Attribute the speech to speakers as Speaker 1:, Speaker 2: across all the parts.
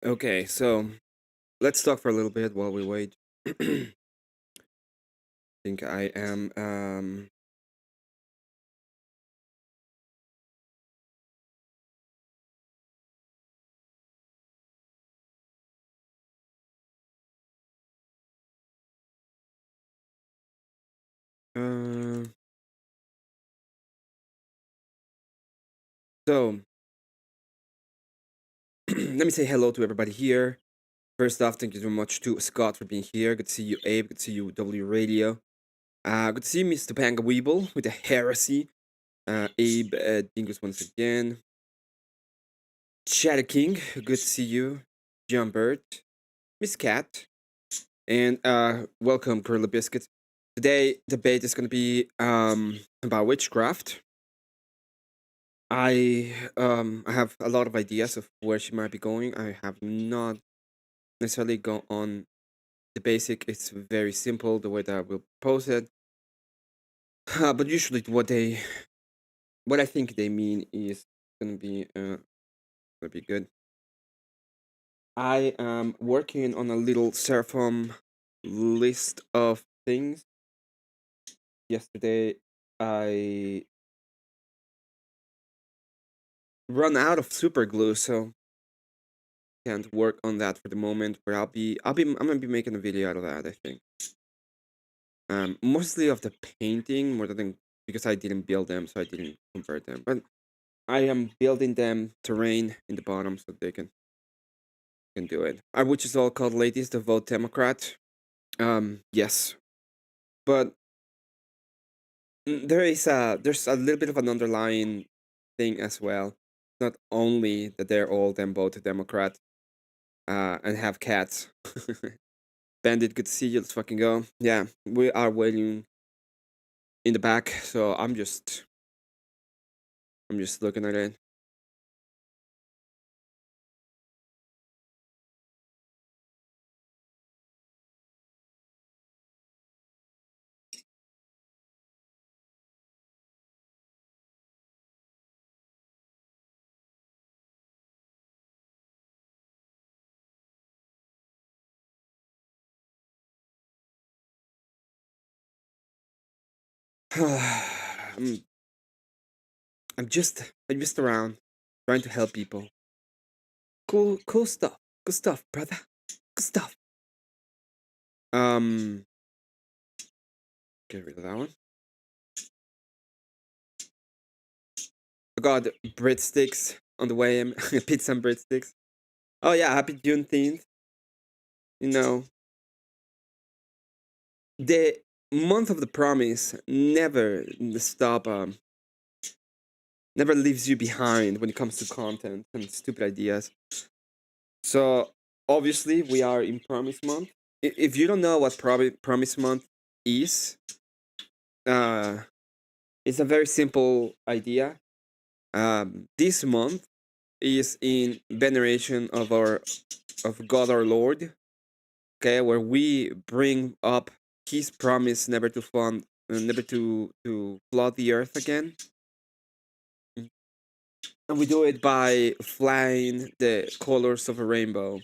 Speaker 1: Okay, so let's talk for a little bit while we wait. I think I am. Uh, so let me say hello to everybody here. First off, thank you so much to Scott for being here. Good to see you, Abe. Good to see you, W Radio. Good to see Mr. Panga Weeble with the heresy. Abe Dingus once again. Shadow King, good to see you. John Bird, Miss Cat, and welcome, Curly Biscuit. Today, debate is going to be about witchcraft. I have a lot of ideas of where she might be going. I have not necessarily gone on the basic. It's very simple the way that I will propose it. But usually, what I think they mean is gonna be good. I am working on a little Seraphim list of things. Yesterday, I run out of super glue, so can't work on that for the moment. But I'm gonna be making a video out of that. I think. Mostly of the painting more than because I didn't build them, so I didn't convert them. But I am building them terrain in the bottom so they can do it. Which is all called ladies to vote Democrat. Yes, but there's a little bit of an underlying thing as well. Not only that they're all them vote Democrat, and have cats. Bandit, good to see you. Let's fucking go. Yeah, we are waiting in the back, so I'm just looking at it. I'm I'm just around trying to help people. Cool stuff. Good stuff, brother. Good stuff. Um, get rid of that one. I got breadsticks on the way. Pizza and breadsticks. Oh yeah, happy Juneteenth. You know, the month of the promise never stop. Never leaves you behind when it comes to content and stupid ideas. So obviously we are in Promise Month. If you don't know what Promise Month is, uh, it's a very simple idea. This month is in veneration of God our Lord. Okay, where we bring up His promise never to flood the earth again, and we do it by flying the colors of a rainbow.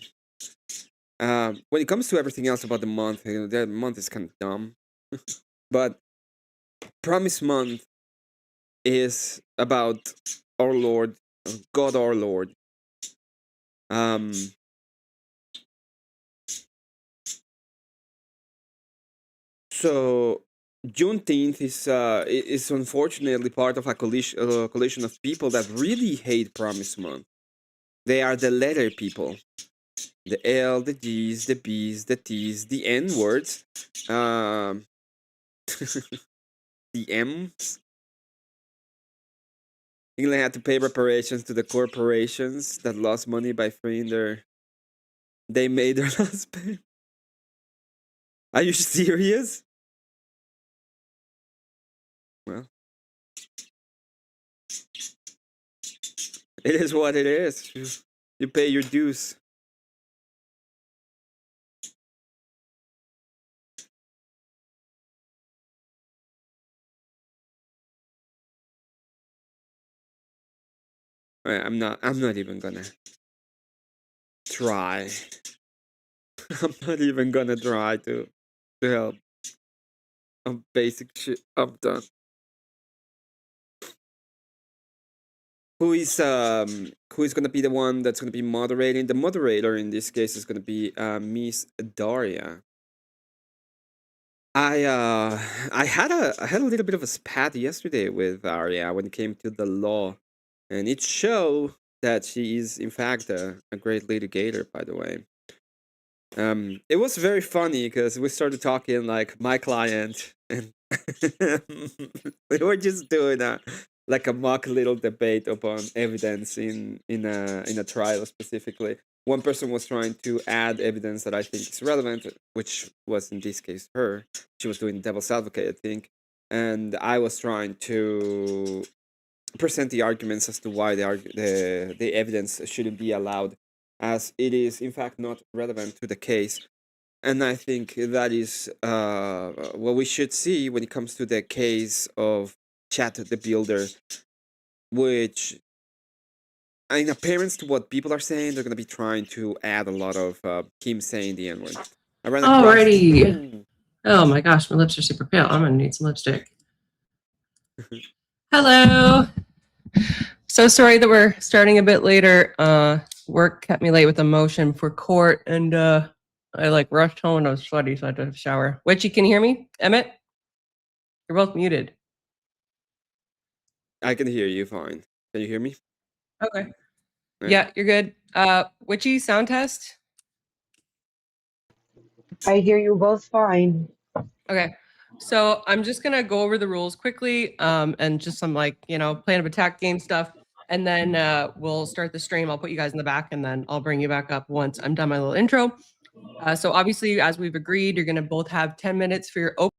Speaker 1: When it comes to everything else about the month, the month is kind of dumb. But Promise Month is about our Lord, God our Lord. Um, so Juneteenth is unfortunately part of a coalition of people that really hate Promise Month. They are the letter people. The L, the G's, the B's, the T's, the N words, the M's. England had to pay reparations to the corporations that lost money by freeing their. They made their last pay. Are you serious? Well, it is what it is. You pay your dues. I'm not. I'm not even gonna try. I'm not even gonna try to help. I'm basic shit. I'm done. Who is gonna be the one that's gonna be moderating? The moderator in this case is gonna be Miss Daria. I had a little bit of a spat yesterday with Daria when it came to the law, and it showed that she is in fact a great litigator, by the way. It was very funny because we started talking like my client, and we were just doing a like a mock little debate upon evidence in a trial specifically. One person was trying to add evidence that I think is relevant, which was in this case her. She was doing devil's advocate, I think, and I was trying to present the arguments as to why the evidence shouldn't be allowed, as it is in fact not relevant to the case. And I think that is what we should see when it comes to the case of Chat the Builder, which, in appearance to what people are saying, they're going to be trying to add a lot of him saying the N word. I ran across.
Speaker 2: Alrighty. Oh my gosh, my lips are super pale. I'm gonna need some lipstick. Hello. So sorry that we're starting a bit later. Work kept me late with a motion for court, and I like rushed home and I was sweaty, so I had to have a shower. Witchy, can you hear me? Emmett? You're both muted.
Speaker 1: I can hear you fine. Can you hear me?
Speaker 2: Okay.
Speaker 1: Right.
Speaker 2: Yeah, you're good. Witchy, sound test?
Speaker 3: I hear you both fine.
Speaker 2: Okay. So I'm just gonna go over the rules quickly, and just some like, plan of attack game stuff. And then we'll start the stream. I'll put you guys in the back and then I'll bring you back up once I'm done my little intro. So obviously, as we've agreed, you're gonna both have 10 minutes for your open.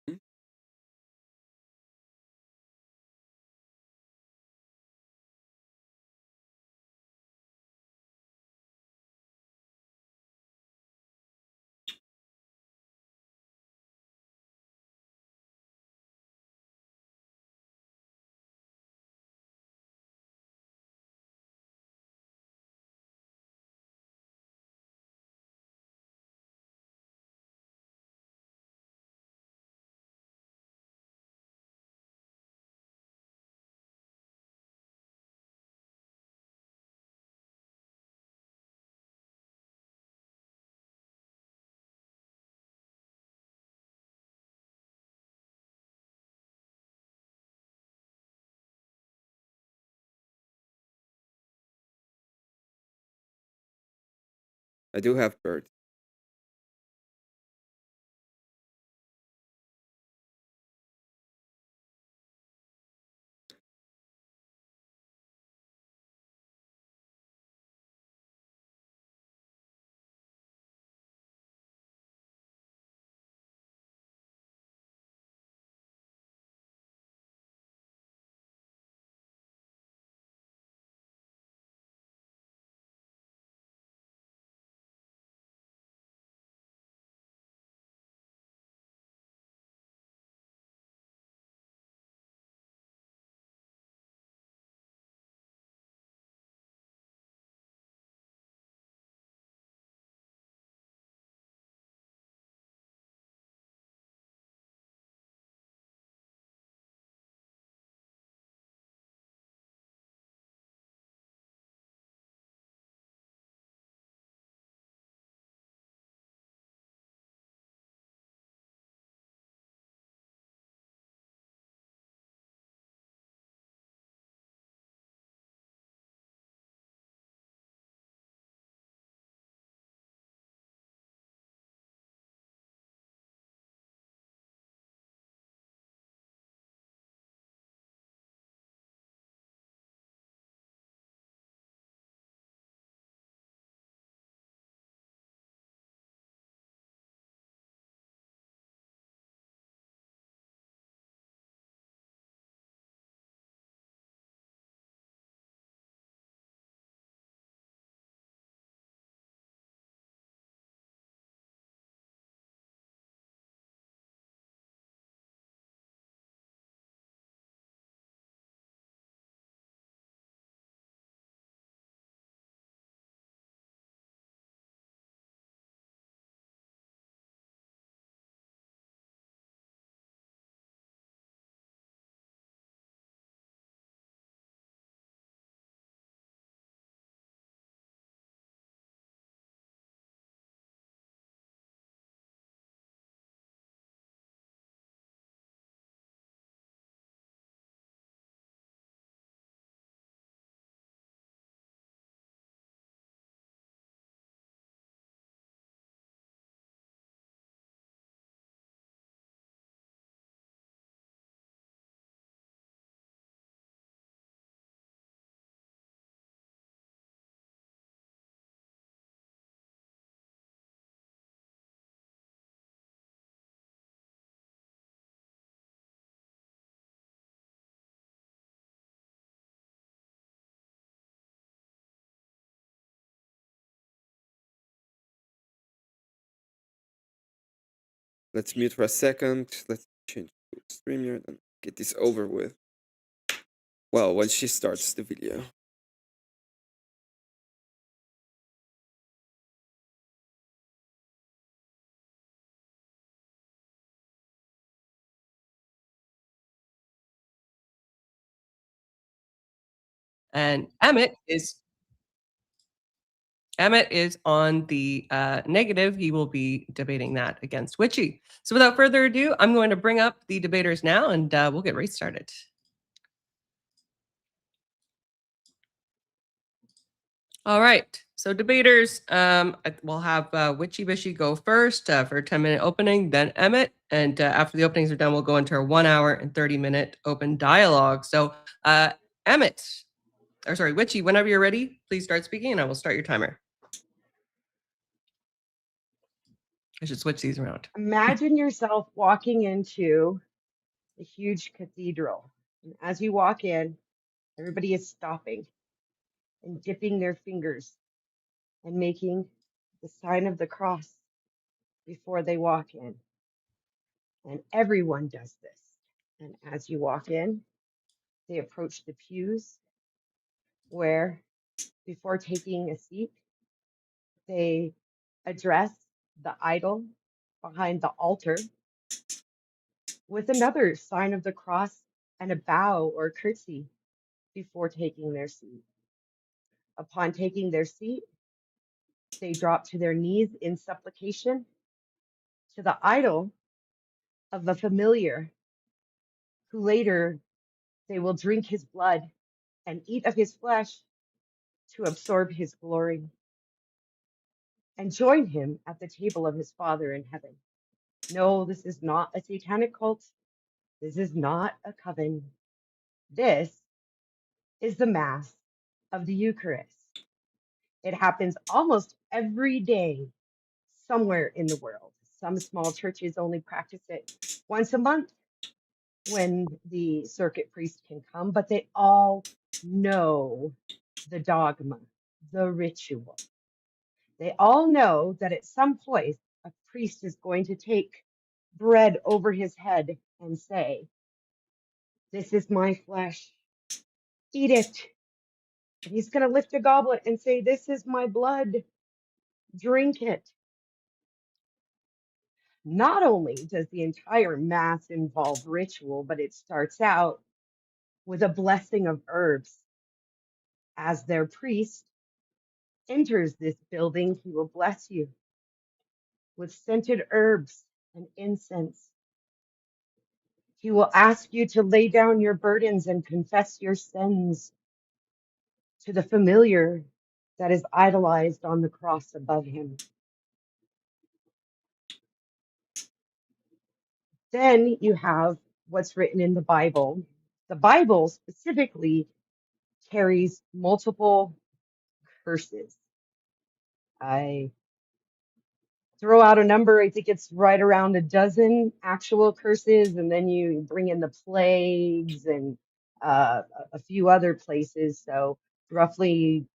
Speaker 1: Hmm? I do have birds. Let's mute for a second. Let's change to StreamYard and get this over with. Well, when she starts the video.
Speaker 2: And Emmett is on the negative. He will be debating that against Witchy. So without further ado, I'm going to bring up the debaters now, and we'll get right started. All right. So debaters, we'll have Witchy Bishy go first for a 10-minute opening, then Emmett. And after the openings are done, we'll go into our 1 hour and 30-minute open dialogue. So Witchy, whenever you're ready, please start speaking and I will start your timer. I should switch these around.
Speaker 3: Imagine yourself walking into a huge cathedral. And as you walk in, everybody is stopping and dipping their fingers and making the sign of the cross before they walk in. And everyone does this. And as you walk in, they approach the pews where, before taking a seat, they address the idol behind the altar with another sign of the cross and a bow or curtsy before taking their seat. Upon taking their seat, they drop to their knees in supplication to the idol of the familiar, who later they will drink his blood and eat of his flesh to absorb his glory and join him at the table of his Father in heaven. No, this is not a satanic cult. This is not a coven. This is the Mass of the Eucharist. It happens almost every day somewhere in the world. Some small churches only practice it once a month when the circuit priest can come, but they all know the dogma, the ritual. They all know that at some point a priest is going to take bread over his head and say, "This is my flesh, eat it." And he's going to lift a goblet and say, "This is my blood, drink it." Not only does the entire Mass involve ritual, but it starts out with a blessing of herbs. As their priest enters this building, he will bless you with scented herbs and incense. He will ask you to lay down your burdens and confess your sins to the familiar that is idolized on the cross above him. Then you have what's written in the Bible. The Bible specifically carries multiple curses. I throw out a number, I think it's right around a dozen actual curses, and then you bring in the plagues and a few other places. So roughly,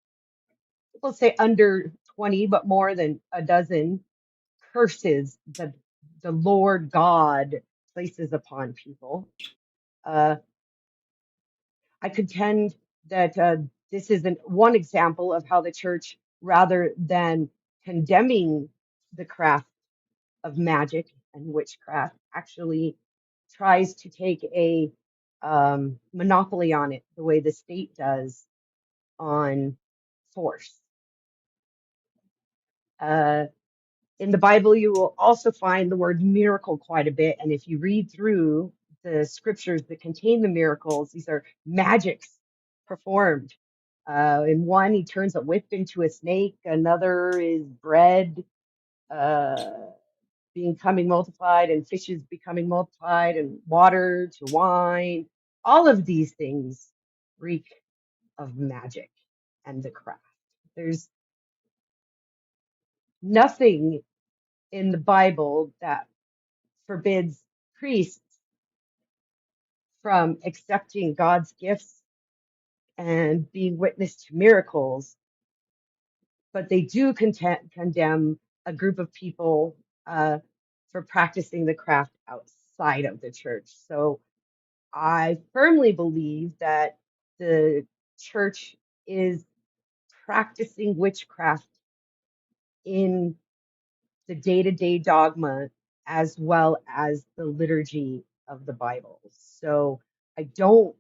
Speaker 3: let's say under 20, but more than a dozen curses that the Lord God places upon people. I contend that this is one example of how the church, rather than condemning the craft of magic and witchcraft, actually tries to take a monopoly on it, the way the state does on force. In the Bible, you will also find the word miracle quite a bit. And if you read through the scriptures that contain the miracles, these are magics performed. In one, he turns a whip into a snake. Another is bread becoming multiplied, and fishes becoming multiplied, and water to wine. All of these things reek of magic and the craft. There's nothing in the Bible that forbids priests from accepting God's gifts and being witness to miracles, but they do condemn a group of people for practicing the craft outside of the church. So I firmly believe that the church is practicing witchcraft in the day-to-day dogma as well as the liturgy of the Bible. So I don't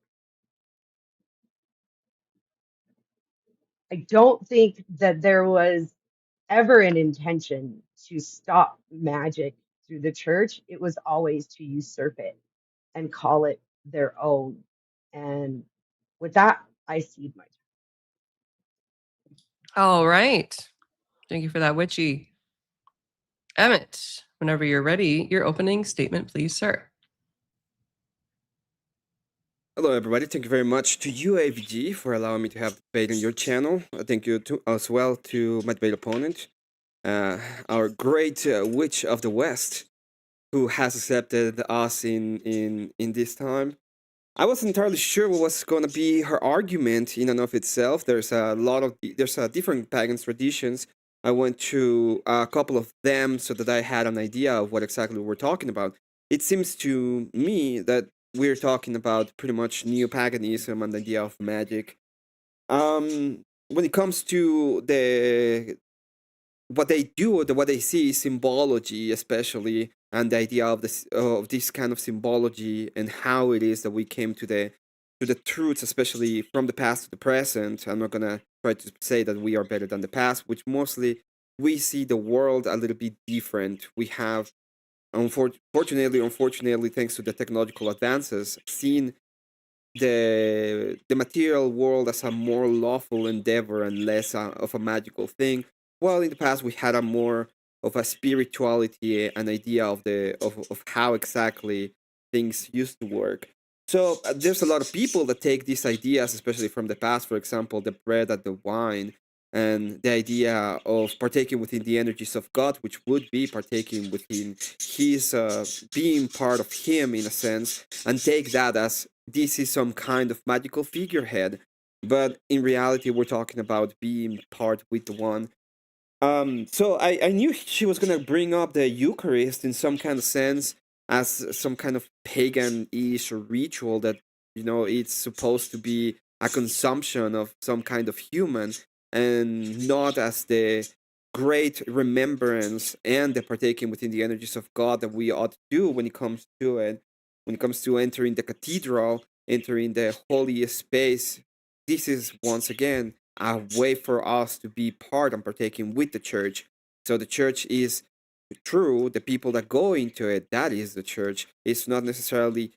Speaker 3: I don't think that there was ever an intention to stop magic through the church. It was always to usurp it and call it their own. And with that, I cede my time.
Speaker 2: All right. Thank you for that, Witchy. Emmett, whenever you're ready, your opening statement, please, sir.
Speaker 1: Hello, everybody. Thank you very much to you, AVG, for allowing me to have the debate on your channel. Thank you as well to my debate opponent, our great witch of the West, who has accepted us in this time. I wasn't entirely sure what was going to be her argument in and of itself. There's different pagan traditions. I went through a couple of them so that I had an idea of what exactly we're talking about. It seems to me that we're talking about pretty much neo-paganism and the idea of magic. When it comes to what they do, what they see is symbology, especially, and the idea of this kind of symbology and how it is that we came to the truths, especially from the past to the present. I'm not gonna try to say that we are better than the past, which mostly we see the world a little bit different. We have, unfortunately, thanks to the technological advances, seen the material world as a more lawful endeavor and less of a magical thing. While in the past we had a more of a spirituality, an idea of how exactly things used to work. So there's a lot of people that take these ideas, especially from the past, for example, the bread and the wine, and the idea of partaking within the energies of God, which would be partaking within His being part of Him in a sense, and take that as this is some kind of magical figurehead. But in reality, we're talking about being part with the one. So I knew she was gonna bring up the Eucharist in some kind of sense as some kind of pagan-ish ritual that it's supposed to be a consumption of some kind of human and not as the great remembrance and the partaking within the energies of God that we ought to do when it comes to it. When it comes to entering the cathedral, entering the holy space, this is once again a way for us to be part and partaking with the church. So the church is true, the people that go into it, that is the church. It's not necessarily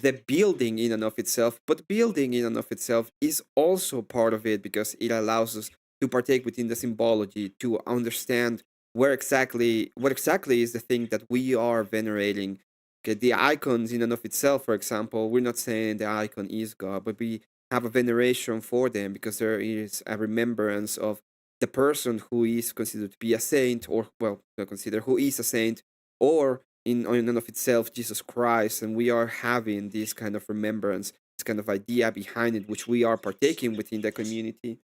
Speaker 1: the building in and of itself, but building in and of itself is also part of it because it allows us to partake within the symbology, to understand what exactly is the thing that we are venerating. Okay, the icons in and of itself, for example, we're not saying the icon is God, but we have a veneration for them because there is a remembrance of the person who is considered to be a saint, or well, not consider who is a saint, or in and of itself Jesus Christ, and we are having this kind of remembrance, this kind of idea behind it, which we are partaking within the community.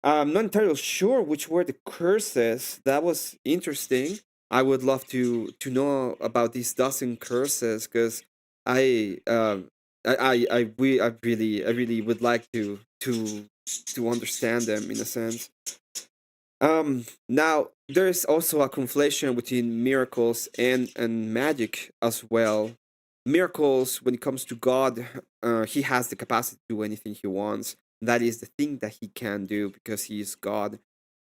Speaker 1: I'm not entirely sure which were the curses. That was interesting. I would love to know about these dozen curses because I I really would like to understand them in a sense. Now there is also a conflation between miracles and magic as well. Miracles, when it comes to God, He has the capacity to do anything He wants. That is the thing that He can do because He is God,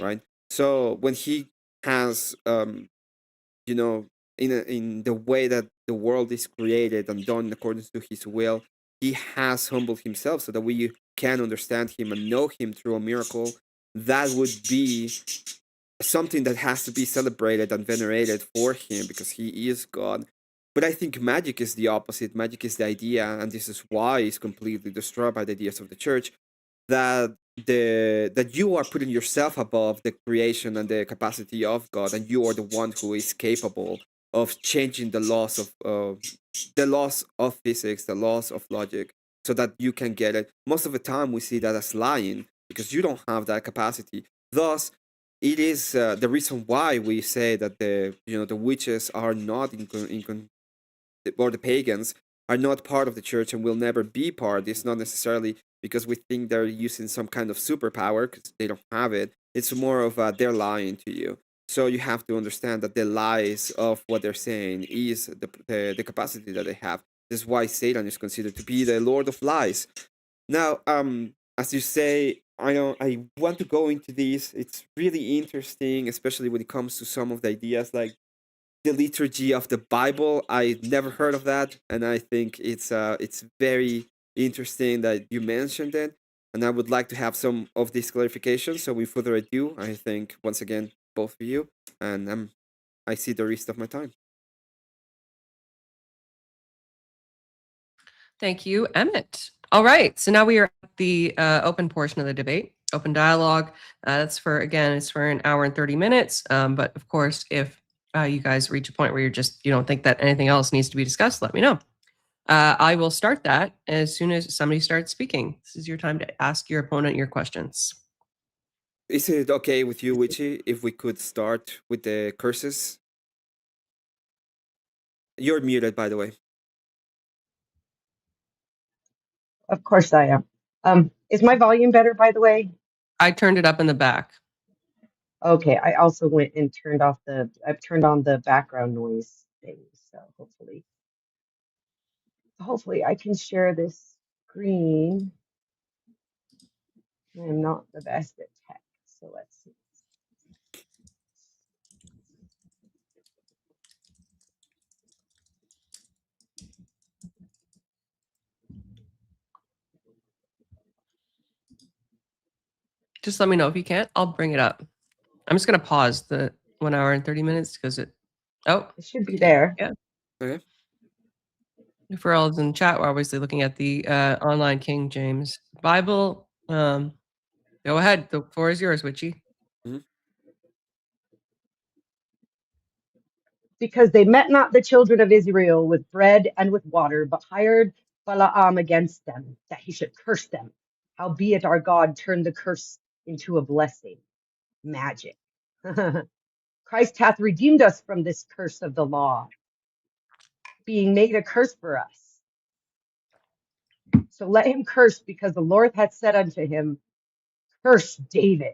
Speaker 1: right? So when He has, you know, in the way that the world is created and done in accordance to His will, He has humbled Himself so that we can understand Him and know Him through a miracle. That would be something that has to be celebrated and venerated for Him because He is God. But I think magic is the opposite. Magic is the idea, and this is why it's completely destroyed by the ideas of the church, that that you are putting yourself above the creation and the capacity of God, and you are the one who is capable of changing the laws of physics, the laws of logic, so that you can get it. Most of the time, we see that as lying because you don't have that capacity. Thus, it is the reason why we say that the witches are not or the pagans are not part of the church and will never be part. It's not necessarily because we think they're using some kind of superpower, because they don't have it. It's more of they're lying to you. So you have to understand that the lies of what they're saying is the capacity that they have. This is why Satan is considered to be the Lord of lies. Now, as you say, I want to go into this. It's really interesting, especially when it comes to some of the ideas like the liturgy of the Bible. I never heard of that, and I think it's very interesting that you mentioned it. And I would like to have some of these clarifications. So, without further ado, I thank once again both of you, and I see the rest of my time.
Speaker 2: Thank you, Emmett. All right, so now we are at the open portion of the debate, open dialogue. That's for, again, it's for an hour and 30 minutes. But of course, if you guys reach a point where you don't think that anything else needs to be discussed, let me know. I will start that as soon as somebody starts speaking. This is your time to ask your opponent your questions.
Speaker 1: Is it okay with you, Witchy, if we could start with the curses? You're muted, by the way.
Speaker 3: Of course I am. Is my volume better, by the way?
Speaker 2: I turned it up in the back.
Speaker 3: Okay, I also went and I've turned on the background noise thing, so hopefully I can share this screen. I am not the best at tech, so let's see.
Speaker 2: Just let me know if you can't. I'll bring it up. I'm just going to pause the 1 hour and 30 minutes because it
Speaker 3: should be there.
Speaker 2: Yeah.
Speaker 1: Okay.
Speaker 2: For all in chat, we're obviously looking at the online King James Bible. Go ahead. The floor is yours, Witchy.
Speaker 3: Because they met not the children of Israel with bread and with water, but hired Balaam against them, that he should curse them. Howbeit our God turned the curse into a blessing. Magic. Christ hath redeemed us from this curse of the law, being made a curse for us. So let him curse, because the Lord hath said unto him, curse David.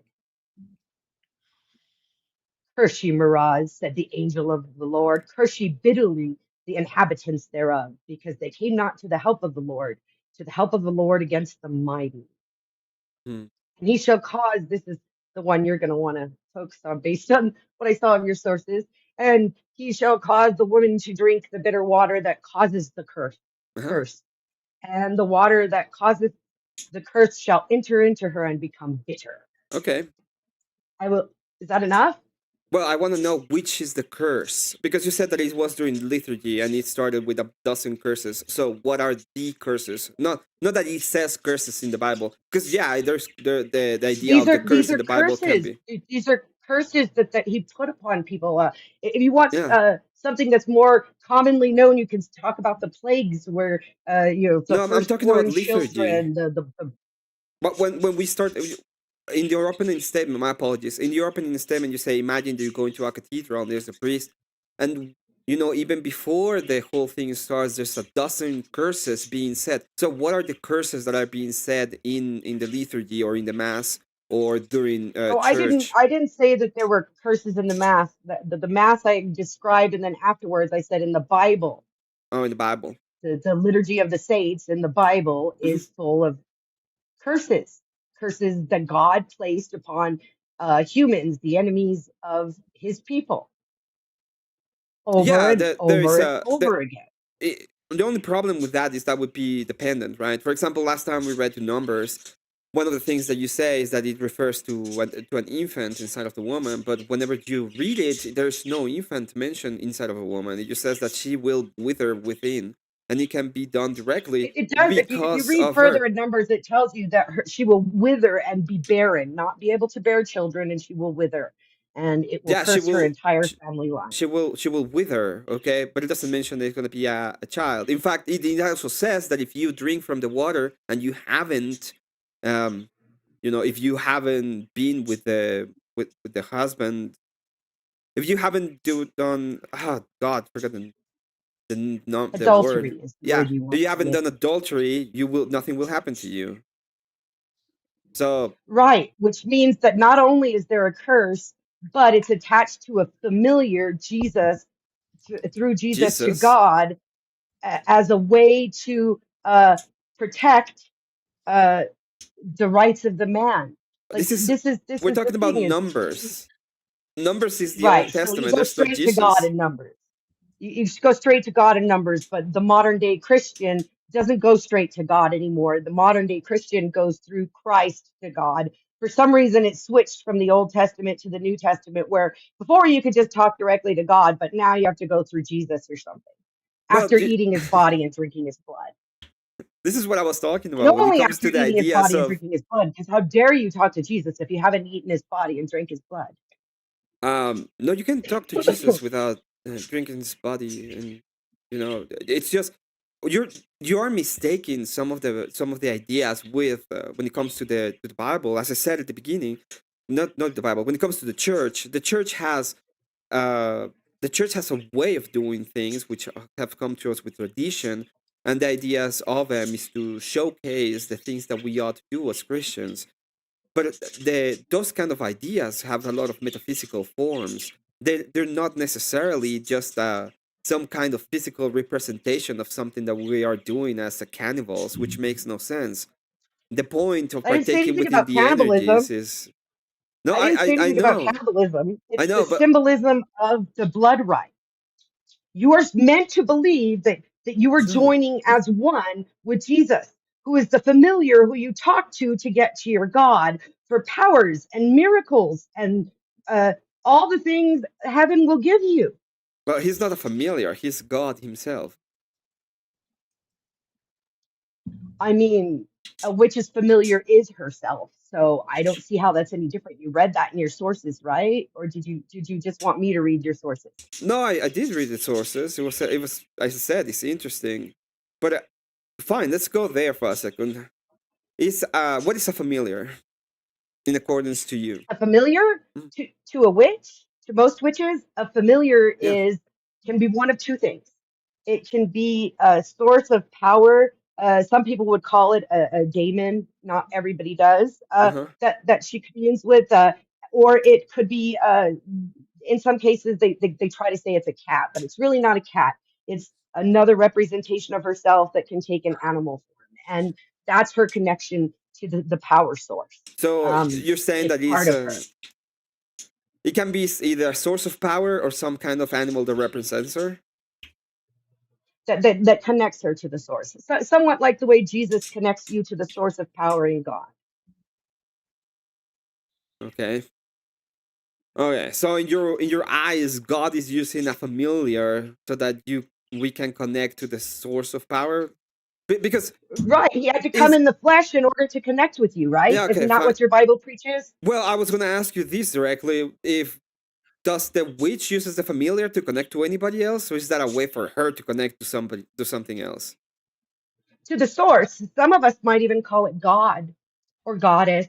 Speaker 3: Curse ye, Miraz, said the angel of the Lord. Curse ye bitterly the inhabitants thereof, because they came not to the help of the Lord, to the help of the Lord against the mighty.
Speaker 1: Hmm.
Speaker 3: And he shall cause, this is the one you're going to want to focus on based on what I saw of your sources. And he shall cause the woman to drink the bitter water that causes the curse. Curse. And the water that causeth the curse shall enter into her and become bitter.
Speaker 1: Okay.
Speaker 3: Is that enough?
Speaker 1: Well, I want to know which is the curse, because you said that it was during liturgy and it started with a dozen curses. So, what are the curses? Not that it says curses in the Bible, because there's the idea of the curse in the Bible can be.
Speaker 3: These are curses that he put upon people. If you want
Speaker 1: Yeah.
Speaker 3: something that's more commonly known, you can talk about the plagues, where the
Speaker 1: No, I'm talking about
Speaker 3: firstborn
Speaker 1: liturgy.
Speaker 3: children.
Speaker 1: But when we start in your opening statement, my apologies. In your opening statement, you say, imagine that you go into a cathedral and there's a priest, and even before the whole thing starts, there's a dozen curses being said. So, what are the curses that are being said in the liturgy or in the mass or during
Speaker 3: Oh,
Speaker 1: church?
Speaker 3: I didn't say that there were curses in the mass. The mass I described, and then afterwards I said in the Bible.
Speaker 1: Oh, in the Bible.
Speaker 3: The liturgy of the saints in the Bible is full of curses that God placed upon humans, the enemies of his people, over and
Speaker 1: There is
Speaker 3: over and over again.
Speaker 1: the only problem with that is that would be dependent, right? For example, last time we read the Numbers, one of the things that you say is that it refers to an infant inside of the woman, but whenever you read it, there's no infant mentioned inside of a woman. It just says that she will wither within, and it can be done directly
Speaker 3: It does. If you
Speaker 1: because
Speaker 3: read
Speaker 1: of her.
Speaker 3: further in Numbers, it tells you that she will wither and be barren, not be able to bear children, and she will wither, and it will
Speaker 1: Yeah, she
Speaker 3: curse her
Speaker 1: will.
Speaker 3: entire family line.
Speaker 1: She will wither, okay, but it doesn't mention there's going to be a child. In fact, it also says that if you drink from the water and you haven't if you haven't been with the with the husband. If you haven't done, God, forgot the word.
Speaker 3: Adultery is the
Speaker 1: Yeah,
Speaker 3: word you
Speaker 1: if
Speaker 3: want
Speaker 1: you
Speaker 3: to
Speaker 1: haven't
Speaker 3: use.
Speaker 1: done adultery, nothing will happen to you. So
Speaker 3: Right, which means that not only is there a curse, but it's attached to a familiar Jesus through Jesus to
Speaker 1: Jesus,
Speaker 3: God as a way to protect uh, the rights of the man. Like
Speaker 1: this is
Speaker 3: this
Speaker 1: we're
Speaker 3: is the
Speaker 1: talking about
Speaker 3: thing is
Speaker 1: numbers. Numbers is the Old
Speaker 3: right. So you
Speaker 1: Testament.
Speaker 3: go
Speaker 1: There's no
Speaker 3: straight to God
Speaker 1: Jesus.
Speaker 3: in Numbers. You just go straight to God in Numbers, but the modern day Christian doesn't go straight to God anymore. The modern day Christian goes through Christ to God. For some reason, it switched from the Old Testament to the New Testament, where before you could just talk directly to God, but now you have to go through Jesus or something
Speaker 1: Well,
Speaker 3: after eating his body and drinking his blood.
Speaker 1: this is what I was talking
Speaker 3: And
Speaker 1: about when it
Speaker 3: only
Speaker 1: comes
Speaker 3: after
Speaker 1: to the
Speaker 3: eating his
Speaker 1: ideas
Speaker 3: body and
Speaker 1: of
Speaker 3: drinking his blood, because how dare you talk to Jesus if you haven't eaten his body and drank his blood?
Speaker 1: no, you can talk to Jesus without drinking his body, and it's just you're you are mistaking some of the ideas with when it comes to the Bible. As I said at the beginning, not the Bible. When it comes to the church has uh, the church has a way of doing things which have come to us with tradition, and the ideas of them is to showcase the things that we ought to do as Christians. But those kind of ideas have a lot of metaphysical forms. They're not necessarily just some kind of physical representation of something that we are doing as a cannibals, which makes no sense. The point of
Speaker 3: I didn't say
Speaker 1: partaking
Speaker 3: anything
Speaker 1: within
Speaker 3: about
Speaker 1: the
Speaker 3: cannibalism.
Speaker 1: energies is no,
Speaker 3: I didn't say
Speaker 1: I
Speaker 3: anything about
Speaker 1: know,
Speaker 3: cannibalism.
Speaker 1: I
Speaker 3: It's the
Speaker 1: know, but
Speaker 3: symbolism of the blood right. You are meant to believe that you are
Speaker 1: no.
Speaker 3: joining as one with Jesus, who is the familiar who you talk to get to your God for powers and miracles and uh, all the things heaven will give you.
Speaker 1: Well, he's not a familiar. He's God himself.
Speaker 3: I mean, a witch's familiar is herself. So I don't see how that's any different. You read that in your sources, right? Or did you just want me to read your sources?
Speaker 1: No, I did read the sources. It was as I said, it's interesting. But fine, let's go there for a second. Is what is a familiar in accordance to you?
Speaker 3: A familiar
Speaker 1: Mm,
Speaker 3: to a witch, to most witches, a familiar
Speaker 1: yeah.
Speaker 3: is can be one of two things. It can be a source of power. Some people would call it a daemon. Not everybody does.
Speaker 1: Uh-huh.
Speaker 3: That she communes with, or it could be. In some cases, they try to say it's a cat, but it's really not a cat. It's another representation of herself that can take an animal form, and that's her connection to the power source.
Speaker 1: So you're saying
Speaker 3: It's
Speaker 1: that
Speaker 3: part of her.
Speaker 1: it can be either a source of power or some kind of animal that represents her.
Speaker 3: That connects her to the source. So, somewhat like the way Jesus connects you to the source of power in God.
Speaker 1: Okay. Okay. So in your eyes, God is using a familiar so that we can connect to the source of power. Because
Speaker 3: Right. He had to come
Speaker 1: is
Speaker 3: in the flesh in order to connect with you, right?
Speaker 1: yeah, okay,
Speaker 3: Isn't that
Speaker 1: fine.
Speaker 3: what your Bible preaches?
Speaker 1: Well, I was gonna ask you this directly. If does the witch uses the familiar to connect to anybody else, or is that a way for her to connect to something else?
Speaker 3: To the source. Some of us might even call it God or goddess.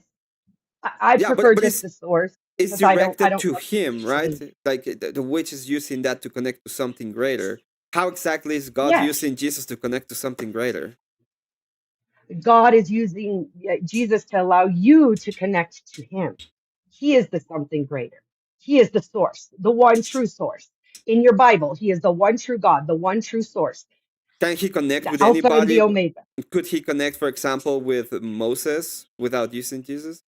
Speaker 3: I
Speaker 1: Yeah, but
Speaker 3: prefer
Speaker 1: but
Speaker 3: just
Speaker 1: it's
Speaker 3: the source
Speaker 1: it's
Speaker 3: because I
Speaker 1: directed
Speaker 3: don't
Speaker 1: to
Speaker 3: like
Speaker 1: him, right?
Speaker 3: change.
Speaker 1: Like the witch is using that to connect to something greater. How exactly is God
Speaker 3: Yes.
Speaker 1: using Jesus to connect to something greater?
Speaker 3: God is using Jesus to allow you to connect to him. He is the something greater. He is the source, the one true source. In your Bible, he is the one true God, the one true source,
Speaker 1: Can he connect
Speaker 3: the
Speaker 1: with
Speaker 3: Alpha and
Speaker 1: anybody?
Speaker 3: the Omega.
Speaker 1: Could he connect, for example, with Moses without using Jesus?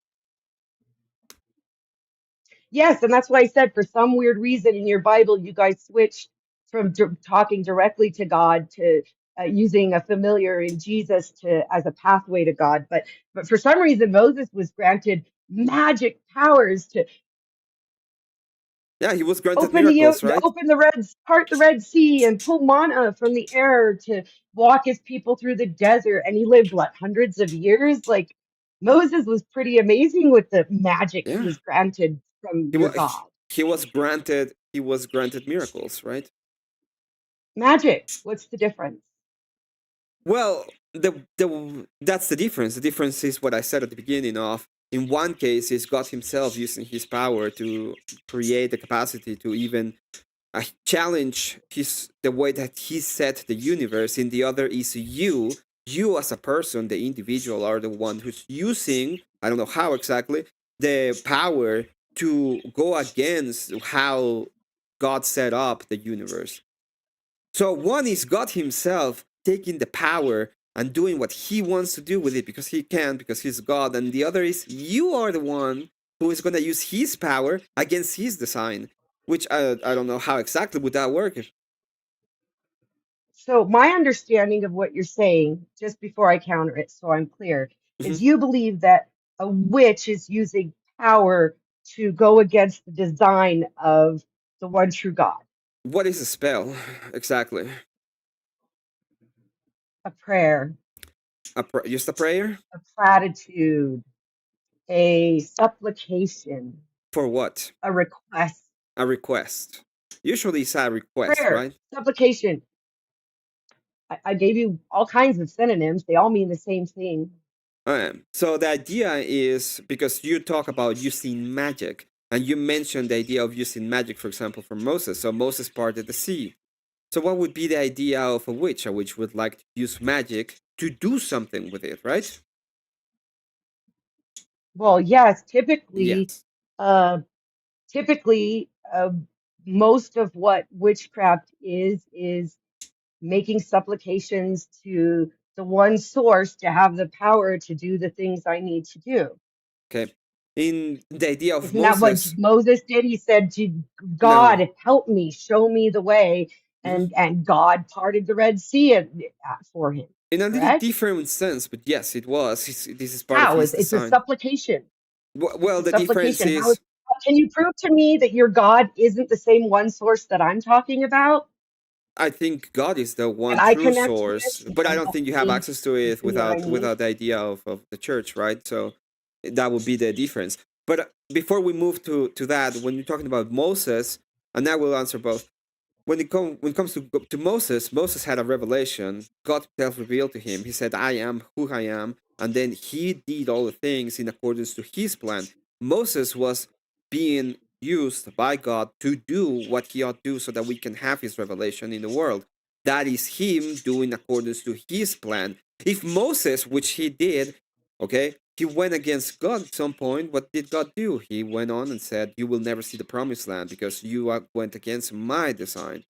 Speaker 3: Yes, and that's why I said for some weird reason in your Bible, you guys switched from talking directly to God to using a familiar in Jesus to as a pathway to God. But for some reason, Moses was granted magic powers to
Speaker 1: Yeah, he was granted miracles, right?
Speaker 3: open the part the Red Sea and pull manna from the air to walk his people through the desert. And he lived what, hundreds of years? Like Moses was pretty amazing with the magic he
Speaker 1: Yeah,
Speaker 3: was granted from
Speaker 1: he
Speaker 3: your
Speaker 1: was
Speaker 3: God.
Speaker 1: he was granted miracles, right?
Speaker 3: Magic. What's the difference?
Speaker 1: Well, that's the difference. The difference is what I said at the beginning of. In one case, it's God himself using his power to create the capacity to even challenge the way that he set the universe. In the other is you as a person, the individual, are the one who's using, I don't know how exactly, the power to go against how God set up the universe. So one is God himself taking the power and doing what he wants to do with it because he can, because he's God. And the other is you are the one who is going to use his power against his design, which I don't know how exactly would that work.
Speaker 3: So my understanding of what you're saying, just before I counter it, so I'm clear, is
Speaker 1: Mhm.
Speaker 3: you believe that a witch is using power to go against the design of the one true God.
Speaker 1: What is a spell exactly?
Speaker 3: A prayer,
Speaker 1: Just a prayer?
Speaker 3: a platitude, a supplication,
Speaker 1: For what?
Speaker 3: a request.
Speaker 1: A request. Usually it's a request,
Speaker 3: Prayer,
Speaker 1: right?
Speaker 3: supplication. I gave you all kinds of synonyms. They all mean the same thing.
Speaker 1: So the idea is because you talk about using magic, and you mentioned the idea of using magic, for example, for Moses. So Moses parted the sea. So what would be the idea of a witch? A witch would like to use magic to do something with it, right?
Speaker 3: Well, yes,
Speaker 1: Yes.
Speaker 3: uh, typically, most of what witchcraft is making supplications to the one source to have the power to do the things I need to do.
Speaker 1: Okay. In the idea of
Speaker 3: Isn't that what
Speaker 1: Moses,
Speaker 3: Moses did? He said to
Speaker 1: no.
Speaker 3: God, help me, show me the way.
Speaker 1: Mhm.
Speaker 3: And God parted the Red Sea for him,
Speaker 1: In a little
Speaker 3: correct?
Speaker 1: different sense, but yes, it was. This is part of
Speaker 3: How?
Speaker 1: his
Speaker 3: It's a
Speaker 1: design.
Speaker 3: supplication. It's
Speaker 1: Well,
Speaker 3: a
Speaker 1: the difference
Speaker 3: supplication.
Speaker 1: is
Speaker 3: Can you prove to me that your God isn't the same one source that I'm talking about?
Speaker 1: I think God is the
Speaker 3: And
Speaker 1: one
Speaker 3: I
Speaker 1: true
Speaker 3: connect
Speaker 1: source,
Speaker 3: with
Speaker 1: but I
Speaker 3: and
Speaker 1: don't
Speaker 3: help
Speaker 1: think you have
Speaker 3: me.
Speaker 1: access to
Speaker 3: You
Speaker 1: it
Speaker 3: see what I mean?
Speaker 1: without the idea of the church, right? So that would be the difference. But before we move to that, when you're talking about Moses, and I will answer both. When it comes to Moses, Moses had a revelation. God himself revealed to him. He said, "I am who I am," and then he did all the things in accordance to his plan. Moses was being used by God to do what he ought to do, so that we can have his revelation in the world. That is him doing accordance to his plan. If Moses, which he did, okay, he went against God at some point. What did God do? He went on and said, "You will never see the promised land because you went against my design."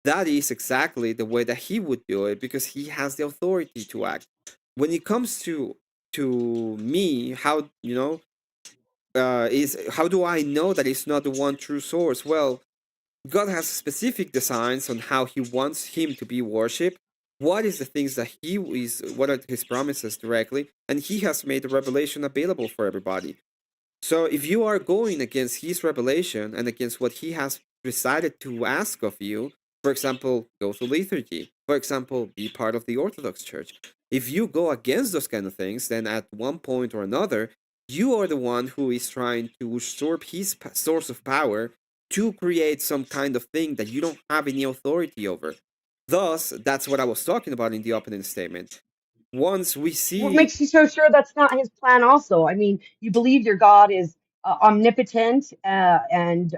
Speaker 1: That is exactly the way that he would do it because he has the authority to act. When it comes to me, how is how do I know that it's not the one true source? Well, God has specific designs on how he wants him to be worshipped. What is the things that what are his promises directly? And he has made the revelation available for everybody. So if you are going against his revelation and against what he has decided to ask of you, for example, go to liturgy, for example, be part of the Orthodox Church. If you go against those kind of things, then at one point or another, you are the one who is trying to usurp his source of power to create some kind of thing that you don't have any authority over. Thus, that's what I was talking about in the opening statement. Once we
Speaker 3: What
Speaker 1: see
Speaker 3: makes you so sure that's not his plan also? I mean, you believe your God is omnipotent and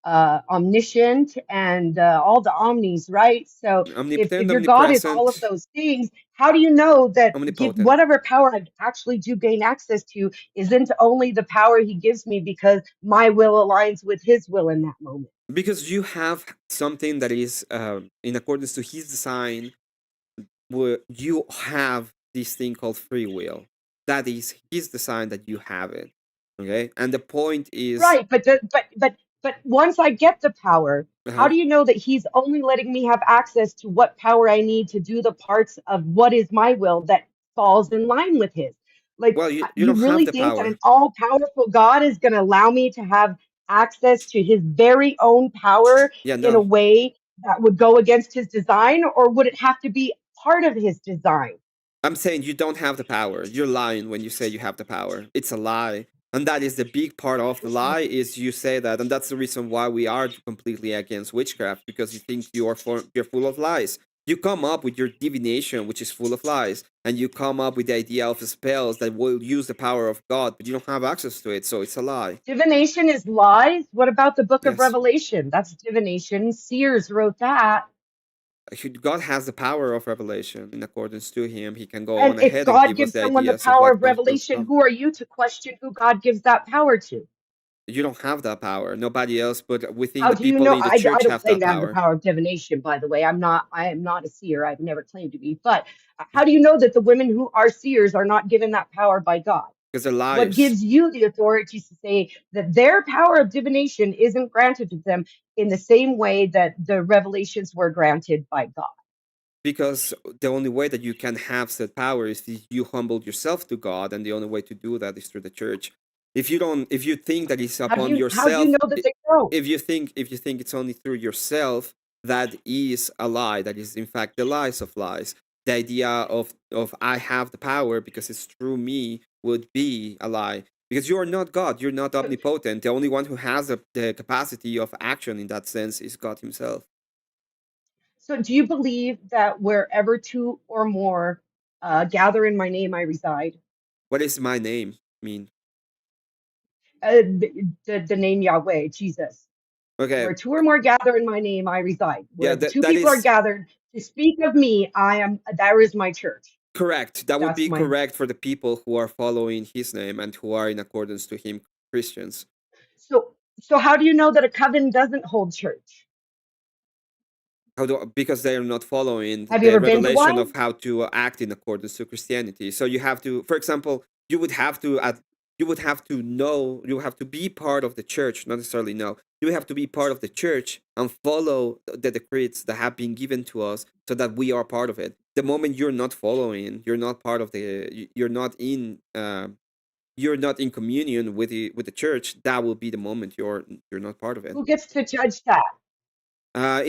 Speaker 3: omniscient and all the omnis, right? So if
Speaker 1: omnipotent,
Speaker 3: your God is all of
Speaker 1: omnipresent,
Speaker 3: those things, how do you know that
Speaker 1: omnipotent.
Speaker 3: whatever power I actually do gain access to isn't only the power he gives me because my will aligns with his will in that moment?
Speaker 1: Because you have something that is in accordance to his design, where you have this thing called free will. That is his design that you have it. Okay, and the point is,
Speaker 3: Right, but once I get the power, how
Speaker 1: uh
Speaker 3: do you know that he's only letting me have access to what power I need to do the parts of what is my will that falls in line with his? Like,
Speaker 1: well, you
Speaker 3: you
Speaker 1: don't have
Speaker 3: really
Speaker 1: the
Speaker 3: think that
Speaker 1: power.
Speaker 3: an all-powerful God is going to allow me to have access to his very own power
Speaker 1: Yeah,
Speaker 3: in a
Speaker 1: no,
Speaker 3: way that would go against his design, or would it have to be part of his design?
Speaker 1: I'm saying you don't have the power. You're lying when you say you have the power. It's a lie. And that is the big part of the lie is you say that, and that's the reason why we are completely against witchcraft because you think you're full of lies. You come up with your divination, which is full of lies, and you come up with the idea of spells that will use the power of God, but you don't have access to it, so it's a lie.
Speaker 3: Divination is lies. What about the book of
Speaker 1: Yes.
Speaker 3: Revelation? That's divination. Seers wrote that.
Speaker 1: God has the power of revelation. In accordance to him, he can go
Speaker 3: And
Speaker 1: on
Speaker 3: if
Speaker 1: ahead and
Speaker 3: God
Speaker 1: give us
Speaker 3: gives
Speaker 1: the
Speaker 3: someone the
Speaker 1: ideas of
Speaker 3: power
Speaker 1: what
Speaker 3: of
Speaker 1: comes will
Speaker 3: revelation,
Speaker 1: come.
Speaker 3: who are you to question who God gives that power to?
Speaker 1: You don't have that power. Nobody else, but we think
Speaker 3: How
Speaker 1: the
Speaker 3: do you
Speaker 1: people
Speaker 3: know?
Speaker 1: in the
Speaker 3: I
Speaker 1: church
Speaker 3: don't
Speaker 1: have
Speaker 3: claim
Speaker 1: that
Speaker 3: to have the
Speaker 1: power
Speaker 3: power of divination, by the way. I am not a seer. I've never claimed to be. But how do you know that the women who are seers are not given that power by God?
Speaker 1: because they're
Speaker 3: What
Speaker 1: liars.
Speaker 3: gives you the authority to say that their power of divination isn't granted to them in the same way that the revelations were granted by God?
Speaker 1: Because the only way that you can have said power is if you humble yourself to God, and the only way to do that is through the church. If you don't, if you think that it's upon
Speaker 3: How do you
Speaker 1: yourself,
Speaker 3: know that they grow?
Speaker 1: if you think it's only through yourself, that is a lie. That is in fact the lies of lies. The idea of I have the power because it's through me would be a lie. Because you are not God, you're not
Speaker 3: So,
Speaker 1: omnipotent. The only one who has the capacity of action in that sense is God Himself.
Speaker 3: so do you believe that wherever two or more gather in my name, I reside?
Speaker 1: What is my name mean?
Speaker 3: The name Yahweh, Jesus.
Speaker 1: Okay,
Speaker 3: Where two or more gather in my name, I reside.
Speaker 1: yeah,
Speaker 3: Where two
Speaker 1: that
Speaker 3: people are
Speaker 1: is
Speaker 3: gathered to speak of me, I am. There is my church.
Speaker 1: correct. That would
Speaker 3: That's
Speaker 1: be
Speaker 3: my.
Speaker 1: correct for the people who are following His name and who are in accordance to Him, Christians.
Speaker 3: So how do you know that a coven doesn't hold church?
Speaker 1: Because they are not following
Speaker 3: Have you
Speaker 1: the
Speaker 3: ever been to
Speaker 1: revelation of
Speaker 3: one?
Speaker 1: how to act in accordance to Christianity. So you have to, for example, you would have to know, you have to be part of the church, not necessarily know. You have to be part of the church and follow the decrees that have been given to us, so that we are part of it. The moment you're not following, you're not part of you're not in communion with the church. That will be the moment you're not part of it.
Speaker 3: Who gets to judge that?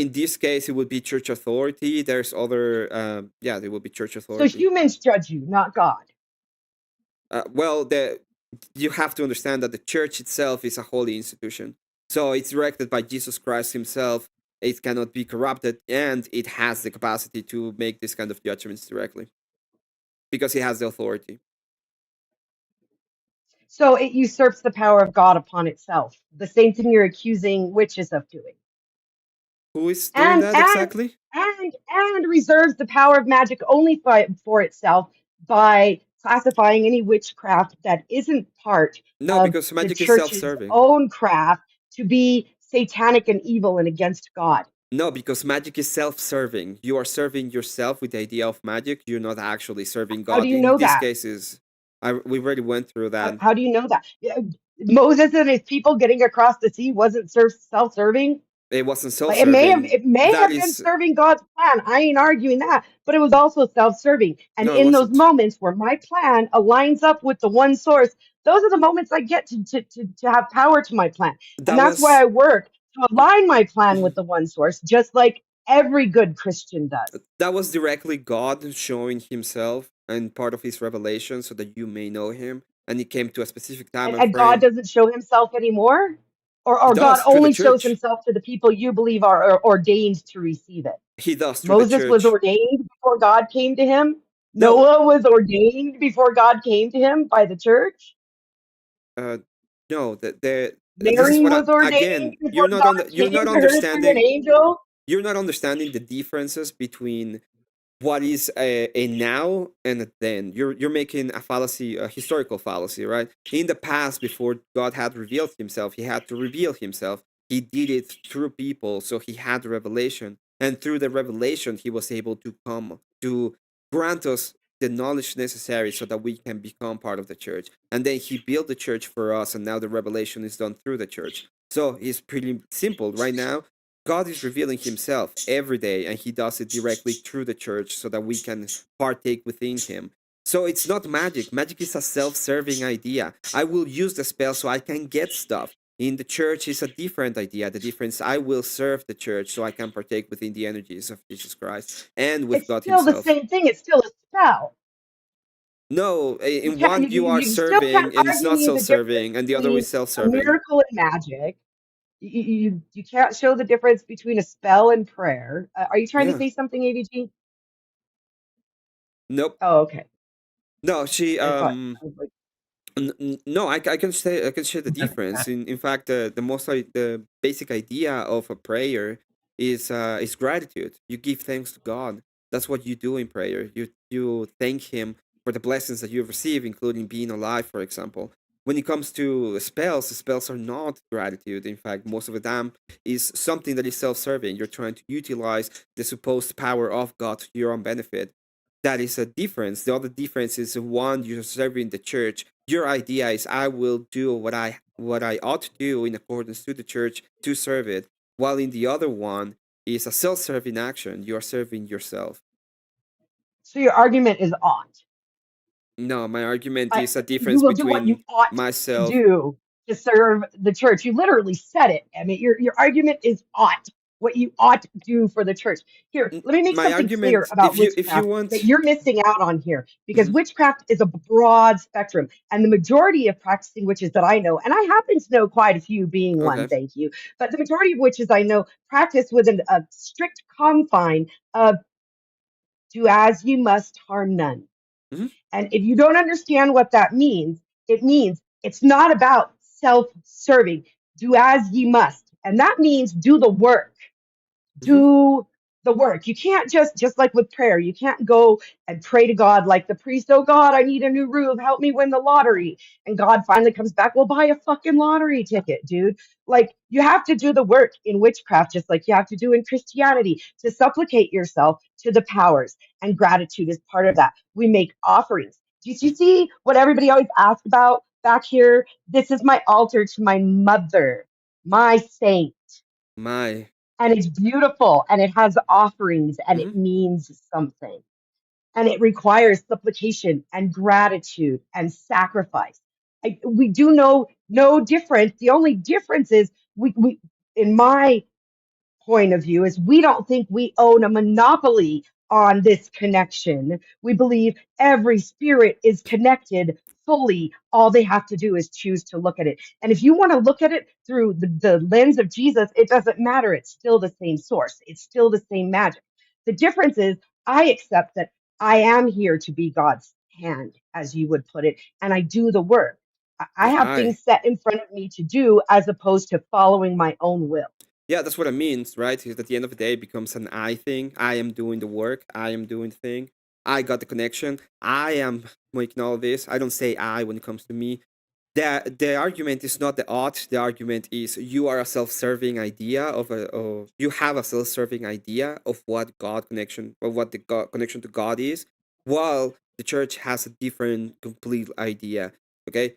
Speaker 1: In this case, it would be church authority. There's other, yeah, there will be church
Speaker 3: So
Speaker 1: authority.
Speaker 3: humans judge you, not God.
Speaker 1: Well, you have to understand that the church itself is a holy institution. So it's directed by Jesus Christ Himself. It cannot be corrupted, and it has the capacity to make this kind of judgments directly because it has the authority.
Speaker 3: So it usurps the power of God upon itself. The same thing you're accusing witches of doing.
Speaker 1: Who is doing
Speaker 3: and
Speaker 1: that
Speaker 3: and
Speaker 1: exactly?
Speaker 3: and reserves the power of magic only for itself by classifying any witchcraft that isn't part
Speaker 1: No,
Speaker 3: of
Speaker 1: because
Speaker 3: the
Speaker 1: magic is
Speaker 3: church's
Speaker 1: self-serving.
Speaker 3: own craft to be satanic and evil and against God.
Speaker 1: No, because magic is self-serving. You are serving yourself with the idea of magic. You're not actually serving
Speaker 3: How do
Speaker 1: God.
Speaker 3: you
Speaker 1: In
Speaker 3: know
Speaker 1: these
Speaker 3: that?
Speaker 1: cases, we already went through that.
Speaker 3: How do you know that? Yeah, Moses and his people getting across the sea wasn't self-serving.
Speaker 1: It wasn't
Speaker 3: Like
Speaker 1: self-serving.
Speaker 3: it may
Speaker 1: That
Speaker 3: have been
Speaker 1: is
Speaker 3: serving God's plan. I ain't arguing that, but it was also self-serving. And
Speaker 1: no, it
Speaker 3: in those
Speaker 1: wasn't.
Speaker 3: moments where my plan aligns up with the one source, those are the moments I get to have power to my plan. And
Speaker 1: That
Speaker 3: that's why
Speaker 1: was
Speaker 3: I work to align my plan with the one source, just like every good Christian does.
Speaker 1: that was directly God showing Himself and part of His revelation, so that you may know Him. And it came to a specific time and
Speaker 3: And God
Speaker 1: frame.
Speaker 3: doesn't show himself anymore,
Speaker 1: He
Speaker 3: or God
Speaker 1: does through the
Speaker 3: only shows
Speaker 1: church.
Speaker 3: himself to the people you believe are ordained to receive it.
Speaker 1: He does through the
Speaker 3: Moses was
Speaker 1: church.
Speaker 3: ordained before God came to him.
Speaker 1: No,
Speaker 3: Noah was ordained before God came to him by the church.
Speaker 1: uh, no. This is
Speaker 3: Mary
Speaker 1: what
Speaker 3: was ordained
Speaker 1: again.
Speaker 3: before God
Speaker 1: You're
Speaker 3: came
Speaker 1: not
Speaker 3: to her through an
Speaker 1: understanding.
Speaker 3: angel.
Speaker 1: You're not understanding the differences between what is a now and a then. You're making a fallacy, a historical fallacy, right? In the past, before God had revealed Himself, He had to reveal Himself. He did it through people, so He had the revelation, and through the revelation, He was able to come to grant us the knowledge necessary so that we can become part of the church. And then He built the church for us, and now the revelation is done through the church. So it's pretty simple right now. God is revealing Himself every day, and He does it directly through the church so that we can partake within Him. So it's not magic. Magic is a self serving idea. I will use the spell so I can get stuff. In the church is a different idea. The difference, I will serve the church so I can partake within the energies of Jesus Christ and with
Speaker 3: It's
Speaker 1: God
Speaker 3: still the
Speaker 1: Himself.
Speaker 3: same thing. It's still a spell.
Speaker 1: No,
Speaker 3: You
Speaker 1: in
Speaker 3: can't.
Speaker 1: one you are
Speaker 3: You still can't
Speaker 1: serving and it's
Speaker 3: argue
Speaker 1: not
Speaker 3: me
Speaker 1: self
Speaker 3: the difference
Speaker 1: serving, and the other
Speaker 3: between
Speaker 1: is self
Speaker 3: a
Speaker 1: serving.
Speaker 3: miracle and magic. You can't show the difference between a spell and prayer. Are you trying to
Speaker 1: Yeah.
Speaker 3: say something, AVG?
Speaker 1: Nope.
Speaker 3: Oh, okay.
Speaker 1: No, she
Speaker 3: I was like,
Speaker 1: No, I can say I can share the difference. In fact, the basic idea of a prayer is gratitude. You give thanks to God. That's what you do in prayer. You thank Him for the blessings that you receive, including being alive, for example. When it comes to spells are not gratitude. In fact, most of the time is something that is self-serving. You're trying to utilize the supposed power of God to your own benefit. That is a difference. The other difference is one, you're serving the church. Your idea is I will do what I ought to do in accordance to the church to serve it, while in the other one is a self-serving action. You are serving yourself.
Speaker 3: so your argument is ought.
Speaker 1: No, my argument is a
Speaker 3: You
Speaker 1: difference
Speaker 3: will do what you
Speaker 1: between
Speaker 3: ought to
Speaker 1: myself.
Speaker 3: do to serve the church. You literally said it. I mean, your argument is ought, what you ought to do for the church. Here, let me make
Speaker 1: My
Speaker 3: something clear
Speaker 1: argument,
Speaker 3: about
Speaker 1: if you
Speaker 3: witchcraft that
Speaker 1: want,
Speaker 3: you're missing out on here, because
Speaker 1: Mhm.
Speaker 3: witchcraft is a broad spectrum, and the majority of practicing witches that I know, and I happen to know quite a few, being one,
Speaker 1: Okay.
Speaker 3: thank you, but the majority of witches I know practice within a strict confine of do as you must, harm none.
Speaker 1: Mhm.
Speaker 3: And if you don't understand what that means, it means it's not about self serving. Do as ye must. And that means do the work,
Speaker 1: Mhm.
Speaker 3: do the work. You can't just like with prayer, you can't go and pray to God like the priest, oh God, I need a new roof, help me win the lottery. And God finally comes back, well, buy a fucking lottery ticket, dude. Like you have to do the work in witchcraft, just like you have to do in Christianity, to supplicate yourself to the powers. And gratitude is part of that. We make offerings. Do you see what everybody always asks about back here? This is my altar to my mother, my saint,
Speaker 1: My.
Speaker 3: and it's beautiful and it has offerings and it
Speaker 1: Mhm.
Speaker 3: means something and it requires supplication and gratitude and sacrifice. We do know no different. The only difference is we in my point of view is we don't think we own a monopoly on this connection. We believe every spirit is connected fully. All they have to do is choose to look at it. And if you want to look at it through the lens of Jesus, it doesn't matter. It's still the same source, it's still the same magic. The difference is I accept that I am here to be God's hand, as you would put it, and I do the work. I
Speaker 1: Yeah,
Speaker 3: have things set in front of me to do as opposed to following my own will.
Speaker 1: Yeah, that's what it means, right? Is at the end of the day, it becomes an I thing. I am doing the work. I am doing the thing. I got the connection. I am making all of this. I don't say I when it comes to me. The argument is not the ought. The argument is you are a self-serving idea of you have a self-serving idea of what God connection or what the God connection to God is, while the church has a different complete idea. Okay,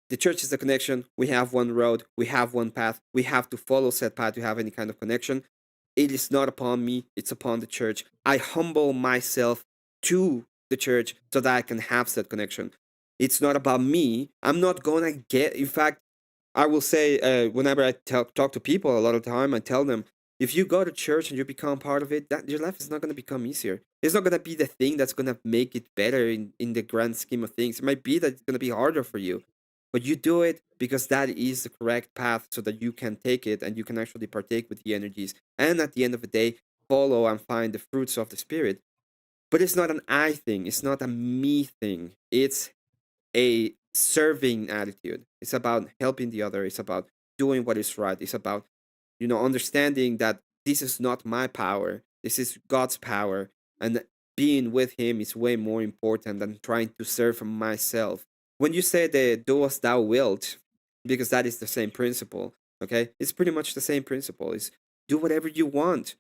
Speaker 1: the church is the connection. We have one road. We have one path. We have to follow said path to have any kind of connection. It is not upon me, it's upon the church. I humble myself to the church so that I can have said connection. It's not about me. I'm not gonna get, in fact, I will say, whenever I talk to people, a lot of the time, I tell them, if you go to church and you become part of it, that your life is not going to become easier. It's not going to be the thing that's going to make it better in the grand scheme of things. It might be that it's going to be harder for you, but you do it because that is the correct path so that you can take it and you can actually partake with the energies. And at the end of the day, follow and find the fruits of the spirit. But it's not an I thing. It's not a me thing. It's a serving attitude. It's about helping the other. It's about doing what is right. It's about, understanding that this is not my power. This is God's power. And being with Him is way more important than trying to serve myself. When you say the do as thou wilt, because that is the same principle, okay? It's pretty much the same principle. It's do whatever you want.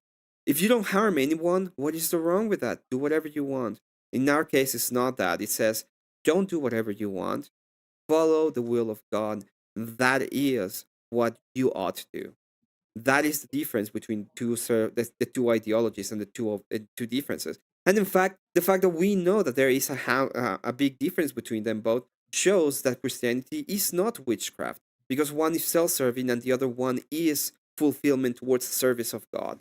Speaker 1: If you don't harm anyone, what is the wrong with that? Do whatever you want. In our case, it's not that. It says don't do whatever you want. Follow the will of God. That is what you ought to do. That is the difference between the two ideologies and the two differences. And in fact, the fact that we know that there is a big difference between them both shows that Christianity is not witchcraft, because one is self-serving and the other one is fulfillment towards the service of God.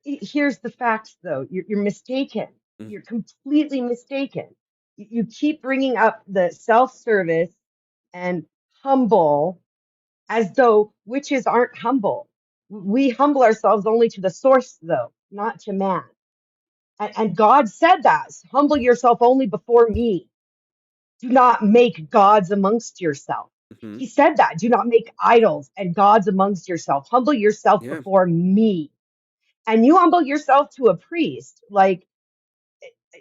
Speaker 3: Here's the facts, though. You're mistaken.
Speaker 1: Mm.
Speaker 3: You're completely mistaken. You keep bringing up the self service and humble as though witches aren't humble. We humble ourselves only to the source, though, not to man. And God said that. Humble yourself only before me. Do not make gods amongst yourself.
Speaker 1: Hmm.
Speaker 3: He said that. Do not make idols and gods amongst yourself. Humble yourself
Speaker 1: Yeah,
Speaker 3: before me. And you humble yourself to a priest. Like,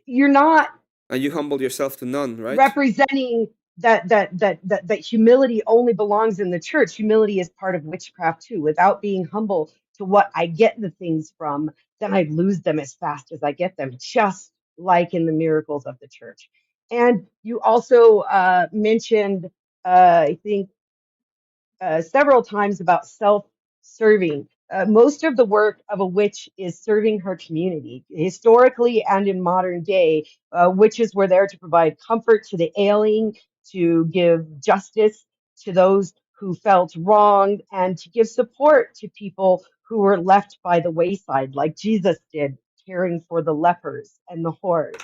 Speaker 3: you're not
Speaker 1: and you humble yourself to none, right?
Speaker 3: representing that humility only belongs in the church. Humility is part of witchcraft too. Without being humble to what I get the things from, then I lose them as fast as I get them, just like in the miracles of the church. And you also mentioned, I think, several times about self-serving. Most of the work of a witch is serving her community. Historically and in modern day, witches were there to provide comfort to the ailing, to give justice to those who felt wronged, and to give support to people who were left by the wayside, like Jesus did, caring for the lepers and the whores.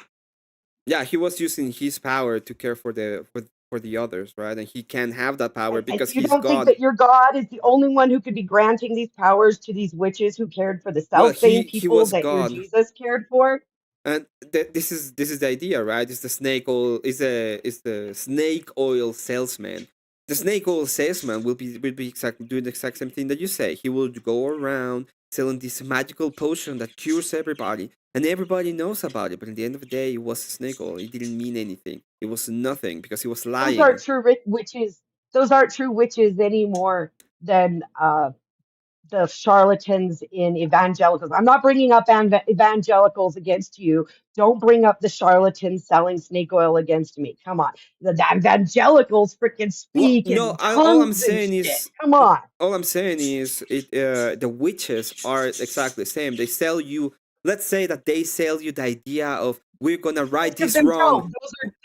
Speaker 1: Yeah, he was using his power to care for the others, right? And he can have that power
Speaker 3: And
Speaker 1: because
Speaker 3: you
Speaker 1: he's
Speaker 3: don't think
Speaker 1: God.
Speaker 3: that your God is the only one who could be granting these powers to these witches who cared for the
Speaker 1: Well,
Speaker 3: self same
Speaker 1: he
Speaker 3: people
Speaker 1: was
Speaker 3: that your
Speaker 1: God.
Speaker 3: Jesus cared for?
Speaker 1: And this is the idea, right? It's the snake oil is the snake oil salesman. The snake oil salesman will be exactly doing the exact same thing that you say. He will go around selling this magical potion that cures everybody, and everybody knows about it. But at the end of the day, it was snake oil. It didn't mean anything. It was nothing because he was
Speaker 3: Those aren't
Speaker 1: lying.
Speaker 3: true witches. Those aren't true witches any more than the charlatans in evangelicals. I'm not bringing up evangelicals against you. Don't bring up the charlatans selling snake oil against me. Come on. The evangelicals freaking
Speaker 1: Well,
Speaker 3: speak
Speaker 1: no,
Speaker 3: in
Speaker 1: all I'm
Speaker 3: tongues and
Speaker 1: saying
Speaker 3: shit.
Speaker 1: is
Speaker 3: Come on.
Speaker 1: all I'm saying is the witches are exactly the same. They sell you. Let's say that they sell you the idea of we're gonna right
Speaker 3: Most of
Speaker 1: this
Speaker 3: them
Speaker 1: wrong.
Speaker 3: don't.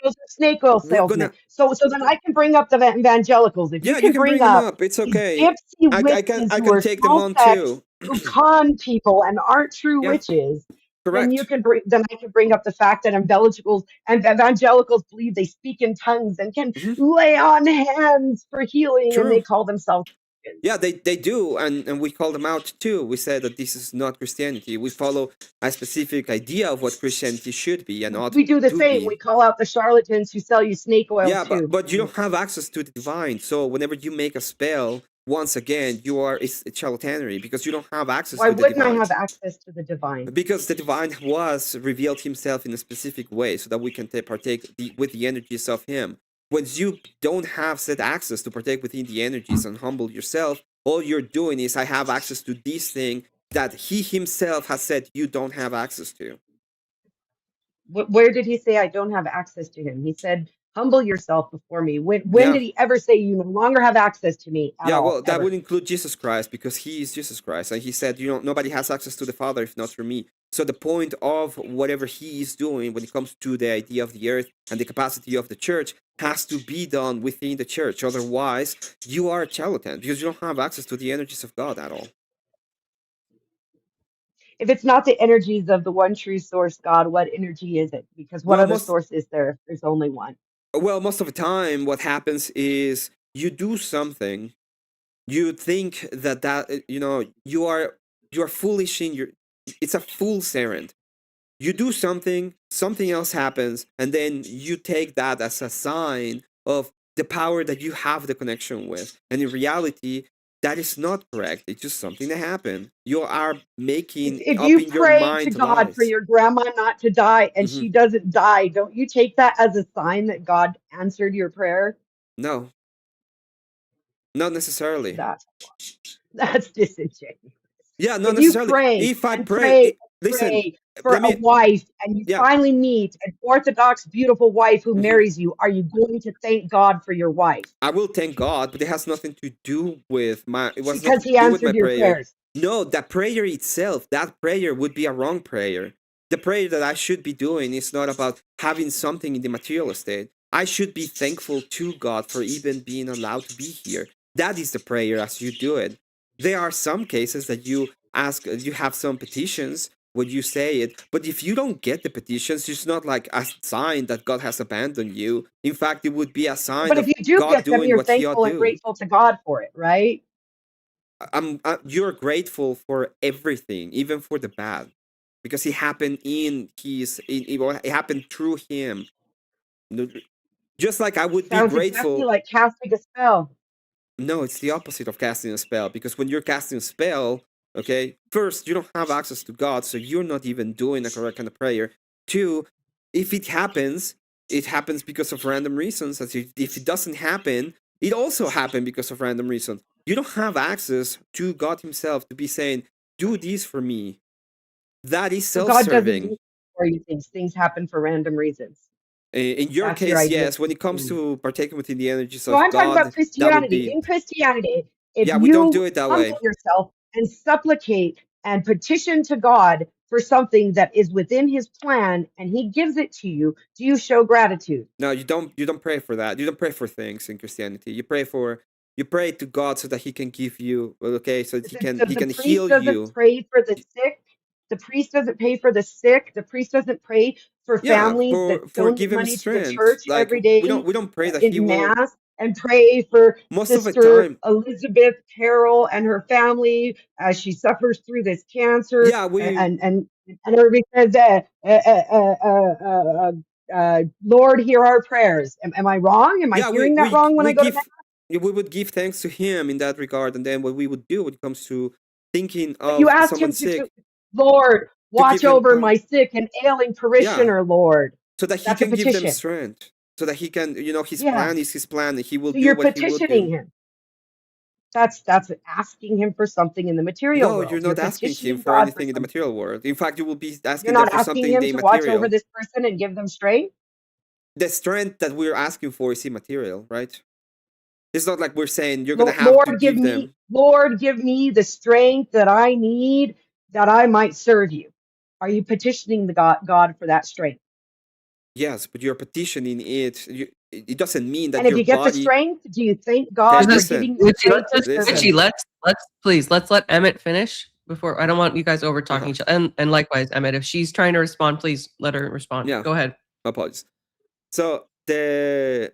Speaker 3: Those are snake oil
Speaker 1: We're
Speaker 3: salesmen.
Speaker 1: gonna
Speaker 3: So then I can bring up the evangelicals. If you
Speaker 1: yeah, you
Speaker 3: can
Speaker 1: can
Speaker 3: bring
Speaker 1: bring them
Speaker 3: up
Speaker 1: up. It's
Speaker 3: these
Speaker 1: okay.
Speaker 3: gypsy
Speaker 1: I can
Speaker 3: witches
Speaker 1: I
Speaker 3: who
Speaker 1: can
Speaker 3: are
Speaker 1: take them
Speaker 3: small
Speaker 1: on
Speaker 3: sex,
Speaker 1: too.
Speaker 3: who con people and aren't true
Speaker 1: Yeah,
Speaker 3: witches, then you
Speaker 1: correct.
Speaker 3: can bring. Then I can bring up the fact that evangelicals believe they speak in tongues and can
Speaker 1: Hmm.
Speaker 3: lay on hands for healing, and they
Speaker 1: True.
Speaker 3: call themselves Christians.
Speaker 1: Yeah, they do, and we call them out too. We say that this is not Christianity. We follow a specific idea of what Christianity should be and ought
Speaker 3: We do the
Speaker 1: to
Speaker 3: same.
Speaker 1: be.
Speaker 3: We call out the charlatans who sell you snake oil
Speaker 1: Yeah,
Speaker 3: too.
Speaker 1: but you don't have access to the divine. So whenever you make a spell, once again, it's charlatanry because you don't have access
Speaker 3: Why
Speaker 1: to the
Speaker 3: wouldn't I
Speaker 1: divine.
Speaker 3: have access to the divine?
Speaker 1: Because the divine was revealed himself in a specific way so that we can partake with the energies of him. When you don't have said access to partake within the energies and humble yourself, all you're doing is I have access to this thing that he himself has said you don't have access to.
Speaker 3: Where did he say I don't have access to him? He said, humble yourself before me. When
Speaker 1: Yeah.
Speaker 3: did he ever say you no longer have access to me at
Speaker 1: Yeah,
Speaker 3: all,
Speaker 1: well, that would
Speaker 3: ever?
Speaker 1: include Jesus Christ because he is Jesus Christ. And he said, nobody has access to the Father if not through me. So the point of whatever he is doing when it comes to the idea of the earth and the capacity of the church has to be done within the church. Otherwise, you are a charlatan because you don't have access to the energies of God at all.
Speaker 3: If it's not the energies of the one true source, God, what energy is it? Because what
Speaker 1: Well,
Speaker 3: other
Speaker 1: most
Speaker 3: source is there if there's only one?
Speaker 1: most of the time, what happens is you do something. You think that you are foolish in your. It's a fool's errand. You do something, something else happens, and then you take that as a sign of the power that you have the connection with. And in reality, that is not correct. It's just something that happened. You are making
Speaker 3: If
Speaker 1: up
Speaker 3: you
Speaker 1: in your
Speaker 3: pray to
Speaker 1: mind
Speaker 3: God for
Speaker 1: lies.
Speaker 3: your grandma not to die and
Speaker 1: Hmm.
Speaker 3: she doesn't die, don't you take that as a sign that God answered your prayer?
Speaker 1: No, not necessarily.
Speaker 3: That's that's disingenuous.
Speaker 1: Yeah, not
Speaker 3: If you
Speaker 1: necessarily.
Speaker 3: pray
Speaker 1: If I
Speaker 3: and
Speaker 1: pray,
Speaker 3: pray and
Speaker 1: listen,
Speaker 3: pray for
Speaker 1: let
Speaker 3: a
Speaker 1: me,
Speaker 3: wife and you
Speaker 1: yeah,
Speaker 3: finally meet an Orthodox, beautiful wife who
Speaker 1: mhm.
Speaker 3: marries you, are you going to thank God for your wife?
Speaker 1: I will thank God, but it has nothing to do with it was
Speaker 3: Because
Speaker 1: nothing to
Speaker 3: he
Speaker 1: do with my
Speaker 3: answered your
Speaker 1: prayer.
Speaker 3: prayers.
Speaker 1: No, that prayer itself, that prayer would be a wrong prayer. The prayer that I should be doing is not about having something in the material state. I should be thankful to God for even being allowed to be here. That is the prayer as you do it. There are some cases that you have some petitions when you say it. But if you don't get the petitions, it's not like a sign that God has abandoned you. In fact, it would be a sign
Speaker 3: But if
Speaker 1: of
Speaker 3: you do
Speaker 1: God
Speaker 3: get them,
Speaker 1: doing
Speaker 3: you're
Speaker 1: what He ought
Speaker 3: thankful and
Speaker 1: to do.
Speaker 3: grateful to God for it, right?
Speaker 1: You're grateful for everything, even for the bad, because it happened it happened through Him. Just like I would be
Speaker 3: Sounds exactly
Speaker 1: grateful.
Speaker 3: like casting a spell.
Speaker 1: No, it's the opposite of casting a spell, because when you're casting a spell, okay, first, you don't have access to God, so you're not even doing the correct kind of prayer. Two, if it happens because of random reasons. If it doesn't happen, it also happened because of random reasons. You don't have access to God Himself to be saying, do this for me. That is
Speaker 3: So God doesn't do
Speaker 1: self-serving.
Speaker 3: it for you things. Things happen for random reasons.
Speaker 1: In your
Speaker 3: That's your
Speaker 1: case,
Speaker 3: idea of
Speaker 1: yes. When it comes
Speaker 3: Christianity.
Speaker 1: to partaking within the energies
Speaker 3: So
Speaker 1: of
Speaker 3: I'm talking about
Speaker 1: God, that would
Speaker 3: Christianity.
Speaker 1: be,
Speaker 3: In Christianity, if
Speaker 1: yeah, we don't
Speaker 3: you
Speaker 1: do it that
Speaker 3: humble
Speaker 1: way.
Speaker 3: yourself and supplicate and petition to God for something that is within his plan and he gives it to you, do you show gratitude?
Speaker 1: No, you don't. You don't pray for that. You don't pray for things in Christianity. You pray to God so that He can give you, well, okay, so that
Speaker 3: So
Speaker 1: He
Speaker 3: the
Speaker 1: can
Speaker 3: priest
Speaker 1: heal
Speaker 3: doesn't
Speaker 1: you.
Speaker 3: pray for the sick. The priest doesn't pay for the sick. The priest doesn't pray for
Speaker 1: Yeah,
Speaker 3: families that
Speaker 1: for
Speaker 3: donate
Speaker 1: give him
Speaker 3: money to the
Speaker 1: strength.
Speaker 3: church
Speaker 1: Like
Speaker 3: every day
Speaker 1: we don't pray that He
Speaker 3: in
Speaker 1: will.
Speaker 3: mass and pray for
Speaker 1: Most of the
Speaker 3: Sister
Speaker 1: time,
Speaker 3: Elizabeth Carroll and her family as she suffers through this cancer.
Speaker 1: yeah,
Speaker 3: And everybody says, Lord, hear our prayers. Am I wrong? Am I
Speaker 1: yeah,
Speaker 3: hearing that wrong when I go to mass?
Speaker 1: we would give thanks to Him in that regard, and then what we would do when it comes to thinking
Speaker 3: But you
Speaker 1: of
Speaker 3: ask
Speaker 1: someone
Speaker 3: him
Speaker 1: sick,
Speaker 3: Lord,
Speaker 1: to
Speaker 3: watch
Speaker 1: give him,
Speaker 3: over my sick and ailing
Speaker 1: yeah,
Speaker 3: parishioner, Lord.
Speaker 1: so that He
Speaker 3: That's a
Speaker 1: can give them
Speaker 3: petition.
Speaker 1: strength, so that He can, His
Speaker 3: Yeah.
Speaker 1: plan is His plan, and He will
Speaker 3: So
Speaker 1: do
Speaker 3: you're
Speaker 1: what He will do.
Speaker 3: petitioning him. That's asking him for something in the material
Speaker 1: No, you're
Speaker 3: world. You're
Speaker 1: not asking Him
Speaker 3: petitioning
Speaker 1: for
Speaker 3: God for
Speaker 1: anything in the
Speaker 3: something.
Speaker 1: material world. In fact, you will be
Speaker 3: You're
Speaker 1: asking them
Speaker 3: not
Speaker 1: for
Speaker 3: asking
Speaker 1: something in
Speaker 3: him
Speaker 1: the
Speaker 3: to watch over
Speaker 1: immaterial.
Speaker 3: this person and give them strength.
Speaker 1: The strength that we're asking for is immaterial, right? It's not like we're saying you're gonna have to give them.
Speaker 3: Lord, give me the strength that I need that I might serve you. Are you petitioning the God for that strength?
Speaker 1: Yes, but you're petitioning it. It doesn't mean
Speaker 3: And
Speaker 1: that
Speaker 3: if
Speaker 1: your
Speaker 3: you get the
Speaker 1: body.
Speaker 3: strength, do you thank
Speaker 1: Okay,
Speaker 3: God for
Speaker 1: listen,
Speaker 3: giving you
Speaker 2: Witchy,
Speaker 3: strength to serve
Speaker 1: listen.
Speaker 3: him?
Speaker 2: let's please let's let Emmett finish before. I don't want you guys over talking each other. And likewise, Emmett, if she's trying to respond, please let her respond.
Speaker 1: Yeah,
Speaker 2: Go ahead.
Speaker 1: apologies. So the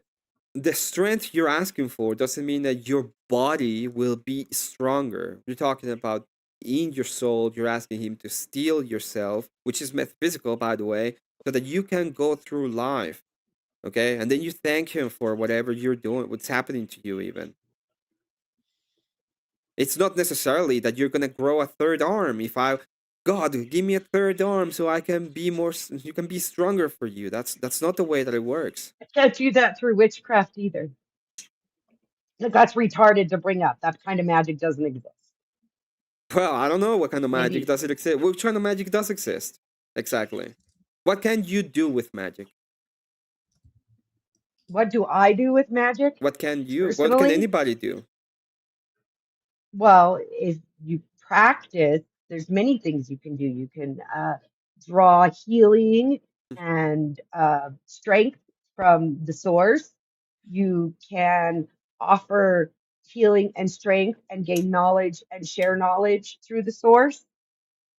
Speaker 1: strength you're asking for doesn't mean that your body will be stronger. You're talking about in your soul, you're asking Him to steal yourself, which is metaphysical, by the way, so that you can go through life. Okay, and then you thank Him for whatever you're doing, what's happening to you, even. It's not necessarily that you're gonna grow a third arm. God, give me a third arm so I can be you can be stronger for you. That's not the way that it works.
Speaker 3: I can't do that through witchcraft either. That's retarded to bring up. That kind of magic doesn't exist.
Speaker 1: Well, I don't know what kind of magic
Speaker 3: Maybe.
Speaker 1: does it exist. What kind of magic does exist? Exactly. What can you do with magic?
Speaker 3: What do I do with magic
Speaker 1: What can
Speaker 3: personally?
Speaker 1: anybody do?
Speaker 3: Well, if you practice, there's many things you can do. You can draw healing and strength from the source. You can offer healing and strength and gain knowledge and share knowledge through the source.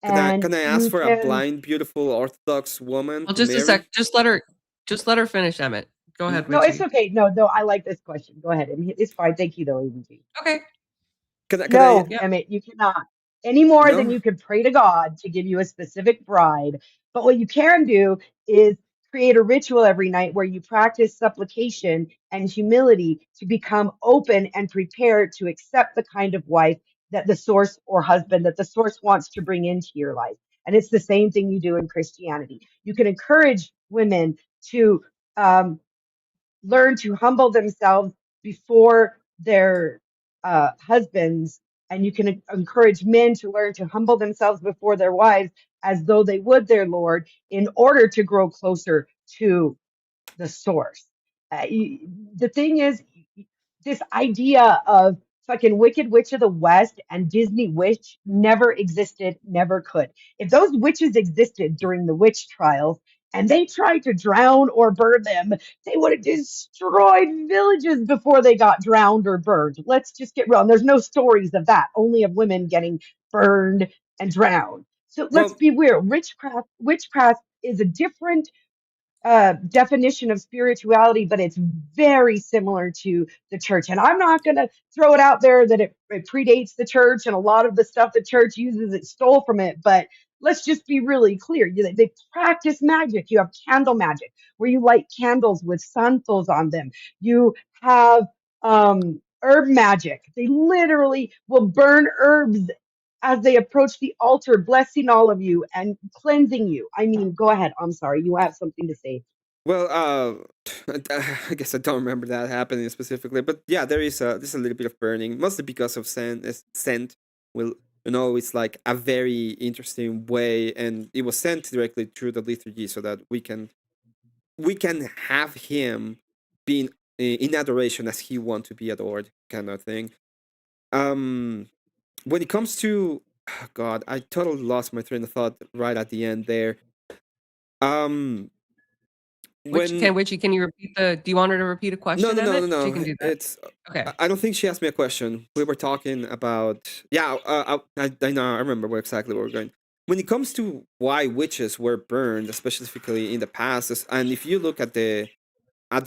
Speaker 3: And
Speaker 1: Can I ask
Speaker 3: you
Speaker 1: for a
Speaker 3: can,
Speaker 1: blind, beautiful Orthodox woman
Speaker 2: Well,
Speaker 1: to
Speaker 2: just a
Speaker 1: marry?
Speaker 2: sec. Just let her finish, Emmett. Go ahead,
Speaker 3: no, it's
Speaker 2: Witchy.
Speaker 3: okay. No, I like this question. Go ahead. It's fine. Thank you, though, EVG.
Speaker 2: Okay.
Speaker 1: Can I?
Speaker 3: No,
Speaker 2: Yep.
Speaker 3: Emmett, you cannot. Any more than
Speaker 1: No.
Speaker 3: you can pray to God to give you a specific bride. But what you can do is create a ritual every night where you practice supplication and humility to become open and prepared to accept the kind of wife that the source or husband that the source wants to bring into your life. And it's the same thing you do in Christianity. You can encourage women to learn to humble themselves before their husbands, and you can encourage men to learn to humble themselves before their wives as though they would their Lord in order to grow closer to the source. The thing is, this idea of fucking Wicked Witch of the West and Disney Witch never existed, never could. If those witches existed during the witch trials and they tried to drown or burn them, they would have destroyed villages before they got drowned or burned. Let's just get real. And there's no stories of that, only of women getting burned and drowned. So let's
Speaker 1: Well,
Speaker 3: be real. Witchcraft is a different definition of spirituality, but it's very similar to the church. And I'm not going to throw it out there that it predates the church, and a lot of the stuff the church uses, it stole from it. But let's just be really clear. They practice magic. You have candle magic, where you light candles with santos on them. You have herb magic. They literally will burn herbs as they approach the altar, blessing all of you and cleansing you. I mean, go ahead. I'm sorry. You have something to say.
Speaker 1: well, I guess I don't remember that happening specifically, but yeah, there's a little bit of burning, mostly because of scent. Well, it's like a very interesting way, and it was sent directly through the liturgy, so that we can have him being in adoration as he wants to be adored, kind of thing. Um, when it comes to God, I totally lost my train of thought right at the end there. Um, when
Speaker 2: Witchy, can you repeat do you want her to repeat a
Speaker 1: no,
Speaker 2: question,
Speaker 1: no, no, no,
Speaker 2: Emmett? She
Speaker 1: no.
Speaker 2: can do that.
Speaker 1: It's
Speaker 2: Okay.
Speaker 1: I don't think she asked me a question. We were talking about I know I remember where exactly where we're going. When it comes to why witches were burned, specifically in the past, and if you look at the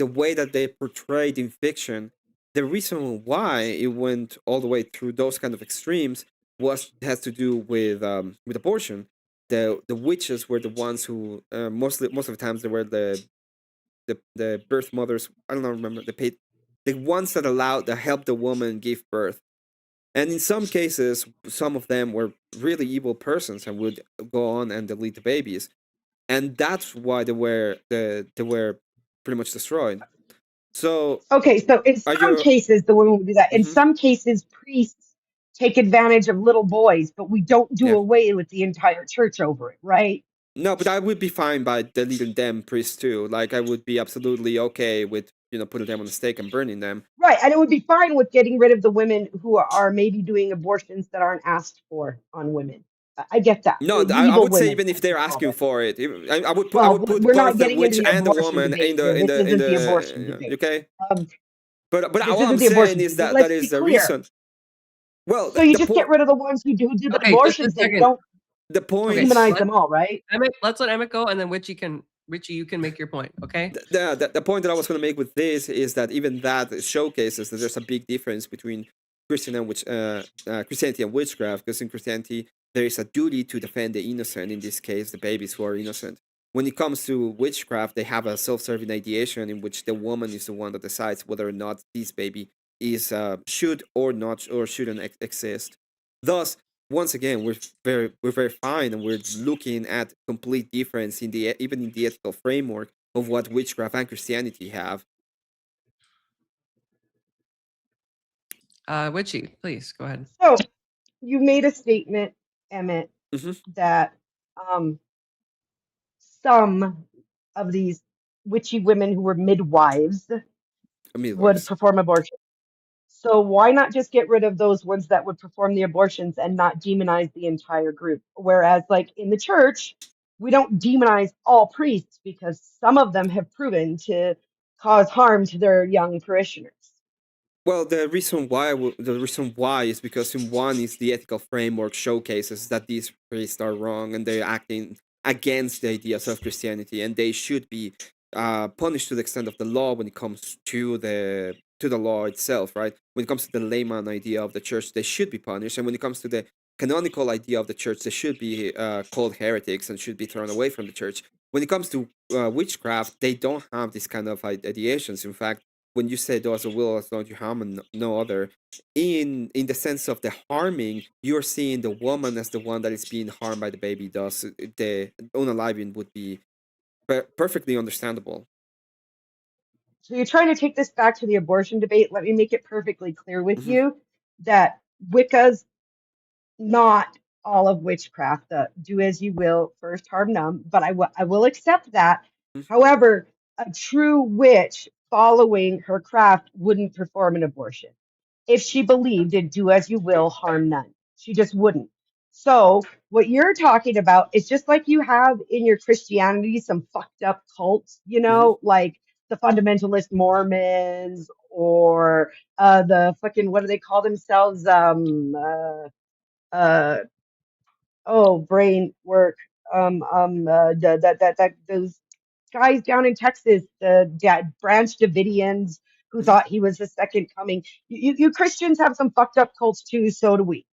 Speaker 1: way that they portrayed in fiction, the reason why it went all the way through those kind of extremes has to do with abortion. The witches were the ones who most of the times they were the birth mothers. I don't know, remember the ones that helped the woman give birth. And in some cases, some of them were really evil persons and would go on and delete the babies, and that's why they were pretty much destroyed. So
Speaker 3: Okay, so in
Speaker 1: are
Speaker 3: some
Speaker 1: you?
Speaker 3: cases, the women will do that. In
Speaker 1: Hmm.
Speaker 3: some cases, priests take advantage of little boys, but we don't do
Speaker 1: Yeah.
Speaker 3: away with the entire church over it, right?
Speaker 1: No, but I would be fine by deleting them priests too. Like I would be absolutely okay with putting them on the stake and burning them.
Speaker 3: Right, and it would be fine with getting rid of the women who are maybe doing abortions that aren't asked for on women. I get that.
Speaker 1: No,
Speaker 3: The
Speaker 1: I
Speaker 3: evil
Speaker 1: would say
Speaker 3: women,
Speaker 1: even if
Speaker 3: as we
Speaker 1: they're
Speaker 3: call
Speaker 1: asking
Speaker 3: them.
Speaker 1: for it, I would put I
Speaker 3: Well,
Speaker 1: would put
Speaker 3: we're not
Speaker 1: both the
Speaker 3: getting into
Speaker 1: witch
Speaker 3: the
Speaker 1: and the
Speaker 3: abortion
Speaker 1: woman
Speaker 3: debate
Speaker 1: in
Speaker 3: here.
Speaker 1: the in
Speaker 3: This
Speaker 1: the in
Speaker 3: isn't the abortion
Speaker 1: the
Speaker 3: debate.
Speaker 1: okay.
Speaker 3: Um,
Speaker 1: But
Speaker 3: this
Speaker 1: all
Speaker 3: isn't
Speaker 1: I'm
Speaker 3: the abortion
Speaker 1: saying is
Speaker 3: debate. But
Speaker 1: that
Speaker 3: let's
Speaker 1: is
Speaker 3: be
Speaker 1: the
Speaker 3: clear.
Speaker 1: reason. Well,
Speaker 3: So you
Speaker 1: the
Speaker 3: just get
Speaker 1: point
Speaker 3: rid of the ones who do the
Speaker 2: Okay, just a
Speaker 3: abortions, and you
Speaker 2: second.
Speaker 3: don't
Speaker 1: the
Speaker 2: Okay,
Speaker 1: point
Speaker 3: demonize
Speaker 2: let
Speaker 3: them all, right?
Speaker 2: let's let Emmett go, and then Richie, you can make your point. Okay.
Speaker 1: the point that I was going to make with this is that even that showcases that there's a big difference between Christianity and witchcraft. Because in Christianity, there is a duty to defend the innocent. In this case, the babies who are innocent. When it comes to witchcraft, they have a self-serving ideation in which the woman is the one that decides whether or not this baby is should or not or shouldn't exist. Thus, once again, we're very fine, and we're looking at complete difference in the even in the ethical framework of what witchcraft and Christianity have.
Speaker 2: Witchy, please go ahead.
Speaker 3: So you made a statement, Emmett,
Speaker 1: Hmm.
Speaker 3: that um, some of these witchy women who were midwives would
Speaker 1: Midwives.
Speaker 3: perform abortion. So why not just get rid of those ones that would perform the abortions and not demonize the entire group? Whereas, like in the church, we don't demonize all priests because some of them have proven to cause harm to their young parishioners.
Speaker 1: Well, the reason why is because in one is the ethical framework showcases that these priests are wrong and they're acting against the ideas of Christianity, and they should be punished to the extent of the law when it comes to the law itself, right? When it comes to the layman idea of the church, they should be punished, and when it comes to the canonical idea of the church, they should be called heretics and should be thrown away from the church. When it comes to witchcraft, they don't have these kind of ideations. In fact, when you say those a will as don't you harm and no other, in the sense of the harming, you're seeing the woman as the one that is being harmed by the baby. Thus the unaliving would be perfectly understandable.
Speaker 3: So you're trying to take this back to the abortion debate. Let me make it perfectly clear with
Speaker 1: Hmm.
Speaker 3: you that Wicca's not all of witchcraft. The do as you will, first harm none, but I will accept that. However, a true witch following her craft wouldn't perform an abortion if she believed in do as you will, harm none. She just wouldn't. So, what you're talking about is just like you have in your Christianity some fucked up cults,
Speaker 1: Hmm.
Speaker 3: like the fundamentalist Mormons or the fucking, what do they call themselves? Oh, brain work. Those guys down in Texas, the Branch Davidians who
Speaker 1: Mhm.
Speaker 3: thought he was the second coming. You Christians have some fucked up cults too, so do we.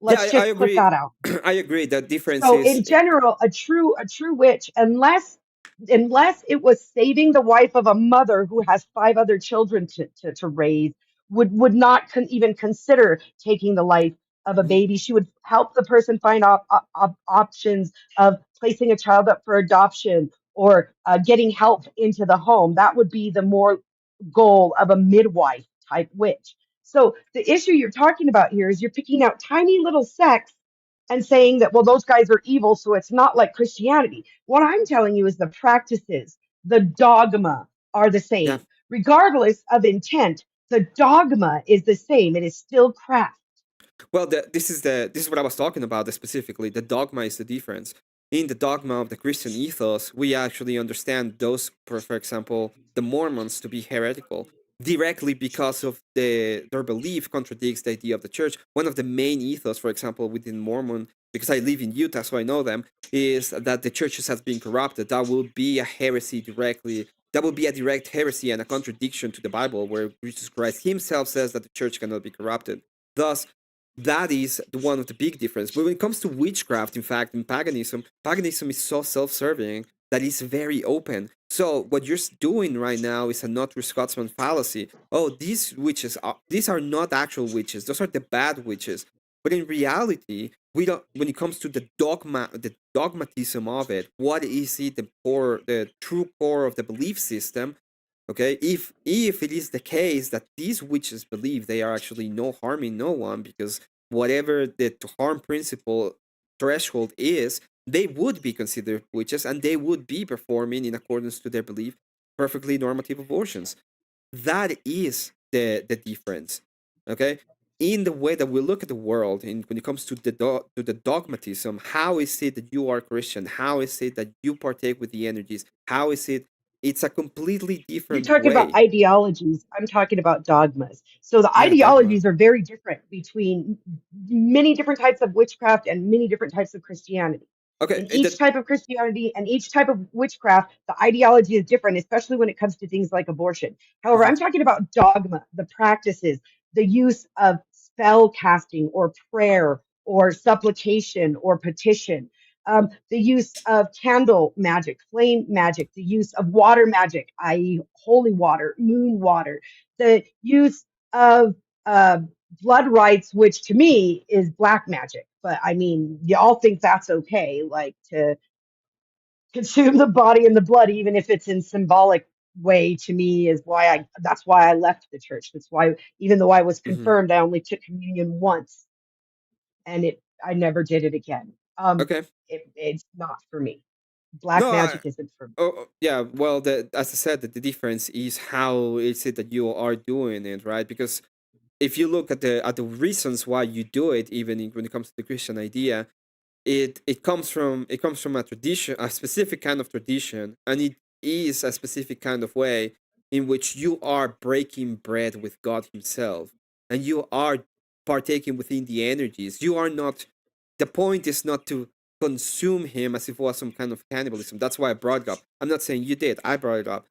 Speaker 1: Yeah,
Speaker 3: Let's
Speaker 1: I
Speaker 3: just put
Speaker 1: agree.
Speaker 3: that out.
Speaker 1: I agree. The difference
Speaker 3: So
Speaker 1: is
Speaker 3: in general, a true witch, unless it was saving the wife of a mother who has five other children to raise, would not even consider taking the life of a
Speaker 1: Mhm.
Speaker 3: baby. She would help the person find options of placing a child up for adoption or getting help into the home. That would be the more goal of a midwife type witch. So the issue you're talking about here is you're picking out tiny little sects and saying that, well, those guys are evil, so it's not like Christianity. What I'm telling you is the practices, the dogma are the
Speaker 1: yeah.
Speaker 3: same. Regardless of intent, the dogma is the same. It is still craft.
Speaker 1: Well, this is what I was talking about specifically. The dogma is the difference. In the dogma of the Christian ethos, we actually understand those, for example, the Mormons to be heretical directly because of their belief contradicts the idea of the church. One of the main ethos, for example, within Mormon, because I live in Utah, so I know them, is that the churches has been corrupted. That will be a heresy directly. That will be a direct heresy and a contradiction to the Bible, where Jesus Christ Himself says that the church cannot be corrupted. Thus, that is one of the big difference. But when it comes to witchcraft, in fact, in paganism is so self-serving that it's very open. So what you're doing right now is a not Scotsman fallacy. Oh, these are not actual witches. Those are the bad witches. But in reality, we don't. When it comes to the dogmatism of it, what is it? The true core of the belief system. Okay, if it is the case that these witches believe they are actually no harming no one, because whatever the to harm principle threshold is, they would be considered witches and they would be performing in accordance to their belief perfectly normative abortions. That is the difference. Okay, in the way that we look at the world, in when it comes to the dogmatism, how is it that you are Christian? How is it that you partake with the energies? How is it? It's a completely
Speaker 3: You're
Speaker 1: different
Speaker 3: talking about
Speaker 1: way.
Speaker 3: ideologies. I'm talking about dogmas. So the
Speaker 1: Yeah, dogma.
Speaker 3: ideologies are very different between many different types of witchcraft and many different types of Christianity.
Speaker 1: Okay,
Speaker 3: In
Speaker 1: and
Speaker 3: each type of Christianity and each type of witchcraft, the ideology is different, especially when it comes to things like abortion. However,
Speaker 1: mhm,
Speaker 3: I'm talking about dogma, the practices, the use of spell casting or prayer or supplication or petition, the use of candle magic, flame magic, the use of water magic, i.e., holy water, moon water, the use of uh, blood rites, which to me is black magic. But I mean, y'all think that's okay, like to consume the body and the blood, even if it's in symbolic way. To me, is why that's why I left the church. That's why, even though I was
Speaker 1: mhm.
Speaker 3: confirmed, I only took communion once, and I never did it again.
Speaker 1: Okay.
Speaker 3: It's not for me. Black
Speaker 1: No,
Speaker 3: magic isn't for me.
Speaker 1: yeah. Well, as I said, the difference is how is it that you are doing it, right? Because if you look at the reasons why you do it, even when it comes to the Christian idea, it comes from a tradition, a specific kind of tradition, and it is a specific kind of way in which you are breaking bread with God Himself, and you are partaking within the energies. You are not. The point is not to consume Him as if it was some kind of cannibalism. That's why I brought it up. I'm not saying you did. I brought it up.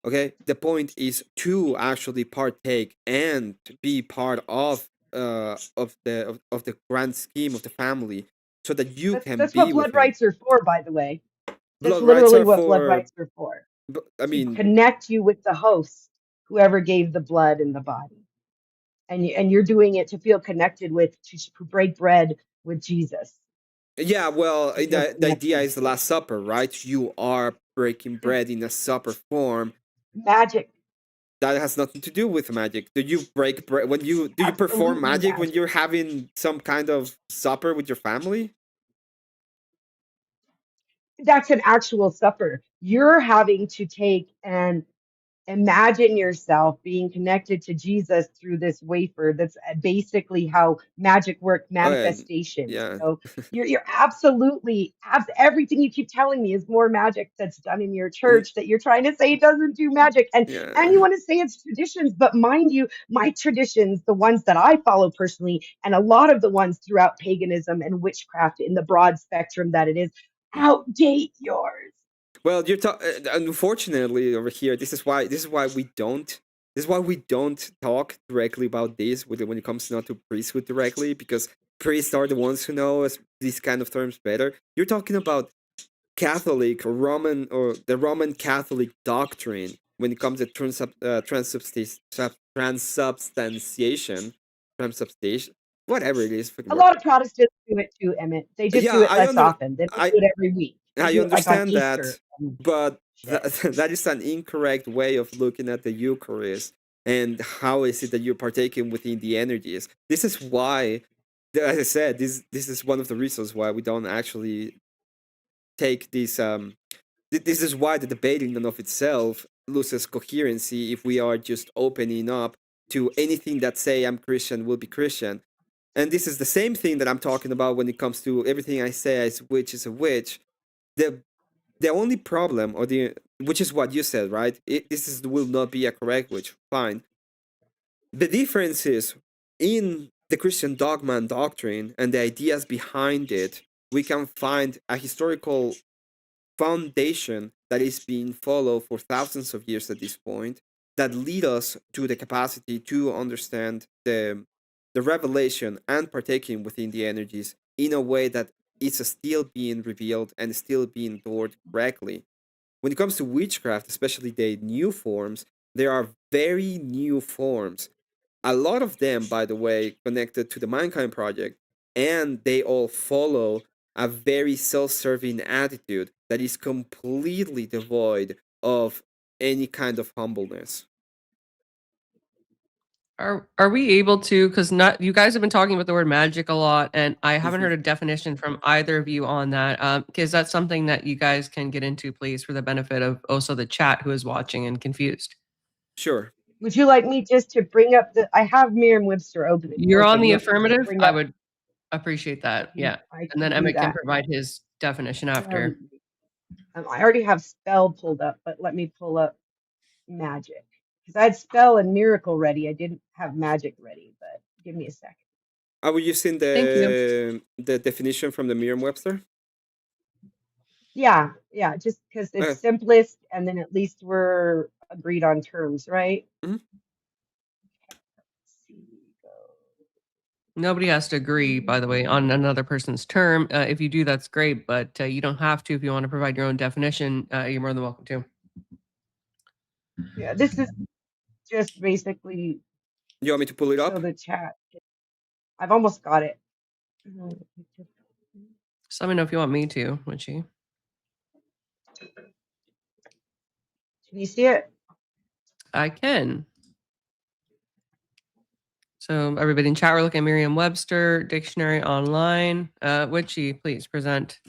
Speaker 1: Okay, the point is to actually partake and be part of the grand scheme of the family, so that you
Speaker 3: That's
Speaker 1: can
Speaker 3: that's what
Speaker 1: be with
Speaker 3: blood
Speaker 1: him.
Speaker 3: rights are for, by the way. That's
Speaker 1: Blood rights
Speaker 3: literally
Speaker 1: are
Speaker 3: what blood
Speaker 1: for,
Speaker 3: rights are for,
Speaker 1: I
Speaker 3: to
Speaker 1: mean,
Speaker 3: connect you with the host, whoever gave the blood and the body. And you're doing it to feel connected with, to break bread with Jesus,
Speaker 1: yeah, well,
Speaker 3: to feel
Speaker 1: the idea
Speaker 3: connected.
Speaker 1: is the Last Supper, right? You are breaking
Speaker 3: It's
Speaker 1: bread in a supper form.
Speaker 3: magic,
Speaker 1: That has nothing to do with magic. Do you break bread when you do you perform
Speaker 3: absolutely
Speaker 1: magic when
Speaker 3: magic.
Speaker 1: you're having some kind of supper with your family?
Speaker 3: That's an actual supper. You're having to take and imagine yourself being connected to Jesus through this wafer. That's basically how magic work
Speaker 1: Oh, and
Speaker 3: manifestations.
Speaker 1: yeah.
Speaker 3: So you're absolutely everything you keep telling me is more magic that's done in your church that you're trying to say doesn't do magic, and
Speaker 1: Yeah.
Speaker 3: you want to say it's traditions, but mind you, my traditions, the ones that I follow personally, and a lot of the ones throughout paganism and witchcraft in the broad spectrum that it is, outdate yours.
Speaker 1: Well, you're unfortunately over here. This is why we don't. This is why we don't talk directly about this when it comes not to priesthood directly, because priests are the ones who know these kind of terms better. You're talking about Catholic or Roman or the Roman Catholic doctrine when it comes to transubstantiation, whatever it is, fucking
Speaker 3: A
Speaker 1: word.
Speaker 3: lot of Protestants do it too, Emmett. They just do
Speaker 1: Yeah,
Speaker 3: it less often. They don't
Speaker 1: I
Speaker 3: do it every week. They
Speaker 1: I
Speaker 3: do it like on
Speaker 1: understand
Speaker 3: Easter
Speaker 1: that,
Speaker 3: and
Speaker 1: but
Speaker 3: shit.
Speaker 1: that is an incorrect way of looking at the Eucharist and how is it that you're partaking within the energies. This is why, as I said, this is one of the reasons why we don't actually take this. This is why the debate in and of itself loses coherency if we are just opening up to anything that say I'm Christian will be Christian. And this is the same thing that I'm talking about when it comes to everything I say is witch is a witch. The only problem, or the which is what you said, right? This is will not be a correct witch. Fine. The difference is in the Christian dogma and doctrine and the ideas behind it. We can find a historical foundation that is being followed for thousands of years at this point that lead us to the capacity to understand the revelation and partaking within the energies in a way that is still being revealed and still being taught correctly. When it comes to witchcraft, especially the new forms, there are very new forms. A lot of them, by the way, connected to the Mankind Project, and they all follow a very self serving attitude that is completely devoid of any kind of humbleness.
Speaker 2: Are we able to, because not you guys have been talking about the word magic a lot, and I haven't heard a definition from either of you on that. Is that something that you guys can get into, please, for the benefit of also the chat who is watching and confused?
Speaker 1: Sure.
Speaker 3: Would you like me just to bring up the? I have Merriam-Webster open.
Speaker 2: You're on
Speaker 3: You
Speaker 2: the
Speaker 3: want me to just
Speaker 2: affirmative.
Speaker 3: bring
Speaker 2: I
Speaker 3: up?
Speaker 2: would appreciate that. Yeah.
Speaker 3: I
Speaker 2: And
Speaker 3: can
Speaker 2: then
Speaker 3: do
Speaker 2: Emmett can
Speaker 3: that.
Speaker 2: provide his definition after.
Speaker 3: Um, I already have spell pulled up, but let me pull up magic because I had spell and miracle ready. I didn't have magic ready, but give me a second.
Speaker 1: Are we using
Speaker 2: Thank you.
Speaker 1: the definition from the Merriam-Webster?
Speaker 3: Yeah, just because it's
Speaker 1: Okay.
Speaker 3: simplest, and then at least we're agreed on terms, right?
Speaker 1: Mhm.
Speaker 3: Let's see, go.
Speaker 2: Nobody has to agree, by the way, on another person's term. If you do, that's great, but you don't have to. If you want to provide your own definition, you're more than welcome to.
Speaker 3: Yeah, this is just basically
Speaker 1: You want me to pull it
Speaker 3: so
Speaker 1: up?
Speaker 3: the chat. I've almost got it.
Speaker 2: So let me know if you want me to, Witchy.
Speaker 3: Can you see it?
Speaker 2: I can. So everybody in chat, we're looking at Merriam-Webster dictionary online. Witchy, please present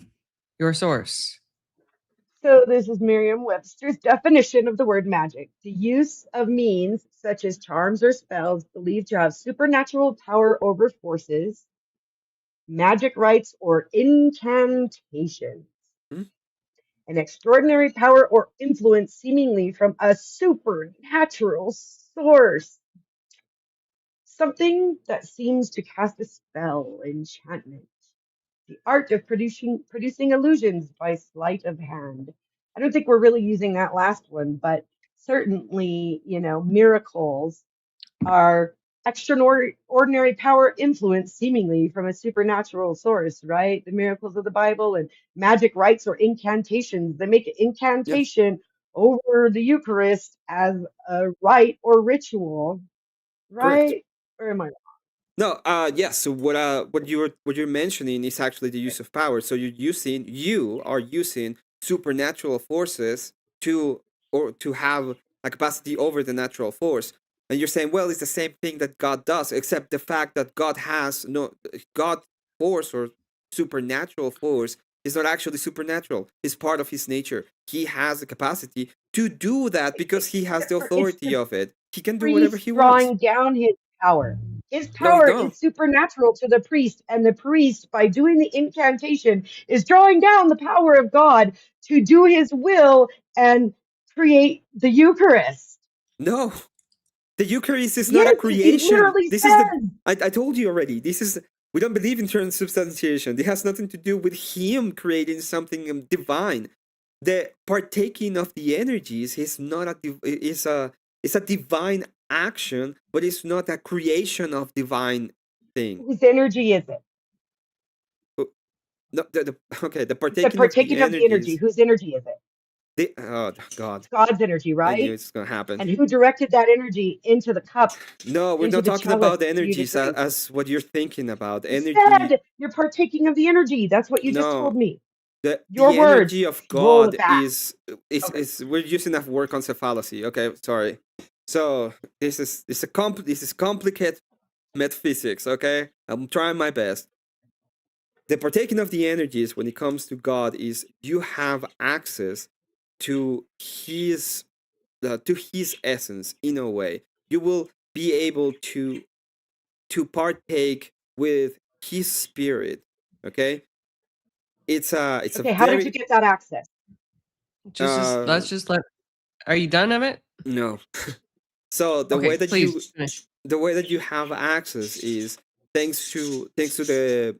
Speaker 2: your source.
Speaker 3: So this is Merriam-Webster's definition of the word magic. The use of means such as charms or spells believed to have supernatural power over forces, magic rites, or incantations.
Speaker 1: Hmm?
Speaker 3: An extraordinary power or influence seemingly from a supernatural source. Something that seems to cast a spell, enchantment. The art of producing illusions by sleight of hand. I don't think we're really using that last one, but certainly, miracles are extraordinary power influence seemingly from a supernatural source, right? The miracles of the Bible and magic rites or incantations. They make an
Speaker 1: Yeah,
Speaker 3: incantation over the Eucharist as a rite or ritual,
Speaker 1: correct.
Speaker 3: right? Or am I?
Speaker 1: No, yes. So what you're mentioning is actually the use of power. So you are using supernatural forces to have a capacity over the natural force. And you're saying, well, it's the same thing that God does, except the fact that God has no God force or supernatural force He's not actually supernatural. It's part of his nature. He has the capacity to do that because he has the
Speaker 3: It's
Speaker 1: authority
Speaker 3: the
Speaker 1: of it. He can do whatever
Speaker 3: priest
Speaker 1: he wants.
Speaker 3: drawing down his power. His
Speaker 1: No,
Speaker 3: power
Speaker 1: no,
Speaker 3: is supernatural to the priest, and the priest, by doing the incantation, is drawing down the power of God to do his will and create the Eucharist.
Speaker 1: no. The Eucharist is not
Speaker 3: Yes,
Speaker 1: a
Speaker 3: he
Speaker 1: creation.
Speaker 3: literally
Speaker 1: This is the.
Speaker 3: says.
Speaker 1: I told you already. This is. We don't believe in transubstantiation. It has nothing to do with him creating something divine. The partaking of the energies is not it's a divine action, but it's not a creation of divine thing.
Speaker 3: Whose energy is it?
Speaker 1: No, okay, the
Speaker 3: You said
Speaker 1: partaking of the
Speaker 3: partaking of the energy.
Speaker 1: energies.
Speaker 3: Whose energy is it?
Speaker 1: Oh God,
Speaker 3: It's God's energy,
Speaker 1: I knew
Speaker 3: right?
Speaker 1: it's gonna happen.
Speaker 3: And who directed that energy into the cup,
Speaker 1: No, we're
Speaker 3: into
Speaker 1: not
Speaker 3: the
Speaker 1: talking
Speaker 3: chalice
Speaker 1: about the
Speaker 3: for you to
Speaker 1: energies
Speaker 3: drink?
Speaker 1: as what you're thinking about.
Speaker 3: You
Speaker 1: Energy,
Speaker 3: said you're partaking of the energy. That's what you just
Speaker 1: no.
Speaker 3: told me. Your
Speaker 1: The
Speaker 3: words.
Speaker 1: energy of
Speaker 3: Roll with
Speaker 1: God
Speaker 3: that. Okay.
Speaker 1: is we're using that word concept fallacy. Okay, sorry. So this is complicated metaphysics. Okay, I'm trying my best. The partaking of the energies when it comes to God is you have access to his essence in a way. You will be able to partake with his spirit. Okay, it's a
Speaker 3: Okay, how did you
Speaker 1: very
Speaker 3: get that access?
Speaker 2: Let's just let. Are you done, Emmett?
Speaker 1: no. So
Speaker 2: Okay, please finish.
Speaker 1: the way that you have access is thanks to the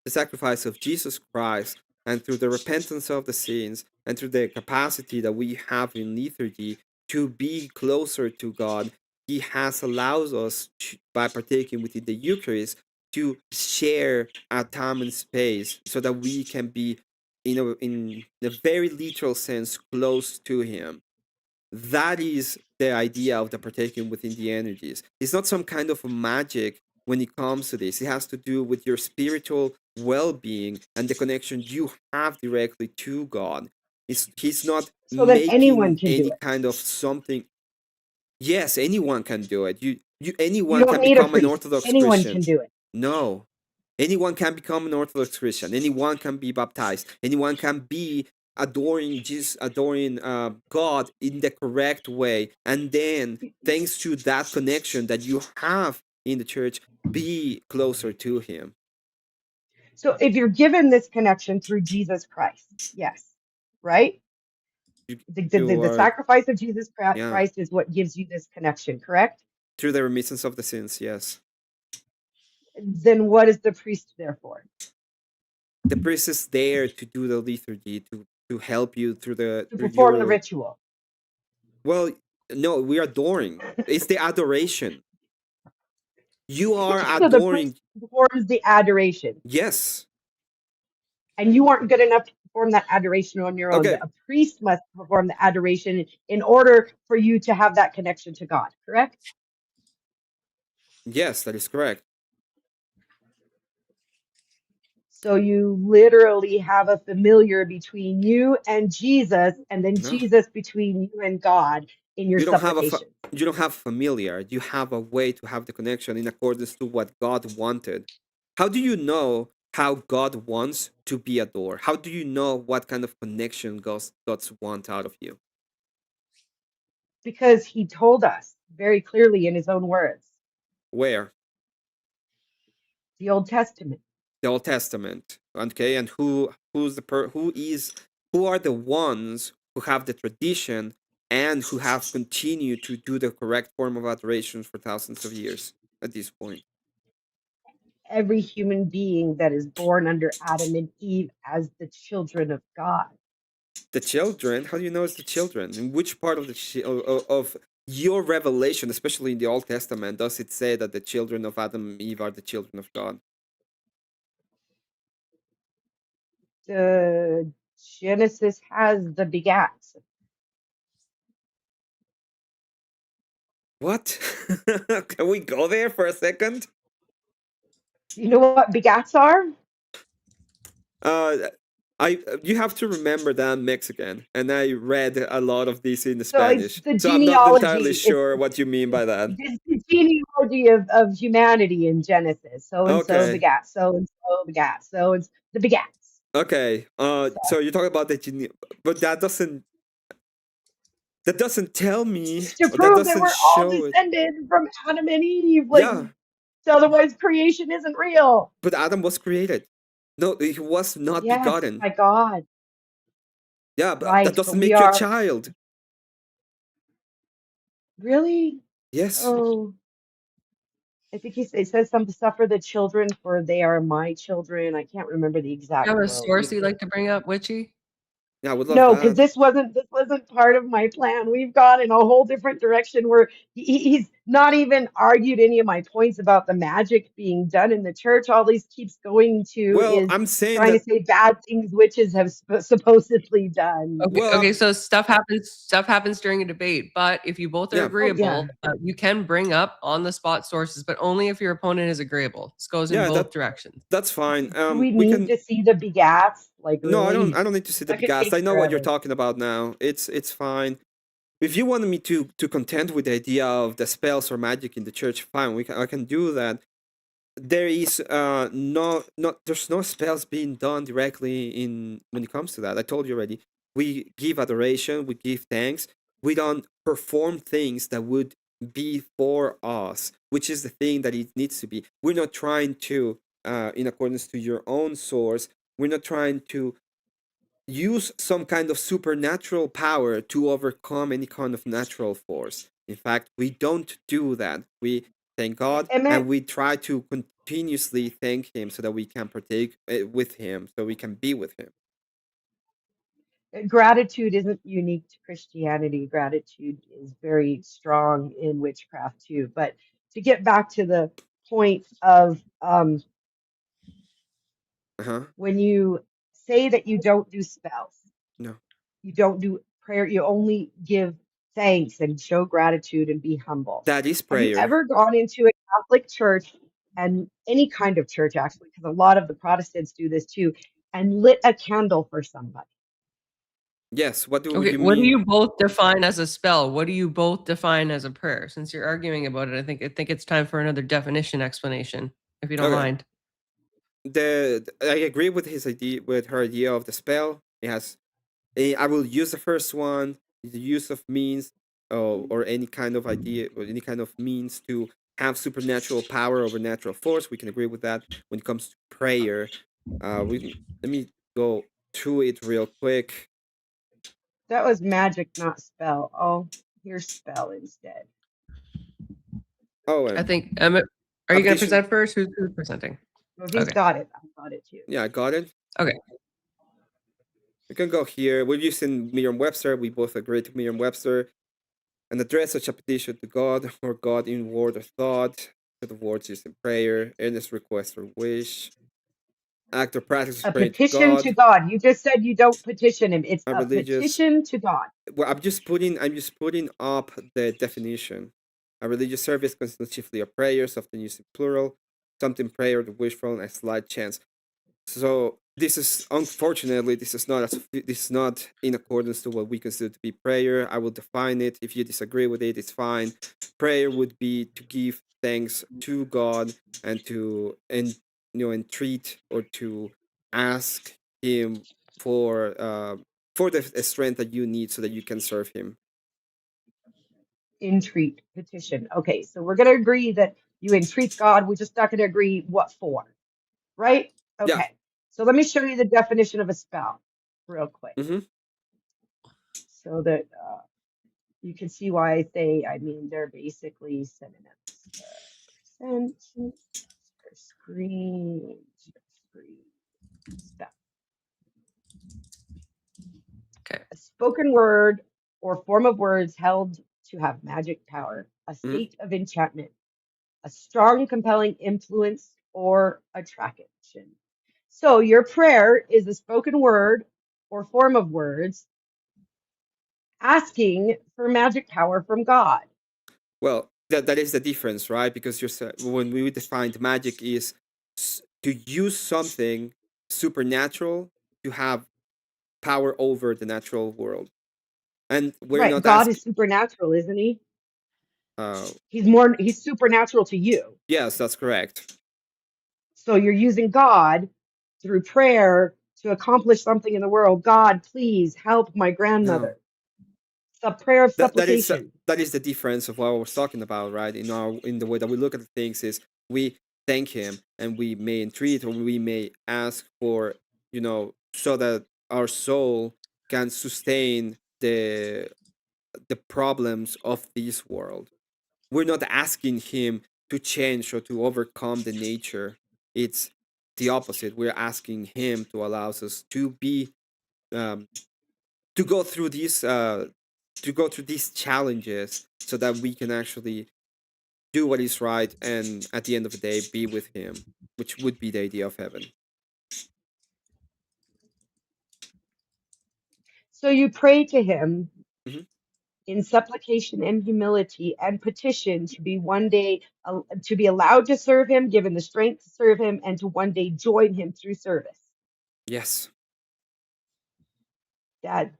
Speaker 1: sacrifice of Jesus Christ and through the repentance of the sins and through the capacity that we have in liturgy to be closer to God. He has allows us by partaking within the Eucharist to share a time and space so that we can be in a very literal sense close to him. That is the idea of the partaking within the energies. It's not some kind of magic when it comes to this. It has to do with your spiritual well-being and the connection you have directly to God. He's not
Speaker 3: So then anyone
Speaker 1: making
Speaker 3: can do
Speaker 1: any
Speaker 3: it.
Speaker 1: kind of something. Yes, anyone can do it.
Speaker 3: You
Speaker 1: Anyone
Speaker 3: don't
Speaker 1: can
Speaker 3: need a
Speaker 1: become an
Speaker 3: priest.
Speaker 1: Orthodox
Speaker 3: Anyone
Speaker 1: Christian.
Speaker 3: can do it.
Speaker 1: No. Anyone can become an Orthodox Christian. Anyone can be baptized. Anyone can be adoring Jesus, adoring God in the correct way. And then, thanks to that connection that you have in the church, be closer to Him.
Speaker 3: So if you're given this connection through Jesus Christ, yes, right? The sacrifice of Jesus Christ is what gives you this connection, correct?
Speaker 1: Through the remission of the sins, yes.
Speaker 3: Then what is the priest there for?
Speaker 1: The priest is there to do the liturgy, to help you through
Speaker 3: to perform the ritual.
Speaker 1: Well, no, we're adoring. It's the adoration. You are
Speaker 3: So the
Speaker 1: adoring.
Speaker 3: priest performs the adoration.
Speaker 1: Yes.
Speaker 3: And you aren't good enough to perform that adoration on your own.
Speaker 1: Okay.
Speaker 3: A priest must perform the adoration in order for you to have that connection to God, correct?
Speaker 1: Yes, that is correct.
Speaker 3: So you literally have a familiar between you and Jesus, and then Jesus between you and God in your supplication.
Speaker 1: You don't have familiar. You have a way to have the connection in accordance to what God wanted. How do you know how God wants to be adored? How do you know what kind of connection God's wants out of you?
Speaker 3: Because he told us very clearly in his own words.
Speaker 1: Where?
Speaker 3: The Old Testament.
Speaker 1: The Old Testament. Okay, and who are the ones who have the tradition and who have continued to do the correct form of adoration for thousands of years at this point?
Speaker 3: Every human being that is born under Adam and Eve as the children of God.
Speaker 1: The children? How do you know it's the children? In which part of of your revelation, especially in the Old Testament, does it say that the children of Adam and Eve are the children of God?
Speaker 3: The Genesis has the begats.
Speaker 1: What? Can we go there for a second?
Speaker 3: You know what begats are?
Speaker 1: You have to remember that I'm Mexican, and I read a lot of this in Spanish,
Speaker 3: It's the
Speaker 1: so I'm not entirely
Speaker 3: genealogy.
Speaker 1: sure what you mean by that.
Speaker 3: It's the genealogy of humanity in Genesis. So and so
Speaker 1: Okay.
Speaker 3: begat, so and so begat, so and the begats.
Speaker 1: Okay. So you're talking about that you need, but that doesn't tell me,
Speaker 3: To
Speaker 1: or that
Speaker 3: prove that
Speaker 1: doesn't
Speaker 3: we're all
Speaker 1: show it.
Speaker 3: descended from Adam and Eve. Like,
Speaker 1: Yeah,
Speaker 3: otherwise creation isn't real.
Speaker 1: but Adam was created. No, he was not
Speaker 3: Yes,
Speaker 1: begotten.
Speaker 3: by God.
Speaker 1: Yeah, but that
Speaker 3: Right, but
Speaker 1: doesn't
Speaker 3: we
Speaker 1: make you a
Speaker 3: are
Speaker 1: child.
Speaker 3: really.
Speaker 1: Yes.
Speaker 3: Oh, I think it says some suffer the children for they are my children. I can't remember the
Speaker 2: You
Speaker 3: exact
Speaker 2: have a
Speaker 3: quote.
Speaker 2: source you'd like to bring up, Witchy?
Speaker 1: Yeah, I would love
Speaker 3: No, because
Speaker 1: that.
Speaker 3: this wasn't part of my plan. We've gone in a whole different direction where he's not even argued any of my points about the magic being done in the church. All he keeps going to
Speaker 1: Well,
Speaker 3: is
Speaker 1: I'm saying
Speaker 3: trying to
Speaker 1: that.
Speaker 3: say bad things witches have supposedly done.
Speaker 2: Okay,
Speaker 1: Well,
Speaker 2: okay, so stuff happens during a debate, but if you both are
Speaker 1: yeah,
Speaker 3: Oh yeah,
Speaker 2: agreeable, you can bring up on the spot sources, but only if your opponent is agreeable. This goes in
Speaker 1: yeah,
Speaker 2: both directions.
Speaker 1: that's fine.
Speaker 3: do we
Speaker 1: We
Speaker 3: need
Speaker 1: can.
Speaker 3: to see the begats? Like
Speaker 1: No, I don't.
Speaker 3: really?
Speaker 1: I don't need to see the
Speaker 3: That could
Speaker 1: gas.
Speaker 3: take
Speaker 1: I know what you're
Speaker 3: forever.
Speaker 1: talking about now. It's fine. If you wanted me to contend with the idea of the spells or magic in the church, fine. I can do that. There is there's no spells being done directly in when it comes to that. I told you already. We give adoration, we give thanks. We don't perform things that would be for us, which is the thing that it needs to be. We're not trying to, in accordance to your own source, we're not trying to use some kind of supernatural power to overcome any kind of natural force. In fact, we don't do that. We thank God and
Speaker 3: Emmett,
Speaker 1: we try to continuously thank Him so that we can partake with Him, so we can be with Him.
Speaker 3: gratitude isn't unique to Christianity. Gratitude is very strong in witchcraft too. But to get back to the point of
Speaker 1: Uh huh.
Speaker 3: when you say that you don't do spells,
Speaker 1: No,
Speaker 3: you don't do prayer, you only give thanks and show gratitude and be humble.
Speaker 1: that is
Speaker 3: Have you
Speaker 1: prayer.
Speaker 3: ever gone into a Catholic church and any kind of church actually, because a lot of the Protestants do this too, and lit a candle for somebody?
Speaker 1: Yes. What do
Speaker 2: Okay,
Speaker 1: you
Speaker 2: what do
Speaker 1: mean?
Speaker 2: you both define as a spell? What do you both define as a prayer? Since you're arguing about it, I think it's time for another definition explanation, if you don't
Speaker 1: Okay.
Speaker 2: mind.
Speaker 1: I agree with his idea, with her idea of the spell. It has I will use the first one, the use of means, or any kind of idea or any kind of means to have supernatural power over natural force. We can agree with that. When it comes to prayer, let me go through it real quick.
Speaker 3: That was magic, not spell. Oh, here's spell instead.
Speaker 1: Oh,
Speaker 2: I think Emmett, are you going to
Speaker 1: application.
Speaker 2: present first? Who's presenting?
Speaker 3: Well, he's
Speaker 2: Okay.
Speaker 3: got it. I got it too.
Speaker 1: Yeah, I got it.
Speaker 2: Okay.
Speaker 1: We can go here. We're using Merriam-Webster. We both agree to Merriam-Webster. And address such a petition to God or God in word or thought. To the words used in prayer, earnest request or wish. Act or practice
Speaker 3: A
Speaker 1: of praying to
Speaker 3: petition to
Speaker 1: God.
Speaker 3: God. You just said you don't petition him. It's
Speaker 1: A
Speaker 3: a
Speaker 1: religious.
Speaker 3: petition to God.
Speaker 1: Well, I'm just putting up the definition. A religious service consists chiefly of prayers, often used in plural. Something prayer, the wishful, and a slight chance. So this is unfortunately this is not in accordance to what we consider to be prayer. I will define it. If you disagree with it, it's fine. Prayer would be to give thanks to God and to entreat or to ask Him for the strength that you need so that you can serve Him.
Speaker 3: Entreat, petition. Okay, so we're going to agree that you entreat God. We're just not going to agree what for, right?
Speaker 1: Yeah.
Speaker 3: Okay, so let me show you the definition of a spell real quick
Speaker 1: Mm-hmm.
Speaker 3: so that you can see why I say, I mean, they're basically synonyms. Percent, screen, spell.
Speaker 2: Okay.
Speaker 3: A spoken word or form of words held to have magic power, a state of enchantment, a strong, compelling influence, or attraction. So your prayer is a spoken word or form of words asking for magic power from God.
Speaker 1: Well, that is the difference, right? Because when we defined magic is to use something supernatural to have power over the natural world, and we're
Speaker 3: Right.
Speaker 1: not
Speaker 3: God is
Speaker 1: asking.
Speaker 3: supernatural, isn't he?
Speaker 1: Uh,
Speaker 3: He's supernatural to you.
Speaker 1: yes, that's correct.
Speaker 3: So you're using God through prayer to accomplish something in the world. God, please help my
Speaker 1: No.
Speaker 3: grandmother. It's a prayer of
Speaker 1: That is the difference of what I was talking about, right? In the way that we look at things is we thank him and we may entreat or we may ask for, so that our soul can sustain the problems of this world. We're not asking him to change or to overcome the nature. It's the opposite. We're asking him to allow us to be um, to go through these challenges so that we can actually do what is right and at the end of the day be with him, which would be the idea of heaven.
Speaker 3: So you pray to him
Speaker 1: Mhm.
Speaker 3: in supplication and humility and petition to be one day to be allowed to serve him, given the strength to serve him, and to one day join him through service.
Speaker 1: Yes.
Speaker 3: That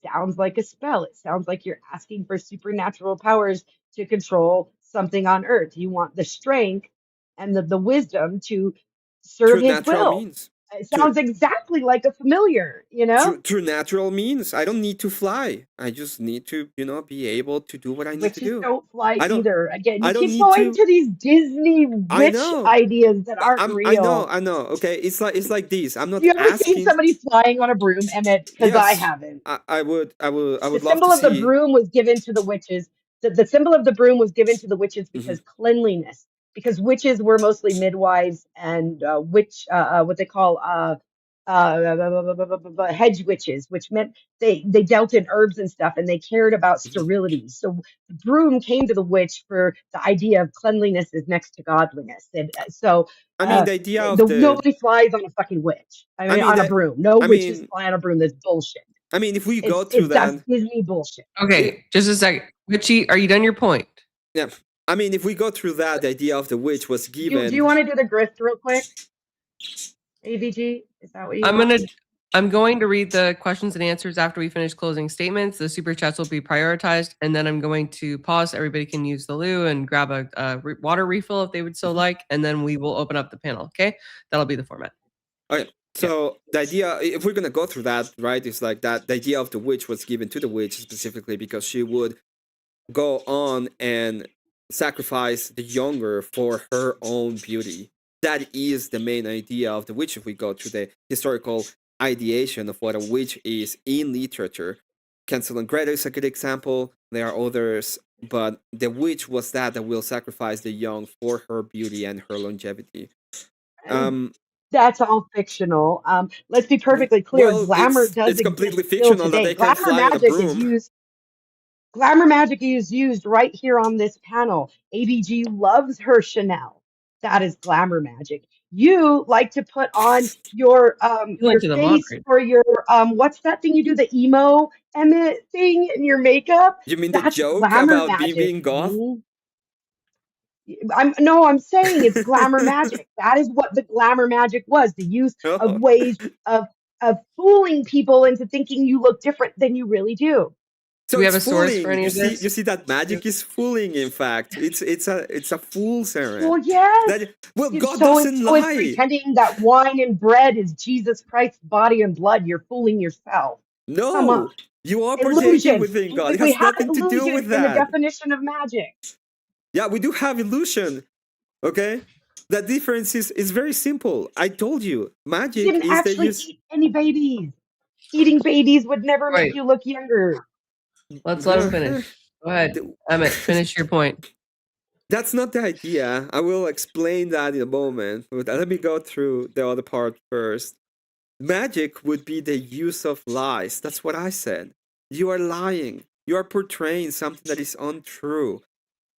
Speaker 3: sounds like a spell. It sounds like you're asking for supernatural powers to control something on earth. You want the strength and the wisdom to serve
Speaker 1: Through
Speaker 3: his
Speaker 1: natural
Speaker 3: will.
Speaker 1: means.
Speaker 3: It
Speaker 1: Through,
Speaker 3: sounds exactly like a familiar, you know?
Speaker 1: through natural means. I don't need to fly. I just need to, be able to do what I need to
Speaker 3: Witches
Speaker 1: do.
Speaker 3: don't fly
Speaker 1: I don't
Speaker 3: either. Again, you
Speaker 1: I don't
Speaker 3: keep
Speaker 1: need
Speaker 3: going
Speaker 1: to
Speaker 3: to these Disney
Speaker 1: I
Speaker 3: witch
Speaker 1: know.
Speaker 3: ideas that aren't
Speaker 1: I
Speaker 3: real.
Speaker 1: know. Okay, it's like this. I'm not
Speaker 3: Have you ever seen
Speaker 1: asking.
Speaker 3: somebody flying on a broom, Emmett? Because I
Speaker 1: Yes,
Speaker 3: haven't.
Speaker 1: I
Speaker 3: The
Speaker 1: would love to
Speaker 3: symbol of the
Speaker 1: see.
Speaker 3: broom was given to the witches. The symbol of the broom was given to the witches
Speaker 1: Mhm.
Speaker 3: because cleanliness, because witches were mostly midwives and what they call hedge witches, which meant they dealt in herbs and stuff, and they cared about
Speaker 1: Mhm.
Speaker 3: sterility. So the broom came to the witch for the idea of cleanliness is next to godliness, and so
Speaker 1: I mean, the idea of
Speaker 3: nobody flies on a fucking witch. I
Speaker 1: I
Speaker 3: mean,
Speaker 1: mean
Speaker 3: on a
Speaker 1: that.
Speaker 3: broom. No
Speaker 1: I
Speaker 3: witches
Speaker 1: mean,
Speaker 3: fly on a broom. That's bullshit.
Speaker 1: if we go through
Speaker 3: That's
Speaker 1: that,
Speaker 3: Disney bullshit.
Speaker 2: Okay, just a second. Richie, are you done your point?
Speaker 1: yeah. I mean, if we go through that, the idea of the witch was
Speaker 3: Do you
Speaker 1: given.
Speaker 3: want to do the grift real quick? AVG, is that what you
Speaker 2: I'm
Speaker 3: want?
Speaker 2: going to read the questions and answers after we finish closing statements. The super chats will be prioritized, and then I'm going to pause. Everybody can use the loo and grab a water refill if they would so like, and then we will open up the panel. Okay, that'll be the format.
Speaker 1: Okay, so the idea, if we're gonna go through that, right, is like that. The idea of the witch was given to the witch specifically because she would go on and sacrifice the younger for her own beauty. That is the main idea of the witch if we go to the historical ideation of what a witch is in literature. Hansel and Gretel is a good example. There are others, but the witch was that will sacrifice the young for her beauty and her longevity. Um,
Speaker 3: That's all fictional. Let's be perfectly clear.
Speaker 1: well,
Speaker 3: Glamour does
Speaker 1: it's
Speaker 3: exist
Speaker 1: completely
Speaker 3: still
Speaker 1: fictional that
Speaker 3: today.
Speaker 1: they can fly on a broom.
Speaker 3: Glamour magic is used right here on this panel. ABG loves her Chanel. That is glamour magic. You like to put on your
Speaker 2: Appealing to the
Speaker 3: face
Speaker 2: moderator.
Speaker 3: for your what's that thing you do, the emo Emmett thing in your makeup?
Speaker 1: You mean the
Speaker 3: That's
Speaker 1: joke
Speaker 3: glamour
Speaker 1: about
Speaker 3: magic.
Speaker 1: being goth?
Speaker 3: I'm saying it's glamour magic. That is what the glamour magic was, the use of
Speaker 1: Oh.
Speaker 3: ways of fooling people into thinking you look different than you really do.
Speaker 2: Do
Speaker 1: So
Speaker 2: we have
Speaker 1: it's
Speaker 2: a source for
Speaker 1: fooling.
Speaker 2: any
Speaker 1: You
Speaker 2: of
Speaker 1: see,
Speaker 2: this?
Speaker 1: that magic is fooling. In fact, it's a fool's errand.
Speaker 3: Well, yes.
Speaker 1: God
Speaker 3: So
Speaker 1: doesn't
Speaker 3: so is
Speaker 1: lie.
Speaker 3: pretending that wine and bread is Jesus Christ's body and blood. You're fooling yourself. Come on.
Speaker 1: No, you are partaking
Speaker 3: Illusion.
Speaker 1: within God. It
Speaker 3: We
Speaker 1: has
Speaker 3: have
Speaker 1: nothing to do with
Speaker 3: illusion in the
Speaker 1: that.
Speaker 3: definition of magic.
Speaker 1: Yeah, we do have illusion. Okay, the difference is very simple. I told you,
Speaker 3: You
Speaker 1: magic
Speaker 3: didn't
Speaker 1: is the
Speaker 3: actually
Speaker 1: use.
Speaker 3: eat any babies. Eating babies would never make
Speaker 2: Right.
Speaker 3: you look younger.
Speaker 2: Let's let him finish. Go ahead, Emmett. Finish your point.
Speaker 1: That's not the idea. I will explain that in a moment. But let me go through the other part first. Magic would be the use of lies. That's what I said. You are lying. You are portraying something that is untrue.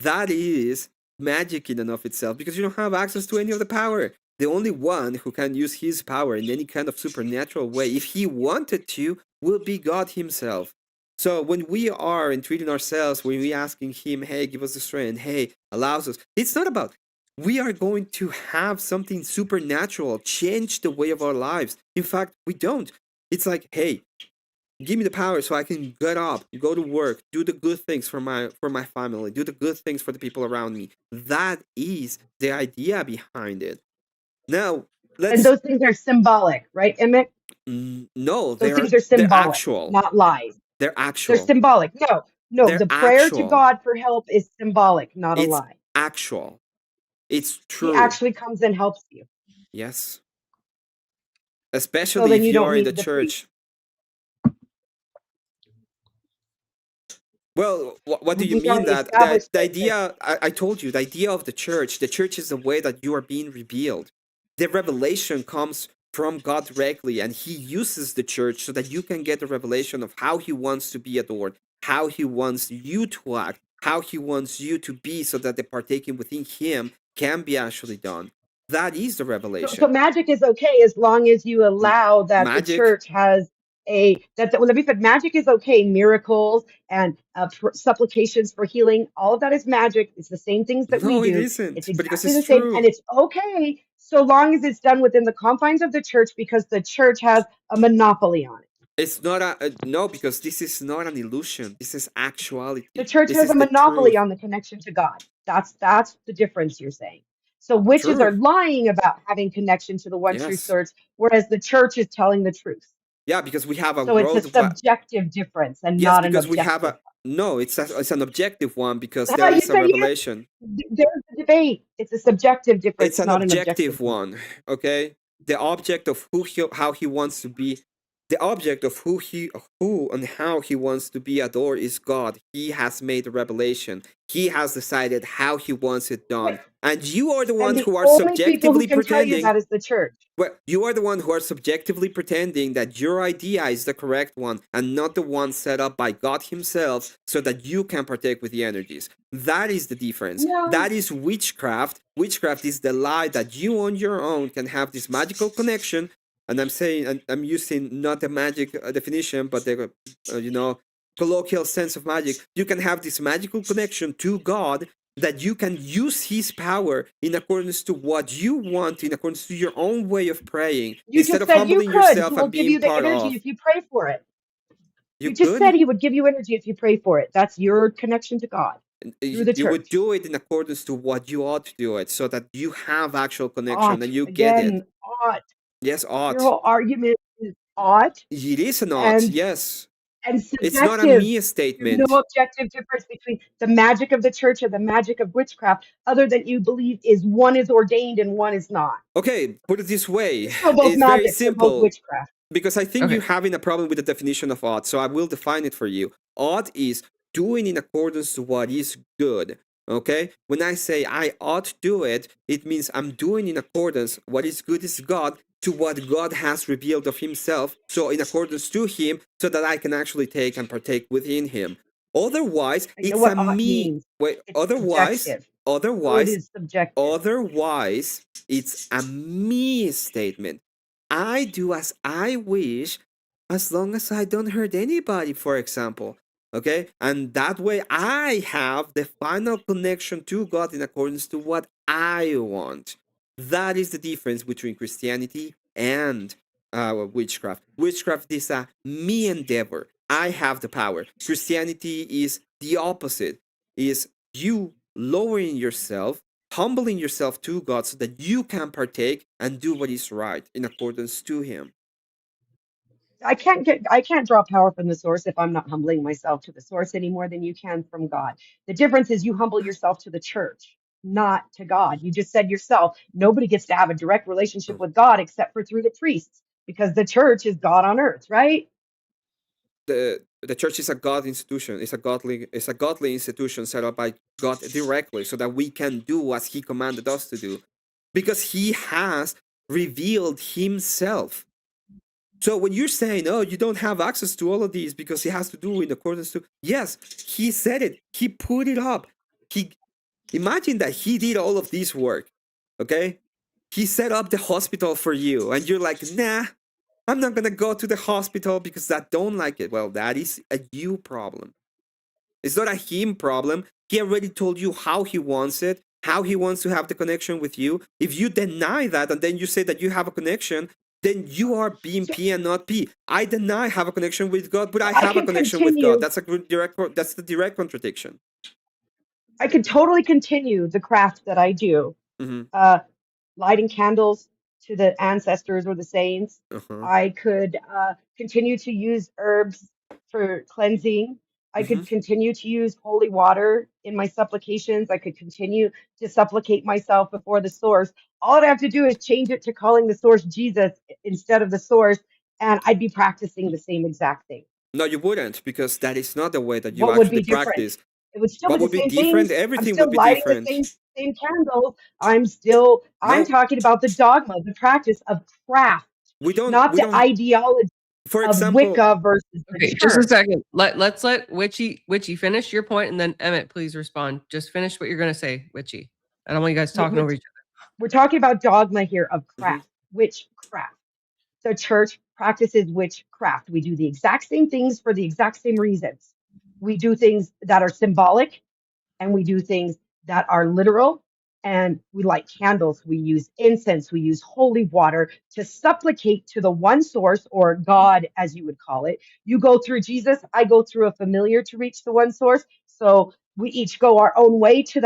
Speaker 1: That is magic in and of itself because you don't have access to any of the power. The only one who can use his power in any kind of supernatural way, if he wanted to, will be God himself. So when we are entreating ourselves, when we asking him, hey, give us the strength, hey, allows us, it's not about we are going to have something supernatural change the way of our lives. In fact, we don't. It's like, hey, give me the power so I can get up, go to work, do the good things for my family, do the good things for the people around me. That is the idea behind it. Now,
Speaker 3: And those things are symbolic, right, Emmett?
Speaker 1: No,
Speaker 3: Those things
Speaker 1: they're
Speaker 3: are symbolic,
Speaker 1: actual.
Speaker 3: not lies.
Speaker 1: They're
Speaker 3: They're
Speaker 1: actual.
Speaker 3: symbolic. No,
Speaker 1: They're
Speaker 3: the prayer to
Speaker 1: actual.
Speaker 3: God for help is symbolic, not a
Speaker 1: It's
Speaker 3: lie.
Speaker 1: actual. It's
Speaker 3: He
Speaker 1: true.
Speaker 3: actually comes and helps you.
Speaker 1: Yes.
Speaker 3: So
Speaker 1: Especially
Speaker 3: then
Speaker 1: if
Speaker 3: you
Speaker 1: you
Speaker 3: don't
Speaker 1: are in the
Speaker 3: need the priest.
Speaker 1: church. Well, what do you
Speaker 3: We
Speaker 1: mean
Speaker 3: already
Speaker 1: that
Speaker 3: established
Speaker 1: the
Speaker 3: that.
Speaker 1: idea? I told you the idea of the church. The church is the way that you are being revealed. The revelation comes from God directly, and He uses the church so that you can get the revelation of how He wants to be adored, how He wants you to act, how He wants you to be, so that the partaking within Him can be actually done. That is the
Speaker 3: So
Speaker 1: revelation.
Speaker 3: magic is okay as long as you allow that the
Speaker 1: Magic.
Speaker 3: church has let me put magic is okay. Miracles and supplications for healing, all of that is magic. It's the same things that we
Speaker 1: No, it
Speaker 3: do. It's
Speaker 1: isn't, because
Speaker 3: exactly
Speaker 1: it's
Speaker 3: the same, and
Speaker 1: true.
Speaker 3: it's okay so long as it's done within the confines of the church because the church has a monopoly on it.
Speaker 1: It's not no, because this is not an illusion. This is
Speaker 3: The
Speaker 1: actuality.
Speaker 3: church
Speaker 1: This
Speaker 3: has
Speaker 1: is
Speaker 3: a
Speaker 1: the
Speaker 3: monopoly
Speaker 1: truth.
Speaker 3: on the connection to God. That's the difference you're saying. So witches are
Speaker 1: True.
Speaker 3: lying about having connection to the one true
Speaker 1: Yes.
Speaker 3: source, whereas the church is telling the truth.
Speaker 1: Yeah, because we have a
Speaker 3: So it's a
Speaker 1: road.
Speaker 3: subjective difference and
Speaker 1: Yes,
Speaker 3: not an
Speaker 1: because we have
Speaker 3: objective
Speaker 1: a no. It's an objective one because
Speaker 3: one.
Speaker 1: there
Speaker 3: You
Speaker 1: is a
Speaker 3: said yes.
Speaker 1: revelation.
Speaker 3: There's a debate. It's a subjective
Speaker 1: It's
Speaker 3: difference,
Speaker 1: an
Speaker 3: not an objective
Speaker 1: objective
Speaker 3: one.
Speaker 1: one. Okay, the object of how he wants to be, the object of who and how he wants to be adored is God. He has made a revelation. He has decided how he wants it done,
Speaker 3: Right.
Speaker 1: and you are the
Speaker 3: And
Speaker 1: ones
Speaker 3: the
Speaker 1: who are
Speaker 3: only people who
Speaker 1: subjectively
Speaker 3: can tell you
Speaker 1: pretending.
Speaker 3: that is the church.
Speaker 1: Well, you are the one who are subjectively pretending that your idea is the correct one and not the one set up by God Himself so that you can partake with the energies. That is the difference.
Speaker 3: No.
Speaker 1: That is witchcraft. Witchcraft is the lie that you on your own can have this magical connection. And I'm saying, and I'm using not the magic definition, but the, colloquial sense of magic. You can have this magical connection to God that you can use His power in accordance to what you want, in accordance to your own way of praying,
Speaker 3: You
Speaker 1: instead
Speaker 3: just
Speaker 1: of
Speaker 3: said you
Speaker 1: humbling
Speaker 3: could. He
Speaker 1: yourself
Speaker 3: will
Speaker 1: and
Speaker 3: give
Speaker 1: being
Speaker 3: you the
Speaker 1: part
Speaker 3: energy
Speaker 1: of.
Speaker 3: if you pray for it.
Speaker 1: You
Speaker 3: You just said
Speaker 1: could.
Speaker 3: he would give you energy if you pray for it. That's your connection to God through the
Speaker 1: You would
Speaker 3: church.
Speaker 1: do it in accordance to what you ought to do it, so that you have actual connection
Speaker 3: Ought.
Speaker 1: and you get it.
Speaker 3: Again, ought.
Speaker 1: Yes,
Speaker 3: Your
Speaker 1: ought.
Speaker 3: whole argument is ought
Speaker 1: It is an ought,
Speaker 3: and
Speaker 1: yes. It's not a
Speaker 3: subjective.
Speaker 1: me
Speaker 3: There's no
Speaker 1: statement.
Speaker 3: objective difference between the magic of the church and the magic of witchcraft, other than you believe is one is ordained and one is not.
Speaker 1: Okay, put it this way.
Speaker 3: They're still both
Speaker 1: It's very
Speaker 3: magic. They're both
Speaker 1: simple.
Speaker 3: witchcraft.
Speaker 1: Because I think
Speaker 2: Okay.
Speaker 1: you're having a problem with the definition of ought, so I will define it for you. Ought is doing in accordance to what is good. Okay? When I say I ought to do it, it means I'm doing in accordance what is good is God to what God has revealed of Himself, so in accordance to Him, so that I can actually take and partake within Him. Otherwise,
Speaker 3: You know
Speaker 1: it's
Speaker 3: what
Speaker 1: a
Speaker 3: ought
Speaker 1: me.
Speaker 3: means?
Speaker 1: Wait,
Speaker 3: It's
Speaker 1: otherwise,
Speaker 3: subjective. Good
Speaker 1: otherwise,
Speaker 3: is subjective.
Speaker 1: otherwise, it's a me statement. I do as I wish as long as I don't hurt anybody, for example. Okay? And that way I have the final connection to God in accordance to what I want. That is the difference between Christianity and witchcraft. Witchcraft is a me endeavor. I have the power. Christianity is the opposite. Is you lowering yourself, humbling yourself to God so that you can partake and do what is right in accordance to Him.
Speaker 3: I can't draw power from the source if I'm not humbling myself to the source any more than you can from God. The difference is you humble yourself to the church, not to God. You just said yourself, nobody gets to have a direct relationship with God except for through the priests, because the church is God on earth, right?
Speaker 1: The church is a God institution. It's a godly institution set up by God directly, so that we can do as He commanded us to do, because He has revealed Himself. So when you're saying, "Oh, you don't have access to all of these because He has to do in accordance to," yes, He said it. He put it up. He imagine that He did all of this work. Okay, He set up the hospital for you, and you're like, "Nah, I'm not gonna go to the hospital because I don't like it." Well, that is a you problem. It's not a him problem. He already told you how he wants it, how he wants to have the connection with you. If you deny that and then you say that you have a connection, then you are being
Speaker 3: So,
Speaker 1: P and not P. I deny I have a connection with God, but
Speaker 3: so
Speaker 1: I
Speaker 3: I
Speaker 1: have a
Speaker 3: can
Speaker 1: connection with God.
Speaker 3: continue.
Speaker 1: That's the direct contradiction.
Speaker 3: I could totally continue the craft that I do.
Speaker 1: Mm-hmm.
Speaker 3: Lighting candles, to the ancestors or the saints.
Speaker 1: Uh-huh.
Speaker 3: I could continue to use herbs for cleansing. I
Speaker 1: Mm-hmm.
Speaker 3: could continue to use holy water in my supplications. I could continue to supplicate myself before the source. All I'd have to do is change it to calling the source Jesus instead of the source, and I'd be practicing the same exact thing.
Speaker 1: No, you wouldn't, because that is not the way that you
Speaker 3: What would
Speaker 1: actually
Speaker 3: be different?
Speaker 1: practice.
Speaker 3: It would still be
Speaker 1: What
Speaker 3: the
Speaker 1: would be
Speaker 3: same
Speaker 1: different?
Speaker 3: things. I'm
Speaker 1: Everything would
Speaker 3: still
Speaker 1: be
Speaker 3: lighting the
Speaker 1: different.
Speaker 3: same candles. I'm
Speaker 1: No,
Speaker 3: talking about the dogma, the practice of craft,
Speaker 1: we don't.
Speaker 3: not
Speaker 1: We
Speaker 3: the
Speaker 1: don't.
Speaker 3: ideology
Speaker 1: For
Speaker 3: of
Speaker 1: example,
Speaker 3: Wicca versus the
Speaker 2: Okay, just a
Speaker 3: church.
Speaker 2: second. Let's let Witchy finish your point, and then Emmett, please respond. Just finish what you're gonna say, Witchy. I don't want you guys
Speaker 3: We're,
Speaker 2: talking
Speaker 3: we're,
Speaker 2: over each
Speaker 3: we're talking about dogma here of
Speaker 1: mhm,
Speaker 3: craft, witchcraft. The church practices witchcraft. We do the exact same things for the exact same reasons. We do things that are symbolic and we do things that are literal. And we light candles, we use incense, we use holy water to supplicate to the one source, or God, as you would call it. You go through Jesus, I go through a familiar to reach the one source. So we each go our own way to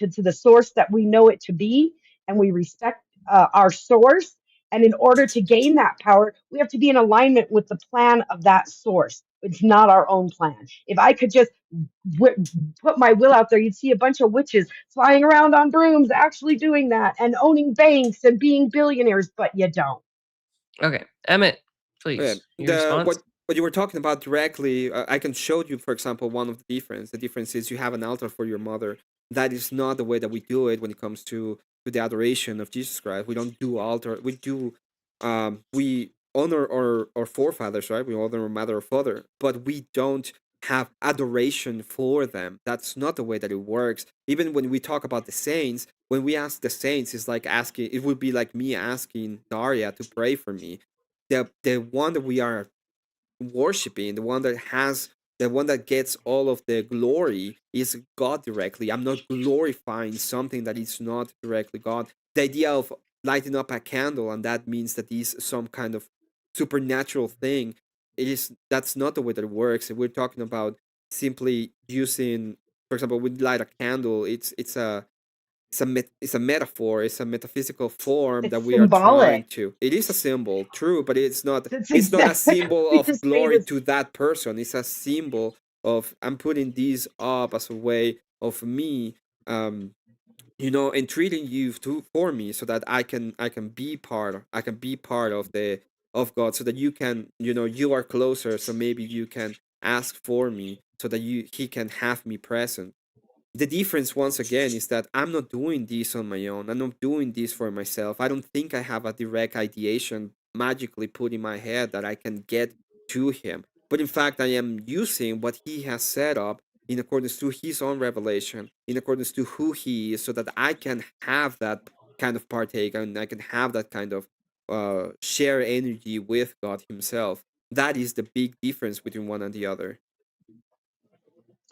Speaker 3: to the source that we know it to be, and we respect our source. And in order to gain that power, we have to be in alignment with the plan of that source. It's not our own plan. If I could just w- put my will out there, you'd see a bunch of witches flying around on brooms actually doing that and owning banks and being billionaires, but you don't.
Speaker 2: other. Okay, Emmett,
Speaker 1: okay.
Speaker 2: please, your response.
Speaker 1: What you were talking about directly, I can show you, for example, one of the difference. The difference is you have an altar for your mother. That is not the way that we do it when it comes to the adoration of Jesus Christ. We don't do altar. We honor our forefathers, right? We honor our mother or father, but we don't have adoration for them. That's not the way that it works. Even when we talk about the saints, when we ask the saints, it's like asking. It would be like me asking Daria to pray for me. The one that we are worshiping, the one that gets all of the glory is God directly. I'm not glorifying something that is not directly God. The idea of lighting up a candle and that means that is some kind of supernatural thing. That's not the way that it works. If we're talking about simply using, for example, we light a candle, it's a metaphor, it's a metaphysical form that
Speaker 3: It's
Speaker 1: we are trying
Speaker 3: symbolic.
Speaker 1: to. It is a symbol, true, but
Speaker 3: That's
Speaker 1: it's not a
Speaker 3: exactly
Speaker 1: symbol
Speaker 3: we
Speaker 1: of
Speaker 3: just say
Speaker 1: glory
Speaker 3: this.
Speaker 1: to that person. It's a symbol of I'm putting these up as a way of me, um entreating you to for me so that I can be part of the of God, so that you can, you are closer, so maybe you can ask for me so that you he can have me present. The difference once again is that I'm not doing this on my own. I'm not doing this for myself. I don't think I have a direct ideation magically put in my head that I can get to him. But in fact, I am using what he has set up in accordance to his own revelation, in accordance to who he is, so that I can have that kind of partake and I can have that kind of share energy with God himself. That is the big difference between one and the other.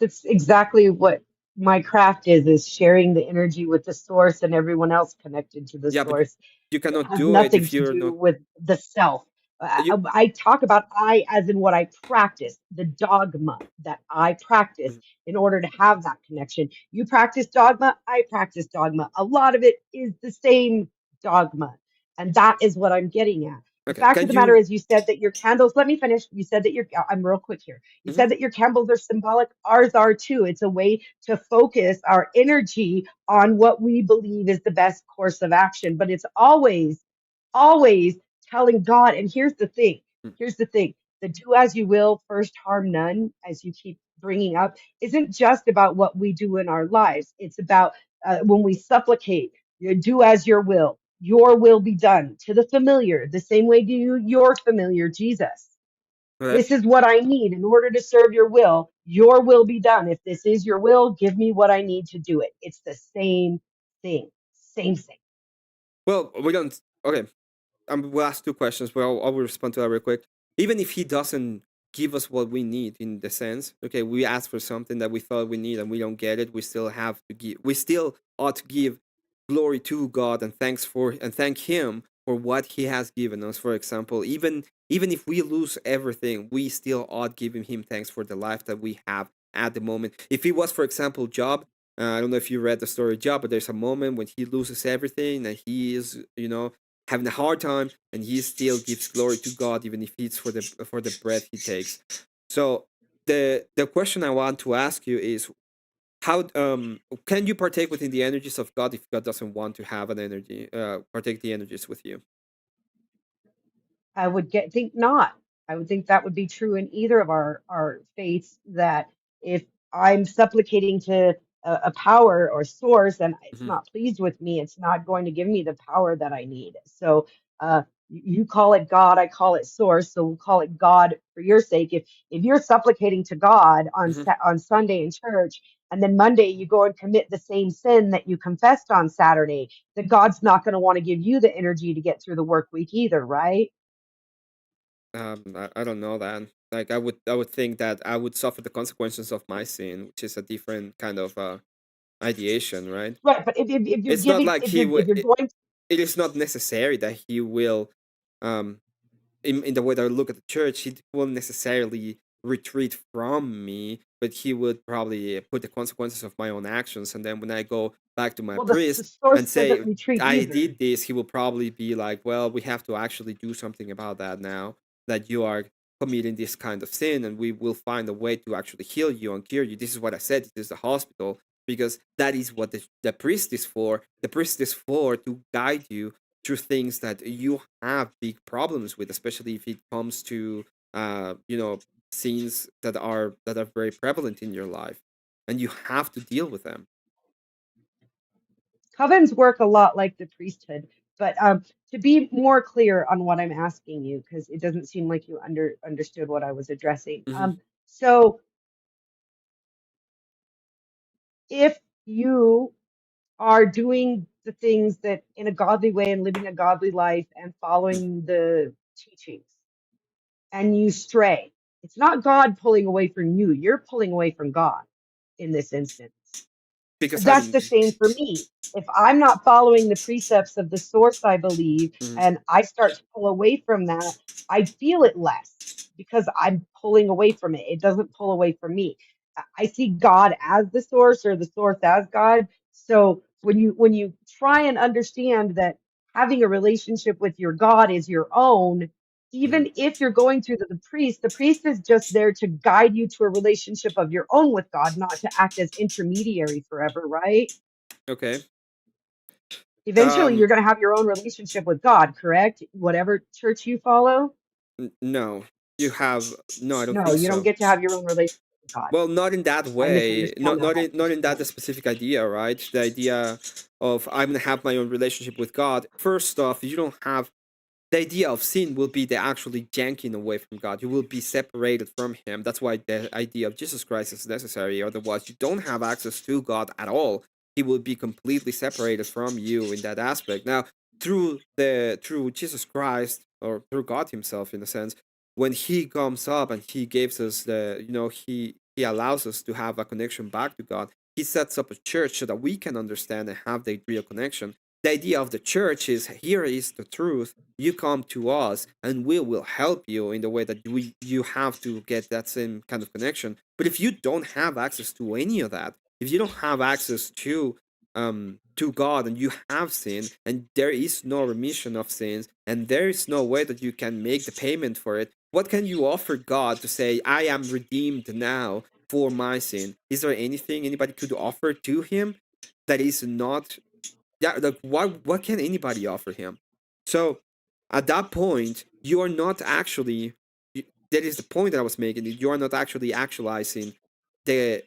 Speaker 3: That's exactly what my craft is sharing the energy with the source and everyone else connected to the
Speaker 1: Yeah, but
Speaker 3: source.
Speaker 1: you
Speaker 3: It
Speaker 1: cannot
Speaker 3: has
Speaker 1: do it
Speaker 3: nothing
Speaker 1: if
Speaker 3: to
Speaker 1: you're
Speaker 3: do
Speaker 1: not.
Speaker 3: with the self.
Speaker 1: You,
Speaker 3: I talk about I as in what I practice, the dogma that I practice in order to have that connection. You practice dogma, I practice dogma. A lot of it is the same dogma. And that is what I'm getting at. The
Speaker 1: okay,
Speaker 3: fact of
Speaker 1: can
Speaker 3: the matter
Speaker 1: you?
Speaker 3: is, you said that your candles, let me finish. You said that I'm real quick here. You
Speaker 1: Mhm.
Speaker 3: said that your candles are symbolic. Ours are too. It's a way to focus our energy on what we believe is the best course of action. But it's always telling God. And here's the thing, the do as you will, first harm none, as you keep bringing up, isn't just about what we do in our lives. It's about when we supplicate, you do as your will be done to the familiar, the same way do your familiar, Jesus.
Speaker 1: Okay.
Speaker 3: This is what I need in order to serve your will be done. If this is your will, give me what I need to do it. It's the same thing, same thing.
Speaker 1: Well, we don't. Okay, we'll ask two questions, but I will respond to that real quick. Even if he doesn't give us what we need, in the sense, okay, we ask for something that we thought we need and we don't get it, we still have to give. We still ought to give glory to God and thank Him for what He has given us. For example, even if we lose everything, we still ought giving Him thanks for the life that we have at the moment. If it was, for example, Job. I don't know if you read the story of Job, but there's a moment when he loses everything and he is, having a hard time, and he still gives glory to God, even if it's for the breath he takes. So the question I want to ask you is, how can you partake within the energies of God if God doesn't want to have an energy partake the energies with you?
Speaker 3: I would think not. I would think that would be true in either of our faiths, that if I'm supplicating to a power or source and it's
Speaker 1: Hmm.
Speaker 3: not pleased with me, it's not going to give me the power that I need. So you call it God, I call it source. So we'll call it God for your sake. If you're supplicating to God on
Speaker 1: Hmm.
Speaker 3: on Sunday in church, and then Monday you go and commit the same sin that you confessed on Saturday, that God's not going to want to give you the energy to get through the work week either, right?
Speaker 1: I don't know that. Like I would think that I would suffer the consequences of my sin, which is a different kind of ideation, right?
Speaker 3: Right, but if you're
Speaker 1: It's not
Speaker 3: giving,
Speaker 1: like
Speaker 3: if you're going,
Speaker 1: it is not necessary that he will um in the way that I look at the church, he won't necessarily retreat from me, but he would probably put the consequences of my own actions. And then when I go back to my
Speaker 3: well, the
Speaker 1: priest
Speaker 3: source
Speaker 1: and
Speaker 3: doesn't
Speaker 1: say,
Speaker 3: retreat
Speaker 1: I
Speaker 3: either.
Speaker 1: did this, he will probably be like, well, we have to actually do something about that now that you are committing this kind of sin, and we will find a way to actually heal you and cure you. This is what I said, this is the hospital, because that is what the priest is for. The priest is for to guide you through things that you have big problems with, especially if it comes to scenes that are very prevalent in your life, and you have to deal with them.
Speaker 3: Covens work a lot like the priesthood, but to be more clear on what I'm asking you, because it doesn't seem like you understood what I was addressing.
Speaker 1: Hmm.
Speaker 3: So if you are doing the things that in a godly way and living a godly life and following the teachings, and you stray, it's not God pulling away from you, you're pulling away from God in this instance.
Speaker 1: Because
Speaker 3: That's
Speaker 1: I'm
Speaker 3: the same for me. If I'm not following the precepts of the source I believe,
Speaker 1: mhm,
Speaker 3: and I start to pull away from that, I feel it less because I'm pulling away from it. It doesn't pull away from me. I see God as the source or the source as God. So when you try and understand that having a relationship with your God is your own,
Speaker 1: mhm.
Speaker 3: even if you're going through the priest is just there to guide you to a relationship of your own with God, not to act as intermediary forever, right?
Speaker 1: Okay.
Speaker 3: Eventually,
Speaker 1: um
Speaker 3: you're going to have your own relationship with God, correct? Whatever church you follow.
Speaker 1: no, you have no, I don't
Speaker 3: No,
Speaker 1: think
Speaker 3: you don't
Speaker 1: so.
Speaker 3: get to have your own relationship with God.
Speaker 1: Well, not in that
Speaker 3: I
Speaker 1: way,
Speaker 3: misunderstand that. I
Speaker 1: not in that
Speaker 3: understand.
Speaker 1: specific idea, right? The idea of I'm gonna have my own relationship with God. First off, you don't have the idea of sin will be the actually janking away from God. You will be separated from Him. That's why the idea of Jesus Christ is necessary. Otherwise, you don't have access to God at all. He will be completely separated from you in that aspect. Now, through Jesus Christ or through God Himself, in a sense, when He comes up and He gives us He allows us to have a connection back to God. He sets up a church so that we can understand and have the real connection. The idea of the church is, here is the truth, you come to us and we will help you in the way that you have to get that same kind of connection. But if you don't have access to any of that, if you don't have access to God, and you have sinned and there is no remission of sins and there is no way that you can make the payment for it, what can you offer God to say, I am redeemed now for my sin? Is there anything anybody could offer to Him that is not, yeah, like what can anybody offer Him? So at that point, you are not actually, that is the point that I was making, you are not actually actualizing the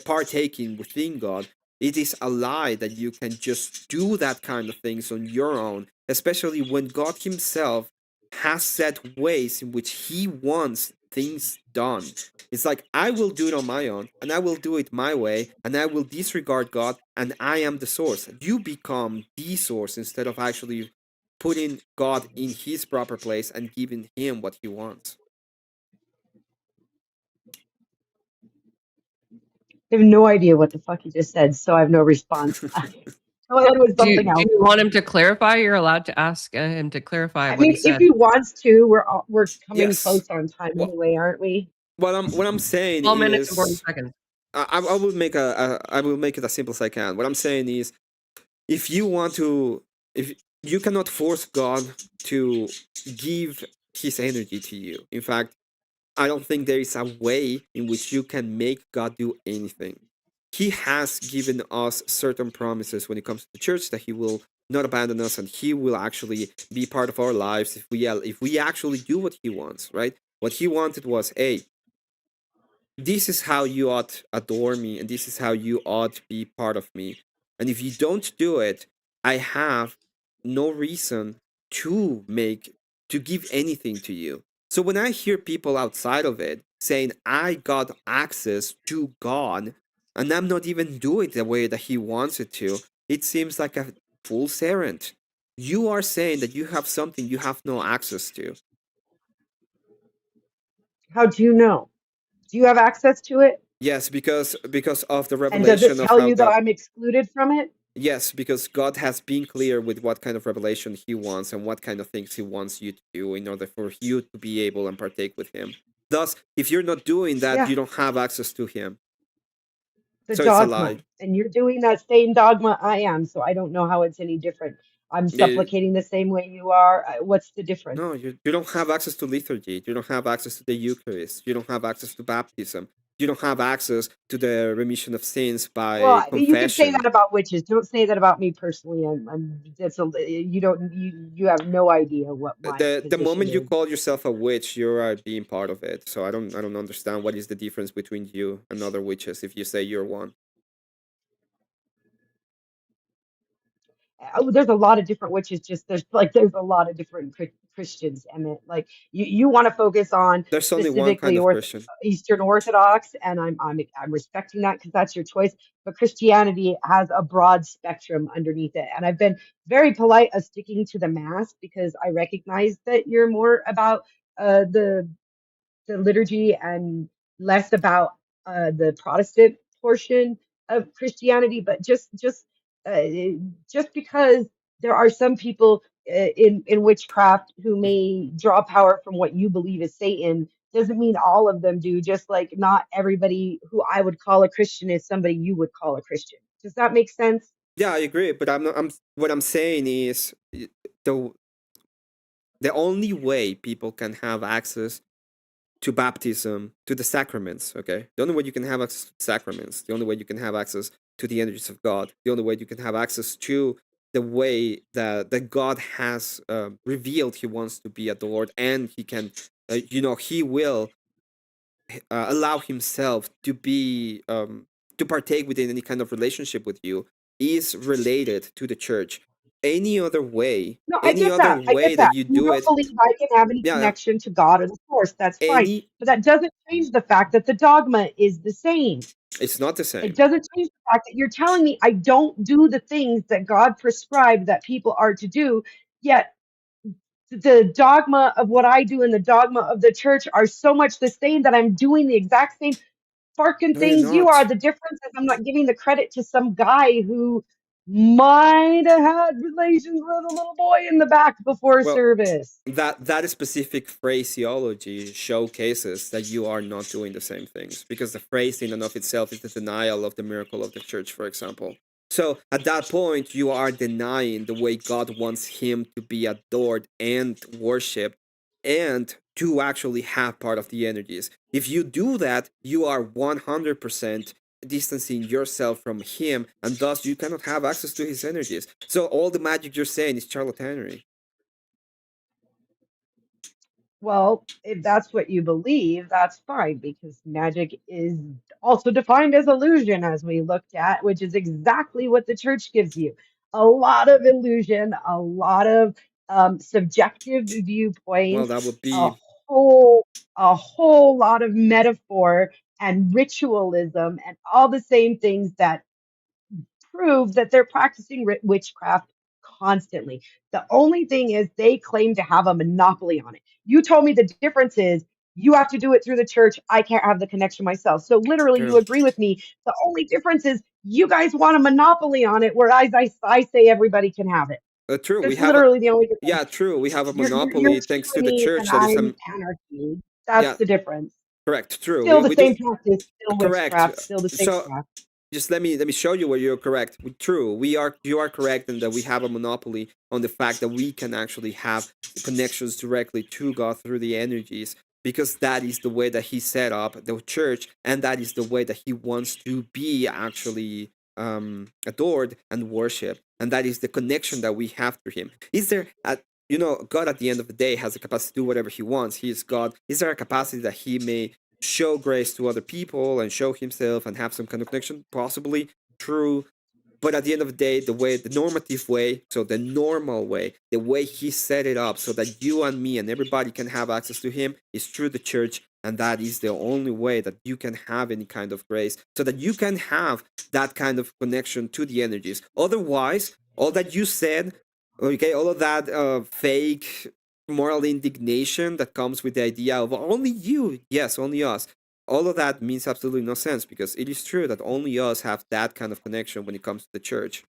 Speaker 1: partaking within God. It is a lie that you can just do that kind of things on your own, especially when God Himself has set ways in which He wants things done. It's like, I will do it on my own, and I will do it my way, and I will disregard God, and I am the source. You become the source instead of actually putting God in His proper place and giving Him what He wants.
Speaker 3: I have no idea what the fuck you just said, so I have no response. Go ahead with something
Speaker 2: Do
Speaker 3: else.
Speaker 2: you want him to clarify? You're allowed to ask him to clarify
Speaker 3: I
Speaker 2: what he
Speaker 3: mean, if
Speaker 2: said.
Speaker 3: he wants to, we're coming
Speaker 1: Yes.
Speaker 3: close on time
Speaker 1: Well,
Speaker 3: anyway, aren't we?
Speaker 1: what I'm saying
Speaker 2: 12 minutes and 40
Speaker 1: is,
Speaker 2: seconds.
Speaker 1: I will make I will make it as simple as I can. What I'm saying is, if you want to, if you cannot force God to give his energy to you. In fact, I don't think there is a way in which you can make God do anything. He has given us certain promises when it comes to the church, that he will not abandon us and he will actually be part of our lives if we actually do what he wants, right? What he wanted was, hey, this is how you ought adore me and this is how you ought be part of me. And if you don't do it, I have no reason to give anything to you. So when I hear people outside of it saying I got access to God and I'm not even doing it the way that he wants it to, it seems like a fool's errand. You are saying that you have something you have no access to.
Speaker 3: How do you know? Do you have access to it?
Speaker 1: Yes, because of the
Speaker 3: And does it
Speaker 1: revelation of
Speaker 3: tell
Speaker 1: how
Speaker 3: you that
Speaker 1: God.
Speaker 3: I'm excluded from it?
Speaker 1: Yes, because God has been clear with what kind of revelation he wants and what kind of things he wants you to do in order for you to be able and partake with him. Thus, if you're not doing that,
Speaker 3: Yeah,
Speaker 1: you don't have access to him.
Speaker 3: the
Speaker 1: So it's a
Speaker 3: dogma.
Speaker 1: lie.
Speaker 3: And you're doing that same dogma I am, so I don't know how it's any different. I'm
Speaker 1: Eh,
Speaker 3: supplicating the same way you are. What's the difference?
Speaker 1: no, you don't have access to liturgy. You don't have access to the Eucharist. You don't have access to baptism. You don't have access to the remission of sins
Speaker 3: Well,
Speaker 1: by
Speaker 3: you can say
Speaker 1: confession.
Speaker 3: that about witches. Don't say that about me personally. That's you don't you have no idea what my
Speaker 1: The
Speaker 3: position
Speaker 1: moment you
Speaker 3: is.
Speaker 1: call yourself a witch, you are being part of it. So I don't understand what is the difference between you and other witches if you say you're one.
Speaker 3: Oh, there's a lot of different witches. Just there's a lot of different Christians, Emmett. Like you want to focus on
Speaker 1: There's only one kind
Speaker 3: specifically
Speaker 1: of Christian.
Speaker 3: Eastern Orthodox, and I'm respecting that because that's your choice. But Christianity has a broad spectrum underneath it, and I've been very polite of sticking to the mass because I recognize that you're more about the liturgy and less about the Protestant portion of Christianity. But uh, just because there are some people in witchcraft who may draw power from what you believe is Satan doesn't mean all of them do. Just like not everybody who I would call a Christian is somebody you would call a Christian. Does that make sense?
Speaker 1: Yeah, I agree, but I'm not. I'm what I'm saying is the the only way people can have access to baptism, to the sacraments. Okay, the only way you can have access to sacraments, the only way you can have access to the energies of God, the only way you can have access to the way that God has revealed He wants to be adored, and He can, He will allow himself to partake within any kind of relationship with you is related to the church. Any other way,
Speaker 3: No, I
Speaker 1: any
Speaker 3: get
Speaker 1: other
Speaker 3: that. I
Speaker 1: way
Speaker 3: get
Speaker 1: that
Speaker 3: that.
Speaker 1: you
Speaker 3: You
Speaker 1: do
Speaker 3: don't
Speaker 1: it,
Speaker 3: believe I can have any
Speaker 1: yeah,
Speaker 3: connection to God or the source. That's fine.
Speaker 1: any
Speaker 3: But that doesn't change the fact that the dogma is the same.
Speaker 1: it's not the
Speaker 3: It
Speaker 1: same.
Speaker 3: doesn't change the fact that you're telling me I don't do the things that God prescribed that people are to do, yet the dogma of what I do and the dogma of the church are so much the same that I'm doing the exact same fucking
Speaker 1: No, you're
Speaker 3: things you are.
Speaker 1: not.
Speaker 3: The difference is I'm not giving the credit to some guy who might have had relations with a little boy in the back before
Speaker 1: Well,
Speaker 3: service.
Speaker 1: that specific phraseology showcases that you are not doing the same things, because the phrase in and of itself is the denial of the miracle of the church, for example. So at that point, you are denying the way God wants him to be adored and worshipped and to actually have part of the energies. If you do that, you are 100% distancing yourself from him, and thus you cannot have access to his energies. So all the magic you're saying is charlatanery.
Speaker 3: Well, if that's what you believe, that's fine because magic is also defined as illusion, as we looked at, which is exactly what the church gives you. A lot of illusion, a lot of subjective
Speaker 1: Well,
Speaker 3: viewpoints,
Speaker 1: that would
Speaker 3: a
Speaker 1: be
Speaker 3: a whole lot of metaphor and ritualism and all the same things that prove that they're practicing witchcraft constantly. The only thing is they claim to have a monopoly on it. You told me the difference is you have to do it through the church. I can't have the connection myself. So literally,
Speaker 1: true.
Speaker 3: you agree with me. The only difference is you guys want a monopoly on it, whereas I say everybody can have it.
Speaker 1: True. We
Speaker 3: That's
Speaker 1: have a
Speaker 3: literally the only difference.
Speaker 1: Yeah, true. We have a
Speaker 3: You're
Speaker 1: monopoly thanks to the
Speaker 3: tyranny and
Speaker 1: church. That is
Speaker 3: I'm anarchy. That's
Speaker 1: yeah,
Speaker 3: the difference.
Speaker 1: correct. True.
Speaker 3: Still the
Speaker 1: We do
Speaker 3: same practice, still
Speaker 1: correct.
Speaker 3: witchcraft, still the same
Speaker 1: So
Speaker 3: crap.
Speaker 1: just let me show you where you're correct. True, you are correct in that we have a monopoly on the fact that we can actually have connections directly to God through the energies, because that is the way that He set up the church, and that is the way that He wants to be actually adored and worshipped, and that is the connection that we have through Him. Is there a God at the end of the day has the capacity to do whatever He wants. He is God. Is there a capacity that He may show grace to other people and show Himself and have some kind of connection? Possibly. True. But at the end of the day, the normative way, so the normal way, the way He set it up so that you and me and everybody can have access to Him is through the church. And that is the only way that you can have any kind of grace, so that you can have that kind of connection to the energies. Otherwise, all that you said, okay, all of that fake moral indignation that comes with the idea of only you, yes, only us, all of that means absolutely no sense, because it is true that only us have that kind of connection when it comes to the church.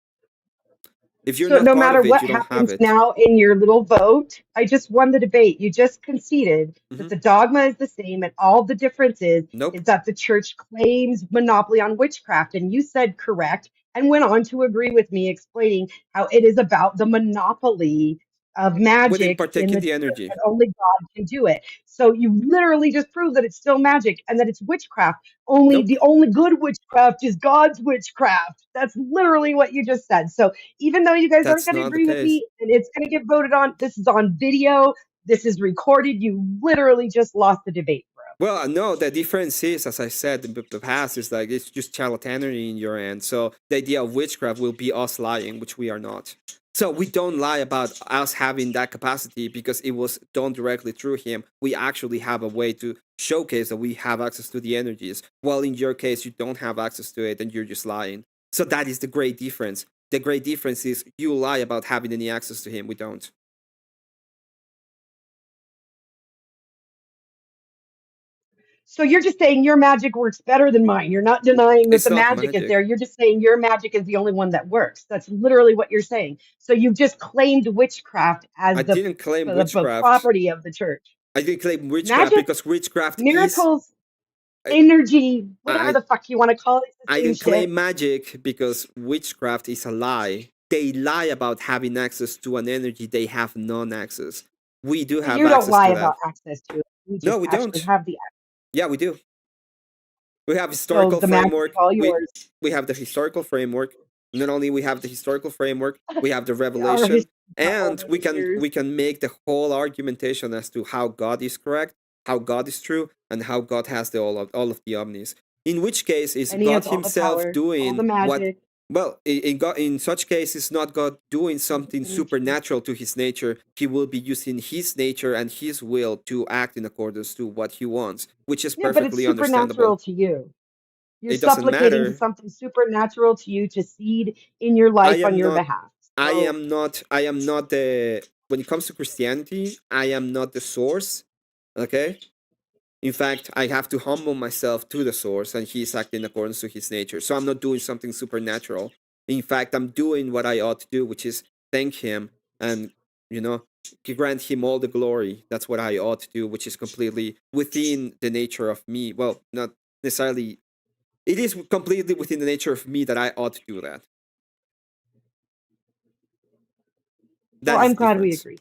Speaker 1: If you're
Speaker 3: So
Speaker 1: not
Speaker 3: no
Speaker 1: part
Speaker 3: matter
Speaker 1: of it,
Speaker 3: what
Speaker 1: you don't have
Speaker 3: happens
Speaker 1: it.
Speaker 3: now in your little vote, I just won the debate. You just conceded that
Speaker 1: Hmm.
Speaker 3: the dogma is the same, and all the difference
Speaker 1: Nope.
Speaker 3: is that the church claims monopoly on witchcraft. And you said correct and went on to agree with me, explaining how it is about the monopoly of
Speaker 1: Within
Speaker 3: magic in
Speaker 1: partaking
Speaker 3: the
Speaker 1: the
Speaker 3: church,
Speaker 1: energy.
Speaker 3: and only God can do it. So you literally just proved that it's still magic and that it's witchcraft. Only
Speaker 1: Nope.
Speaker 3: the only good witchcraft is God's witchcraft. That's literally what you just said. So even though you guys aren't
Speaker 1: That's
Speaker 3: going to
Speaker 1: not the
Speaker 3: agree with
Speaker 1: case.
Speaker 3: me and it's going to get voted on, this is on video, this is recorded. You literally just lost the debate, bro.
Speaker 1: Well, no, the difference is, as I said in the past, is like it's just charlatanery in your end. So the idea of witchcraft will be us lying, which we are not. So we don't lie about us having that capacity because it was done directly through Him. We actually have a way to showcase that we have access to the energies. While in your case, you don't have access to it and you're just lying. So that is the great difference. The great difference is you lie about having any access to Him. We don't.
Speaker 3: So you're just saying your magic works better than mine. You're not denying that
Speaker 1: It's
Speaker 3: the
Speaker 1: not
Speaker 3: magic is
Speaker 1: magic.
Speaker 3: there. You're just saying your magic is the only one that works. That's literally what you're saying. So you've just claimed witchcraft
Speaker 1: I
Speaker 3: as
Speaker 1: didn't claim
Speaker 3: the
Speaker 1: witchcraft.
Speaker 3: property of the church.
Speaker 1: I didn't claim witchcraft
Speaker 3: Magic,
Speaker 1: because witchcraft is.
Speaker 3: miracles,
Speaker 1: I,
Speaker 3: energy, whatever
Speaker 1: I
Speaker 3: the fuck you want to call it, it's
Speaker 1: I
Speaker 3: the same
Speaker 1: didn't claim
Speaker 3: shit.
Speaker 1: magic because witchcraft is a lie. They lie about having access to an energy they have non-access. We do
Speaker 3: But
Speaker 1: have
Speaker 3: you don't
Speaker 1: access
Speaker 3: lie
Speaker 1: to that.
Speaker 3: about access to it. You
Speaker 1: No,
Speaker 3: just
Speaker 1: we
Speaker 3: actually
Speaker 1: don't.
Speaker 3: have the
Speaker 1: Yeah, we do. We have
Speaker 3: so
Speaker 1: historical
Speaker 3: the magic is
Speaker 1: framework.
Speaker 3: all
Speaker 1: We
Speaker 3: yours.
Speaker 1: we have the historical framework. Not only we have the historical framework, we have the
Speaker 3: Our
Speaker 1: revelation,
Speaker 3: history got all
Speaker 1: and
Speaker 3: those
Speaker 1: we can
Speaker 3: years.
Speaker 1: we can make the whole argumentation as to how God is correct, how God is true, and how God has the all of the omnis. In which case is
Speaker 3: And he
Speaker 1: God
Speaker 3: has all the
Speaker 1: Himself
Speaker 3: power, all the
Speaker 1: doing what?
Speaker 3: magic,
Speaker 1: Well, in God, in such case, is not God doing
Speaker 3: all the
Speaker 1: something
Speaker 3: energy.
Speaker 1: supernatural to His nature. He will be using His nature and His will to act in accordance to what He wants, which is
Speaker 3: Yeah, but it's
Speaker 1: perfectly
Speaker 3: supernatural
Speaker 1: understandable.
Speaker 3: to you. You're
Speaker 1: It doesn't
Speaker 3: supplicating to
Speaker 1: matter.
Speaker 3: something supernatural to you to seed in your
Speaker 1: I
Speaker 3: life on
Speaker 1: am
Speaker 3: your
Speaker 1: not.
Speaker 3: behalf.
Speaker 1: I
Speaker 3: So
Speaker 1: am not. I am not the. When it comes to Christianity, I am not the source. Okay. In fact, I have to humble myself to the source, and He is acting in accordance to His nature. So I'm not doing something supernatural. In fact, I'm doing what I ought to do, which is thank Him and you know grant Him all the glory. That's what I ought to do, which is completely within the nature of me. Well, not necessarily. It is completely within the nature of me that I ought to do that.
Speaker 3: so
Speaker 1: That is
Speaker 3: I'm
Speaker 1: the
Speaker 3: glad we
Speaker 1: difference.
Speaker 3: agree.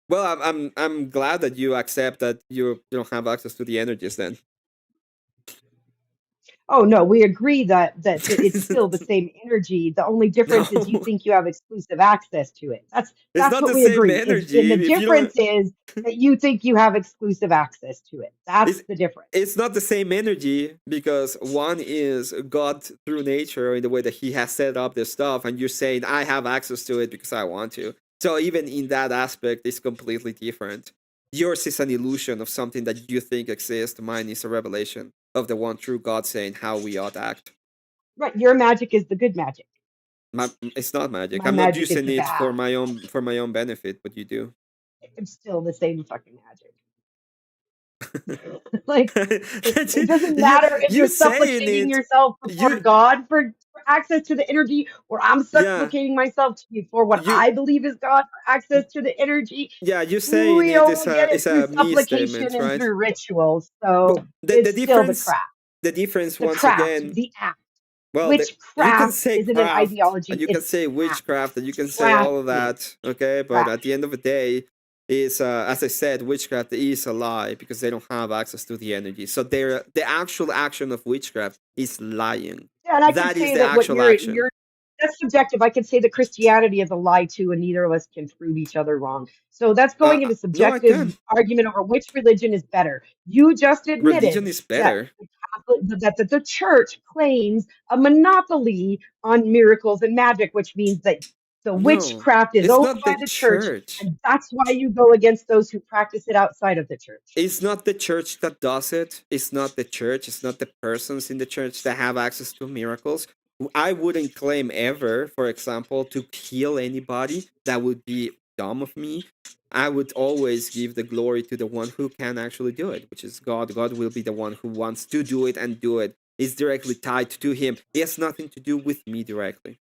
Speaker 1: Well, I'm glad that you accept that you don't have access to the energies. Then
Speaker 3: Oh no, we agree that it's still the same energy. The only difference is you
Speaker 1: no,
Speaker 3: think you have exclusive access to it.
Speaker 1: it's
Speaker 3: That's
Speaker 1: not
Speaker 3: what
Speaker 1: the
Speaker 3: we
Speaker 1: same
Speaker 3: agree. Is and
Speaker 1: energy.
Speaker 3: the
Speaker 1: If you
Speaker 3: difference
Speaker 1: don't,
Speaker 3: is that you think you have exclusive access to it. That's
Speaker 1: it's
Speaker 3: the difference.
Speaker 1: it's not the same energy because one is God through nature in the way that He has set up this stuff, and you're saying I have access to it because I want to. So even in that aspect, it's completely different. Yours is an illusion of something that you think exists. Mine is a revelation of the one true God saying how we ought to act.
Speaker 3: Right. Your magic is the good magic.
Speaker 1: It's not magic.
Speaker 3: My
Speaker 1: I'm not
Speaker 3: magic is
Speaker 1: using
Speaker 3: the
Speaker 1: it
Speaker 3: bad.
Speaker 1: for my own benefit, but you do.
Speaker 3: It's still the same fucking magic. Like it doesn't
Speaker 1: you
Speaker 3: matter if
Speaker 1: you
Speaker 3: you're
Speaker 1: saying
Speaker 3: supplicating
Speaker 1: it.
Speaker 3: yourself before
Speaker 1: You
Speaker 3: God for access to the energy, or I'm
Speaker 1: yeah.
Speaker 3: supplicating myself to you for what
Speaker 1: You
Speaker 3: I believe is God for access to the energy.
Speaker 1: yeah. You saying
Speaker 3: We
Speaker 1: it
Speaker 3: only get
Speaker 1: is
Speaker 3: it through
Speaker 1: a me
Speaker 3: supplication
Speaker 1: statement,
Speaker 3: and
Speaker 1: right?
Speaker 3: through rituals. So
Speaker 1: But
Speaker 3: it's still
Speaker 1: the difference
Speaker 3: the
Speaker 1: once
Speaker 3: craft,
Speaker 1: again.
Speaker 3: the act.
Speaker 1: Well, you can
Speaker 3: Witchcraft
Speaker 1: say
Speaker 3: isn't an
Speaker 1: craft,
Speaker 3: ideology.
Speaker 1: and you can
Speaker 3: It's
Speaker 1: say
Speaker 3: craft.
Speaker 1: witchcraft, and you can say all of
Speaker 3: Crafting.
Speaker 1: that, okay? But at the end of the day, is as I said, witchcraft is a lie because they don't have access to the energy. So the actual action of witchcraft is lying.
Speaker 3: Yeah, and I could
Speaker 1: That is
Speaker 3: say
Speaker 1: the
Speaker 3: that what
Speaker 1: actual action.
Speaker 3: you're that's subjective. I could say that Christianity is a lie too, and neither of us can prove each other wrong. So that's going into
Speaker 1: No, I
Speaker 3: subjective
Speaker 1: can.
Speaker 3: argument over which religion is better. You just admitted
Speaker 1: Religion is
Speaker 3: that
Speaker 1: better.
Speaker 3: that the church claims a monopoly on miracles and magic, which means that the
Speaker 1: No,
Speaker 3: witchcraft is
Speaker 1: it's
Speaker 3: owned
Speaker 1: not
Speaker 3: by
Speaker 1: the
Speaker 3: the church,
Speaker 1: church.
Speaker 3: and that's why you go against those who practice it outside of the church.
Speaker 1: It's not the church that does it. It's not the church. It's not the persons in the church that have access to miracles. I wouldn't claim ever, for example, to heal anybody. That would be dumb of me. I would always give the glory to the one who can actually do it, which is God. God will be the one who wants to do it and do it. It's directly tied to him. It has nothing to do with me directly.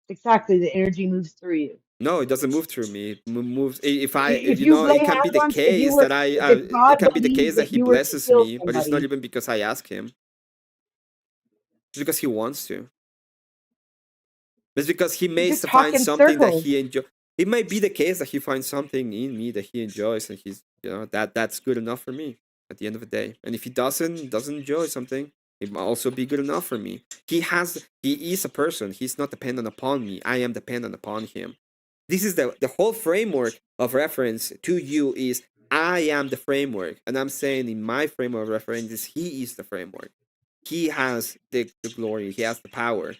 Speaker 3: Exactly, the energy moves through you.
Speaker 1: No, it doesn't move through me. It moves. If
Speaker 3: If
Speaker 1: you
Speaker 3: you
Speaker 1: know,
Speaker 3: lay
Speaker 1: it can be
Speaker 3: hands
Speaker 1: the
Speaker 3: on,
Speaker 1: case that
Speaker 3: if
Speaker 1: it
Speaker 3: God
Speaker 1: can be the case
Speaker 3: believed
Speaker 1: that
Speaker 3: that
Speaker 1: he
Speaker 3: you were to
Speaker 1: blesses
Speaker 3: kill
Speaker 1: me, but it's not
Speaker 3: somebody,
Speaker 1: even because I ask him. It's because he wants to. It's because he
Speaker 3: you
Speaker 1: may
Speaker 3: just talk
Speaker 1: find
Speaker 3: in
Speaker 1: something that
Speaker 3: circles.
Speaker 1: he enjoy. It might be the case that he finds something in me that he enjoys, and he's that's good enough for me at the end of the day. And if he doesn't enjoy something, it might also be good enough for me. He is a person. He's not dependent upon me. I am dependent upon him. This is the whole framework of reference to you is I am the framework, and I'm saying in my framework of reference is he is the framework. He has the glory. He has the power.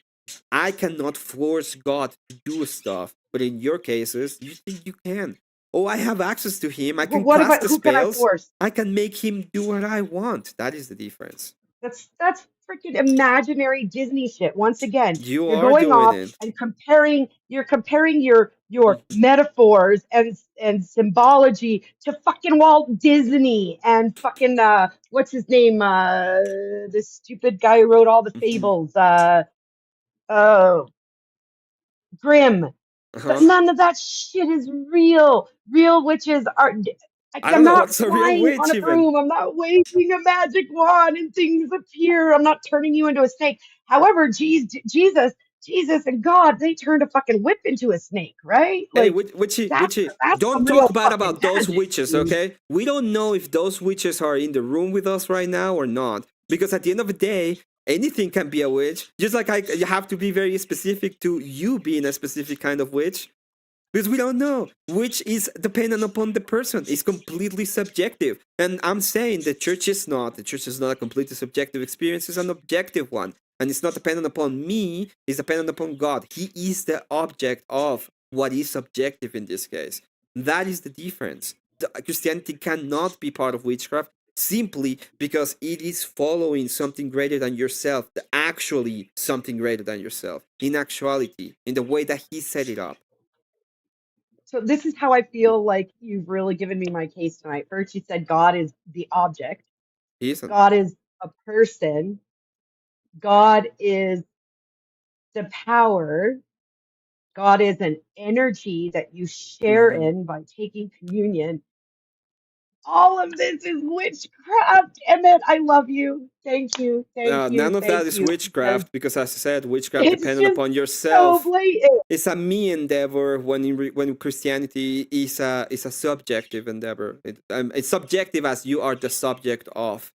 Speaker 1: I cannot force God to do stuff, but in your cases, you think you can. Oh, I have access to him. I
Speaker 3: Well,
Speaker 1: can
Speaker 3: what
Speaker 1: cast
Speaker 3: about
Speaker 1: the
Speaker 3: who can I
Speaker 1: spells.
Speaker 3: force?
Speaker 1: I can make him do what I want. That is the difference.
Speaker 3: That's freaking imaginary Disney shit. Once again,
Speaker 1: You
Speaker 3: you're
Speaker 1: are
Speaker 3: going
Speaker 1: doing
Speaker 3: off
Speaker 1: it.
Speaker 3: and comparing your metaphors and symbology to fucking Walt Disney and fucking what's his name? This stupid guy who wrote all the
Speaker 1: Mhm.
Speaker 3: fables. Oh, Grimm. But
Speaker 1: Uh-huh.
Speaker 3: none of that shit is real. Real witches are.
Speaker 1: I don't
Speaker 3: I'm
Speaker 1: know
Speaker 3: not
Speaker 1: what's a real
Speaker 3: flying on
Speaker 1: witch
Speaker 3: a
Speaker 1: even.
Speaker 3: broom. I'm not waving a magic wand and things appear. I'm not turning you into a snake. However, Jesus, and God, they turned a fucking whip into a snake, right?
Speaker 1: Hey,
Speaker 3: Like
Speaker 1: witchy,
Speaker 3: that's some
Speaker 1: don't
Speaker 3: real
Speaker 1: talk bad
Speaker 3: fucking
Speaker 1: about those
Speaker 3: magic,
Speaker 1: witches,
Speaker 3: dude.
Speaker 1: okay? We don't know if those witches are in the room with us right now or not. Because at the end of the day, anything can be a witch. Just like you have to be very specific to you being a specific kind of witch. Because we don't know, which is dependent upon the person. It's completely subjective. And I'm saying the church is not. The church is not a completely subjective experience, it's an objective one. And it's not dependent upon me, it's dependent upon God. He is the object of what is subjective in this case. That is the difference. Christianity cannot be part of witchcraft simply because it is following something greater than yourself, actually something greater than yourself, in actuality, in the way that he set it up.
Speaker 3: So this is how I feel like you've really given me my case tonight. First, you said God is the object.
Speaker 1: He isn't.
Speaker 3: God is a person. God is the power. God is an energy that you share
Speaker 1: Mm-hmm.
Speaker 3: in by taking communion. All of this is witchcraft. Emmett, I love you. Thank you. Thank you.
Speaker 1: None of that
Speaker 3: Thank
Speaker 1: is
Speaker 3: you. Because
Speaker 1: witchcraft because, as I said, witchcraft
Speaker 3: it's
Speaker 1: dependent
Speaker 3: just
Speaker 1: upon
Speaker 3: so
Speaker 1: yourself.
Speaker 3: blatant.
Speaker 1: It's a me endeavor when Christianity is a subjective endeavor. It's subjective as you are the subject of.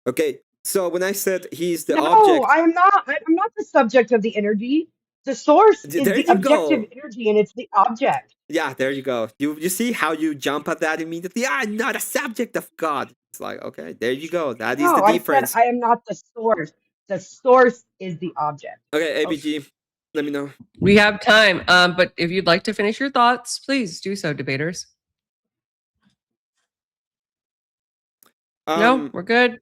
Speaker 1: Okay, so when I said he's the
Speaker 3: No,
Speaker 1: object,
Speaker 3: I'm not. I'm not the subject of the energy. The source is
Speaker 1: there
Speaker 3: the
Speaker 1: you
Speaker 3: objective
Speaker 1: go.
Speaker 3: energy and it's the object.
Speaker 1: Yeah, there you go. You see how you jump at that immediately? I'm not a subject of God. It's like, okay, there you go. That is the
Speaker 3: No, I said
Speaker 1: difference.
Speaker 3: I am not the source. The source is the object.
Speaker 1: Okay,
Speaker 3: Oh,
Speaker 1: ABG, let me know.
Speaker 2: We have time. But if you'd like to finish your thoughts, please do so, debaters. No,
Speaker 1: Um,
Speaker 2: we're good.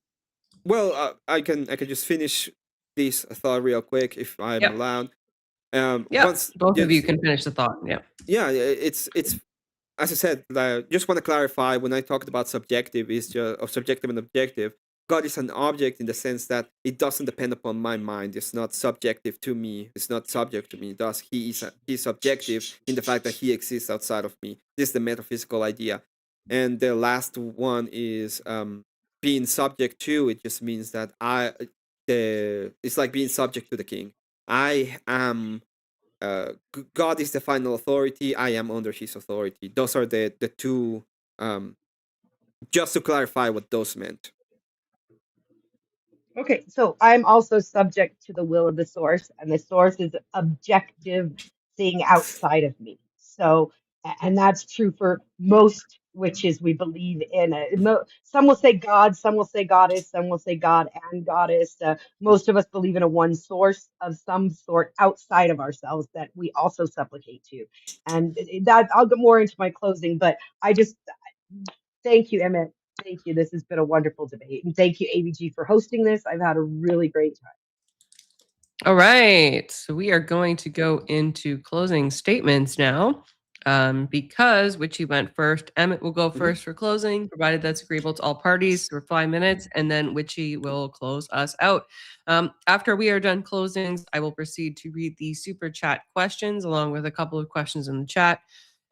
Speaker 1: well, I can just finish this thought real quick if I'm
Speaker 2: Yep.
Speaker 1: allowed.
Speaker 2: Yep.
Speaker 1: Once
Speaker 2: Both of you
Speaker 1: just
Speaker 2: can finish the thought. Yeah.
Speaker 1: yeah, it's as I said. Just want to clarify when I talked about subjective is just of subjective and objective. God is an object in the sense that it doesn't depend upon my mind. It's not subjective to me. It's not subject to me. Thus, he's subjective in the fact that he exists outside of me. This is the metaphysical idea. And the last one is being subject to, it just means that it's like being subject to the king. I am God is the final authority. I am under his authority. Those are the two. Just to clarify what those meant.
Speaker 3: Okay, so I'm also subject to the will of the source, and the source is objective thing outside of me. So, and that's true for most witches we believe in. Some will say God, some will say goddess, some will say God and goddess. Most of us believe in a one source of some sort outside of ourselves that we also supplicate to. And that I'll get more into my closing, but I just thank you, Emmett. Thank you. This has been a wonderful debate. And thank you, ABG, for hosting this. I've had a really great time.
Speaker 2: All right. So we are going to go into closing statements now. Because Witchy went first, Emmett will go first for closing, provided that's agreeable to all parties for 5 minutes, and then Witchy will close us out. After we are done closings, I will proceed to read the super chat questions along with a couple of questions in the chat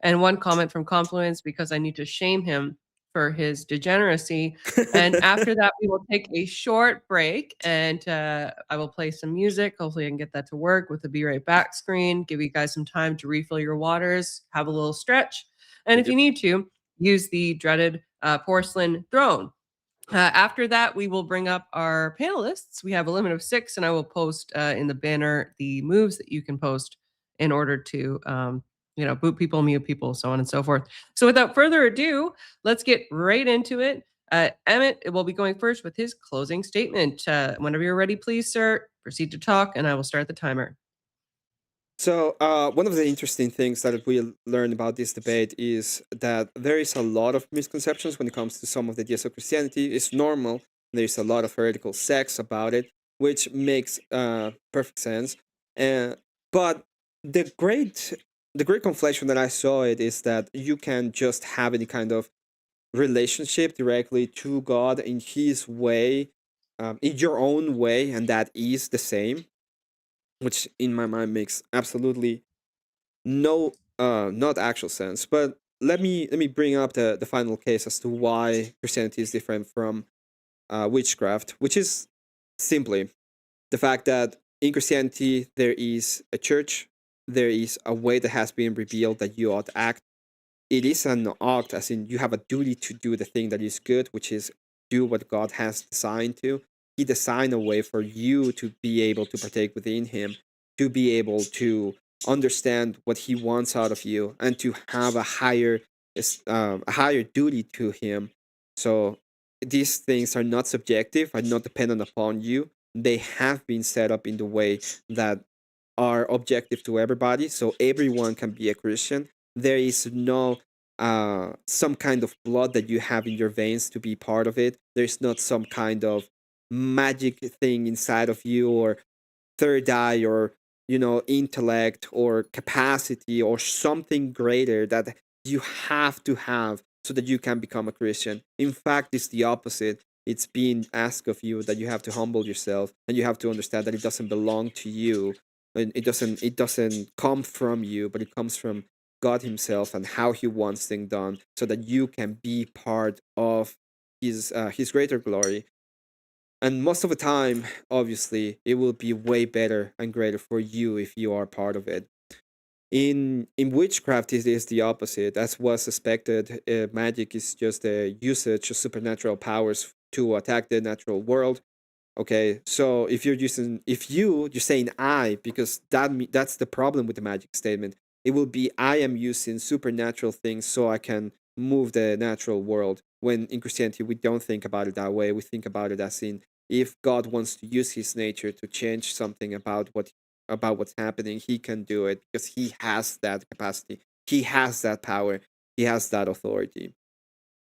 Speaker 2: and one comment from Confluence because I need to shame him for his degeneracy. And after that, we will take a short break and I will play some music. Hopefully, I can get that to work with the Be Right Back screen, give you guys some time to refill your waters, have a little stretch. And if you need to, use the dreaded porcelain throne. After that, we will bring up our panelists. We have a limit of 6, and I will post in the banner the moves that you can post in order to boot people, mute people, so on and so forth. So without further ado, let's get right into it. Emmett will be going first with his closing statement. Whenever you're ready, please, sir, proceed to talk, and I will start the timer.
Speaker 1: So one of the interesting things that we learned about this debate is that there is a lot of misconceptions when it comes to some of the ideas of Christianity. It's normal. There's a lot of heretical sects about it, which makes perfect sense. But the great conflation that I saw it is that you can just have any kind of relationship directly to God in His way, in your own way, and that is the same, which in my mind makes absolutely no not actual sense. But let me bring up the final case as to why Christianity is different from witchcraft, which is simply the fact that in Christianity there is a church, there is a way that has been revealed that you ought to act. It is an act, as in you have a duty to do the thing that is good, which is do what God has designed to. He designed a way for you to be able to partake within Him, to be able to understand what He wants out of you, and to have a higher duty to Him. So these things are not subjective, are not dependent upon you. They have been set up in the way that are objective to everybody, so everyone can be a Christian. There is no some kind of blood that you have in your veins to be part of it. There's not some kind of magic thing inside of you, or third eye, or intellect or capacity or something greater that you have to have so that you can become a Christian. In fact, it's the opposite. It's being asked of you that you have to humble yourself, and you have to understand that it doesn't belong to you, and it doesn't come from you, but it comes from God Himself and how He wants things done, so that you can be part of His greater glory. And most of the time, obviously, it will be way better and greater for you if you are part of it. In witchcraft, it is the opposite. As was suspected, magic is just a usage of supernatural powers to attack the natural world. Okay, so if you're saying I, because that's the problem with the magic statement. It will be I am using supernatural things so I can move the natural world. When in Christianity we don't think about it that way. We think about it as in, if God wants to use His nature to change something about what's happening, He can do it because He has that capacity. He has that power. He has that authority.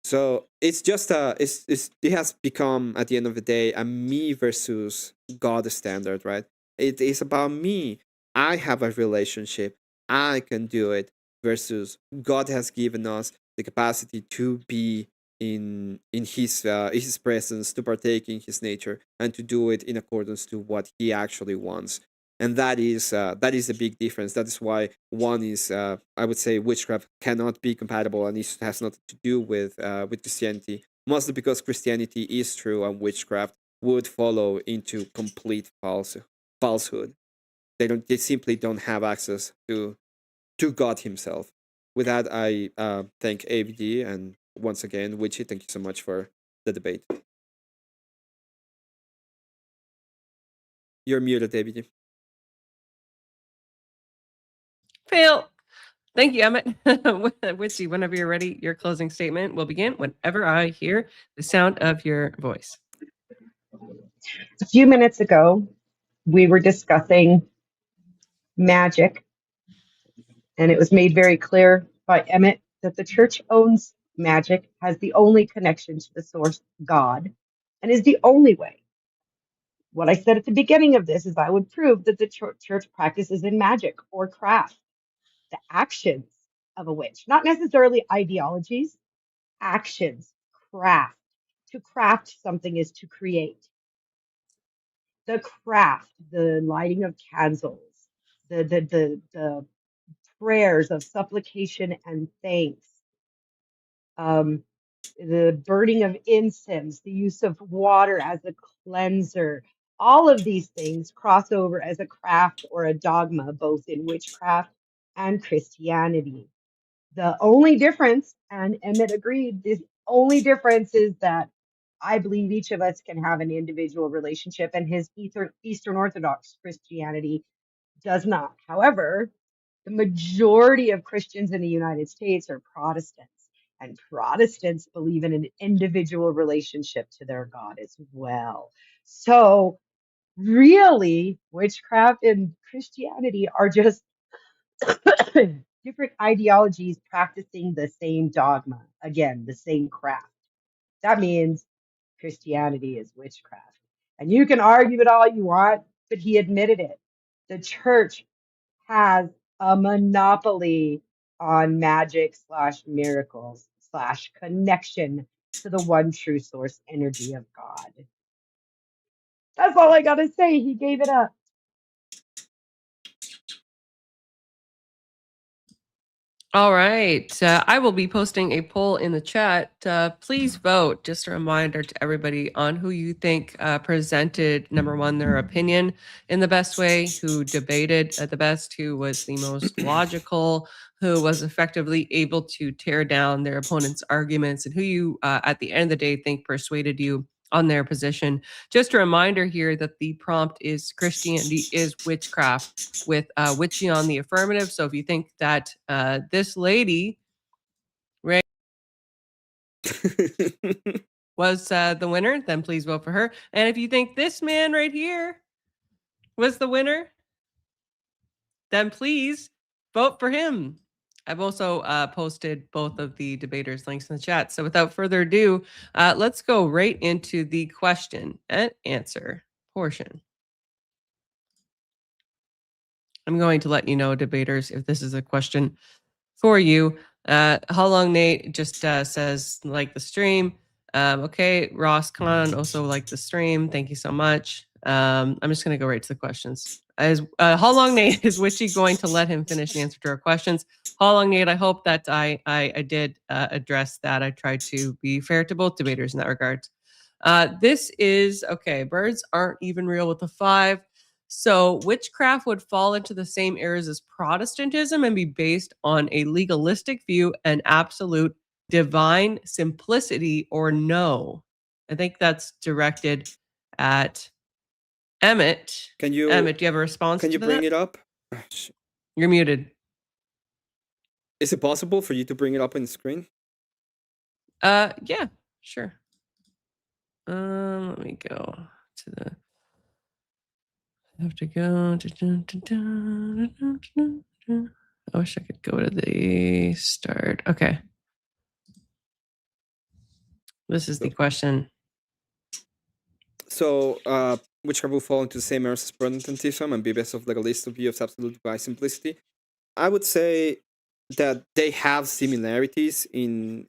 Speaker 1: So it's just it has become, at the end of the day, a me versus God standard, right? It is about me. I have a relationship. I can do it, versus God has given us the capacity to be in His presence, to partake in His nature, and to do it in accordance to what He actually wants. And that is a big difference. That is why one is, I would say, witchcraft cannot be compatible, and it has nothing to do with Christianity. mostly because Christianity is true and witchcraft would follow into complete falsehood. They simply don't have access to God Himself. With that, I thank ABD, and once again, Witchy, thank you so much for the debate. You're muted, ABD.
Speaker 2: Fail. Thank you, Emmett. Witchy, whenever you're ready, your closing statement will begin whenever I hear the sound of your voice.
Speaker 3: A few minutes ago, we were discussing magic, and it was made very clear by Emmett that the church owns magic, has the only connection to the source, God, and is the only way. What I said at the beginning of this is I would prove that the church practices in magic or craft, the actions of a witch, not necessarily ideologies, actions, craft. To craft something is to create. The craft, the lighting of candles, the prayers of supplication and thanks, um, the burning of incense, the use of water as a cleanser. All of these things cross over as a craft or a dogma, both in witchcraft and Christianity. The only difference, and Emmett agreed, the only difference is that I believe each of us can have an individual relationship, and his Eastern Orthodox Christianity does not. However, the majority of Christians in the United States are Protestants, and Protestants believe in an individual relationship to their God as well. So, really, witchcraft and Christianity are just different ideologies practicing the same dogma. Again, the same craft. That means Christianity is witchcraft. And you can argue it all you want, but he admitted it. The church has a monopoly on magic slash miracles slash connection to the one true source energy of God. That's all I got to say. He gave it up.
Speaker 2: All right. I will be posting a poll in the chat. Please vote. Just a reminder to everybody on who you think presented, number one, their opinion in the best way, who debated at the best, who was the most logical, who was effectively able to tear down their opponent's arguments, and who you, at the end of the day, think persuaded you on their position. Just a reminder here that the prompt is Christianity is witchcraft, with witchy on the affirmative. So if you think that this lady Ray was the winner, then please vote for her. And if you think this man right here was the winner, then please vote for him. I've also posted both of the debaters' links in the chat. So without further ado, let's go right into the question and answer portion. I'm going to let you know, debaters, if this is a question for you. How long Nate just says like the stream. Okay, Ross Khan also like the stream. Thank you so much. I'm just gonna go right to the questions. As how long Nate is Witchy going to let him finish the answer to our questions? How long Nate? I hope that I did address that. I tried to be fair to both debaters in that regard. This is okay. Birds aren't even real with a 5. So witchcraft would fall into the same areas as Protestantism and be based on a legalistic view and absolute divine simplicity, or no? I think that's directed at Emmett. Emmett, do you have a response
Speaker 1: Can you
Speaker 2: to
Speaker 1: bring
Speaker 2: that?
Speaker 1: it up?
Speaker 2: You're muted.
Speaker 1: Is it possible for you to bring it up on the screen?
Speaker 2: Yeah, sure. Let me go to the. I have to go. I wish I could go to the start. Okay. This is the question.
Speaker 1: So, witchcraft will fall into the same areas as Protestantism and be based of legalistic view of absolute divine simplicity. I would say that they have similarities in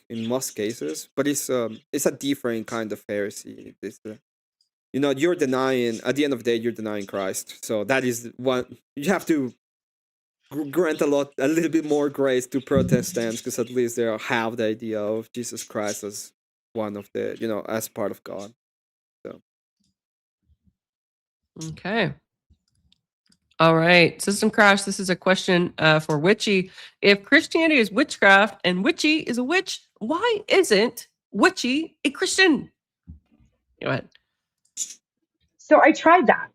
Speaker 1: most cases, but it's a different kind of heresy. You're denying, at the end of the day, you're denying Christ. So that is what you have to grant a little bit more grace to Protestants, because at least they have the idea of Jesus Christ as one of the, as part of God. So
Speaker 2: Okay. All right. System Crash, this is a question for Witchy. If Christianity is witchcraft and Witchy is a witch, why isn't Witchy a Christian? Go ahead.
Speaker 3: So I tried that.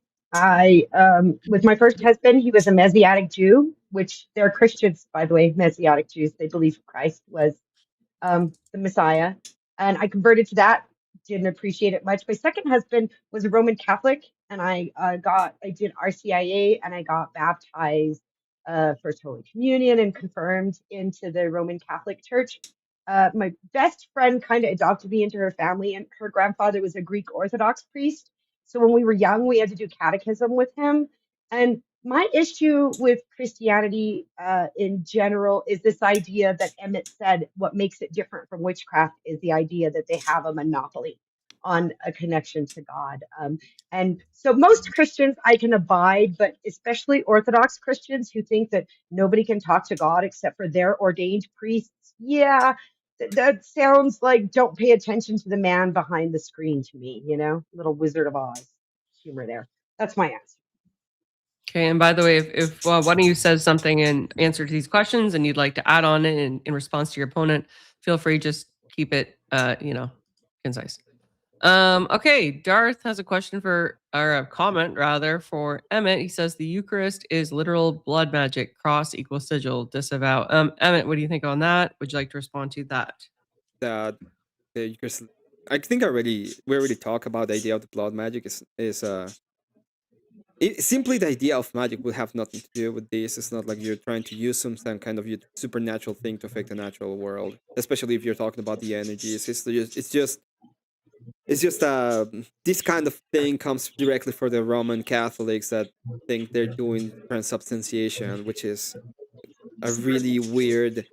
Speaker 3: With my first husband, he was a Messianic Jew, which they're Christians, by the way, Messianic Jews. They believe Christ was the Messiah. And I converted to that. Didn't appreciate it much. My second husband was a Roman Catholic, and I did RCIA, and I got baptized, First Holy Communion, and confirmed into the Roman Catholic Church. My best friend kind of adopted me into her family, and her grandfather was a Greek Orthodox priest. So when we were young, we had to do catechism with him. And my issue with Christianity in general is this idea that Emmett said what makes it different from witchcraft is the idea that they have a monopoly on a connection to God. And so most Christians I can abide, but especially Orthodox Christians who think that nobody can talk to God except for their ordained priests. Yeah, that sounds like don't pay attention to the man behind the screen to me, little Wizard of Oz humor there. That's my answer.
Speaker 2: Okay, and by the way, if one of you says something in answer to these questions and you'd like to add on it in response to your opponent, feel free, just keep it concise. Okay, Darth has a question or a comment rather, for Emmett. He says the Eucharist is literal blood magic, cross equals sigil, disavow. Emmett, what do you think on that? Would you like to respond to that?
Speaker 1: that I think we already talked about the idea of the blood magic simply the idea of magic would have nothing to do with this. It's not like you're trying to use some kind of supernatural thing to affect the natural world, especially if you're talking about the energies. It's just this kind of thing comes directly for the Roman Catholics that think they're doing transubstantiation, which is a really weird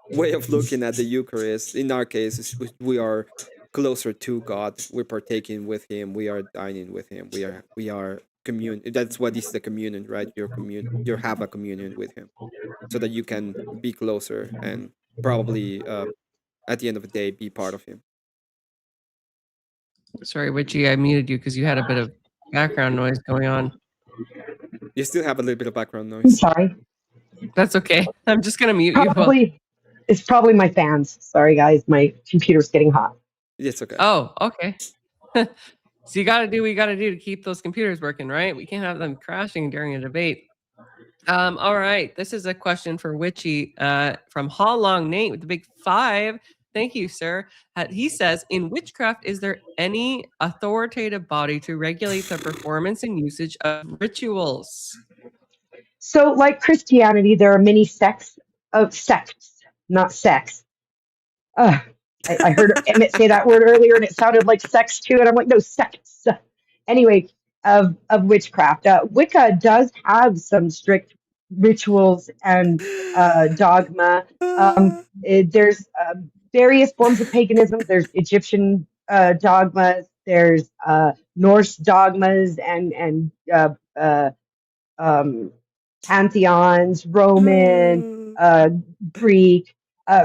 Speaker 1: way of looking at the Eucharist. In our case, we are closer to God. We're partaking with Him. We are dining with Him. We are commune. That's what is the communion, right? You have a communion with Him, so that you can be closer and probably at the end of the day be part of Him.
Speaker 2: Sorry, Witchy, I muted you because you had a bit of background noise going on.
Speaker 1: You still have a little bit of background
Speaker 3: I'm
Speaker 1: noise.
Speaker 3: sorry.
Speaker 2: That's okay. I'm just gonna mute you.
Speaker 3: It's probably my fans. Sorry, guys. My computer's getting hot.
Speaker 1: It's okay.
Speaker 2: Oh, okay. So you got to do what you got to do to keep those computers working, right? We can't have them crashing during a debate. All right. This is a question for Witchy from Ha Long Nate with the big 5. Thank you, sir. He says, in witchcraft, is there any authoritative body to regulate the performance and usage of rituals?
Speaker 3: So, like Christianity, there are many sects, not sex. I heard Emmett say that word earlier, and it sounded like sex too, and I'm like, no, sects. Anyway, of witchcraft, Wicca does have some strict rituals and dogma. There's various forms of paganism. There's Egyptian dogmas. There's Norse dogmas and pantheons, Roman, Greek.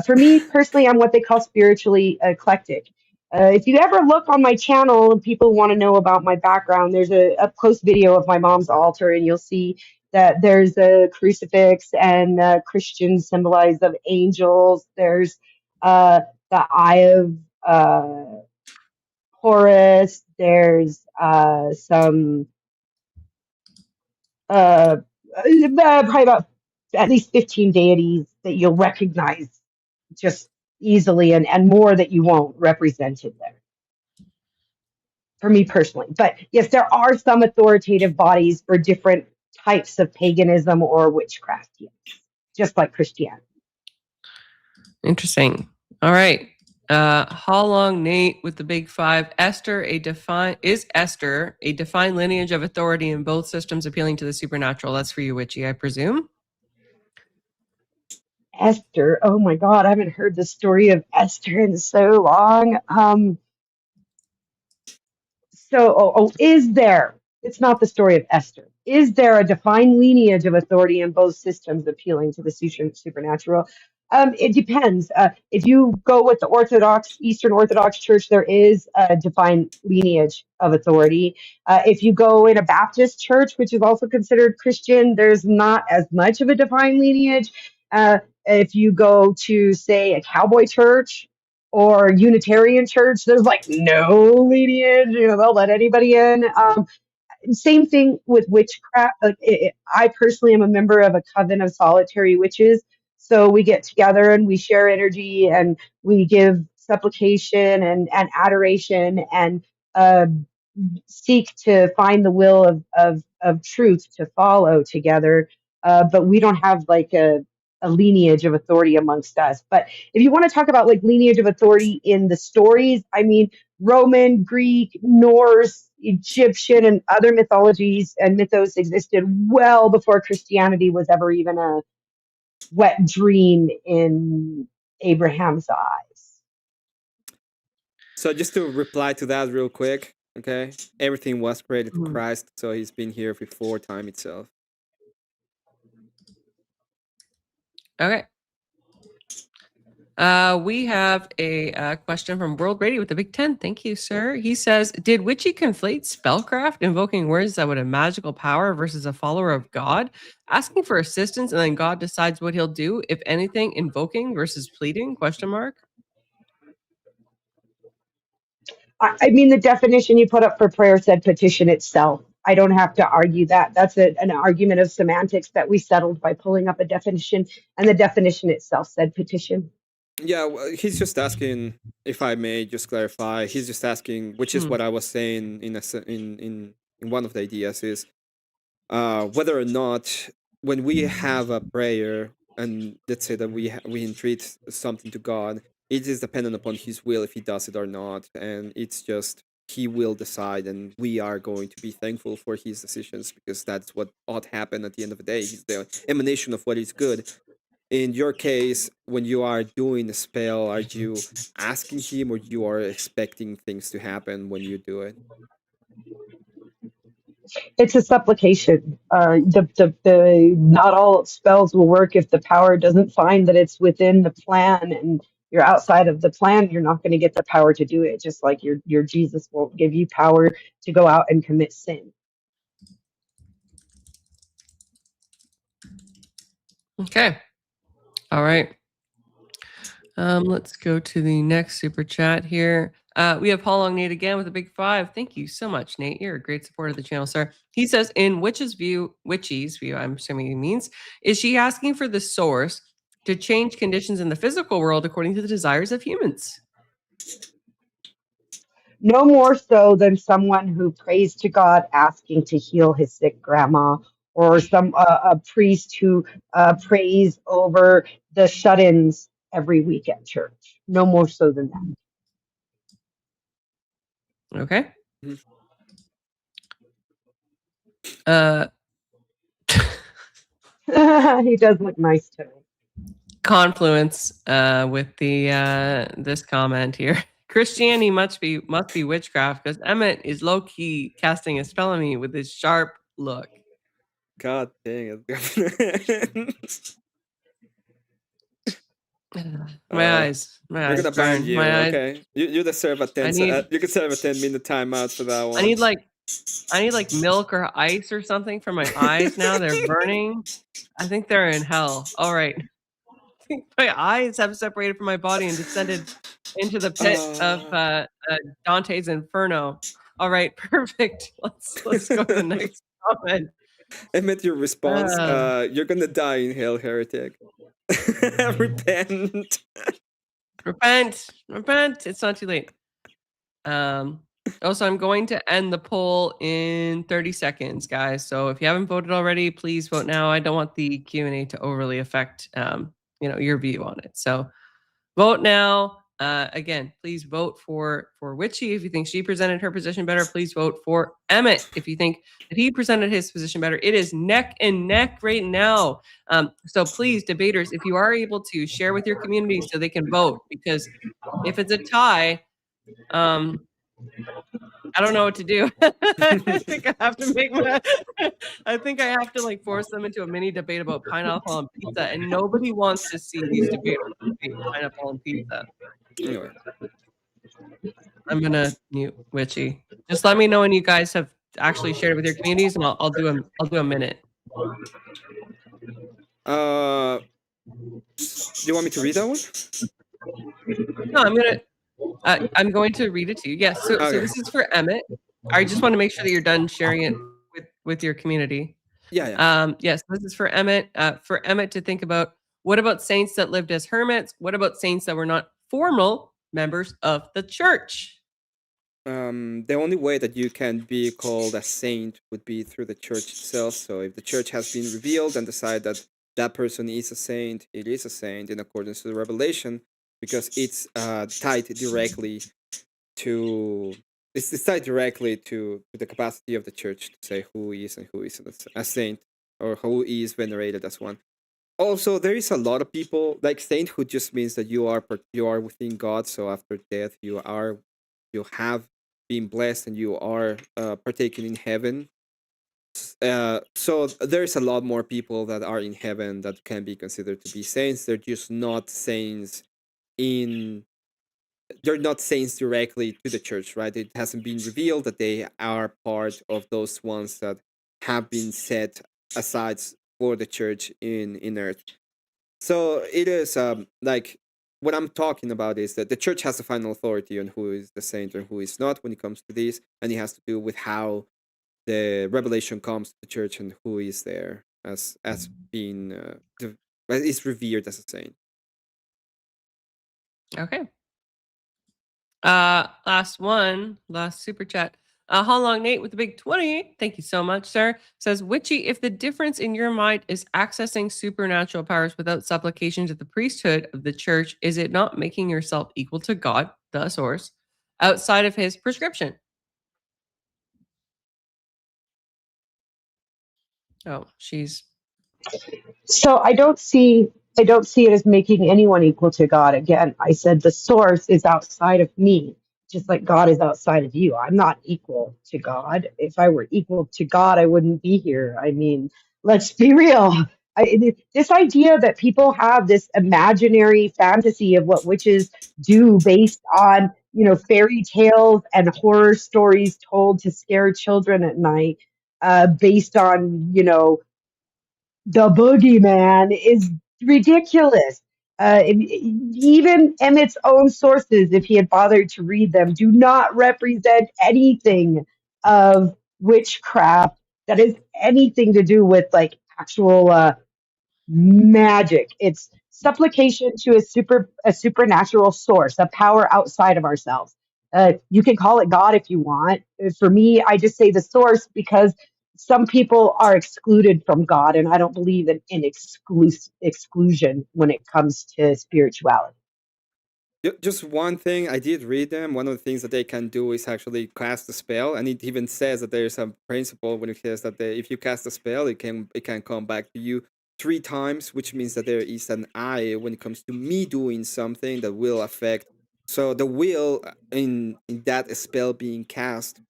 Speaker 3: For me personally, I'm what they call spiritually eclectic. If you ever look on my channel and people want to know about my background, there's a post video of my mom's altar, and you'll see that there's a crucifix and Christian symbolized of angels. There's the Eye of Horus. There's some probably about at least 15 deities that you'll recognize just easily, and more that you won't, represented there for me personally. But yes, there are some authoritative bodies for different types of paganism or witchcraft, yes, just like Christianity.
Speaker 2: Interesting. All right. Ha Long Nate with the big 5. Is Esther a defined lineage of authority in both systems appealing to the supernatural? That's for you, Witchy, I presume.
Speaker 3: Esther, oh my God, I haven't heard the story of Esther in so long. Is there? It's not the story of Esther. Is there a defined lineage of authority in both systems appealing to the supernatural? It depends. If you go with the Orthodox, Eastern Orthodox Church, there is a defined lineage of authority. If you go in a Baptist church, which is also considered Christian, there's not as much of a defined lineage. If you go to, say, a cowboy church or Unitarian church, there's like no lineage. They'll let anybody in. Same thing with witchcraft. I personally am a member of a coven of solitary witches. So we get together and we share energy and we give supplication and adoration and uh, seek to find the will of truth to follow together. But we don't have like a lineage of authority amongst us. But if you want to talk about like lineage of authority in the stories, I mean, Roman, Greek, Norse, Egyptian, and other mythologies and mythos existed well before Christianity was ever even a wet dream in Abraham's eyes.
Speaker 1: So just to reply to that real quick, okay? Everything was created to
Speaker 2: Mhm.
Speaker 1: Christ, so he's been here before time itself.
Speaker 2: Okay. We have a question from World Radio with the Big 10. Thank you, sir. He says, did Witchy conflate spellcraft, invoking words that would have magical power versus a follower of God, asking for assistance, and then God decides what he'll do, if anything, invoking versus pleading, question mark?
Speaker 3: I mean, the definition you put up for prayer said petition itself. I don't have to argue that. That's an argument of semantics that we settled by pulling up a definition, and the definition itself said petition.
Speaker 1: Yeah, well, he's just asking, if I may just clarify, he's just asking, which is what I was saying in one of the ideas, is whether or not when we have a prayer and let's say that we entreat something to God, it is dependent upon His will if He does it or not, and it's just He will decide, and we are going to be thankful for His decisions because that's what ought to happen at the end of the day. He's the emanation of what is good. In your case, when you are doing a spell, are you asking Him or you are expecting things to happen when you do it?
Speaker 3: It's a supplication. The not all spells will work if the power doesn't find that it's within the plan and you're outside of the plan. You're not going to get the power to do it. Just like your Jesus won't give you power to go out and commit sin.
Speaker 2: Okay. All right. Let's go to the next super chat here. We have Paul Long Nate again with a big 5. Thank you so much, Nate. You're a great supporter of the channel, sir. He says, in Witch's view, I'm assuming he means, is she asking for the source to change conditions in the physical world according to the desires of humans?
Speaker 3: No more so than someone who prays to God asking to heal his sick grandma, or a priest who prays over the shut-ins every week at church. No more so than
Speaker 2: Okay.
Speaker 3: that. He does look nice to me.
Speaker 2: Confluence with the this comment here. Christianity must be witchcraft because Emmett is low-key casting a spell on me with his sharp look.
Speaker 1: God dang it.
Speaker 2: My eyes
Speaker 1: We're gonna ban
Speaker 2: burn.
Speaker 1: you,
Speaker 2: My eyes.
Speaker 1: okay? You deserve a 10 you can serve a 10-minute timeout for that one.
Speaker 2: I need like milk or ice or something for my eyes now. They're burning. I think they're in hell. All right. I think my eyes have separated from my body and descended into the pit of Dante's Inferno. All right, perfect. Let's go to the next comment.
Speaker 1: Emmet, your response. You're gonna die in hell, heretic. Repent.
Speaker 2: Repent. It's not too late. Also, I'm going to end the poll in 30 seconds, guys. So if you haven't voted already, please vote now. I don't want the Q&A to overly affect your view on it. So vote now. Again, please vote for Witchy if you think she presented her position better. Please vote for Emmett if you think that he presented his position better. It is neck and neck right now. So please, debaters, if you are able to, share with your community so they can vote, because if it's a tie, I don't know what to do. I think I have to make I think I have to like force them into a mini debate about pineapple on pizza, and nobody wants to see these debates debate pineapple on pizza.
Speaker 1: Anyway.
Speaker 2: I'm gonna mute Witchy. Just let me know when you guys have actually shared it with your communities, and I'll do a minute.
Speaker 1: Do you want me to read that one?
Speaker 2: No, I'm going to read it to you. Yes. So this is for Emmett. I just want to make sure that you're done sharing it with your community.
Speaker 1: Yeah.
Speaker 2: Yes, this is for Emmett. For Emmett to think about, what about saints that lived as hermits? What about saints that were not formal members of the church?
Speaker 1: The only way that you can be called a saint would be through the church itself. So if the church has been revealed and decide that that person is a saint, it is a saint in accordance to the revelation, because it's tied directly to the capacity of the church to say who is and who isn't a saint, or who is venerated as one. Also, there is a lot of people like sainthood just means that you are within God. So after death, you have been blessed and you are partaking in heaven. So there's a lot more people that are in heaven that can be considered to be saints. They're just not saints they're not saints directly to the church, right? It hasn't been revealed that they are part of those ones that have been set aside for the church in earth. So it is like what I'm talking about is that the church has the final authority on who is the saint and who is not when it comes to this, and it has to do with how the revelation comes to the church and who is there as being is revered as a saint.
Speaker 2: Okay. Last super chat. How long Nate with the big 20? Thank you so much, sir. Says Witchy, if the difference in your mind is accessing supernatural powers without supplication to the priesthood of the church, is it not making yourself equal to God, the source, outside of his prescription? Oh, she's
Speaker 3: So I don't see it as making anyone equal to God. Again, I said the source is outside of me, just like God is outside of you. I'm not equal to God. If I were equal to God, I wouldn't be here. I mean, let's be real. This idea that people have this imaginary fantasy of what witches do based on, fairy tales and horror stories told to scare children at night, based on, the boogeyman is ridiculous. Even Emmett's own sources, if he had bothered to read them, do not represent anything of witchcraft that has anything to do with like actual magic. It's supplication to a supernatural source, a power outside of ourselves. You can call it God if you want. For me, I just say the source because some people are excluded from God, and I don't believe in exclusion when it comes to spirituality.
Speaker 1: Just one thing, I did read them. One of the things that they can do is actually cast a spell, and it even says that there's a principle when it says that if you cast a spell, it can come back to you 3 times, which means that there is an eye when it comes to me doing something that will affect. So the will in that spell being cast,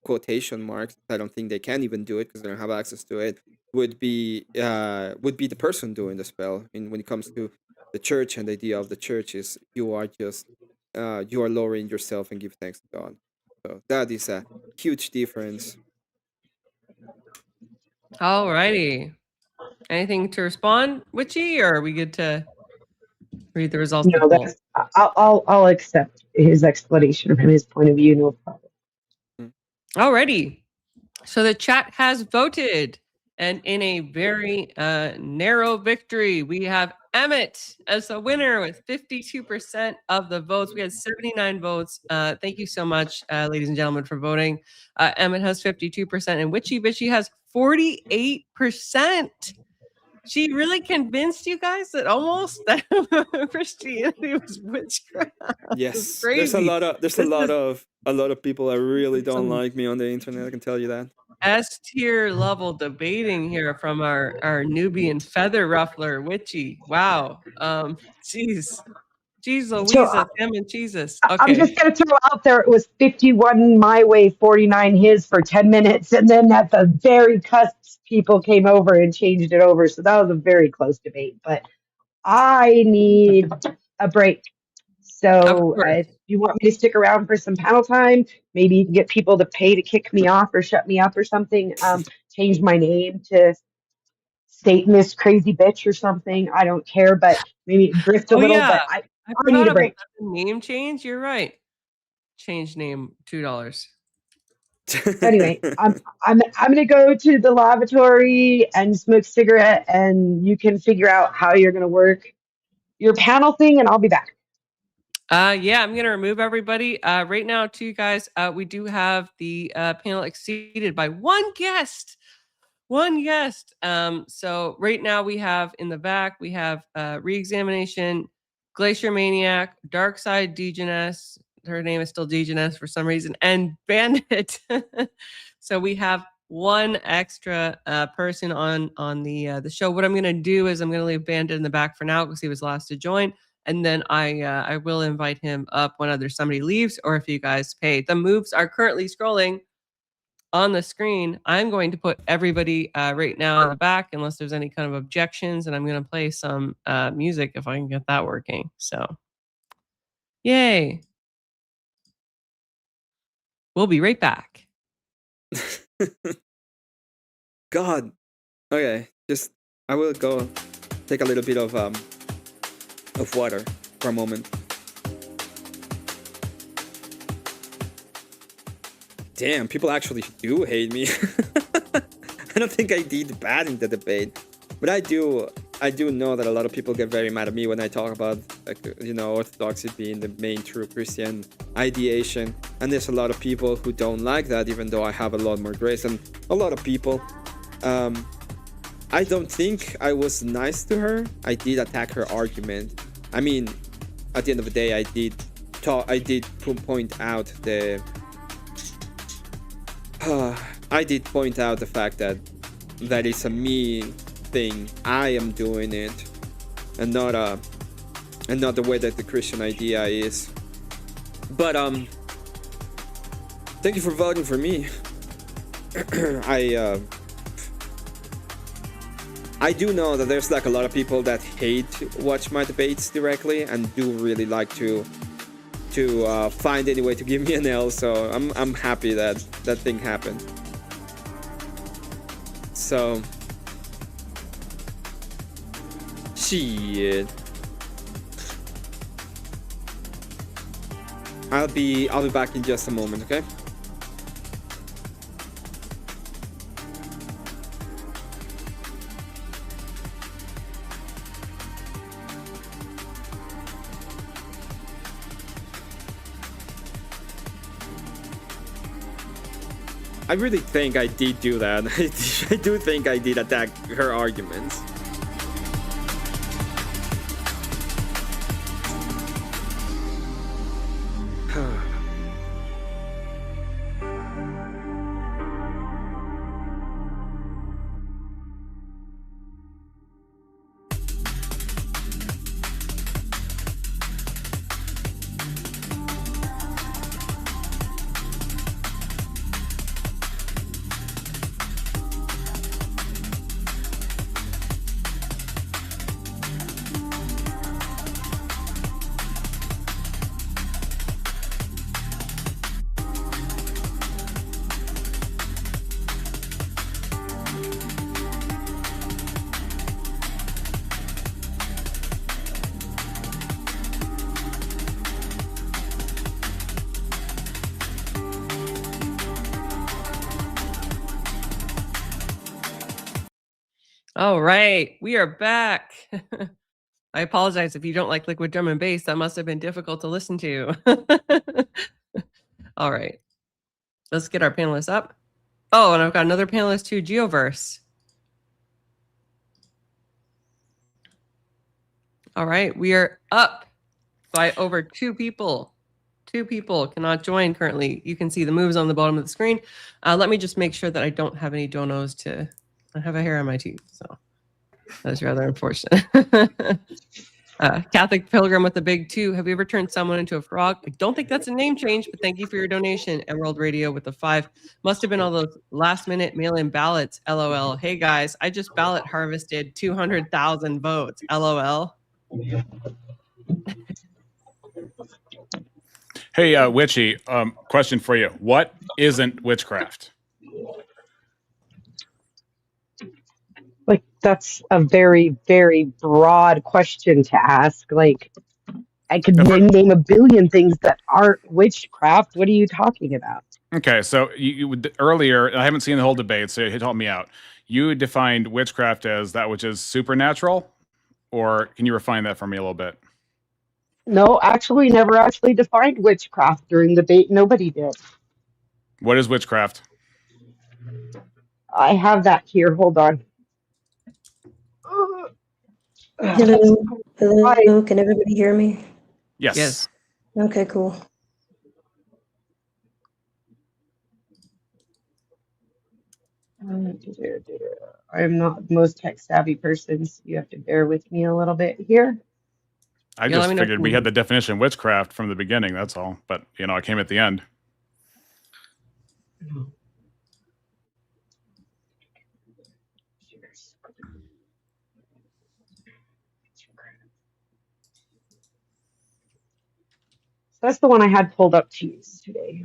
Speaker 1: quotation marks, I don't think they can even do it because they don't have access to it, would be the person doing the spell. And when it comes to the church, and the idea of the church is you are just you are lowering yourself and give thanks to God. So that is a huge difference.
Speaker 2: alrighty. Anything to respond, Witchy, or are we good to read the results of the
Speaker 3: No,
Speaker 2: poll?
Speaker 3: I'll accept his explanation from his point of view. No problem.
Speaker 2: Alrighty. So the chat has voted, and in a very narrow victory, we have Emmett as the winner with 52% of the votes. We had 79 votes. Thank you so much, ladies and gentlemen, for voting. Emmett has 52%, and Witchy Bitchy has 48%. She really convinced you guys that almost that Christianity was witchcraft.
Speaker 1: Yes,
Speaker 2: crazy.
Speaker 1: there's a lot of people that really don't like me on the internet. I can tell you that.
Speaker 2: S tier level debating here from our Nubian feather ruffler Witchy. Wow. Jeez. Jeez
Speaker 3: So
Speaker 2: Louisa, Tim and Jesus.
Speaker 3: I'm
Speaker 2: Okay.
Speaker 3: just going to throw out there it was 51 my way, 49 his for 10 minutes. And then at the very cusp, people came over and changed it over. So that was a very close debate. But I need a break.
Speaker 2: Of
Speaker 3: So
Speaker 2: course.
Speaker 3: if you want me to stick around for some panel time, maybe you can get people to pay to kick me off or shut me up or something. Change my name to Satanist crazy bitch or something. I don't care, but maybe drift a
Speaker 2: Oh
Speaker 3: little.
Speaker 2: yeah.
Speaker 3: But I need
Speaker 2: forgot
Speaker 3: a
Speaker 2: about
Speaker 3: break.
Speaker 2: the name change. You're right. Change name $2.
Speaker 3: So anyway, I'm gonna go to the lavatory and smoke a cigarette, and you can figure out how you're gonna work your panel thing, and I'll be back.
Speaker 2: Yeah, I'm gonna remove everybody. Right now, too, guys, we do have the panel exceeded by one guest. One guest. So right now we have in the back, we have Reexamination, Glacier Maniac, Dark Side Degeness. Her name is still Degeness for some reason, and Bandit. So we have one extra person on the show. What I'm gonna do is I'm gonna leave Bandit in the back for now because he was last to join. And then I will invite him up when either somebody leaves or if you guys pay. The moves are currently scrolling on the screen. I'm going to put everybody right now in the back unless there's any kind of objections, and I'm going to play some music if I can get that working. So, yay. We'll be right back.
Speaker 1: God. Okay, just I will go take a little bit of water for a moment. Damn, people actually do hate me. I don't think I did bad in the debate, but I do know that a lot of people get very mad at me when I talk about, like, you know, orthodoxy being the main true Christian ideation, and there's a lot of people who don't like that, even though I have a lot more grace. And a lot of people, I don't think I was nice to her. I did attack her argument. I mean, at the end of the day, I did point out the I did point out the fact that it's a me thing. I am doing it, and not the way that the Christian idea is. But thank you for voting for me. I do know that there's like a lot of people that hate to watch my debates directly and do really like to find any way to give me an L. So I'm happy that that thing happened. So shit. I'll be back in just a moment, okay? I really think I did do that. I do think I did attack her arguments.
Speaker 2: All right, we are back. I apologize if you don't like liquid drum and bass. That must have been difficult to listen to. All right, let's get our panelists up. Oh, and I've got another panelist too, Geoverse. All right, we are up by over 2 people. 2 people cannot join currently. You can see the moves on the bottom of the screen. Let me just make sure that I don't have any donos I have a hair on my teeth, so that's rather unfortunate. Catholic Pilgrim with the big 2. Have you ever turned someone into a frog? I don't think that's a name change, but thank you for your donation. Emerald Radio with the 5. Must have been all those last minute mail-in ballots. LOL. Hey guys, I just ballot harvested 200,000 votes. LOL.
Speaker 4: Hey, Witchy, question for you. What isn't witchcraft?
Speaker 3: Like, that's a very, very broad question to ask. Like, I could name a billion things that aren't witchcraft. What are you talking about?
Speaker 4: Okay, so you earlier, I haven't seen the whole debate, so help me out. You defined witchcraft as that which is supernatural, or can you refine that for me a little bit?
Speaker 3: No, actually, never actually defined witchcraft during the debate. Nobody did.
Speaker 4: What is witchcraft?
Speaker 3: I have that here. Hold on.
Speaker 5: Hello,
Speaker 3: Hi.
Speaker 5: hello. Can everybody hear me?
Speaker 4: Yes.
Speaker 5: Okay, cool.
Speaker 3: I'm not the most tech savvy person, so you have to bear with me a little bit here.
Speaker 4: I just figured we had the definition of witchcraft from the beginning, that's all. But, I came at the end.
Speaker 3: So that's the one I had pulled up to use today.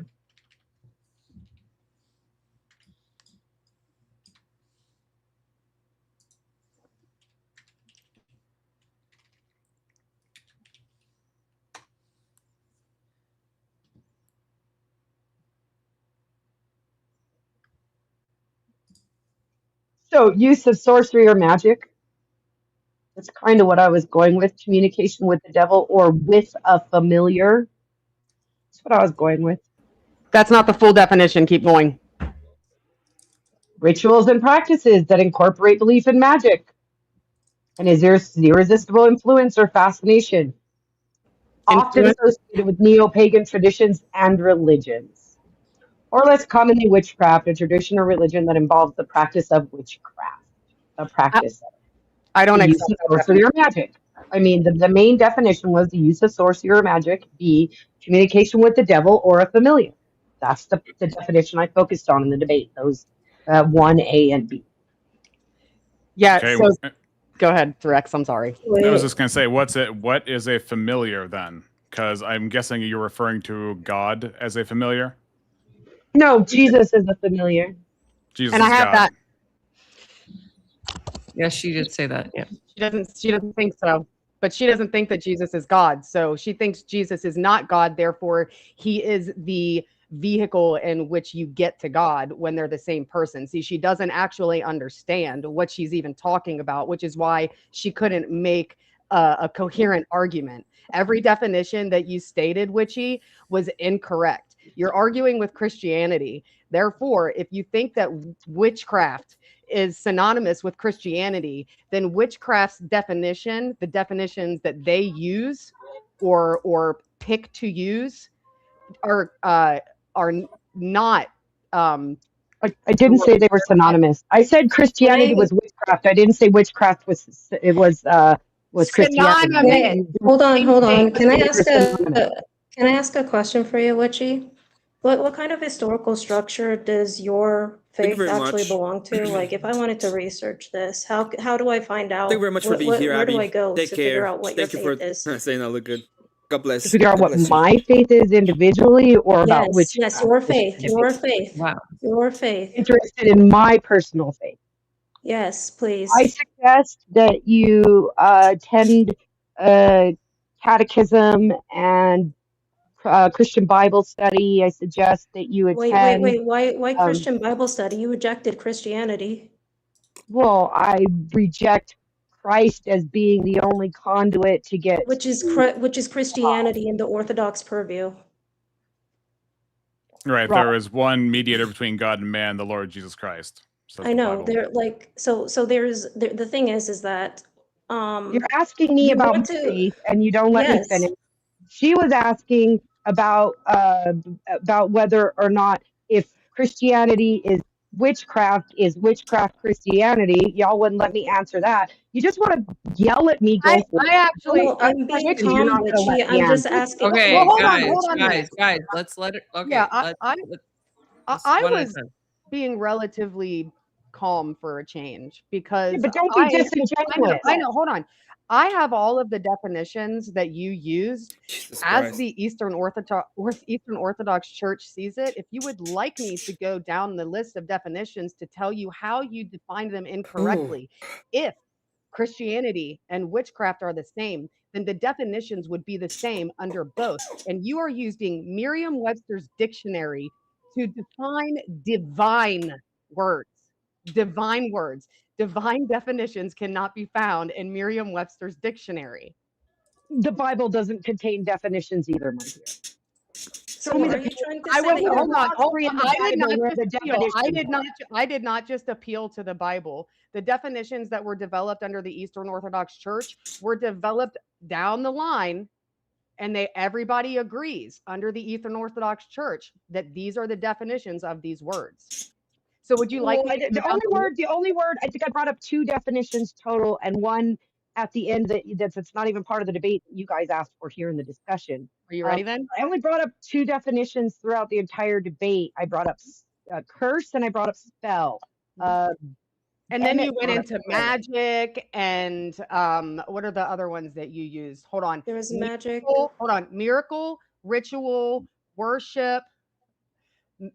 Speaker 3: So use of sorcery or magic. That's kind of what I was going with. Communication with the devil or with a familiar. That's what I was going with. That's not the full definition. Keep going. Rituals and practices that incorporate belief in magic. And is there irresistible influence or fascination? Often associated with neo-pagan traditions and religions. Or less commonly witchcraft, a tradition or religion that involves the practice of witchcraft. A practice of it. I don't accept sorcery or magic. I mean, the main definition was the use of sorcery or magic, B, communication with the devil or a familiar. That's the definition I focused on in the debate, those 1A and B. Yeah,
Speaker 4: Okay.
Speaker 3: so go ahead, Rex, I'm sorry.
Speaker 4: I was just going to say, what is a familiar then? Because I'm guessing you're referring to God as a familiar?
Speaker 3: No, Jesus is a familiar.
Speaker 4: Jesus
Speaker 3: and I have
Speaker 4: God.
Speaker 3: that.
Speaker 2: Yes, she did say that. Yeah.
Speaker 3: She doesn't think so. But she doesn't think that Jesus is God. So she thinks Jesus is not God. Therefore, he is the vehicle in which you get to God when they're the same person. See, she doesn't actually understand what she's even talking about, which is why she couldn't make a coherent argument. Every definition that you stated, Witchy, was incorrect. You're arguing with Christianity. Therefore, if you think that witchcraft is synonymous with Christianity, then witchcraft's definition, the definitions that they use or pick to use, are not. I didn't say they were synonymous. I said Christianity was witchcraft. I didn't say witchcraft was Christianity.
Speaker 5: Hold on. Can I ask a question for you, Witchy? What kind of historical structure does your faith actually belong to? Like, if I wanted to research this, how do I find out?
Speaker 1: Thank you very much for being here, Abby.
Speaker 5: Where do I go
Speaker 1: Take
Speaker 5: to
Speaker 1: care.
Speaker 5: figure out what
Speaker 1: Thank
Speaker 5: your
Speaker 1: you
Speaker 5: faith
Speaker 1: for
Speaker 5: is?
Speaker 1: saying that. Look good. God bless.
Speaker 3: To figure out what my faith is individually or about witchcraft?
Speaker 5: Yes, your faith. Your faith.
Speaker 2: Wow.
Speaker 5: Your faith.
Speaker 3: Interested in my personal faith.
Speaker 5: Yes, please.
Speaker 3: I suggest that you attend catechism and Christian Bible study. I suggest that you attend.
Speaker 5: Wait. Why Christian Bible study? You rejected Christianity.
Speaker 3: Well, I reject Christ as being the only conduit to get.
Speaker 5: Which is Christianity in the Orthodox purview.
Speaker 4: Right. There is one mediator between God and man, the Lord Jesus Christ.
Speaker 5: I know. They're like so there's the thing is that
Speaker 3: you're asking me about my faith and you don't let me finish. She was asking about whether or not if Christianity is witchcraft is witchcraft Christianity. Y'all wouldn't let me answer that. You just want to yell at me, go for it.
Speaker 6: I actually,
Speaker 5: No, I'm being
Speaker 3: Witchy, you're
Speaker 5: calm,
Speaker 3: not gonna
Speaker 5: Witchy.
Speaker 3: let me
Speaker 5: I'm just
Speaker 3: answer.
Speaker 5: asking.
Speaker 2: Okay,
Speaker 6: well, hold
Speaker 2: guys,
Speaker 6: on a minute.
Speaker 2: guys, let's let it. Okay,
Speaker 6: Yeah,
Speaker 2: let's
Speaker 6: I
Speaker 2: one at a
Speaker 6: was
Speaker 2: time.
Speaker 6: being relatively calm for a change
Speaker 3: Yeah,
Speaker 6: because
Speaker 3: but don't be disingenuous.
Speaker 6: I know. Hold on. I have all of the definitions that you used
Speaker 1: Jesus
Speaker 6: as
Speaker 1: Christ.
Speaker 6: the Eastern Orthodox Church sees it. If you would like me to go down the list of definitions to tell you how you define them incorrectly, if Christianity and witchcraft are the same, then the definitions would be the same under both. And you are using Merriam-Webster's dictionary to define divine words. Divine words. Divine definitions cannot be found in Merriam-Webster's dictionary.
Speaker 3: The Bible doesn't contain definitions either, my dear.
Speaker 5: So
Speaker 3: Show me
Speaker 5: are
Speaker 3: the
Speaker 5: you trying to
Speaker 6: I
Speaker 5: say
Speaker 6: was
Speaker 5: that you're
Speaker 6: hold on.
Speaker 3: in the
Speaker 6: I did
Speaker 3: Bible
Speaker 6: not
Speaker 3: where
Speaker 6: just
Speaker 3: the
Speaker 6: appeal.
Speaker 3: definitions
Speaker 6: I did not just appeal to the Bible. The definitions that were developed under the Eastern Orthodox Church were developed down the line, and everybody agrees under the Eastern Orthodox Church that these are the definitions of these words. So would you like me to
Speaker 3: the only word I think I brought up 2 definitions total and one at the end that's not even part of the debate you guys asked for here in the discussion.
Speaker 6: Are you ready then?
Speaker 3: I only brought up 2 definitions throughout the entire debate. I brought up curse and I brought up spell.
Speaker 6: And then you went into magic and what are the other ones that you used? Hold on.
Speaker 5: there was magic?
Speaker 6: Hold on. Miracle, ritual, worship.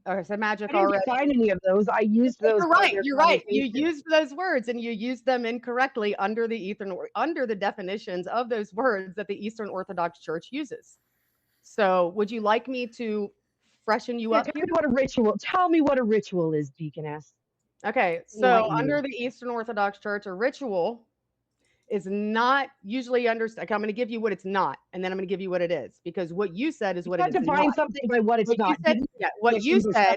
Speaker 6: I said magic
Speaker 3: I didn't
Speaker 6: already.
Speaker 3: define any of those. I used those.
Speaker 6: You're right. You're right. You used those words and you used them incorrectly under the definitions of those words that the Eastern Orthodox Church uses. So, would you like me to freshen you up?
Speaker 3: Tell me what a ritual is, Deaconess.
Speaker 6: Okay, so under the Eastern Orthodox Church, a ritual is not usually understood. Okay, I'm going to give you what it's not, and then I'm going to give you what it is, because what you said is what it is not.
Speaker 3: Define something by what it's not.
Speaker 6: What you said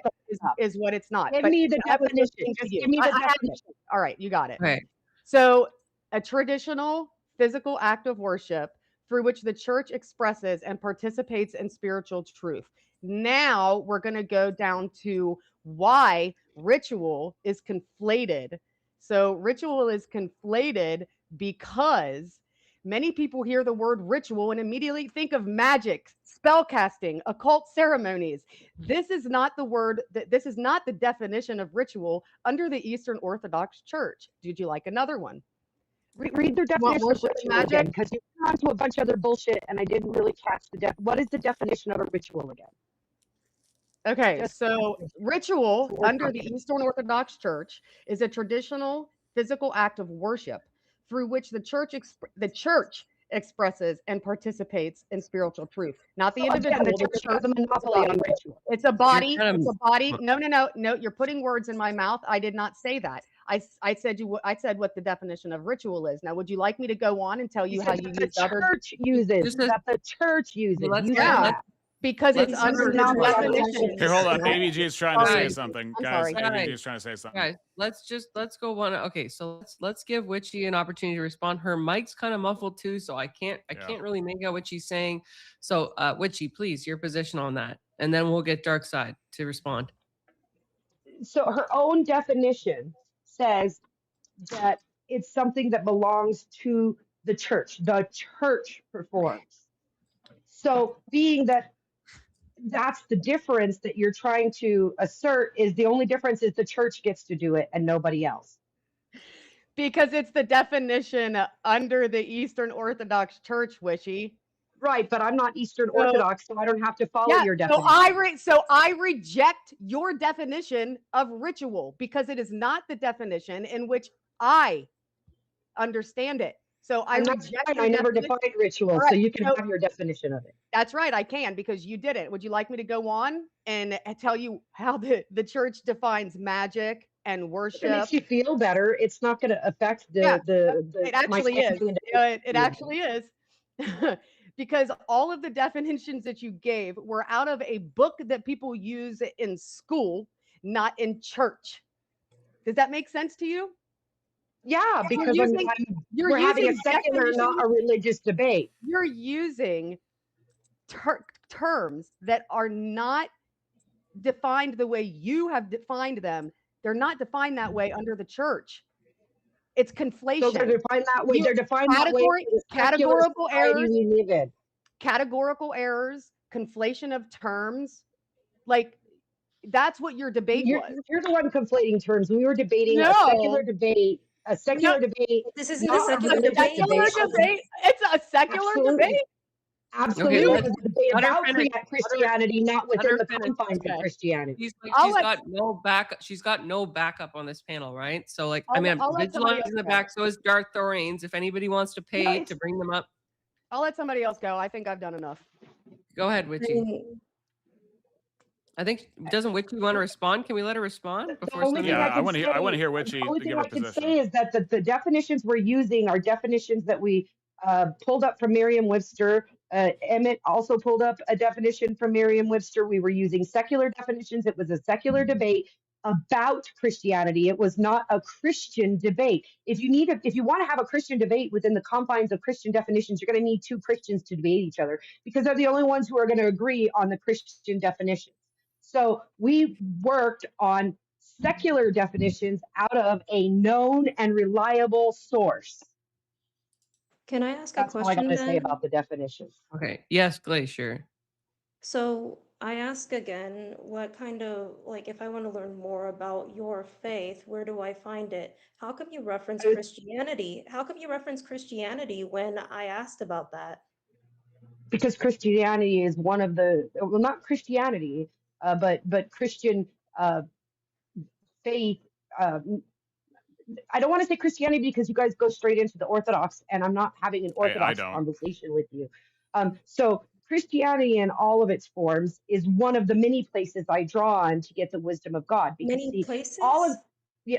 Speaker 6: is what it's not.
Speaker 3: Give me the definition. Just give me the definition.
Speaker 6: All right, you got it.
Speaker 2: Okay.
Speaker 6: So, a traditional physical act of worship through which the church expresses and participates in spiritual truth. Now we're going to go down to why ritual is conflated. So ritual is conflated because many people hear the word ritual and immediately think of magic, spell casting, occult ceremonies. This is not the definition of ritual under the Eastern Orthodox Church. Did you like another one?
Speaker 3: Read their definition of ritual again, because you went on to a bunch of other bullshit and I didn't really catch what is the definition of a ritual again?
Speaker 6: Okay, so ritual under the Eastern Orthodox Church is a traditional physical act of worship through which the church expresses and participates in spiritual truth. Not the individual. The church has a monopoly on ritual. It's a body. It's a body. No. You're putting words in my mouth. I did not say that. I said what the definition of ritual is. Now, would you like me to go on and tell you how you use other?
Speaker 3: That the church uses.
Speaker 6: Because it's under the definition.
Speaker 4: Here, hold on. ABG is trying to say something. Guys, ABG is trying to say something.
Speaker 2: Guys, let's go one. Okay, so let's give Witchy an opportunity to respond. Her mic's kind of muffled too, so I can't really make out what she's saying. So Witchy, please, your position on that. And then we'll get Dark Side to respond.
Speaker 3: So her own definition says that it's something that belongs to the church. The church performs. So being that that's the difference that you're trying to assert, is the only difference is the church gets to do it and nobody else.
Speaker 6: Because it's the definition under the Eastern Orthodox Church, Wishy.
Speaker 3: Right, but I'm not Eastern Orthodox, so I don't have to follow your definition.
Speaker 6: So I reject your definition of ritual because it is not the definition in which I understand it. So I
Speaker 3: never defined ritual, so you can have your definition of it.
Speaker 6: That's right, I can, because you didn't. Would you like me to go on and tell you how the church defines magic and worship?
Speaker 3: It makes you feel better. It's not going to affect
Speaker 6: it actually is. It actually is. Because all of the definitions that you gave were out of a book that people use in school, not in church. Does that make sense to you?
Speaker 3: Yeah, because we're having a secular, not a religious debate.
Speaker 6: You're using terms that are not defined the way you have defined them, They're not defined that way under the church. It's conflation.
Speaker 3: So they're defined that way. They're defined that way for the secular
Speaker 6: categorical
Speaker 3: society
Speaker 6: errors,
Speaker 3: we live in.
Speaker 6: Categorical errors, conflation of terms. Like, that's what your debate was.
Speaker 3: You're the one conflating terms. We were debating
Speaker 6: No.
Speaker 3: a secular debate. A secular debate.
Speaker 5: This isn't a secular debate.
Speaker 6: It's a secular debate.
Speaker 3: Absolutely.
Speaker 2: Okay,
Speaker 3: It was a debate about Christianity, not within the confines of Christianity.
Speaker 2: She's got no backup. She's got no backup on this panel, right? So, like,
Speaker 6: I'll
Speaker 2: Vigilance
Speaker 6: let
Speaker 2: in the back. So is Darth Thorains. If anybody wants to pay to bring them up,
Speaker 6: I'll let somebody else go. I think I've done enough.
Speaker 2: go ahead, Witchy. I think, doesn't Witchy want to respond? Can we let her respond before?
Speaker 4: I want to hear Witchy.
Speaker 3: The only
Speaker 4: to
Speaker 3: thing
Speaker 4: give her
Speaker 3: I can
Speaker 4: position.
Speaker 3: say is that the definitions we're using are definitions that we pulled up from Merriam-Webster. Emmett also pulled up a definition from Merriam-Webster. We were using secular definitions. It was a secular debate about Christianity. It was not a Christian debate. If you want to have a Christian debate within the confines of Christian definitions, you're going to need two Christians to debate each other because they're the only ones who are going to agree on the Christian definitions. So we worked on secular definitions out of a known and reliable source.
Speaker 5: Can I ask
Speaker 3: That's
Speaker 5: a question?
Speaker 3: all I got to say
Speaker 5: then?
Speaker 3: about the definitions.
Speaker 2: Okay. Yes, Glacier.
Speaker 5: So I ask again, what kind of, like, if I want to learn more about your faith, where do I find it? How come you reference Christianity? How come you reference Christianity when I asked about that?
Speaker 3: Because Christianity is one of the, well, not Christianity, but Christian faith. I don't want to say Christianity because you guys go straight into the Orthodox, and I'm not having an Orthodox conversation with you. So Christianity in all of its forms is one of the many places I draw on to get the wisdom of God. Because
Speaker 5: many places?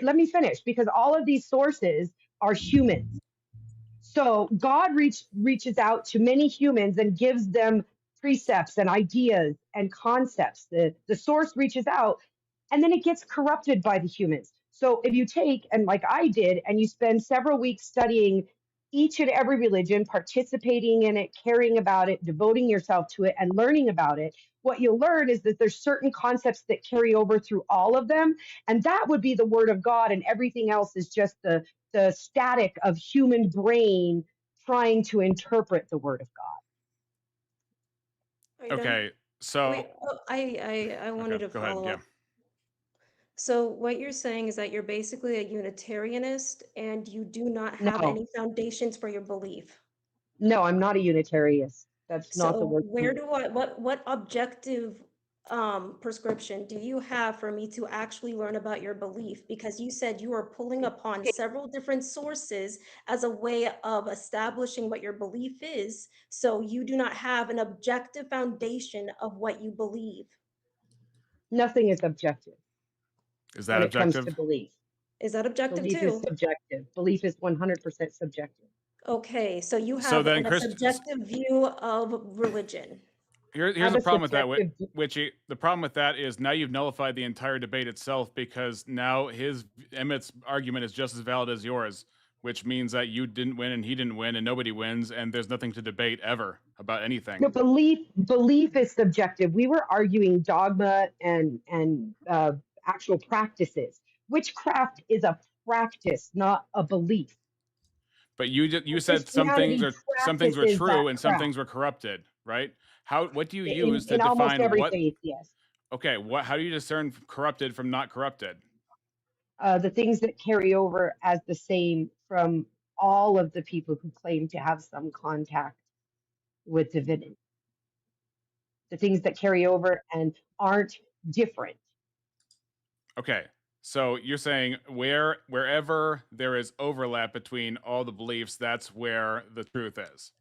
Speaker 3: Let me finish, because all of these sources are humans. So God reaches out to many humans and gives them precepts and ideas and concepts. The source reaches out, and then it gets corrupted by the humans. So if you take, and like I did, and you spend several weeks studying each and every religion, participating in it, caring about it, devoting yourself to it, and learning about it, what you'll learn is that there's certain concepts that carry over through all of them, and that would be the word of God, and everything else is just the static of human brain trying to interpret the word of God.
Speaker 4: Okay, so
Speaker 5: wait, I wanted to follow up. So what you're saying is that you're basically a Unitarianist and you do not have any foundations for your belief.
Speaker 3: No, I'm not a Unitarianist. That's not the word.
Speaker 5: Where do I, what objective prescription do you have for me to actually learn about your belief? Because you said you are pulling upon several different sources as a way of establishing what your belief is. So you do not have an objective foundation of what you believe.
Speaker 3: Nothing is objective.
Speaker 4: Is that
Speaker 3: when
Speaker 4: objective?
Speaker 3: It comes to belief.
Speaker 5: Is that objective
Speaker 3: belief
Speaker 5: too?
Speaker 3: Belief is subjective. Belief is 100% subjective.
Speaker 5: Okay, so you have a subjective view of religion.
Speaker 4: Here's the problem with that, Witchy. The problem with that is now you've nullified the entire debate itself, because now Emmett's argument is just as valid as yours, which means that you didn't win and he didn't win and nobody wins, and there's nothing to debate ever about anything.
Speaker 3: No, belief is subjective. We were arguing dogma and actual practices. Witchcraft is a practice, not a belief.
Speaker 4: But you said some things were true and some things were corrupted, right? What do you use to define
Speaker 3: almost every faith? Yes.
Speaker 4: Okay, how do you discern corrupted from not corrupted?
Speaker 3: The things that carry over as the same from all of the people who claim to have some contact with divinity. The things that carry over and aren't different.
Speaker 4: Okay. So you're saying wherever there is overlap between all the beliefs, that's where the truth is.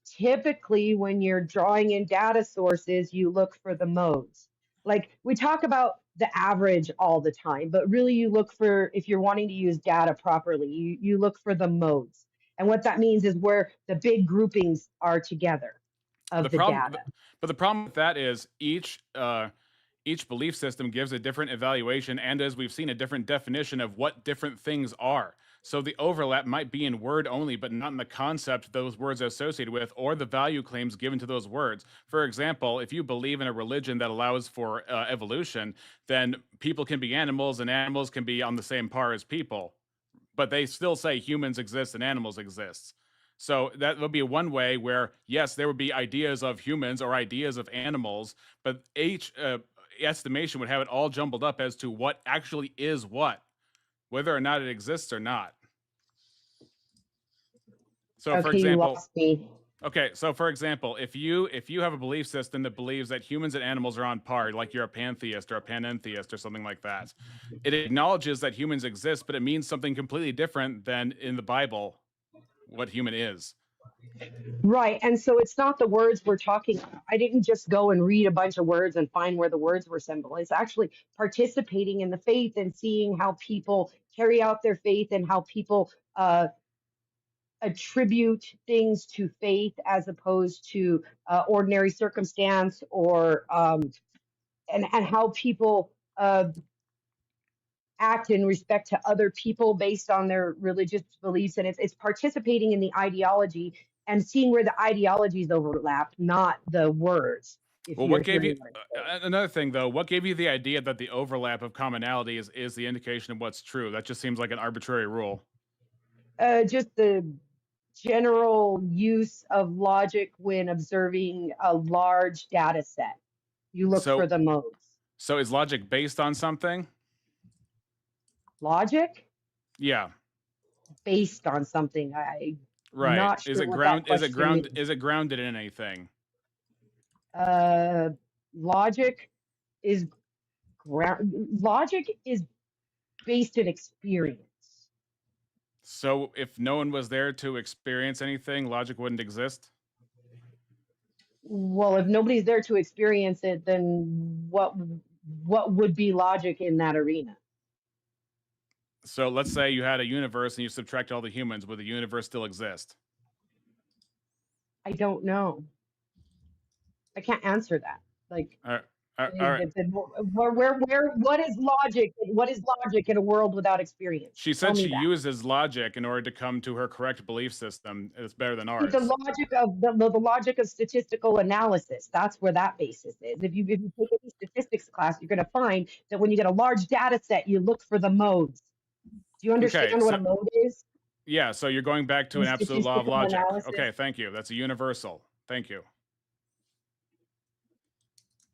Speaker 3: Typically, when you're drawing in data sources, you look for the modes. Like we talk about the average all the time, but really you look for, if you're wanting to use data properly, you look for the modes. And what that means is where the big groupings are together of the data.
Speaker 4: But the problem with that is each belief system gives a different evaluation, and as we've seen, a different definition of what different things are. So the overlap might be in word only, but not in the concept those words are associated with or the value claims given to those words. For example, if you believe in a religion that allows for evolution, then people can be animals and animals can be on the same par as people. But they still say humans exist and animals exist. So that would be one way where, yes, there would be ideas of humans or ideas of animals, but each estimation would have it all jumbled up as to what actually is what, whether or not it exists or not. So,
Speaker 3: okay,
Speaker 4: for example,
Speaker 3: you lost me.
Speaker 4: Okay, so for example, if you have a belief system that believes that humans and animals are on par, like you're a pantheist or a panentheist or something like that, it acknowledges that humans exist, but it means something completely different than in the Bible what human is.
Speaker 3: Right. And so it's not the words we're talking about. I didn't just go and read a bunch of words and find where the words were symbol. It's actually participating in the faith and seeing how people carry out their faith and how people attribute things to faith as opposed to ordinary circumstance, or and how people act in respect to other people based on their religious beliefs. And it's participating in the ideology and seeing where the ideologies overlap, not the words.
Speaker 4: Well, what gave you another thing though? What gave you the idea that the overlap of commonality is the indication of what's true? That just seems like an arbitrary rule.
Speaker 3: Just the general use of logic when observing a large data set. You look for the modes.
Speaker 4: So is logic based on something?
Speaker 3: Logic?
Speaker 4: Yeah.
Speaker 3: Based on something.
Speaker 4: Right.
Speaker 3: Not sure
Speaker 4: is it grounded in anything?
Speaker 3: Logic is based in experience.
Speaker 4: So if no one was there to experience anything, logic wouldn't exist?
Speaker 3: Well, if nobody's there to experience it, then what would be logic in that arena?
Speaker 4: So let's say you had a universe and you subtract all the humans. Would the universe still exist?
Speaker 3: I don't know. I can't answer that. Like, what is logic? What is logic in a world without experience?
Speaker 4: She said she uses logic in order to come to her correct belief system. It's better than ours.
Speaker 3: The logic of the logic of statistical analysis. That's where that basis is. If you take any statistics class, you're going to find that when you get a large data set, you look for the modes. Do you understand what a mode is?
Speaker 4: Yeah. So you're going back to an absolute law of logic. Analysis. Okay. Thank you. That's a universal. Thank you.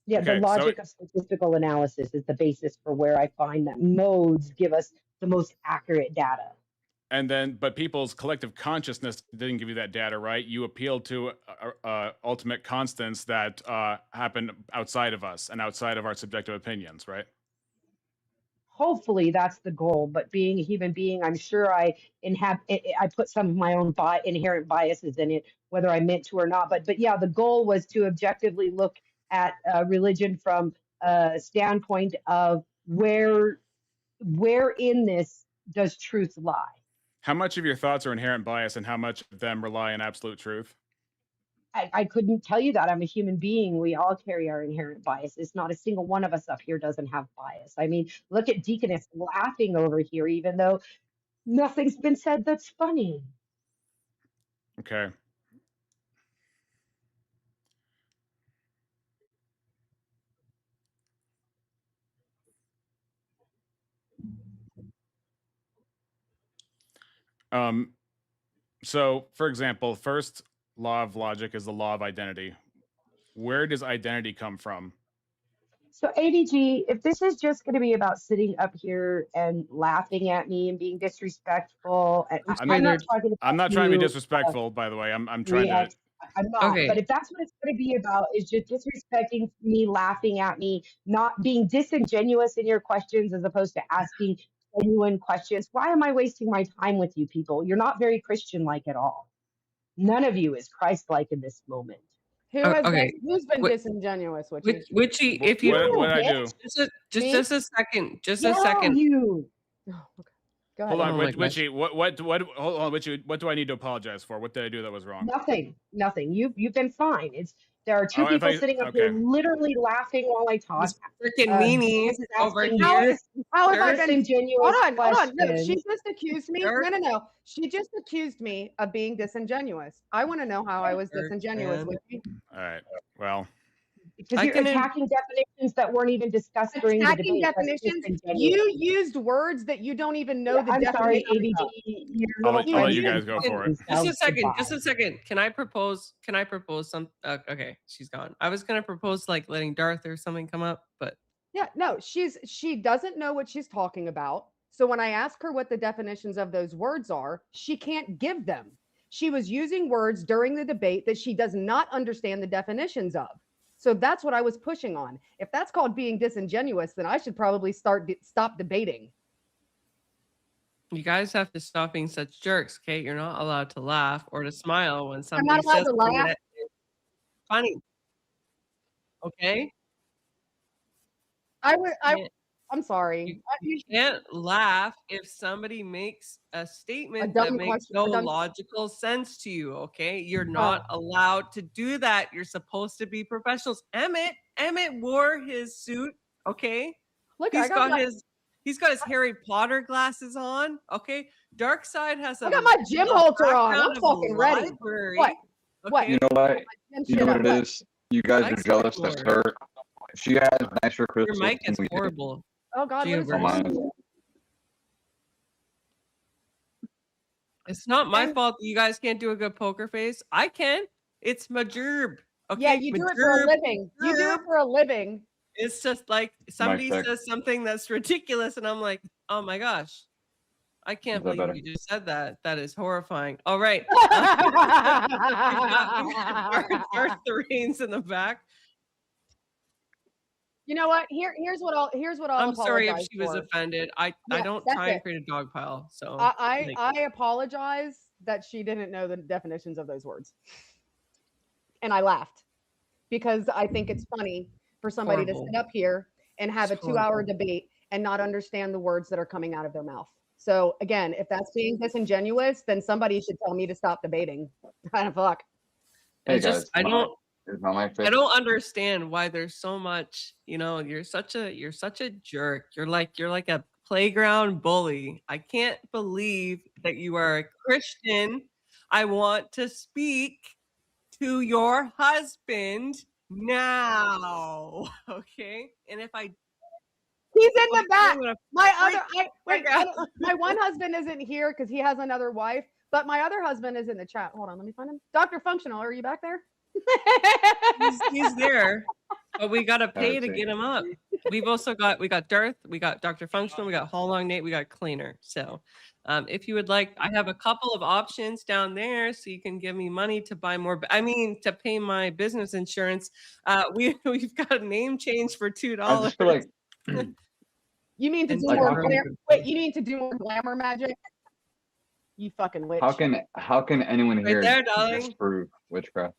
Speaker 3: Yeah, okay, the logic of statistical analysis is the basis for where I find that modes give us the most accurate data.
Speaker 4: And then, but people's collective consciousness didn't give you that data, right? You appealed to ultimate constants that happen outside of us and outside of our subjective opinions, right?
Speaker 3: Hopefully that's the goal, but being a human being, I'm sure I put some of my own inherent biases in it, whether I meant to or not. But yeah, the goal was to objectively look at religion from a standpoint of where in this does truth lie.
Speaker 4: How much of your thoughts are inherent bias and how much of them rely on absolute truth?
Speaker 3: I couldn't tell you that. I'm a human being. We all carry our inherent biases. Not a single one of us up here doesn't have bias. I mean, look at Deaconess laughing over here, even though nothing's been said that's funny.
Speaker 4: Okay. So, for example, first law of logic is the law of identity. Where does identity come from?
Speaker 3: So ADG, if this is just going to be about sitting up here and laughing at me and being disrespectful, and I'm not talking.
Speaker 4: I'm not trying to be disrespectful, by the way. I'm trying to.
Speaker 3: I'm not. Okay. But if that's what it's going to be about, is just disrespecting me, laughing at me, not being disingenuous in your questions as opposed to asking genuine questions. Why am I wasting my time with you people? You're not very Christian-like at all. None of you is Christ-like in this moment.
Speaker 6: Who's been disingenuous?
Speaker 2: Witchy, if you
Speaker 4: what I do?
Speaker 2: Just a second. Just a second.
Speaker 3: You.
Speaker 6: Oh, okay. Go ahead.
Speaker 4: Hold on, Witchy. Hold on, Witchy. What do I need to apologize for? What did I do that was wrong?
Speaker 3: Nothing. You've been fine. There are two people sitting up here
Speaker 4: okay.
Speaker 3: literally laughing while I talk.
Speaker 2: This freaking meanies
Speaker 3: Is
Speaker 2: over
Speaker 3: asking
Speaker 2: here.
Speaker 6: How have I been?
Speaker 3: disingenuous
Speaker 6: Hold on. No,
Speaker 3: questions.
Speaker 6: she just accused me. No. She just accused me of being disingenuous. I want to know how I was disingenuous with you.
Speaker 4: All right. Well,
Speaker 3: because you're attacking definitions that weren't even discussed during the debate.
Speaker 6: Definitions. You used words that you don't even know the definition.
Speaker 3: I'm sorry, ABG.
Speaker 4: I'll let you guys go for it.
Speaker 2: Just a second. Can I propose some? Okay, she's gone. I was gonna propose like letting Darth or something come up, but
Speaker 6: yeah, no, she doesn't know what she's talking about. So when I ask her what the definitions of those words are, she can't give them. She was using words during the debate that she does not understand the definitions of. So that's what I was pushing on. If that's called being disingenuous, then I should probably stop debating.
Speaker 2: You guys have to stop being such jerks, okay? You're not allowed to laugh or to smile when somebody says something that is funny. Okay?
Speaker 6: I'm sorry.
Speaker 2: You can't laugh if somebody makes a statement that makes no logical sense to you, okay? You're not allowed to do that. You're supposed to be professionals. Emmett wore his suit, okay?
Speaker 6: Look,
Speaker 2: he's got his Harry Potter glasses on, okay? Darkseid has
Speaker 6: I got my gym halter on. I'm fucking ready. What?
Speaker 2: Okay?
Speaker 7: You know what? You know what it is? You guys are jealous of her. She has nicer crystals.
Speaker 2: Your mic is horrible.
Speaker 6: Oh God,
Speaker 2: it's not my fault that you guys can't do a good poker face. I can. It's my gerb. Okay,
Speaker 6: yeah, you do it for a living. You do it for a living.
Speaker 2: It's just like somebody says something that's ridiculous, and I'm like, oh my gosh, I can't believe you just said that. That is horrifying. All right, Darth the reins in the back.
Speaker 6: You know what? Here's what I'll
Speaker 2: I'm sorry if she was offended. I don't try and create a dog pile. So
Speaker 6: I apologize that she didn't know the definitions of those words. And I laughed because I think it's funny for somebody to sit up here and have a 2-hour debate and not understand the words that are coming out of their mouth. So again, if that's being disingenuous, then somebody should tell me to stop debating. Kind of fuck.
Speaker 7: Hey guys,
Speaker 2: I don't understand why there's so much, you're such a jerk. You're like a playground bully. I can't believe that you are a Christian. I want to speak to your husband now. Okay? And if I
Speaker 6: he's in the back. My one husband isn't here because he has another wife, but my other husband is in the chat. Hold on, let me find him. Dr. Functional, are you back there?
Speaker 2: he's there, but we gotta pay to get him up. We got Darth, we got Dr. Functional, we got How Long Nate, we got Cleaner. So if you would like, I have a couple of options down there, so you can give me money to buy more. To pay my business insurance. We've got a name change for $2.
Speaker 7: I just feel like
Speaker 6: you mean to do more wait, you need to do more glamour magic? You fucking witch.
Speaker 7: How can anyone here disprove witchcraft?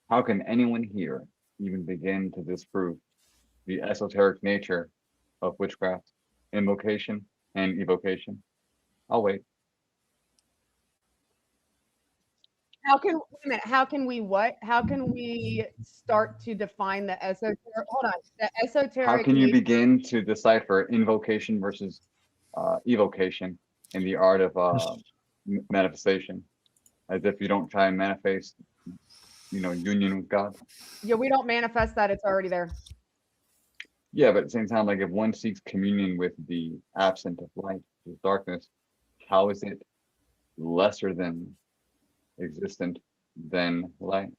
Speaker 7: How can anyone here even begin to disprove the esoteric nature of witchcraft, invocation, and evocation? I'll wait.
Speaker 6: How can we start to define the esoteric? Hold on, the esoteric.
Speaker 7: How can you begin to decipher invocation versus evocation in the art of manifestation, as if you don't try and manifest, union with God?
Speaker 6: Yeah, we don't manifest that; it's already there.
Speaker 7: Yeah, but at the same time, like if one seeks communion with the absent of light, with darkness, how is it lesser than existent than light?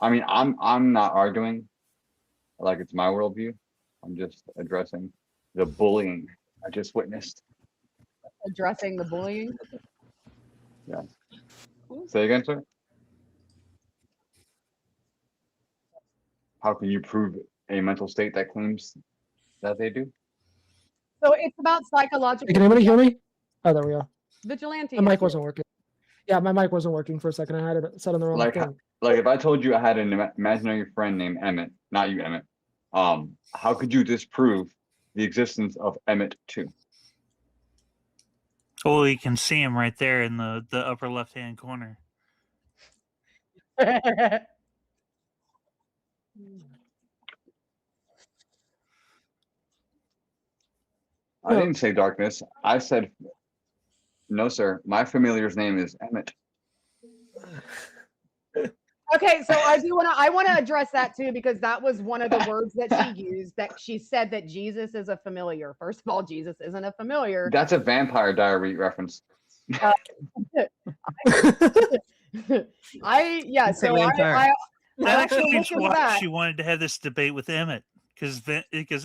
Speaker 7: I mean, I'm not arguing like it's my worldview. I'm just addressing the bullying I just witnessed.
Speaker 6: Addressing the bullying?
Speaker 7: Yeah. Say again, sir? How can you prove a mental state that claims that they do?
Speaker 6: So it's about psychological.
Speaker 8: Can anybody hear me? Oh, there we go.
Speaker 6: Vigilante.
Speaker 8: My mic wasn't working. Yeah, my mic wasn't working for a second. I had it set on the wrong thing.
Speaker 7: Like if I told you I had an imaginary friend named Emmett, not you, Emmett, how could you disprove the existence of Emmett 2?
Speaker 9: Oh, you can see him right there in the upper left-hand corner.
Speaker 7: I didn't say darkness. I said, no, sir. My familiar's name is Emmet.
Speaker 6: Okay, so I want to address that too, because that was one of the words that she used, that she said that Jesus is a familiar. First of all, Jesus isn't a familiar.
Speaker 7: That's a Vampire Diary reference.
Speaker 6: I
Speaker 9: actually means why she wanted to have this debate with Emmett, because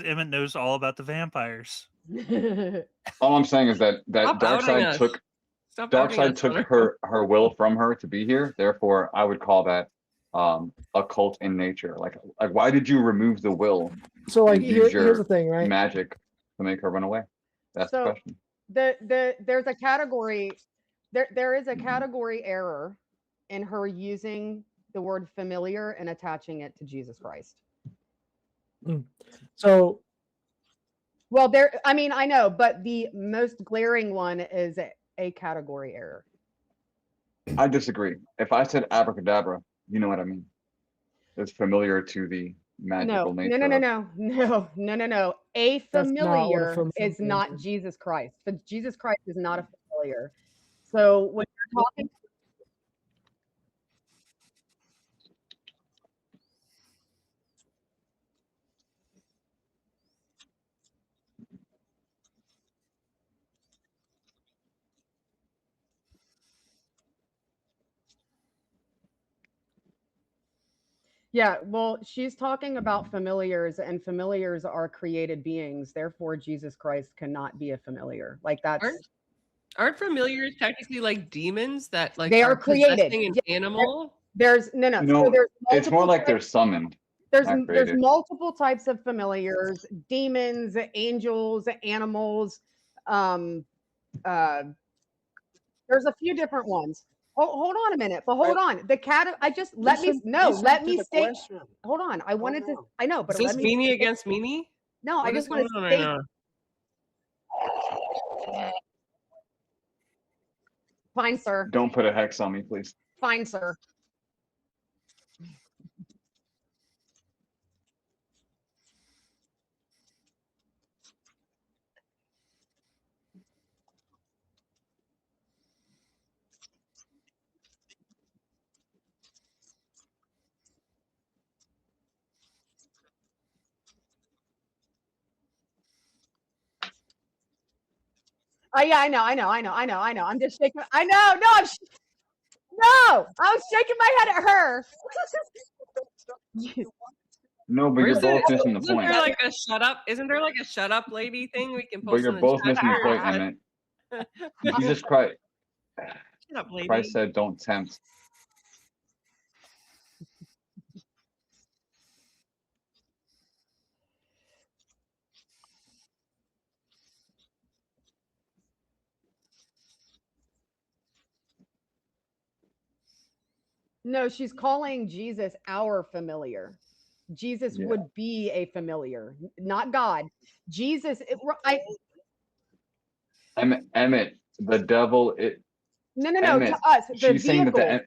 Speaker 9: Emmett knows all about the vampires.
Speaker 7: All I'm saying is that Darkseid took her will from her to be here. Therefore, I would call that occult in nature. Like why did you remove the will?
Speaker 8: So like here's the thing, right?
Speaker 7: Magic to make her run away. That's the question.
Speaker 6: There's a category. There is a category error in her using the word familiar and attaching it to Jesus Christ.
Speaker 8: So,
Speaker 6: well, I know, but the most glaring one is a category error.
Speaker 7: I disagree. If I said abracadabra, you know what I mean. It's familiar to the magical nature.
Speaker 6: No. A familiar is not Jesus Christ. But Jesus Christ is not a familiar. So when you're talking, yeah, well, she's talking about familiars, and familiars are created beings. Therefore, Jesus Christ cannot be a familiar. Like that's.
Speaker 2: Aren't familiars technically like demons that like
Speaker 6: they are created
Speaker 2: an animal?
Speaker 6: There's no. So there's
Speaker 7: it's more like they're summoned.
Speaker 6: There's multiple types of familiars: demons, angels, animals. There's a few different ones. Hold on a minute, but hold on. The cat. Let me state. Hold on. I wanted to. I know, but
Speaker 2: is this meanie against meanie?
Speaker 6: No, I just want to state. Fine, sir.
Speaker 7: Don't put a hex on me, please.
Speaker 6: Fine, sir. Oh yeah, I know. I'm just shaking. I know. No, I was shaking my head at her.
Speaker 7: No, but you're both missing the point.
Speaker 2: Isn't there like a shut up? Isn't there like a shut up lady thing we can post?
Speaker 7: But you're both missing the point, Emmett. Jesus Christ.
Speaker 2: Shut up, lady.
Speaker 7: Christ said, "Don't tempt."
Speaker 6: No, she's calling Jesus our familiar. Jesus would be a familiar, not God. Jesus,
Speaker 7: Emmett, the devil.
Speaker 6: No.
Speaker 7: Emmett,
Speaker 6: to us, the
Speaker 7: she's saying that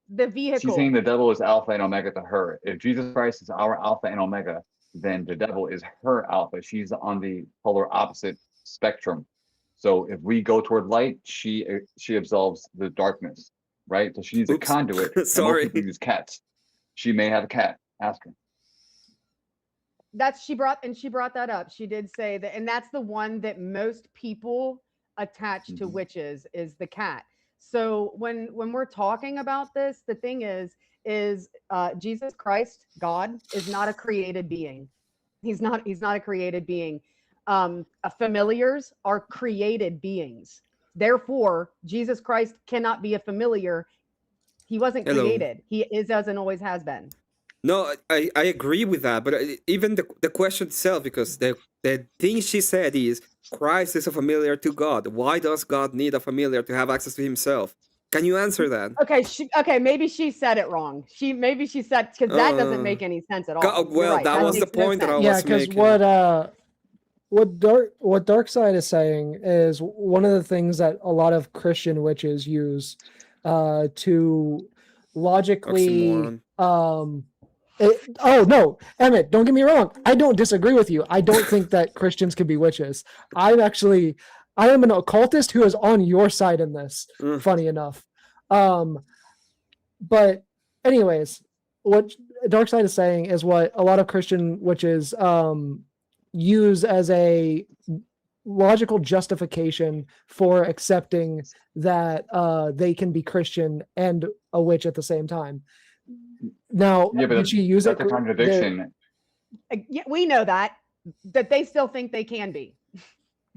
Speaker 6: the vehicle.
Speaker 7: She's saying the devil is Alpha and Omega to her. If Jesus Christ is our Alpha and Omega, then the devil is her Alpha. She's on the polar opposite spectrum. So if we go toward light, she absolves the darkness, right? So she needs a conduit.
Speaker 1: Sorry.
Speaker 7: Most people use cats. She may have a cat. Ask her.
Speaker 6: She brought that up. She did say that, and that's the one that most people attach to witches is the cat. So when we're talking about this, the thing is Jesus Christ, God, is not a created being. He's not a created being. Familiars are created beings. Therefore, Jesus Christ cannot be a familiar. He wasn't created. He is as and always has been.
Speaker 1: No, I agree with that, but even the question itself, because the thing she said is, Christ is a familiar to God. Why does God need a familiar to have access to himself? Can you answer that?
Speaker 6: Okay, maybe she said it wrong. Maybe she said, because that doesn't make any sense at all.
Speaker 1: Well, right. That was the point that I was making.
Speaker 8: Yeah, because what Darkseid is saying is one of the things that a lot of Christian witches use to logically
Speaker 1: Oxymoron.
Speaker 8: oh no, Emmett, don't get me wrong. I don't disagree with you. I don't think that Christians can be witches. I am an occultist who is on your side in this. Funny enough. But anyways, what Dark Side is saying is what a lot of Christian witches use as a logical justification for accepting that they can be Christian and a witch at the same time. Now, did she use
Speaker 7: that's a contradiction.
Speaker 6: Yeah, we know that they still think they can be.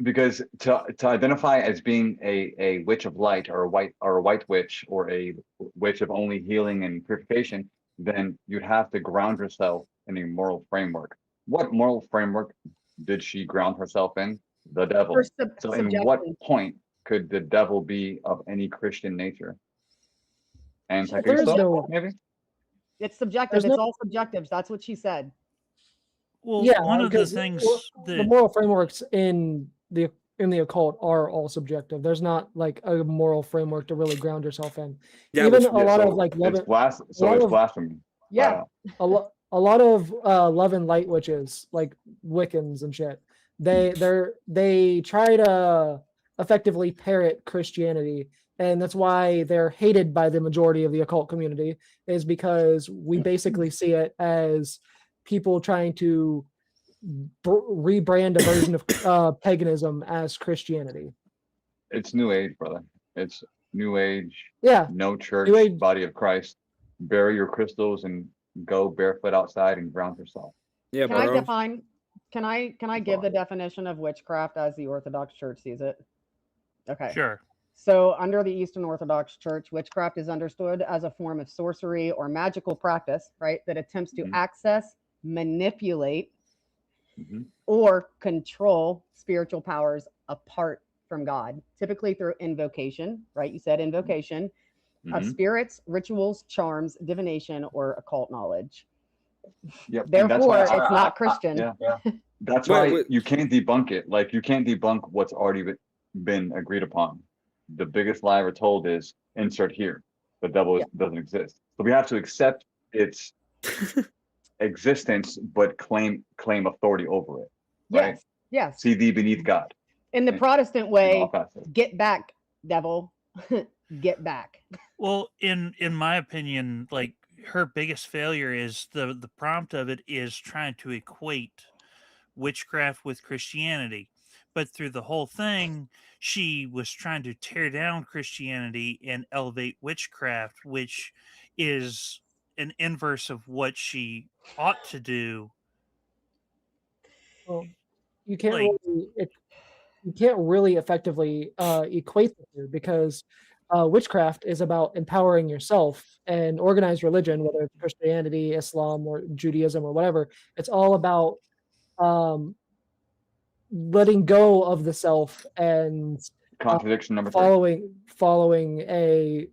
Speaker 7: Because to identify as being a witch of light or a white witch or a witch of only healing and purification, then you'd have to ground yourself in a moral framework. What moral framework did she ground herself in? The devil. So in what point could the devil be of any Christian nature? Anti-Cristo, maybe?
Speaker 6: It's subjective. It's all subjective. That's what she said.
Speaker 9: Well, yeah, one of the things
Speaker 8: the moral frameworks in the occult are all subjective. There's not like a moral framework to really ground yourself in.
Speaker 7: Yeah,
Speaker 8: even a lot of like
Speaker 7: it's blasphemy.
Speaker 6: Yeah,
Speaker 8: a lot of love and light witches, like Wiccans and shit. They try to effectively parrot Christianity, and that's why they're hated by the majority of the occult community, is because we basically see it as people trying to rebrand a version of paganism as Christianity.
Speaker 7: It's New Age, brother. It's New Age.
Speaker 8: Yeah.
Speaker 7: No church, body of Christ. Bury your crystals and go barefoot outside and ground yourself.
Speaker 1: Yeah,
Speaker 6: Can I give the definition of witchcraft as the Orthodox Church sees it? Okay.
Speaker 9: Sure.
Speaker 6: So under the Eastern Orthodox Church, witchcraft is understood as a form of sorcery or magical practice, right, that attempts to access, manipulate, or control spiritual powers apart from God, typically through invocation, right? You said invocation of spirits, rituals, charms, divination, or occult knowledge.
Speaker 7: Yep.
Speaker 6: Therefore, it's not Christian.
Speaker 7: Yeah. That's why you can't debunk it. Like, you can't debunk what's already been agreed upon. The biggest lie ever told is insert here. The devil doesn't exist. So we have to accept its existence, but claim authority over it. Right?
Speaker 6: Yes.
Speaker 7: See thee beneath God.
Speaker 6: In the Protestant way, get back, devil. Get back.
Speaker 9: Well, in my opinion, like, her biggest failure is the prompt of it is trying to equate witchcraft with Christianity. But through the whole thing, she was trying to tear down Christianity and elevate witchcraft, which is an inverse of what she ought to do.
Speaker 8: Well, you can't really effectively equate the two, because witchcraft is about empowering yourself, and organized religion, whether it's Christianity, Islam, or Judaism, or whatever, it's all about letting go of the self and
Speaker 7: contradiction number
Speaker 8: following a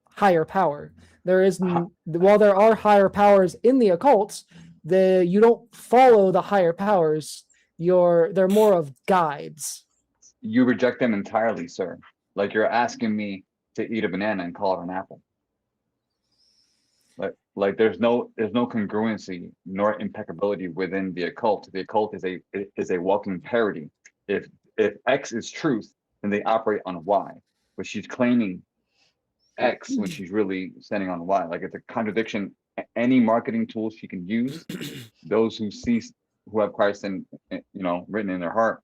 Speaker 8: higher power. While there are higher powers in the occults, you don't follow the higher powers. They're more of guides.
Speaker 7: You reject them entirely, sir. Like, you're asking me to eat a banana and call it an apple. Like there's no congruency nor impeccability within the occult. The occult is a walking parody. If X is truth, then they operate on Y. But she's claiming X when she's really standing on Y. Like, it's a contradiction. Any marketing tool she can use, those who have Christ written in their heart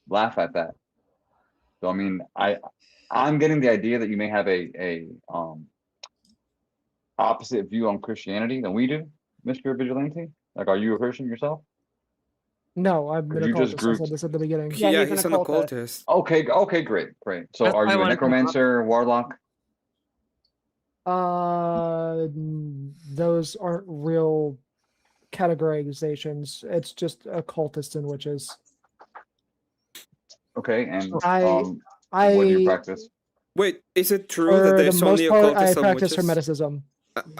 Speaker 7: laugh at that. So I mean, I'm getting the idea that you may have a opposite view on Christianity than we do, Mr. Vigilante. Like, are you a Christian yourself?
Speaker 8: No, I've been a occultist. I said this at the beginning.
Speaker 1: Yeah, he's an occultist.
Speaker 7: Okay, great. So are you a necromancer, warlock?
Speaker 8: Those aren't real categorizations. It's just occultists and witches.
Speaker 7: Okay, and
Speaker 8: what
Speaker 7: do you practice?
Speaker 1: Wait, is it true that there's only occultists
Speaker 8: I
Speaker 1: and
Speaker 8: practice
Speaker 1: witches?
Speaker 8: Hermeticism.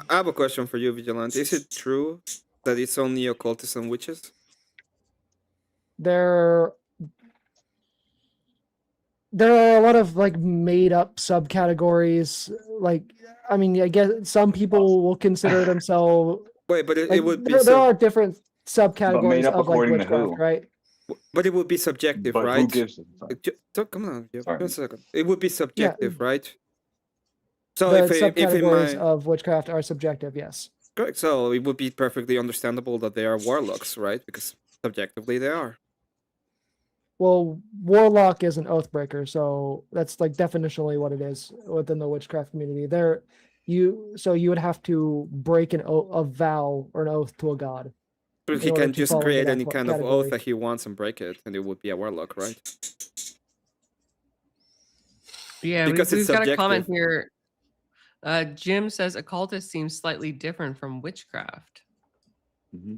Speaker 1: I have a question for you, Vigilante. Is it true that it's only occultists and witches?
Speaker 8: There there are a lot of like made up subcategories. Like, I mean, I guess some people will consider themselves.
Speaker 1: Wait, but
Speaker 8: like,
Speaker 1: it would be
Speaker 8: there are different
Speaker 7: But made
Speaker 8: subcategories
Speaker 7: up
Speaker 8: of like
Speaker 7: according to
Speaker 8: witchcraft,
Speaker 7: who?
Speaker 8: right?
Speaker 1: But it would be subjective,
Speaker 7: But
Speaker 1: right?
Speaker 7: who gives it? Sorry.
Speaker 1: Come on,
Speaker 7: Sorry.
Speaker 1: just a second. It would be subjective, right? So
Speaker 8: The
Speaker 1: if in
Speaker 8: subcategories
Speaker 1: my
Speaker 8: of witchcraft are subjective, yes.
Speaker 1: correct, so it would be perfectly understandable that they are warlocks, right? Because subjectively they are.
Speaker 8: Well, warlock is an oathbreaker, so that's like definitionally what it is within the witchcraft community. You would have to break a vow or an oath to a god.
Speaker 1: But he can just create any kind of oath that he wants and break it, and it would be a warlock, right?
Speaker 2: Yeah,
Speaker 1: because
Speaker 2: we've
Speaker 1: it's
Speaker 2: got a comment
Speaker 1: subjective.
Speaker 2: here. Jim says occultist seems slightly different from witchcraft.
Speaker 7: Mm-hmm.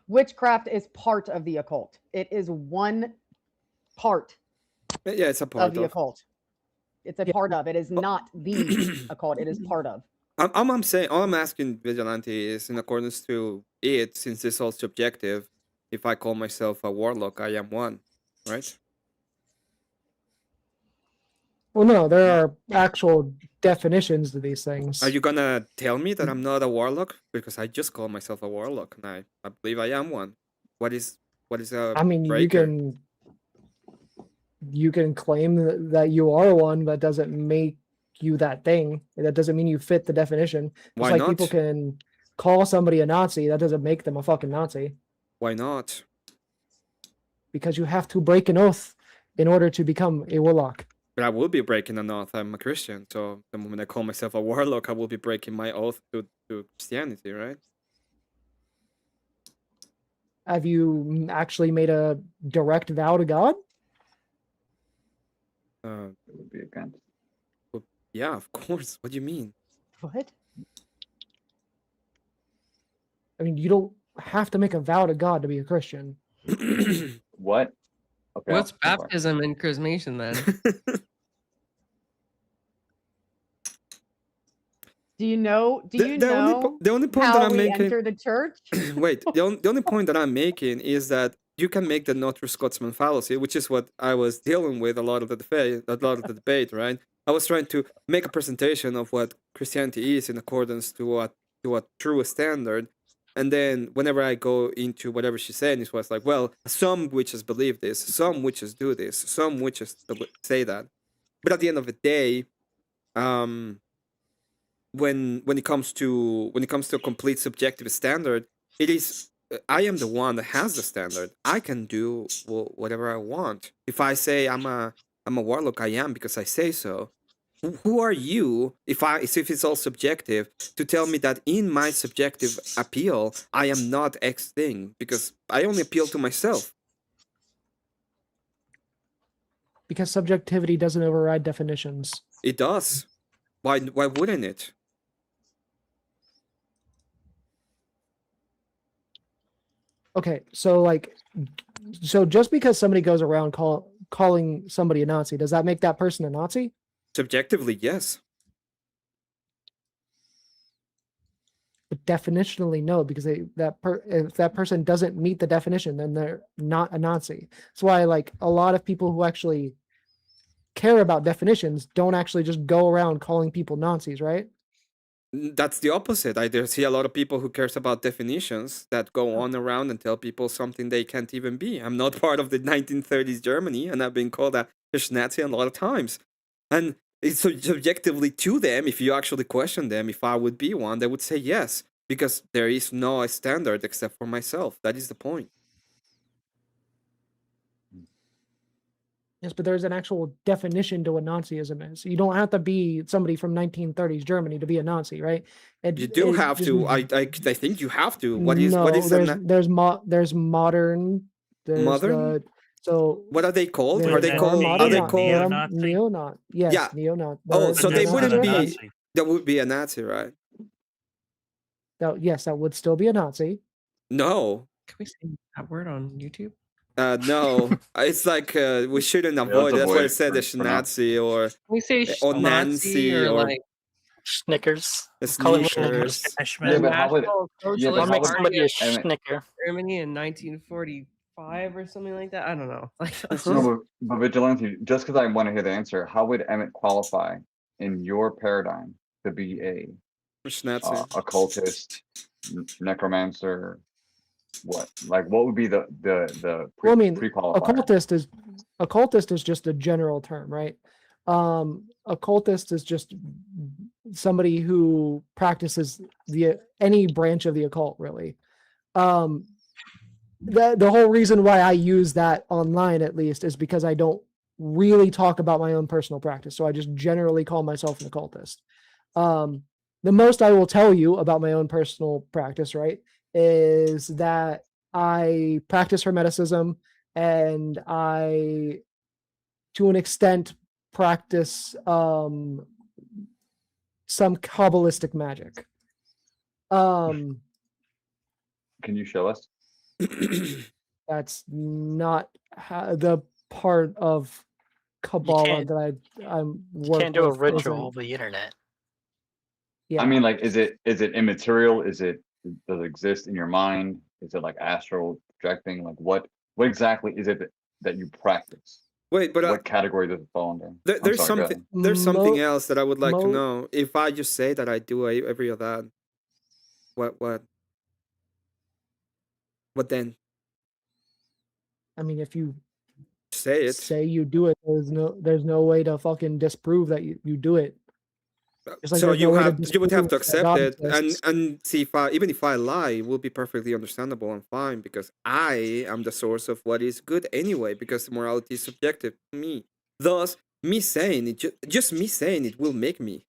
Speaker 6: Witchcraft is part of the occult. It is one part.
Speaker 1: Yeah, it's a part
Speaker 6: of the occult. It's a part of. It is not the occult. It is part of.
Speaker 1: I'm saying, all I'm asking Vigilante is in accordance to it, since it's all subjective. If I call myself a warlock, I am one, right?
Speaker 8: Well, no, there are actual definitions to these things.
Speaker 1: Are you gonna tell me that I'm not a warlock? Because I just call myself a warlock, and I believe I am one. What is a
Speaker 8: I mean,
Speaker 1: breaker?
Speaker 8: you can claim that you are one, but doesn't make you that thing. That doesn't mean you fit the definition.
Speaker 1: Why
Speaker 8: Just like
Speaker 1: not?
Speaker 8: people can call somebody a Nazi, that doesn't make them a fucking Nazi.
Speaker 1: Why not?
Speaker 8: Because you have to break an oath in order to become a warlock.
Speaker 1: But I will be breaking an oath. I'm a Christian, so the moment I call myself a warlock, I will be breaking my oath to Christianity, right?
Speaker 8: Have you actually made a direct vow to God?
Speaker 7: It would be against.
Speaker 1: Well, yeah, of course. What do you mean?
Speaker 6: What?
Speaker 8: I mean, you don't have to make a vow to God to be a Christian.
Speaker 7: What? Okay,
Speaker 2: What's baptism and chrismation then?
Speaker 6: Do you know?
Speaker 1: The only point
Speaker 6: how
Speaker 1: that I'm
Speaker 6: we
Speaker 1: making.
Speaker 6: enter the church?
Speaker 1: Wait, the only point that I'm making is that you can make the not true Scotsman fallacy, which is what I was dealing with a lot of the debate, right? I was trying to make a presentation of what Christianity is in accordance to a true standard, and then whenever I go into whatever she's saying, it was like, well, some witches believe this, some witches do this, some witches say that, but at the end of the day, when it comes to a complete subjective standard, it is I am the one that has the standard. I can do whatever I want. If I say I'm a warlock, I am because I say so. Who are you, if it's all subjective, to tell me that in my subjective appeal I am not X thing? Because I only appeal to myself.
Speaker 8: Because subjectivity doesn't override definitions.
Speaker 1: It does. Why wouldn't it?
Speaker 8: Okay, so just because somebody goes around calling somebody a Nazi, does that make that person a Nazi?
Speaker 1: Subjectively, yes.
Speaker 8: But definitionally, no, because if that person doesn't meet the definition, then they're not a Nazi. That's why, like, a lot of people who actually care about definitions don't actually just go around calling people Nazis, right?
Speaker 1: That's the opposite. I see a lot of people who cares about definitions that go on around and tell people something they can't even be. I'm not part of the 1930s Germany, and I've been called a Nazi a lot of times. And it's subjectively to them, if you actually question them, if I would be one, they would say yes, because there is no standard except for myself. That is the point.
Speaker 8: Yes, but there's an actual definition to what Nazism is. You don't have to be somebody from 1930s Germany to be a Nazi, right?
Speaker 1: You do have to. I think you have to. What is
Speaker 8: there's modern.
Speaker 1: Modern.
Speaker 8: So
Speaker 1: what are they called?
Speaker 8: Are
Speaker 1: they called
Speaker 8: neo-Nazi? Yes,
Speaker 1: yeah.
Speaker 8: neo-Nazi.
Speaker 1: Oh, so they wouldn't be. That would be a Nazi, right?
Speaker 8: Yes, that would still be a Nazi.
Speaker 1: No.
Speaker 2: Can we say that word on YouTube?
Speaker 1: No, it's like we shouldn't avoid. That's why I said a Nazi or
Speaker 2: we say
Speaker 1: Nancy
Speaker 2: or like
Speaker 10: Snickers.
Speaker 1: Snickers.
Speaker 10: Yeah,
Speaker 7: but how would
Speaker 10: make somebody a Snicker?
Speaker 2: Germany in 1940 5 or something like that. I don't know. Like that's
Speaker 1: Uh-huh.
Speaker 2: just
Speaker 7: No, but Vigilante, just because I want to hear the answer, how would Emmett qualify in your paradigm to be a
Speaker 1: Schnatzer.
Speaker 7: occultist, necromancer? What? Like, what would be the
Speaker 8: Well, I mean,
Speaker 7: pre-qualifier?
Speaker 8: occultist is just a general term, right? Occultist is just somebody who practices any branch of the occult, really. The whole reason why I use that online, at least, is because I don't really talk about my own personal practice. So I just generally call myself an occultist. The most I will tell you about my own personal practice, right, is that I practice Hermeticism, and I, to an extent, practice some Kabbalistic magic.
Speaker 7: Can you show us?
Speaker 8: That's not the part of Kabbalah that I'm working.
Speaker 10: Can't do a ritual over the internet.
Speaker 8: Yeah.
Speaker 7: I mean, like, is it immaterial? Does it exist in your mind? Is it like astral projecting? Like, what exactly is it that you practice?
Speaker 1: Wait, but
Speaker 7: what category does it fall under?
Speaker 1: There's something else that I would like to know. If I just say that I do every of that, what then?
Speaker 8: I mean, if you
Speaker 1: say
Speaker 8: you do it, there's no way to fucking disprove that you do it.
Speaker 1: Like so you would have to accept it and see if even if I lie, it will be perfectly understandable and fine because I am the source of what is good anyway. Because morality is subjective to me. Thus, me saying it, just me saying it, will make me.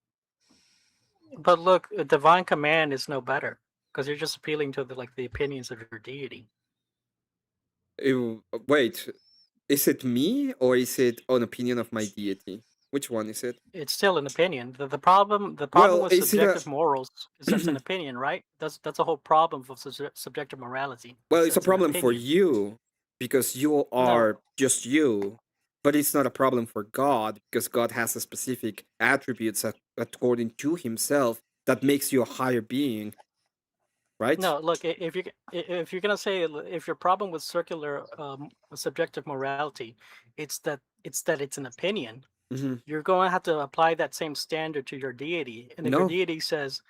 Speaker 10: But look, a divine command is no better because you're just appealing to the opinions of your deity.
Speaker 1: Wait, is it me or is it an opinion of my deity? Which one is it?
Speaker 10: It's still an opinion. The problem with subjective morals is that's an opinion, right? That's a whole problem for subjective morality.
Speaker 1: Well, it's a problem for you because you are just you, but it's not a problem for God because God has a specific attributes according to Himself that makes you a higher being. Right?
Speaker 10: No, look. If you're gonna say if your problem with circular subjective morality, it's that it's an opinion.
Speaker 1: Mm-hmm.
Speaker 10: You're going to have to apply that same standard to your deity, and if your deity says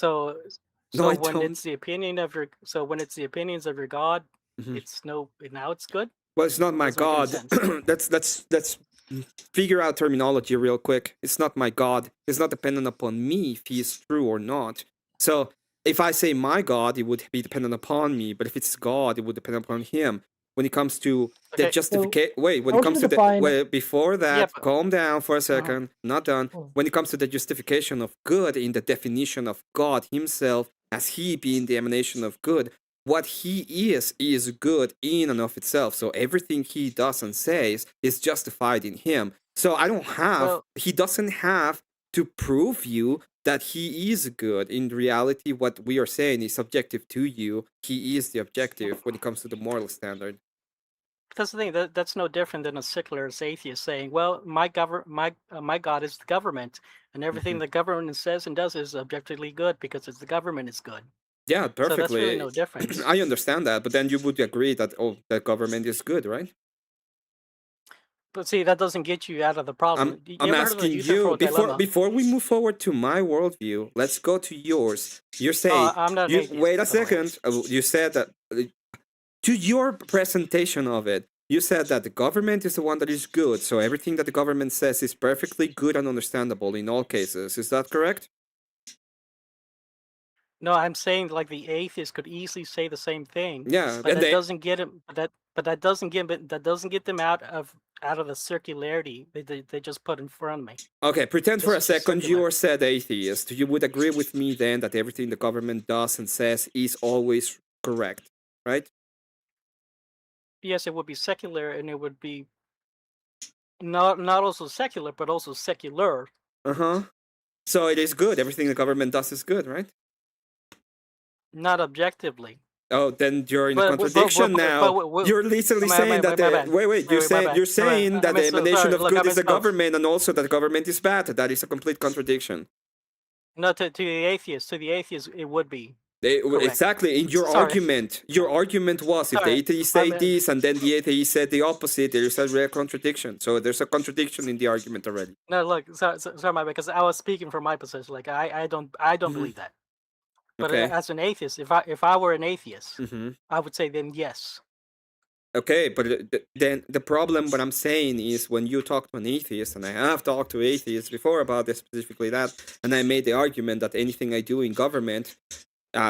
Speaker 10: when it's the opinion of your when it's the opinions of your God, it's good.
Speaker 1: Well, it's not my God. Let's figure out terminology real quick. It's not my God. It's not dependent upon me if he is true or not. So if I say my God, it would be dependent upon me. But if it's God, it would depend upon him. When it comes to the justification, before that, calm down for a second. Not done. When it comes to the justification of good in the definition of God himself as he being the emanation of good, what he is good in and of itself. So everything he does and says is justified in him. So I don't have, he doesn't have to prove you that he is good. In reality, what we are saying is subjective to you. He is the objective when it comes to the moral standard.
Speaker 10: That's the thing. That's no different than a secular atheist saying, "Well, my God is the government, and everything the government says and does is objectively good because the government is good."
Speaker 1: Yeah, perfectly.
Speaker 10: So that's really no difference.
Speaker 1: I understand that, but then you would agree that the government is good, right?
Speaker 10: But see, that doesn't get you out of the problem.
Speaker 1: I'm asking you before we move forward to my worldview. Let's go to yours. You're saying
Speaker 10: I'm not
Speaker 1: wait a second. You said that to your presentation of it. You said that the government is the one that is good, so everything that the government says is perfectly good and understandable in all cases. Is that correct?
Speaker 10: No, I'm saying like the atheist could easily say the same thing.
Speaker 1: Yeah,
Speaker 10: but that doesn't get him. But that doesn't get them out of the circularity they just put in front of me.
Speaker 1: Okay, pretend for a second you are said atheist. You would agree with me then that everything the government does and says is always correct, right?
Speaker 10: Yes, it would be secular, and it would be not also secular, but also secular.
Speaker 1: So it is good. Everything the government does is good, right?
Speaker 10: Not objectively.
Speaker 1: Oh, then you're in a contradiction now. You're literally saying that you're saying that the emanation of good is the government, and also that the government is bad. That is a complete contradiction.
Speaker 10: No, to the atheist, it would be.
Speaker 1: Exactly. In your argument was if the atheist say this and then the atheist said the opposite, there's a rare contradiction. So there's a contradiction in the argument already.
Speaker 10: No, look, sorry, my bad, because I was speaking from my position. Like I don't believe that. But as an atheist, if I were an atheist, I would say then yes.
Speaker 1: Okay, but then the problem, what I'm saying is when you talk to an atheist, and I have talked to atheists before about this specifically that, and I made the argument that anything I do in government,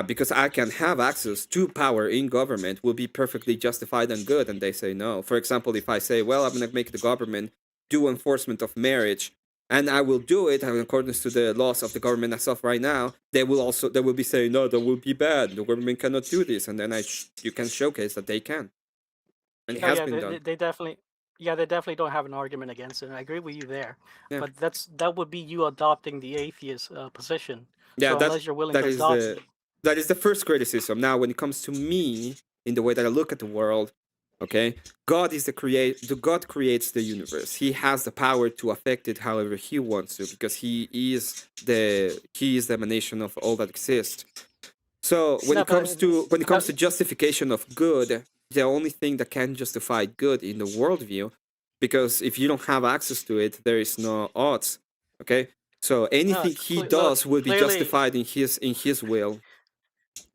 Speaker 1: because I can have access to power in government, will be perfectly justified and good, and they say no. For example, if I say, well, I'm going to make the government do enforcement of marriage, and I will do it in accordance to the laws of the government as of right now, they will be saying, no, that will be bad. The government cannot do this, and then you can showcase that they can. And it has been done.
Speaker 10: They definitely don't have an argument against it. And I agree with you there. Yeah. But that would be you adopting the atheist position.
Speaker 1: Yeah,
Speaker 10: so unless you're willing to adopt it.
Speaker 1: That is the first criticism. Now, when it comes to me, in the way that I look at the world, okay, God is God creates the universe. He has the power to affect it however he wants to, because he is the emanation of all that exists. So when it comes to justification of good, the only thing that can justify good in the worldview, because if you don't have access to it, there is no odds. Okay, so anything he does will be justified in his will.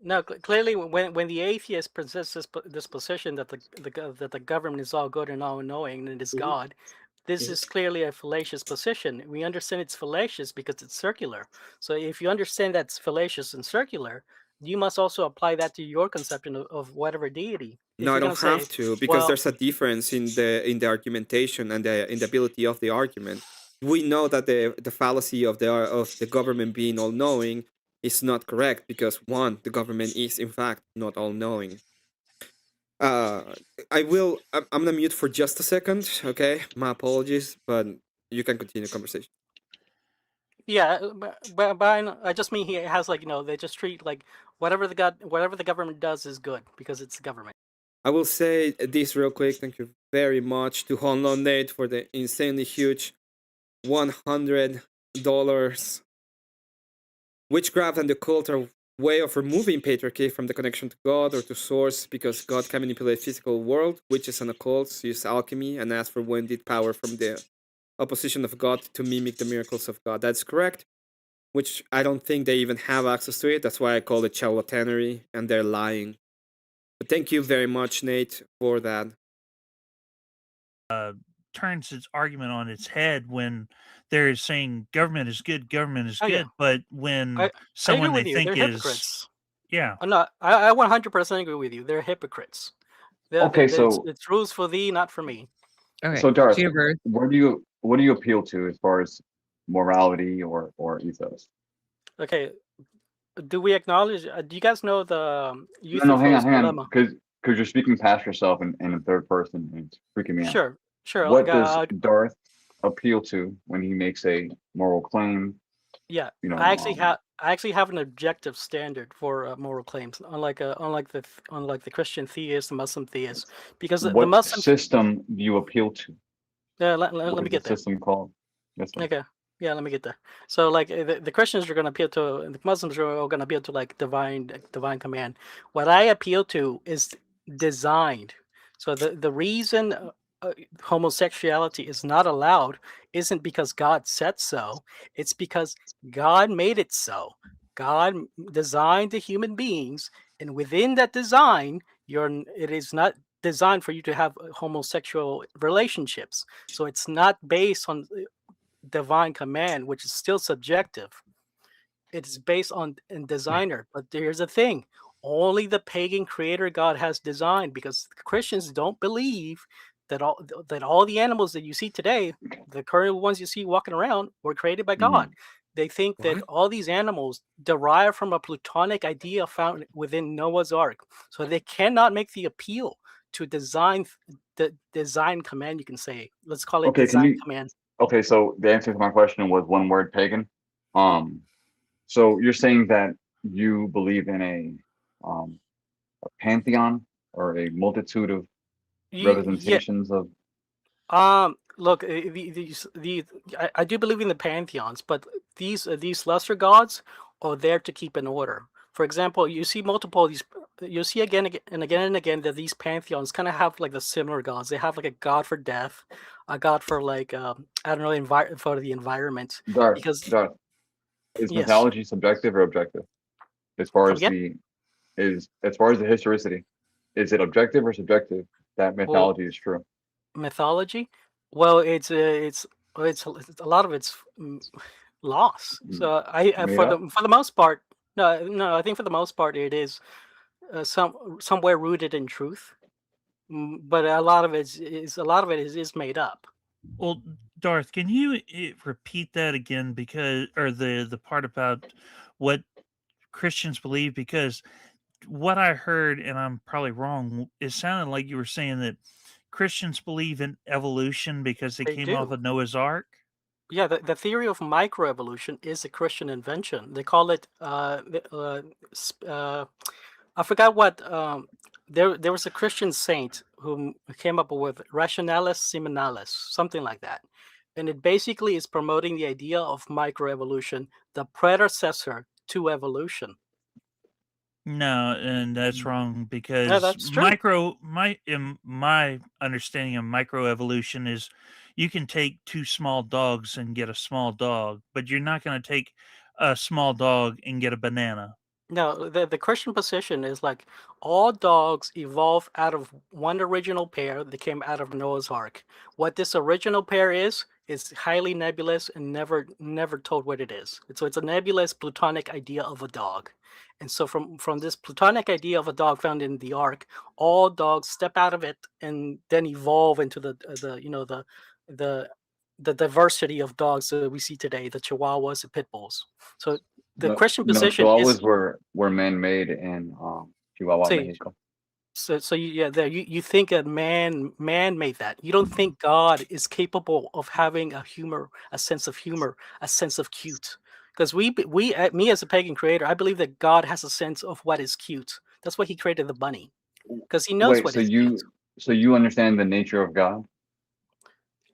Speaker 10: No, clearly, when the atheist presents this position that the government is all good and all knowing and it is God, this is clearly a fallacious position. We understand it's fallacious because it's circular. So if you understand that's fallacious and circular, you must also apply that to your conception of whatever deity.
Speaker 1: No, I don't have to, because there's a difference in the argumentation and in the ability of the argument. We know that the fallacy of the government being all knowing is not correct, because one, the government is in fact not all knowing. I'm gonna mute for just a second, okay? My apologies, but you can continue the conversation.
Speaker 10: Yeah, but I just mean he has they just treat whatever the government does is good because it's the government.
Speaker 1: I will say this real quick. Thank you very much to Honlon Nate for the insanely huge $100. Witchcraft and the cult are way of removing patriarchy from the connection to God or to source, because God can manipulate physical world. Witches and occults use alchemy and ask for wounded power from the opposition of God to mimic the miracles of God. That's correct, which I don't think they even have access to it. That's why I call it charlatanery, and they're lying. But thank you very much, Nate, for that.
Speaker 9: Turns its argument on its head when they're saying government is good, but when someone they think
Speaker 10: they're
Speaker 9: is
Speaker 10: hypocrites.
Speaker 9: Yeah,
Speaker 10: I'm not. I 100% agree with you. They're hypocrites.
Speaker 7: So
Speaker 10: it's rules for thee, not for me.
Speaker 2: Okay.
Speaker 7: So Darth, what do you appeal to as far as morality or ethos?
Speaker 10: Okay. Do we acknowledge? Do you guys know the
Speaker 7: hang on, because you're speaking past yourself in the third person, and it's freaking me out.
Speaker 10: Sure.
Speaker 7: What does Darth appeal to when he makes a moral claim?
Speaker 10: Yeah, I actually have an objective standard for moral claims, unlike the Christian theist, the Muslim theist, because the Muslim
Speaker 7: system do you appeal to?
Speaker 10: Yeah, let me get there.
Speaker 7: System called.
Speaker 10: Okay. Yeah, let me get there. So, the Christians are going to appeal to, and the Muslims are all going to appeal to divine command. What I appeal to is designed. So the reason homosexuality is not allowed isn't because God said so. It's because God made it so. God designed the human beings, and within that design, it is not designed for you to have homosexual relationships. So it's not based on divine command, which is still subjective. It's based on designer. But here's the thing: only the pagan creator God has designed, because Christians don't believe that all the animals that you see today, the current ones you see walking around, were created by God. They think that all these animals derive from a Platonic idea found within Noah's Ark. So they cannot make the appeal to the design command, you can say. Let's call it design command.
Speaker 7: Okay, so the answer to my question was one word: pagan. So you're saying that you believe in a pantheon or a multitude of representations of.
Speaker 10: Look, I do believe in the pantheons, but these lesser gods are there to keep an order. For example, you see multiple these. You see again and again that these pantheons kind of have like the similar gods. They have like a god for death, a god for like I don't know, for the environment.
Speaker 7: Darth,
Speaker 10: Because
Speaker 7: is
Speaker 10: yes,
Speaker 7: mythology subjective or objective? As far
Speaker 10: come
Speaker 7: as
Speaker 10: again.
Speaker 7: as far as the historicity, is it objective or subjective that
Speaker 10: Well,
Speaker 7: mythology is true?
Speaker 10: mythology. Well, it's a lot of it's loss. So I
Speaker 7: Made up?
Speaker 10: for the most part, no, I think for the most part it is somewhere rooted in truth. But a lot of it is made up.
Speaker 9: Well, Darth, can you repeat that again? Because, or the part about what Christians believe, because what I heard, and I'm probably wrong, it sounded like you were saying that Christians believe in evolution because they
Speaker 10: They
Speaker 9: came off
Speaker 10: do.
Speaker 9: of Noah's Ark.
Speaker 10: Yeah, the theory of microevolution is a Christian invention. They call it I forgot what there was a Christian saint who came up with rationalis seminalis, something like that. And it basically is promoting the idea of microevolution, the predecessor to evolution.
Speaker 9: No, and that's wrong,
Speaker 10: No,
Speaker 9: because
Speaker 10: that's true.
Speaker 9: in my understanding of microevolution is you can take two small dogs and get a small dog, but you're not going to take a small dog and get a banana.
Speaker 10: No, the Christian position is like all dogs evolve out of one original pair that came out of Noah's Ark. What this original pair is highly nebulous and never told what it is. So it's a nebulous Platonic idea of a dog. And so from this Platonic idea of a dog found in the Ark, all dogs step out of it and then evolve into the diversity of dogs that we see today, the Chihuahuas and Pit Bulls. So the Christian
Speaker 7: No,
Speaker 10: position
Speaker 7: Chihuahuas
Speaker 10: is
Speaker 7: were man-made in Chihuahua,
Speaker 10: see,
Speaker 7: Mexico.
Speaker 10: so you think that man made that. You don't think God is capable of having a sense of humor, a sense of cute. Because me as a pagan creator, I believe that God has a sense of what is cute. That's why he created the bunny, because he knows
Speaker 7: Wait,
Speaker 10: what
Speaker 7: so
Speaker 10: is cute.
Speaker 7: you understand the nature of God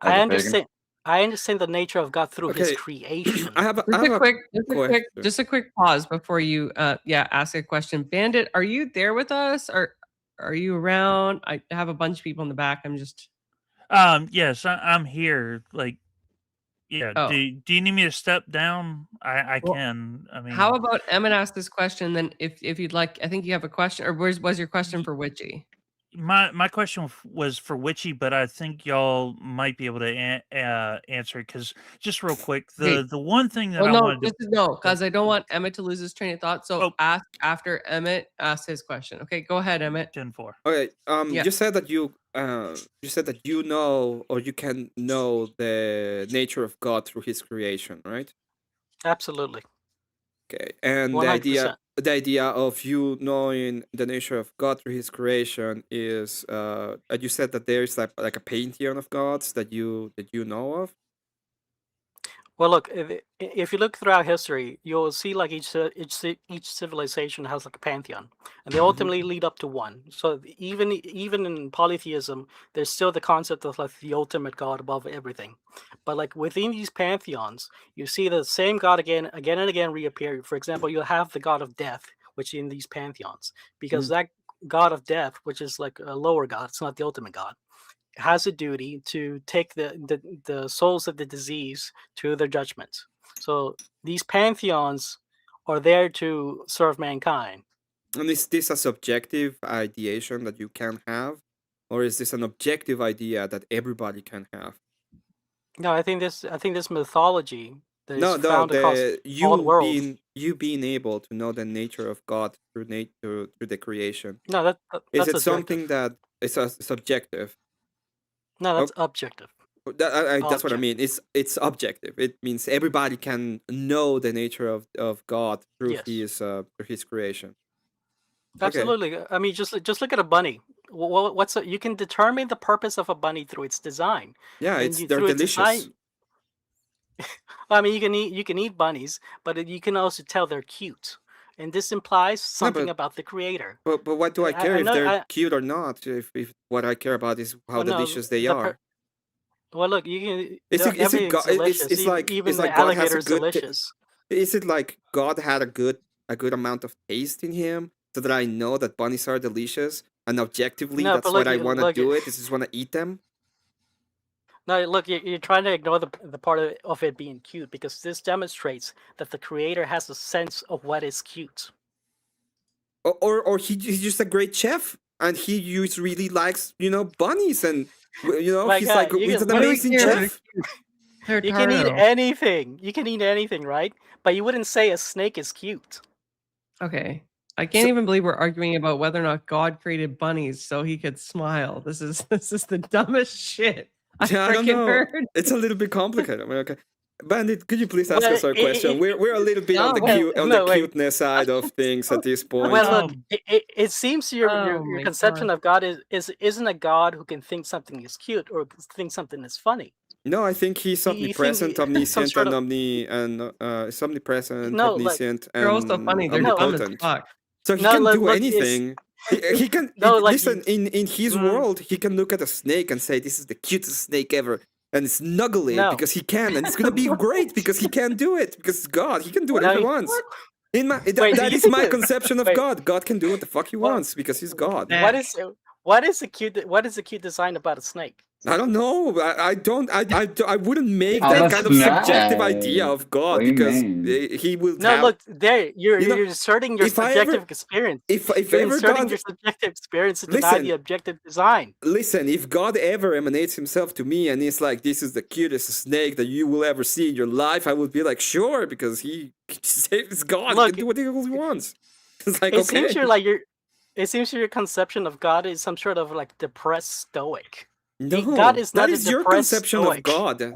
Speaker 7: as
Speaker 10: I
Speaker 7: a
Speaker 10: understand. I understand the nature of God through His
Speaker 1: Okay.
Speaker 10: creation.
Speaker 1: I have a question.
Speaker 2: Just a quick pause before you ask a question. Bandit, are you there with us, or are you around? I have a bunch of people in the back. I'm just
Speaker 9: Yes, I'm here. Like, yeah.
Speaker 2: Oh.
Speaker 9: Do you need me to step down? I
Speaker 2: Well,
Speaker 9: can. I mean,
Speaker 2: how about Emmett ask this question? Then, if you'd like, I think you have a question, or was your question for Witchy?
Speaker 9: my question was for Witchy, but I think y'all might be able to answer it, because just real quick, the one thing that I wanted to
Speaker 2: because I don't want Emmett to lose his train of thought. So ask after Emmett asks his question. Okay, go ahead, Emmett.
Speaker 9: 10-4.
Speaker 1: Okay.
Speaker 2: Yeah.
Speaker 1: You said that you know, or you can know the nature of God through His creation, right?
Speaker 10: Absolutely.
Speaker 1: Okay, and
Speaker 10: 100%.
Speaker 1: the idea of you knowing the nature of God through His creation is, you said that there is like a pantheon of gods that you know of.
Speaker 10: Well, look, if you look throughout history, you'll see like each civilization has like a pantheon, and they ultimately lead up to one. So even in polytheism, there's still the concept of like the ultimate God above everything. But like within these pantheons, you see the same God again and again reappear. For example, you'll have the God of death, which in these pantheons, because that God of death, which is like a lower God, it's not the ultimate God, has a duty to take the souls of the disease to their judgment. So these pantheons are there to serve mankind.
Speaker 1: And is this a subjective ideation that you can have, or is this an objective idea that everybody can have?
Speaker 10: No, I think this mythology that is
Speaker 1: No,
Speaker 10: found across all the world.
Speaker 1: you being able to know the nature of God through through the creation.
Speaker 10: No, that's
Speaker 1: Is it
Speaker 10: objective.
Speaker 1: something that is subjective?
Speaker 10: No, that's objective.
Speaker 1: That's what I mean. It's objective. It means everybody can know the nature of God through his creation.
Speaker 10: Absolutely. Okay. I mean, just look at a bunny. You can determine the purpose of a bunny through its design.
Speaker 1: Yeah, they're delicious.
Speaker 10: I mean, you can eat bunnies, but you can also tell they're cute, and this implies something about the creator.
Speaker 1: But what do I care if they're cute or not? If what I care about is how delicious they are.
Speaker 10: Well, look, you can.
Speaker 1: It's like
Speaker 10: even
Speaker 1: it's
Speaker 10: the
Speaker 1: like God
Speaker 10: alligator
Speaker 1: has a
Speaker 10: is
Speaker 1: good.
Speaker 10: delicious.
Speaker 1: Is it like God had a good a good amount of taste in him, so that I know that bunnies are delicious, and objectively,
Speaker 10: No,
Speaker 1: that's
Speaker 10: but
Speaker 1: what
Speaker 10: look,
Speaker 1: I want to
Speaker 10: look,
Speaker 1: do. It. I just want to eat them.
Speaker 10: no, look, you're trying to ignore the part of it being cute, because this demonstrates that the creator has a sense of what is cute.
Speaker 1: Or he's just a great chef, and he just really likes, bunnies, and
Speaker 10: My
Speaker 1: he's
Speaker 10: God,
Speaker 1: like
Speaker 10: you
Speaker 1: he's an
Speaker 10: can- what do we
Speaker 1: amazing
Speaker 2: care?
Speaker 1: chef.
Speaker 2: They're
Speaker 10: You can eat
Speaker 2: Tarno.
Speaker 10: anything. You can eat anything, right? But you wouldn't say a snake is cute.
Speaker 2: Okay. I can't even believe we're arguing about whether or not God created bunnies so he could smile. This is the dumbest shit I've
Speaker 1: Yeah, I don't
Speaker 2: freaking
Speaker 1: know.
Speaker 2: heard.
Speaker 1: It's a little bit complicated. I mean, okay. Bandit, could you please ask
Speaker 10: Well,
Speaker 1: us our question? We're a little bit on the
Speaker 2: No.
Speaker 10: No, wait.
Speaker 1: cuteness side of things at this point.
Speaker 10: Well, look, it seems your
Speaker 2: Oh my
Speaker 10: conception
Speaker 2: God.
Speaker 10: of God isn't a God who can think something is cute or think something is funny.
Speaker 1: No, I think he's
Speaker 10: You think
Speaker 1: omnipresent,
Speaker 10: some
Speaker 1: omniscient,
Speaker 10: sort
Speaker 1: and
Speaker 10: of
Speaker 1: is omnipresent,
Speaker 10: no, like
Speaker 1: omniscient,
Speaker 2: They're also
Speaker 1: and
Speaker 2: funny. They're dumb as
Speaker 1: omnipotent.
Speaker 2: fuck.
Speaker 1: So he
Speaker 10: no,
Speaker 1: can
Speaker 10: look,
Speaker 1: do
Speaker 10: look, it's
Speaker 1: anything. He can
Speaker 10: no, like
Speaker 1: listen in his
Speaker 10: Mm.
Speaker 1: world. He can look at a snake and say, "This is the cutest snake ever," and snuggle it
Speaker 10: No.
Speaker 1: because he can, and it's gonna be great because he can do it because it's God. He can do whatever
Speaker 10: No,
Speaker 1: he wants. In my
Speaker 10: Wait,
Speaker 1: that
Speaker 10: you
Speaker 1: is
Speaker 10: think
Speaker 1: my
Speaker 10: that-
Speaker 1: conception of
Speaker 10: wait.
Speaker 1: God. God can do what the fuck he
Speaker 10: What-
Speaker 1: wants because he's God.
Speaker 2: Nah.
Speaker 10: what is the cute design about a snake?
Speaker 1: I don't know. I wouldn't make
Speaker 7: Oh,
Speaker 1: that
Speaker 7: that's
Speaker 1: kind of subjective
Speaker 7: nice.
Speaker 1: idea of God
Speaker 7: What do you
Speaker 1: because
Speaker 7: mean?
Speaker 1: he will
Speaker 10: No,
Speaker 1: have.
Speaker 10: look, there you're
Speaker 1: You know,
Speaker 10: inserting your
Speaker 1: if I
Speaker 10: subjective
Speaker 1: ever-
Speaker 10: experience.
Speaker 1: If
Speaker 10: You're
Speaker 1: ever
Speaker 10: inserting
Speaker 1: God
Speaker 10: your subjective experience to deny
Speaker 1: Listen.
Speaker 10: the objective design.
Speaker 1: Listen, if God ever emanates himself to me and he's like, "This is the cutest snake that you will ever see in your life," I would be like, "Sure," because he is God. He
Speaker 10: Look,
Speaker 1: can do what he wants. It's like,
Speaker 10: It
Speaker 1: okay.
Speaker 10: seems your conception of God is some sort of like depressed stoic.
Speaker 1: No,
Speaker 10: God is
Speaker 1: that
Speaker 10: not a
Speaker 1: is your
Speaker 10: depressed
Speaker 1: conception
Speaker 10: stoic.
Speaker 1: of God.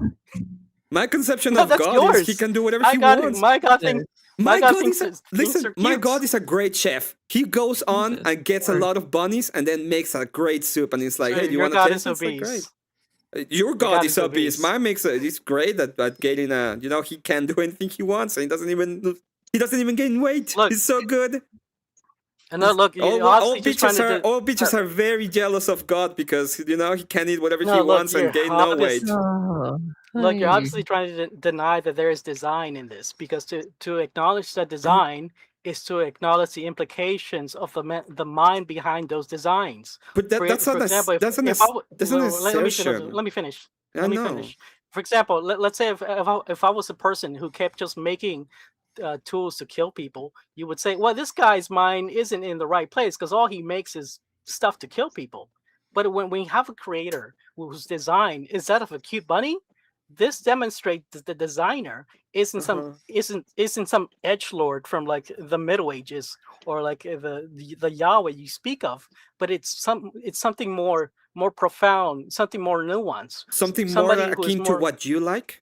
Speaker 1: My conception
Speaker 10: No,
Speaker 1: of
Speaker 10: that's
Speaker 1: God
Speaker 10: yours.
Speaker 1: is he can do whatever
Speaker 10: My
Speaker 1: he
Speaker 10: God,
Speaker 1: wants.
Speaker 10: my God thinks.
Speaker 1: My
Speaker 10: God
Speaker 1: God
Speaker 10: thinks
Speaker 1: is
Speaker 10: things
Speaker 1: listen.
Speaker 10: are
Speaker 1: My
Speaker 10: cute.
Speaker 1: God is a great chef. He goes on
Speaker 2: Jesus
Speaker 1: and gets a
Speaker 2: Christ.
Speaker 1: lot of bunnies and then makes a great soup. And it's like,
Speaker 10: So
Speaker 1: "Hey, do you
Speaker 10: your
Speaker 1: want to
Speaker 10: God
Speaker 1: taste
Speaker 10: is
Speaker 1: it?" It's like, great.
Speaker 10: obese.
Speaker 1: Your God
Speaker 10: God
Speaker 1: is
Speaker 10: is
Speaker 1: obese.
Speaker 10: obese.
Speaker 1: Mine he's great at getting he can do anything he wants and he doesn't even gain weight.
Speaker 10: Look,
Speaker 1: He's so good.
Speaker 10: And no, look, you're
Speaker 1: All
Speaker 10: obviously just trying to.
Speaker 1: all bitches are very jealous of God because he can eat whatever he
Speaker 10: No, look,
Speaker 1: wants and
Speaker 10: you're
Speaker 1: gain no
Speaker 10: obvious-
Speaker 1: weight.
Speaker 2: Oh,
Speaker 10: Look, you're
Speaker 2: hey.
Speaker 10: obviously trying to deny that there is design in this, because to acknowledge that design is to acknowledge the implications of the mind behind those designs.
Speaker 1: But that's not
Speaker 10: let me
Speaker 1: assertion.
Speaker 10: let me finish.
Speaker 1: I
Speaker 10: Let me
Speaker 1: know.
Speaker 10: finish. For example, let's say if I was a person who kept just making tools to kill people, you would say, well, this guy's mind isn't in the right place because all he makes is stuff to kill people. But when we have a creator whose design is that of a cute bunny, this demonstrates that the designer isn't some edgelord from like the Middle Ages or like the Yahweh you speak of, but it's something more profound, something more nuanced,
Speaker 1: Something
Speaker 10: somebody
Speaker 1: more
Speaker 10: who is
Speaker 1: akin to what you like.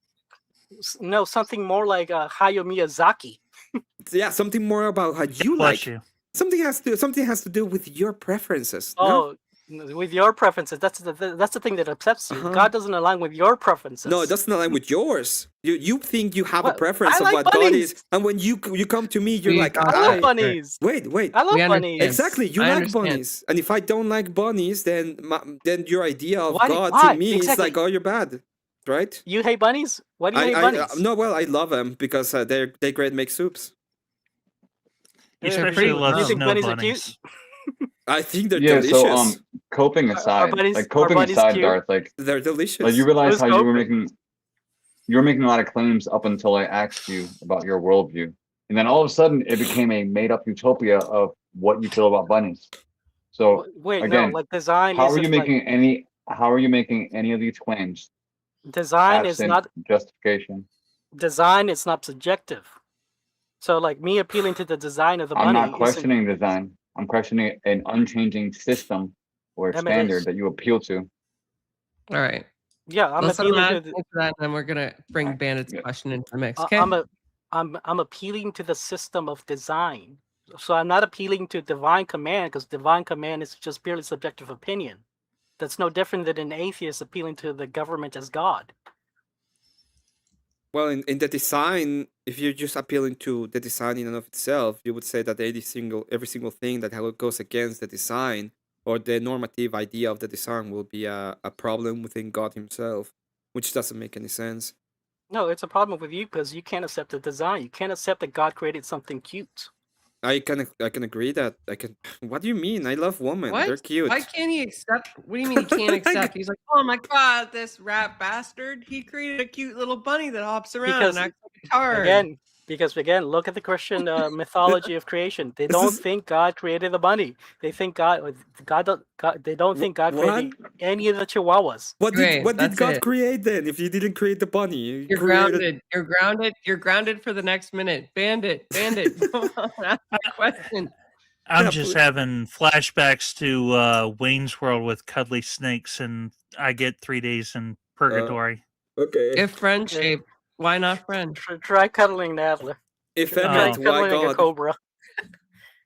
Speaker 10: No, something more like Hayao Miyazaki.
Speaker 1: Yeah, something more about how you
Speaker 9: Bless
Speaker 1: like.
Speaker 9: you.
Speaker 1: Something has to do with your preferences. No?
Speaker 10: Oh, with your preferences. That's the thing that upsets you.
Speaker 1: Uh-huh.
Speaker 10: God doesn't align with your preferences.
Speaker 1: No, it doesn't align with yours. You think you have a
Speaker 10: Well,
Speaker 1: preference
Speaker 10: I
Speaker 1: of
Speaker 10: like
Speaker 1: what God
Speaker 10: bunnies.
Speaker 1: is, and when you come to me, you're
Speaker 2: We
Speaker 1: like,
Speaker 2: got
Speaker 10: I love
Speaker 2: Right.
Speaker 10: bunnies.
Speaker 1: wait.
Speaker 10: I love
Speaker 2: We understand.
Speaker 10: bunnies.
Speaker 1: Exactly, you
Speaker 2: I
Speaker 1: like
Speaker 2: understand.
Speaker 1: bunnies, and if I don't like bunnies, then your idea of
Speaker 10: Why-
Speaker 1: God
Speaker 10: why?
Speaker 1: to me is
Speaker 10: Exactly.
Speaker 1: like, oh, you're bad, right?
Speaker 10: You hate bunnies? Why do you hate bunnies?
Speaker 1: No, well, I love them because they're great make soups.
Speaker 9: He
Speaker 10: Yeah,
Speaker 9: especially
Speaker 2: pretty-
Speaker 9: loves
Speaker 10: you think
Speaker 9: snow
Speaker 10: bunnies are
Speaker 9: bunnies.
Speaker 1: I think they're
Speaker 7: Yeah,
Speaker 1: delicious.
Speaker 7: so coping aside,
Speaker 10: bunnies-
Speaker 7: like
Speaker 10: are
Speaker 7: coping
Speaker 10: bunnies
Speaker 7: aside,
Speaker 10: cute?
Speaker 7: Darth, like
Speaker 1: They're delicious.
Speaker 7: you realize
Speaker 10: Who's
Speaker 7: how you were
Speaker 10: coping?
Speaker 7: making a lot of claims up until I asked you about your worldview, and then all of a sudden it became a made up utopia of what you feel about bunnies. So
Speaker 10: Wait,
Speaker 7: again,
Speaker 10: no, like design
Speaker 7: how are
Speaker 10: isn't
Speaker 7: you
Speaker 10: like
Speaker 7: making any of these claims
Speaker 10: design is
Speaker 7: absent
Speaker 10: not
Speaker 7: justification?
Speaker 10: design is not subjective. So like me appealing to the design of the bunny
Speaker 7: I'm not
Speaker 10: isn't-
Speaker 7: questioning design. I'm questioning an unchanging system or
Speaker 10: Emmett
Speaker 7: standard
Speaker 10: is.
Speaker 7: that you appeal to.
Speaker 2: All right.
Speaker 10: Yeah, I'm
Speaker 2: Let's
Speaker 10: appealing
Speaker 2: answer
Speaker 10: to
Speaker 2: that, and then we're gonna bring
Speaker 7: Alright,
Speaker 2: Bandit's
Speaker 7: yeah.
Speaker 2: question into the mix. Okay.
Speaker 10: I'm appealing to the system of design. So I'm not appealing to divine command, because divine command is just purely subjective opinion. That's no different than an atheist appealing to the government as God.
Speaker 1: Well, in the design, if you're just appealing to the design in and of itself, you would say that every single thing that goes against the design or the normative idea of the design will be a problem within God himself, which doesn't make any sense.
Speaker 10: No, it's a problem with you because you can't accept the design. You can't accept that God created something cute.
Speaker 1: I can agree that I can. What do you mean? I love women.
Speaker 2: What?
Speaker 1: They're cute.
Speaker 2: Why can't he accept? What do you mean he can't accept? He's like, oh my god, this rat bastard! He created a cute little bunny that hops around and acts like a tard.
Speaker 10: Because again, look at the Christian mythology of creation. They don't think God created the bunny. They think they don't think God created any of the chihuahuas.
Speaker 1: What did God create then? If you didn't create the bunny,
Speaker 2: You're grounded. You're grounded. You're grounded for the next minute. Bandit. Come on, ask the question.
Speaker 9: I'm just having flashbacks to Wayne's World with cuddly snakes, and I get 3 days in purgatory.
Speaker 1: Okay.
Speaker 2: If friend shape, why not friend?
Speaker 10: Try cuddling Nadler.
Speaker 1: If
Speaker 10: Emmet, why God? A cobra.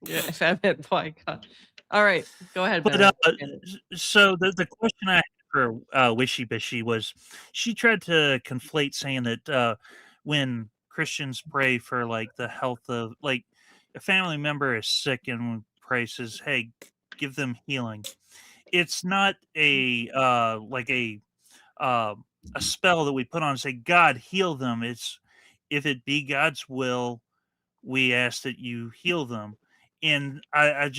Speaker 2: Yeah, if Emmet, why God? All right, go ahead.
Speaker 9: But so the question I had for Wishy Bishy was, she tried to conflate saying that when Christians pray for like the health of like a family member is sick and pray says, "Hey, give them healing." It's not a a spell that we put on and say, "God, heal them." It's if it be God's will, we ask that you heal them. And I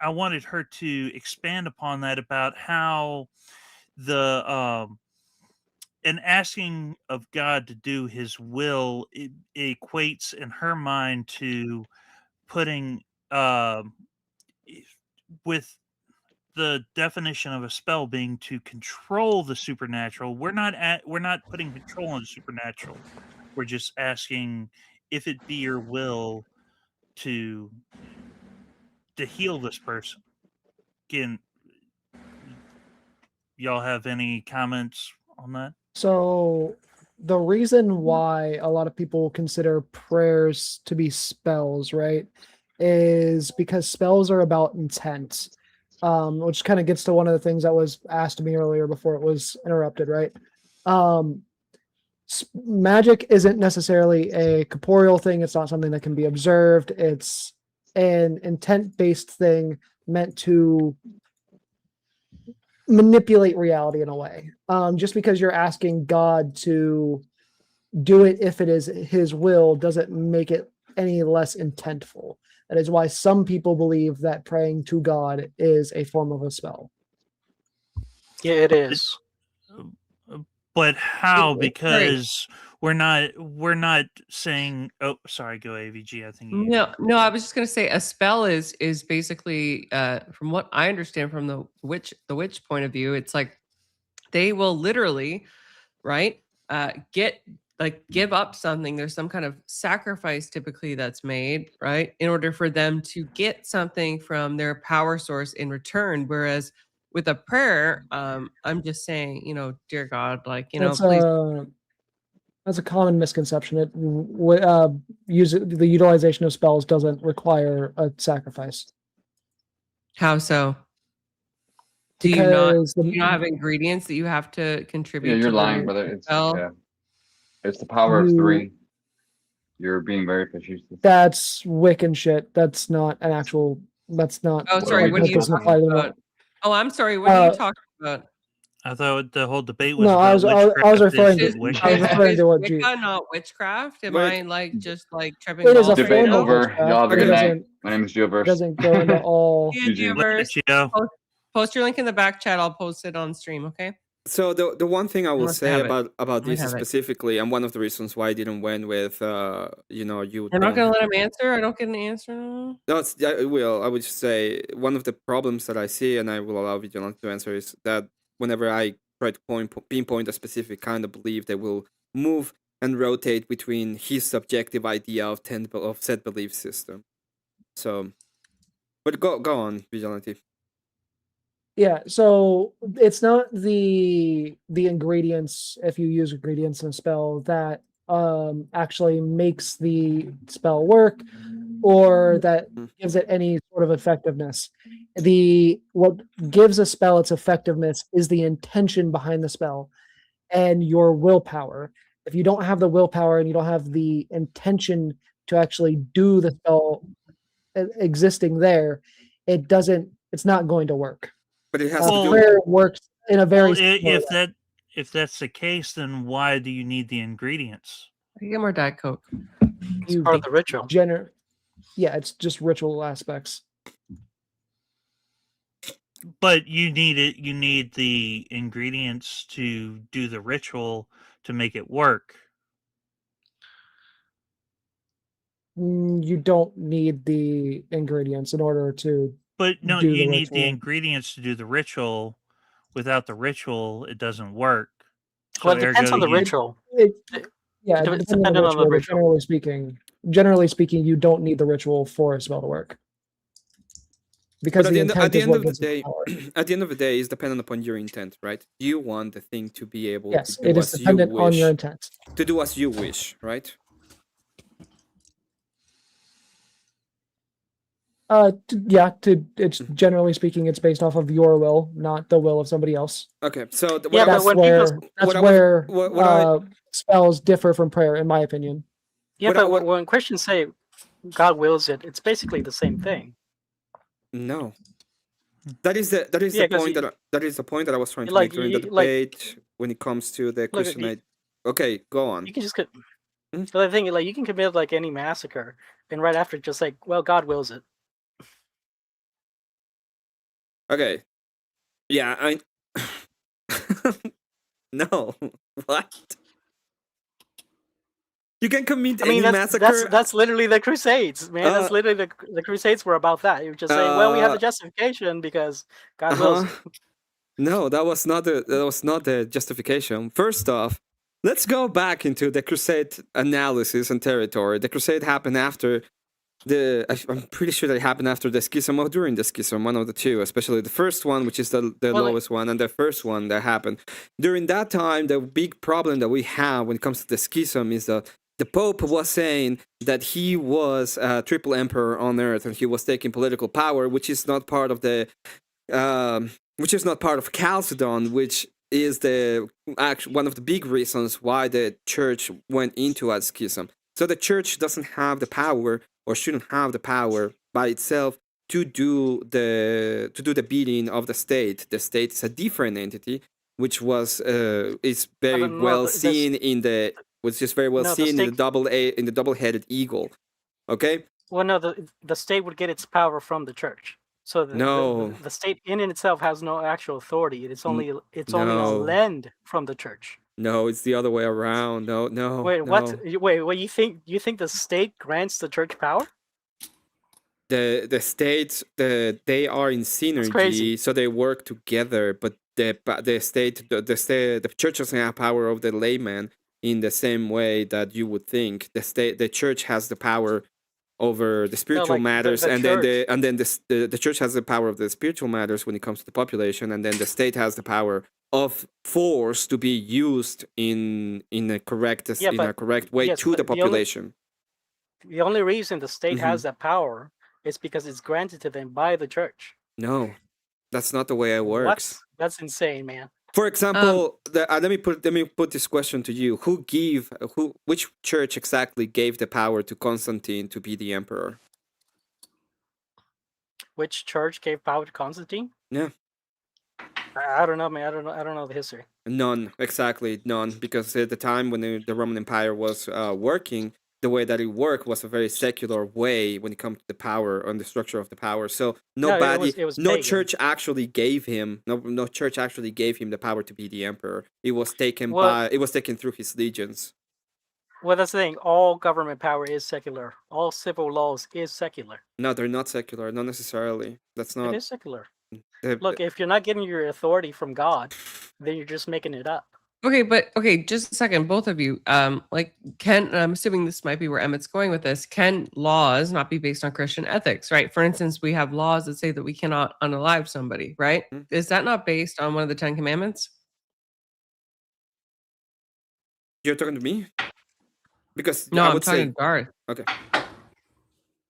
Speaker 9: wanted her to expand upon that about how the and asking of God to do His will it equates in her mind to putting with the definition of a spell being to control the supernatural. We're not putting control on the supernatural. We're just asking if it be your will to heal this person. Again, y'all have any comments on that?
Speaker 8: So the reason why a lot of people consider prayers to be spells, right, is because spells are about intent, which kind of gets to one of the things that was asked to me earlier before it was interrupted, right? Magic isn't necessarily a corporeal thing. It's not something that can be observed. It's an intent-based thing meant to manipulate reality in a way. Just because you're asking God to do it if it is His will doesn't make it any less intentful. That is why some people believe that praying to God is a form of a spell.
Speaker 10: Yeah, it is.
Speaker 9: But how? Because we're not saying. Oh, sorry. Go AVG. I think.
Speaker 2: No. I was just gonna say a spell is basically, from what I understand from the witch point of view, it's like they will literally, right, give up something. There's some kind of sacrifice typically that's made, right, in order for them to get something from their power source in return. Whereas with a prayer, I'm just saying, dear God, please.
Speaker 8: That's a common misconception. The utilization of spells doesn't require a sacrifice.
Speaker 2: How so? Do you not have ingredients that you have to contribute?
Speaker 7: Yeah, you're lying, brother. It's the power of 3. You're being very facetious.
Speaker 8: That's Wiccan shit. That's not an actual. That's not.
Speaker 2: Oh, sorry. What are you talking about? Oh, I'm sorry. What are you talking about?
Speaker 9: I thought the whole debate was.
Speaker 8: No, I was referring to. I was referring to what
Speaker 2: Wicca, not witchcraft. Am I just tripping?
Speaker 8: It is a
Speaker 7: debate
Speaker 8: form
Speaker 7: over. Y'all have a good night. My name is Geoverse.
Speaker 8: Doesn't go into all.
Speaker 2: Post your link in the back chat. I'll post it on stream. Okay.
Speaker 1: So the one thing I will say about this specifically, and one of the reasons why I didn't win with you.
Speaker 2: I'm not gonna let him answer. I don't get an answer.
Speaker 1: No, I will. I would say one of the problems that I see, and I will allow Vigilante to answer, is that whenever I try to pinpoint a specific kind of belief, they will move and rotate between his subjective idea of said belief system. So, but go on, Vigilante.
Speaker 8: Yeah, so it's not the ingredients, if you use ingredients in a spell, that actually makes the spell work or that gives it any sort of effectiveness. What gives a spell its effectiveness is the intention behind the spell and your willpower. If you don't have the willpower and you don't have the intention to actually do the spell existing there, it's not going to work.
Speaker 1: But it has to do.
Speaker 8: Prayer works in a very.
Speaker 9: If that's the case, then why do you need the ingredients?
Speaker 2: I get more Diet Coke.
Speaker 10: It's part of the ritual.
Speaker 8: yeah, it's just ritual aspects.
Speaker 9: But you need it. You need the ingredients to do the ritual to make it work.
Speaker 8: You don't need the ingredients in order to.
Speaker 9: But no,
Speaker 8: do
Speaker 9: you
Speaker 8: the
Speaker 9: need the
Speaker 8: ritual.
Speaker 9: ingredients to do the ritual. Without the ritual, it doesn't work. So
Speaker 10: Well, it depends
Speaker 9: ergo,
Speaker 10: on the
Speaker 9: you,
Speaker 10: ritual.
Speaker 8: Yeah,
Speaker 10: It's
Speaker 8: depending on the
Speaker 10: dependent on the
Speaker 8: ritual, but
Speaker 10: ritual.
Speaker 8: generally speaking, you don't need the ritual for a spell to work. Because
Speaker 1: But
Speaker 8: the intent is what gives
Speaker 1: the day,
Speaker 8: it power.
Speaker 1: at the end of the day, it's dependent upon your intent, right? You want the thing to be able
Speaker 8: Yes,
Speaker 1: to do
Speaker 8: it is
Speaker 1: as you
Speaker 8: dependent on your
Speaker 1: wish.
Speaker 8: intent.
Speaker 1: To do as you wish, right?
Speaker 8: It's generally speaking, it's based off of your will, not the will of somebody else.
Speaker 1: Okay, so
Speaker 8: that's where spells differ from prayer, in my opinion.
Speaker 10: Yeah, but when Christians say God wills it, it's basically the same thing.
Speaker 1: No, that is the point that I was trying to make during the debate when it comes to the Christian. Okay, go on.
Speaker 10: You can just the thing, like, you can commit like any massacre, and right after, just like, well, God wills it.
Speaker 1: Okay. Yeah, no. What? You can commit any massacre.
Speaker 10: That's literally the Crusades, man. That's literally the Crusades were about that. You just say, well, we have the justification because God wills it.
Speaker 1: No, that was not the justification. First off, let's go back into the Crusade analysis and territory. The Crusade happened after I'm pretty sure that it happened after the schism or during the schism, one of the two, especially the first one, which is the lowest one, and the first one that happened. During that time, the big problem that we have when it comes to the schism is that the Pope was saying that he was a triple emperor on earth and he was taking political power, which is not part of Chalcedon, which is one of the big reasons why the church went into a schism. So the church doesn't have the power, or shouldn't have the power by itself, to do the beating of the state. The state is a different entity, which is very well seen in the double-headed eagle. Okay.
Speaker 10: Well, no, the state would get its power from the church. So the state in itself has no actual authority. It's only a lend from the church.
Speaker 1: No, it's the other way around. No.
Speaker 10: Wait, what? Wait, what? You think the state grants the church power?
Speaker 1: The states, they are in synergy, so they work together. But the church doesn't have power over the layman in the same way that you would think. The church has the power over the spiritual matters, and then the church has the power of the spiritual matters when it comes to the population, and then the state has the power of force to be used in a correct way to the population.
Speaker 10: The only reason the state has that power is because it's granted to them by the church.
Speaker 1: No, that's not the way it works.
Speaker 10: What? That's insane, man.
Speaker 1: For example, let me put this question to you: which church exactly gave the power to Constantine to be the emperor?
Speaker 10: Which church gave power to Constantine?
Speaker 1: Yeah.
Speaker 10: I don't know, man. I don't know the history.
Speaker 1: None, exactly none, because at the time when the Roman Empire was working, the way that it worked was a very secular way when it comes to the power and the structure of the power. So no church actually gave him the power to be the emperor. It was taken through his legions.
Speaker 10: Well, that's the thing. All government power is secular. All civil laws is secular.
Speaker 1: No, they're not secular. Not necessarily. That's not.
Speaker 10: It is secular. Look, if you're not getting your authority from God, then you're just making it up.
Speaker 2: Okay, just a second, both of you. I'm assuming this might be where Emmett's going with this. Can laws not be based on Christian ethics, right? For instance, we have laws that say that we cannot unalive somebody, right? Mm-hmm. Is that not based on one of the 10 Commandments?
Speaker 1: You're talking to me? Because
Speaker 2: no, I'm talking to Garth.
Speaker 1: Okay.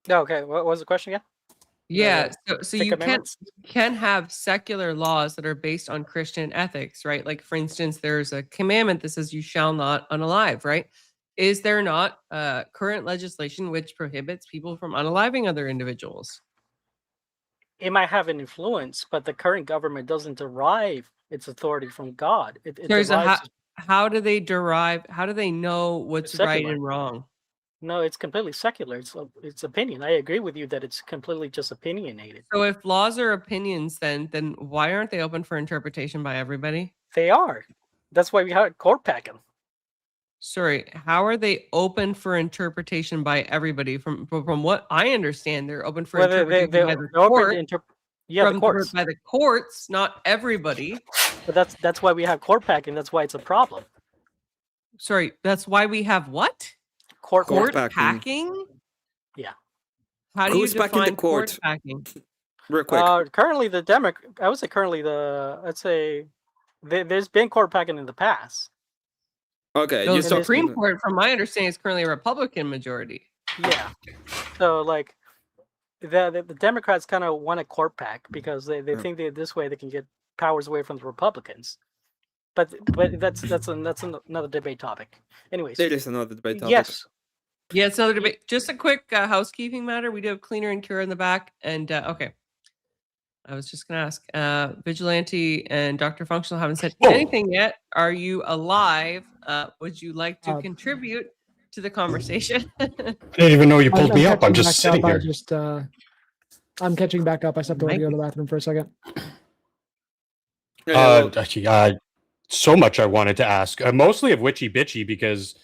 Speaker 10: Okay, what was the question again?
Speaker 2: Yeah, so you can have secular laws that are based on Christian ethics, right? Like, for instance, there's a commandment that says you shall not unalive, right? Is there not current legislation which prohibits people from unaliving other individuals?
Speaker 10: It might have an influence, but the current government doesn't derive its authority from God.
Speaker 2: How do they know what's right and wrong?
Speaker 10: No, it's completely secular. It's opinion. I agree with you that it's completely just opinionated.
Speaker 2: So if laws are opinions, then why aren't they open for interpretation by everybody?
Speaker 10: They are. That's why we have court packing.
Speaker 2: Sorry, how are they open for interpretation by everybody? From what I understand, they're open for interpretation by the court.
Speaker 10: The courts.
Speaker 2: By the courts, not everybody.
Speaker 10: But that's why we have court packing. That's why it's a problem.
Speaker 2: Sorry, that's why we have what?
Speaker 10: Court
Speaker 2: packing?
Speaker 10: Yeah.
Speaker 2: How do
Speaker 1: Who's
Speaker 2: you define
Speaker 1: packing the court?
Speaker 2: Packing?
Speaker 1: Real quick.
Speaker 10: Currently, I would say currently let's say there's been court packing in the past.
Speaker 1: Okay.
Speaker 2: The Supreme Court, from my understanding, is currently a Republican majority.
Speaker 10: Yeah. So like the Democrats kind of want a court pack because they think that this way they can get powers away from the Republicans. But that's another debate topic. Anyways,
Speaker 1: it is another debate topic.
Speaker 10: Yes.
Speaker 2: Yeah, it's another debate. Just a quick housekeeping matter. We do have Cleaner and Cure in the back, and okay. I was just gonna ask, Vigilante and Dr. Functional haven't said anything yet. Are you alive? Would you like to contribute to the conversation?
Speaker 11: I didn't even know you pulled me up. I'm just sitting here.
Speaker 8: I'm catching back up. I stepped away to go to the bathroom for a second.
Speaker 11: So much I wanted to ask, mostly of Witchy Bitchy because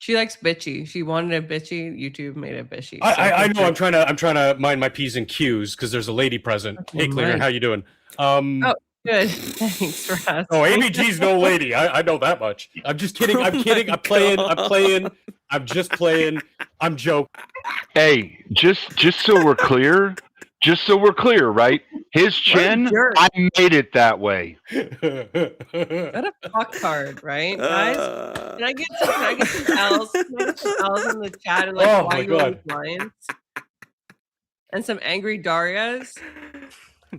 Speaker 2: she likes bitchy. She wanted a bitchy. YouTube made it bitchy.
Speaker 11: I know. I'm trying to mind my P's and Q's because there's a lady present. Hey, Cleaner, how you doing?
Speaker 2: Oh, good. Thanks, Russ.
Speaker 11: Oh, ABG's no lady. I know that much. I'm just kidding. I'm kidding. I'm playing. I'm just playing. I'm joking.
Speaker 12: Hey, just so we're clear. Just so we're clear, right? His chin, I made it that way.
Speaker 2: What a fuck card, right, guys? Can I get some L's? Can I get some L's in the chat and why you lose lions? And some angry Darias.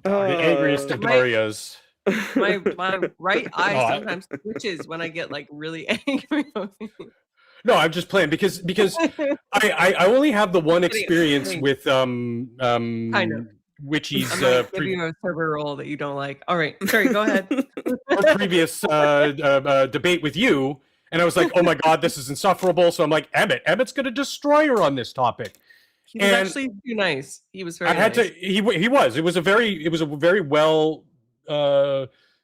Speaker 11: The angriest of Darias.
Speaker 2: My right eye sometimes twitches when I get really angry.
Speaker 11: No, I'm just playing because I only have the one experience with
Speaker 2: kind of
Speaker 11: Witchy's
Speaker 2: give you a server role that you don't like. All right, sorry, go ahead.
Speaker 11: Our previous debate with you, and I was like, oh my god, this is insufferable. So I'm like, Emmett's gonna destroy her on this topic.
Speaker 2: He was actually too nice. He was very nice.
Speaker 11: He was. It was a very well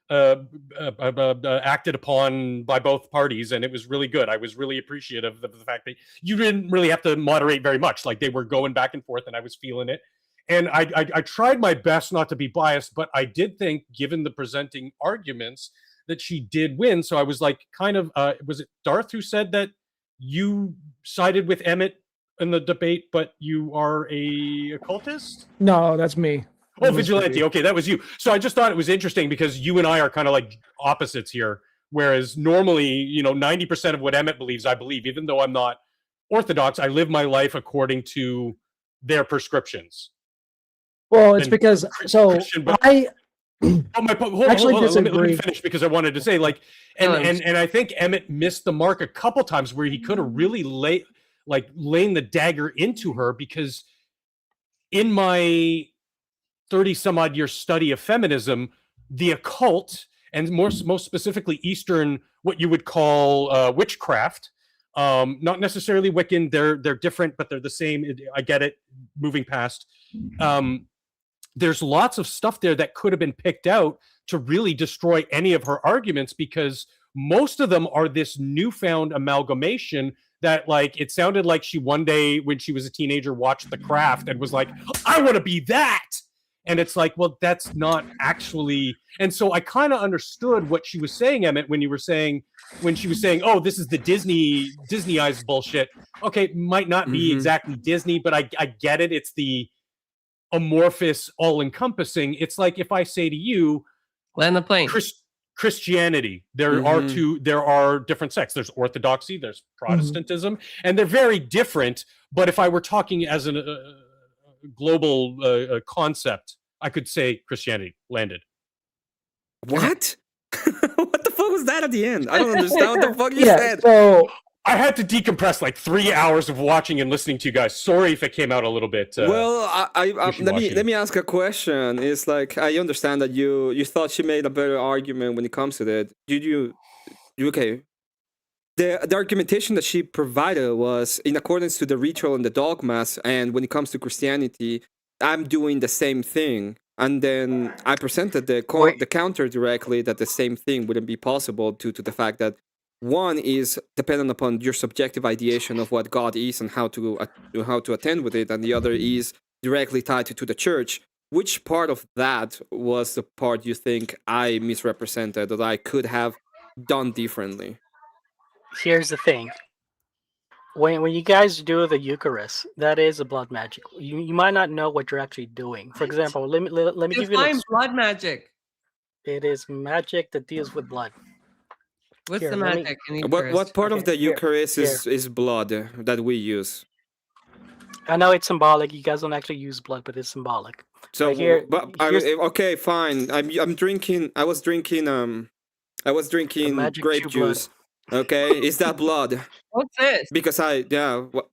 Speaker 11: acted upon by both parties, and it was really good. I was really appreciative of the fact that you didn't really have to moderate very much. Like they were going back and forth, and I was feeling it. And I tried my best not to be biased, but I did think, given the presenting arguments, that she did win. So I was like, kind of, was it Darth who said that you sided with Emmett in the debate, but you are a occultist?
Speaker 8: No, that's me.
Speaker 11: Oh, Vigilante. Okay, that was you. So I just thought it was interesting because you and I are kind of like opposites here. Whereas normally, 90% of what Emmett believes, I believe, even though I'm not Orthodox, I live my life according to their prescriptions.
Speaker 8: Well, it's because I
Speaker 11: actually disagree. Let me finish because I wanted to say and I think Emmett missed the mark a couple times where he could have really laying the dagger into her, because in my 30 some odd year study of feminism, the occult, and most specifically Eastern, what you would call witchcraft, not necessarily Wiccan, they're different, but they're the same. I get it. Moving past, there's lots of stuff there that could have been picked out to really destroy any of her arguments, because most of them are this newfound amalgamation that it sounded like she one day when she was a teenager watched The Craft and was like, I want to be that. And it's like, well, that's not actually. And so I kind of understood what she was saying, Emmett, when she was saying, oh, this is the Disneyized bullshit. Okay, it might not be exactly Disney, but I get it. It's the amorphous, all-encompassing. It's like if I say to you,
Speaker 2: land the plane.
Speaker 11: Christianity, there are different sects. There's Orthodoxy, there's Protestantism, and they're very different. But if I were talking as a global concept, I could say Christianity landed.
Speaker 1: What? What the fuck was that at the end? I don't understand what the fuck you said.
Speaker 8: So
Speaker 11: I had to decompress 3 hours of watching and listening to you guys. Sorry if it came out a little bit.
Speaker 1: Well, let me ask a question. It's I understand that you thought she made a better argument when it comes to that. You okay? the argumentation that she provided was in accordance to the ritual and the dogmas, and when it comes to Christianity, I'm doing the same thing. And then I presented the counter directly that the same thing wouldn't be possible due to the fact that one is dependent upon your subjective ideation of what God is and how to attend with it, and the other is directly tied to the church. Which part of that was the part you think I misrepresented, that I could have done differently?
Speaker 10: Here's the thing. When you guys do the Eucharist, that is a blood magic. You might not know what you're actually doing. For example, let me give you
Speaker 2: Define blood magic.
Speaker 10: It is magic that deals with blood.
Speaker 2: What's the magic in
Speaker 1: Eucharist? What part of the Eucharist is blood that we use?
Speaker 10: I know it's symbolic. You guys don't actually use blood, but it's symbolic.
Speaker 1: So, okay, fine. I'm drinking. I was drinking grape juice. Okay, is that blood?
Speaker 2: What's this?
Speaker 1: Because what?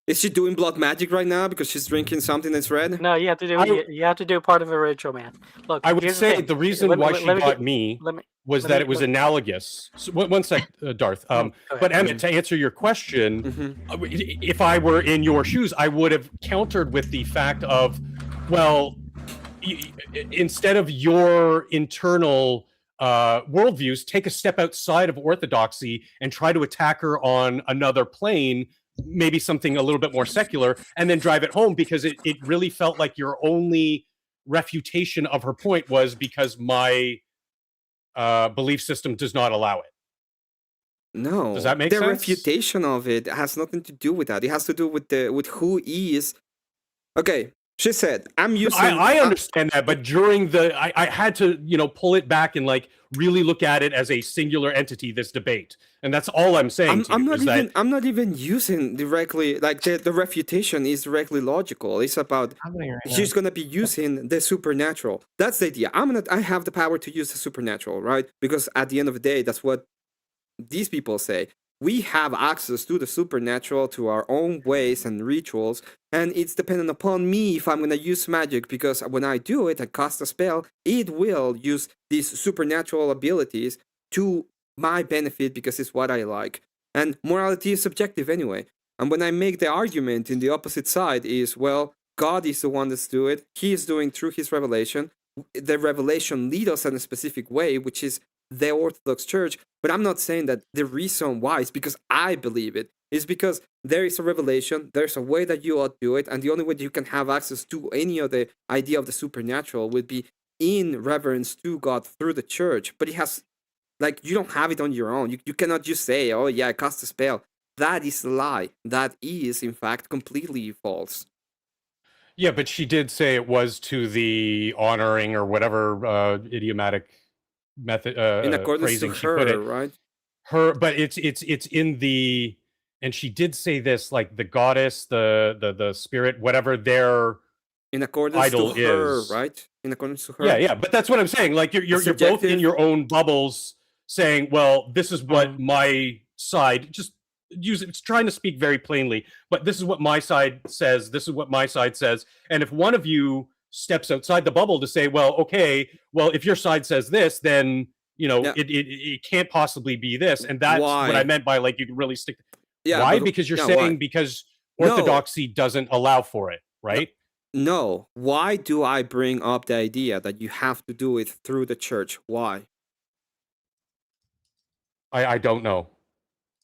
Speaker 1: Is she doing blood magic right now because she's drinking something that's red?
Speaker 10: No, you have to do part of a ritual, man. Look,
Speaker 11: I would say the reason why she got me was that it was analogous. So, one sec, Darth. But Emmett, to answer your question, if I were in your shoes, I would have countered with the fact of, well, instead of your internal worldviews, take a step outside of orthodoxy and try to attack her on another plane, maybe something a little bit more secular, and then drive it home, because it really felt like your only refutation of her point was because my belief system does not allow it.
Speaker 1: No.
Speaker 11: Does that make sense?
Speaker 1: The refutation of it has nothing to do with that. It has to do with who is. Okay. She said, I'm using...
Speaker 11: I understand that, but during I had to, pull it back and really look at it as a singular entity, this debate. And that's all I'm saying
Speaker 1: I'm not even using directly, the refutation is directly logical. It's about, she's going to be using the supernatural. That's the idea. I have the power to use the supernatural, right? Because at the end of the day, that's what these people say. We have access to the supernatural, to our own ways and rituals, and it's dependent upon me if I'm going to use magic, because when I do it and cast a spell, it will use these supernatural abilities to my benefit because it's what I like. And morality is subjective anyway. And when I make the argument in the opposite side is, well, God is the one that's doing it. He is doing through his revelation. The revelation leads us in a specific way, which is the Orthodox Church, but I'm not saying that the reason why is because I believe it. It's because there is a revelation, there's a way that you ought to do it, and the only way that you can have access to any of the idea of the supernatural would be in reverence to God through the church. But it has, you don't have it on your own. You cannot just say, oh yeah, I cast a spell. That is a lie. That is, in fact, completely false.
Speaker 11: Yeah, but she did say it was to the honoring or whatever idiomatic method
Speaker 1: in accordance
Speaker 11: phrasing
Speaker 1: to
Speaker 11: she put it,
Speaker 1: right?
Speaker 11: But it's in the, and she did say this, the goddess, the spirit, whatever their
Speaker 1: in accordance
Speaker 11: idol
Speaker 1: to her,
Speaker 11: is,
Speaker 1: right? In accordance to her.
Speaker 11: Yeah. But that's what I'm saying. You're both in your own bubbles, saying, well, this is what my side it's trying to speak very plainly, but this is what my side says. This is what my side says. And if one of you steps outside the bubble to say, well, okay, if your side says this, then it can't possibly be this, and that's what I meant by you can really stick. Why? Because you're saying because orthodoxy doesn't allow for it, right?
Speaker 1: No. Why do I bring up the idea that you have to do it through the church? Why?
Speaker 11: I don't know.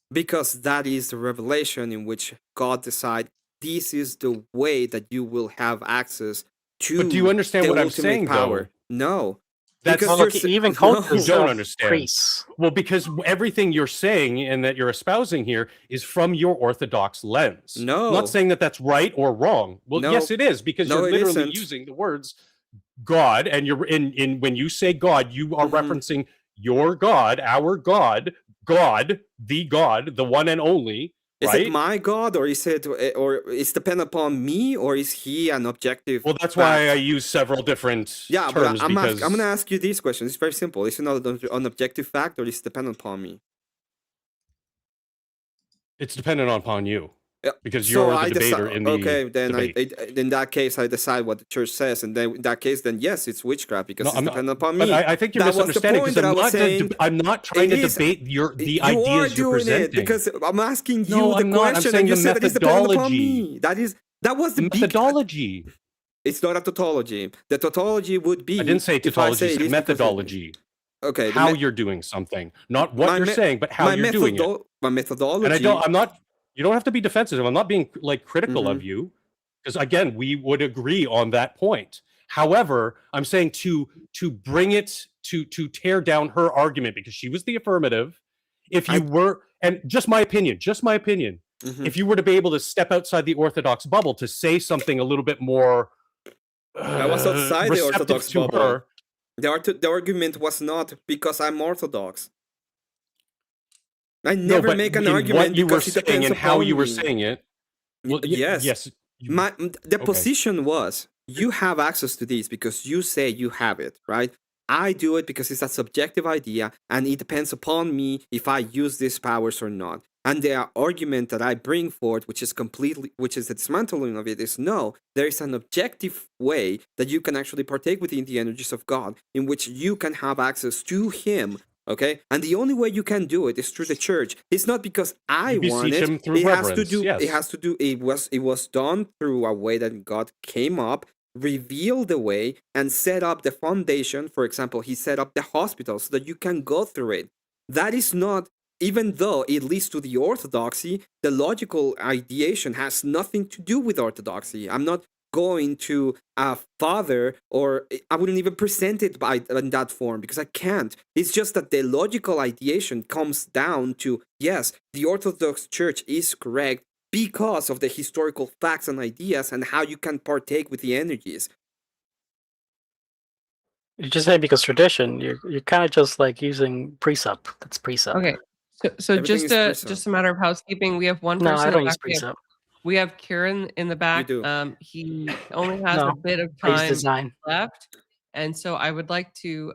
Speaker 1: Because that is the revelation in which God decides this is the way that you will have access to.
Speaker 11: But do you understand what I'm saying,
Speaker 1: power?
Speaker 11: though?
Speaker 1: No.
Speaker 10: That's even
Speaker 11: you don't understand.
Speaker 10: Priests.
Speaker 11: Well, because everything you're saying and that you're espousing here is from your orthodox lens.
Speaker 1: No.
Speaker 11: I'm not saying that that's right or wrong. Well, yes, it is, because you're literally using the words God, and you're in when you say God, you are referencing your God, our God, the one and only.
Speaker 1: Is
Speaker 11: right?
Speaker 1: it my God, or is it dependent upon me, or is he an objective?
Speaker 11: Well, that's why I use several different terms.
Speaker 1: But I'm going to ask you this question. It's very simple. Is it not an objective fact, or is it dependent upon me?
Speaker 11: It's dependent upon you. Because
Speaker 1: So
Speaker 11: you're the
Speaker 1: I
Speaker 11: debater
Speaker 1: decide.
Speaker 11: in the
Speaker 1: Okay, then
Speaker 11: debate.
Speaker 1: in that case, I decide what the church says, and then in that case, then yes, it's witchcraft because
Speaker 11: No,
Speaker 1: it's
Speaker 11: I'm not.
Speaker 1: dependent upon
Speaker 11: But
Speaker 1: me.
Speaker 11: I think you're
Speaker 1: That was the
Speaker 11: misunderstanding
Speaker 1: point
Speaker 11: because
Speaker 1: that I was saying.
Speaker 11: I'm not trying
Speaker 1: It
Speaker 11: to
Speaker 1: is.
Speaker 11: debate the
Speaker 1: You are
Speaker 11: ideas you're
Speaker 1: doing it
Speaker 11: presenting.
Speaker 1: because I'm asking you
Speaker 11: No,
Speaker 1: the
Speaker 11: I'm not. I'm
Speaker 1: question,
Speaker 11: saying
Speaker 1: and you
Speaker 11: the
Speaker 1: said that it's dependent upon
Speaker 11: methodology.
Speaker 1: me. That was the big
Speaker 11: methodology.
Speaker 1: It's not a tautology. The tautology would be.
Speaker 11: I didn't say tautology. It's methodology.
Speaker 1: Okay.
Speaker 11: How you're doing something, not what you're saying, but how you're doing it.
Speaker 1: My methodology.
Speaker 11: And I'm not. You don't have to be defensive. I'm not being like critical of you, because again, we would agree on that point. However, I'm saying to bring it to tear down her argument because she was the affirmative. If you were, and just my opinion, if you were to be able to step outside the Orthodox bubble to say something a little bit more,
Speaker 1: I was outside the Orthodox bubble.
Speaker 11: Her,
Speaker 1: the argument was not because I'm Orthodox. I never make an argument because it depends
Speaker 11: and how you were
Speaker 1: me.
Speaker 11: saying it. Well,
Speaker 1: yes. The position was you have access to these because you say you have it, right? I do it because it's a subjective idea and it depends upon me if I use these powers or not. And the argument that I bring forth, which is the dismantling of it, is no, there is an objective way that you can actually partake within the energies of God, in which you can have access to Him. Okay, and the only way you can do it is through the church. It's not because I want it. It has to do. Yes. It has to do. It was done through a way that God came up, revealed the way, and set up the foundation. For example, He set up the hospital so that you can go through it. That is not. Even though it leads to the orthodoxy, the logical ideation has nothing to do with orthodoxy. I'm not going to a father, or I wouldn't even present it in that form because I can't. It's just that the logical ideation comes down to, yes, the Orthodox Church is correct because of the historical facts and ideas and how you can partake with the energies.
Speaker 10: You just say because tradition, you're kind of just like using precept. That's precept.
Speaker 2: Okay. So just a matter of housekeeping. We have one person.
Speaker 10: No, I don't use precept.
Speaker 2: We have Kieran in the back. He only has a bit of time left, and so I would like to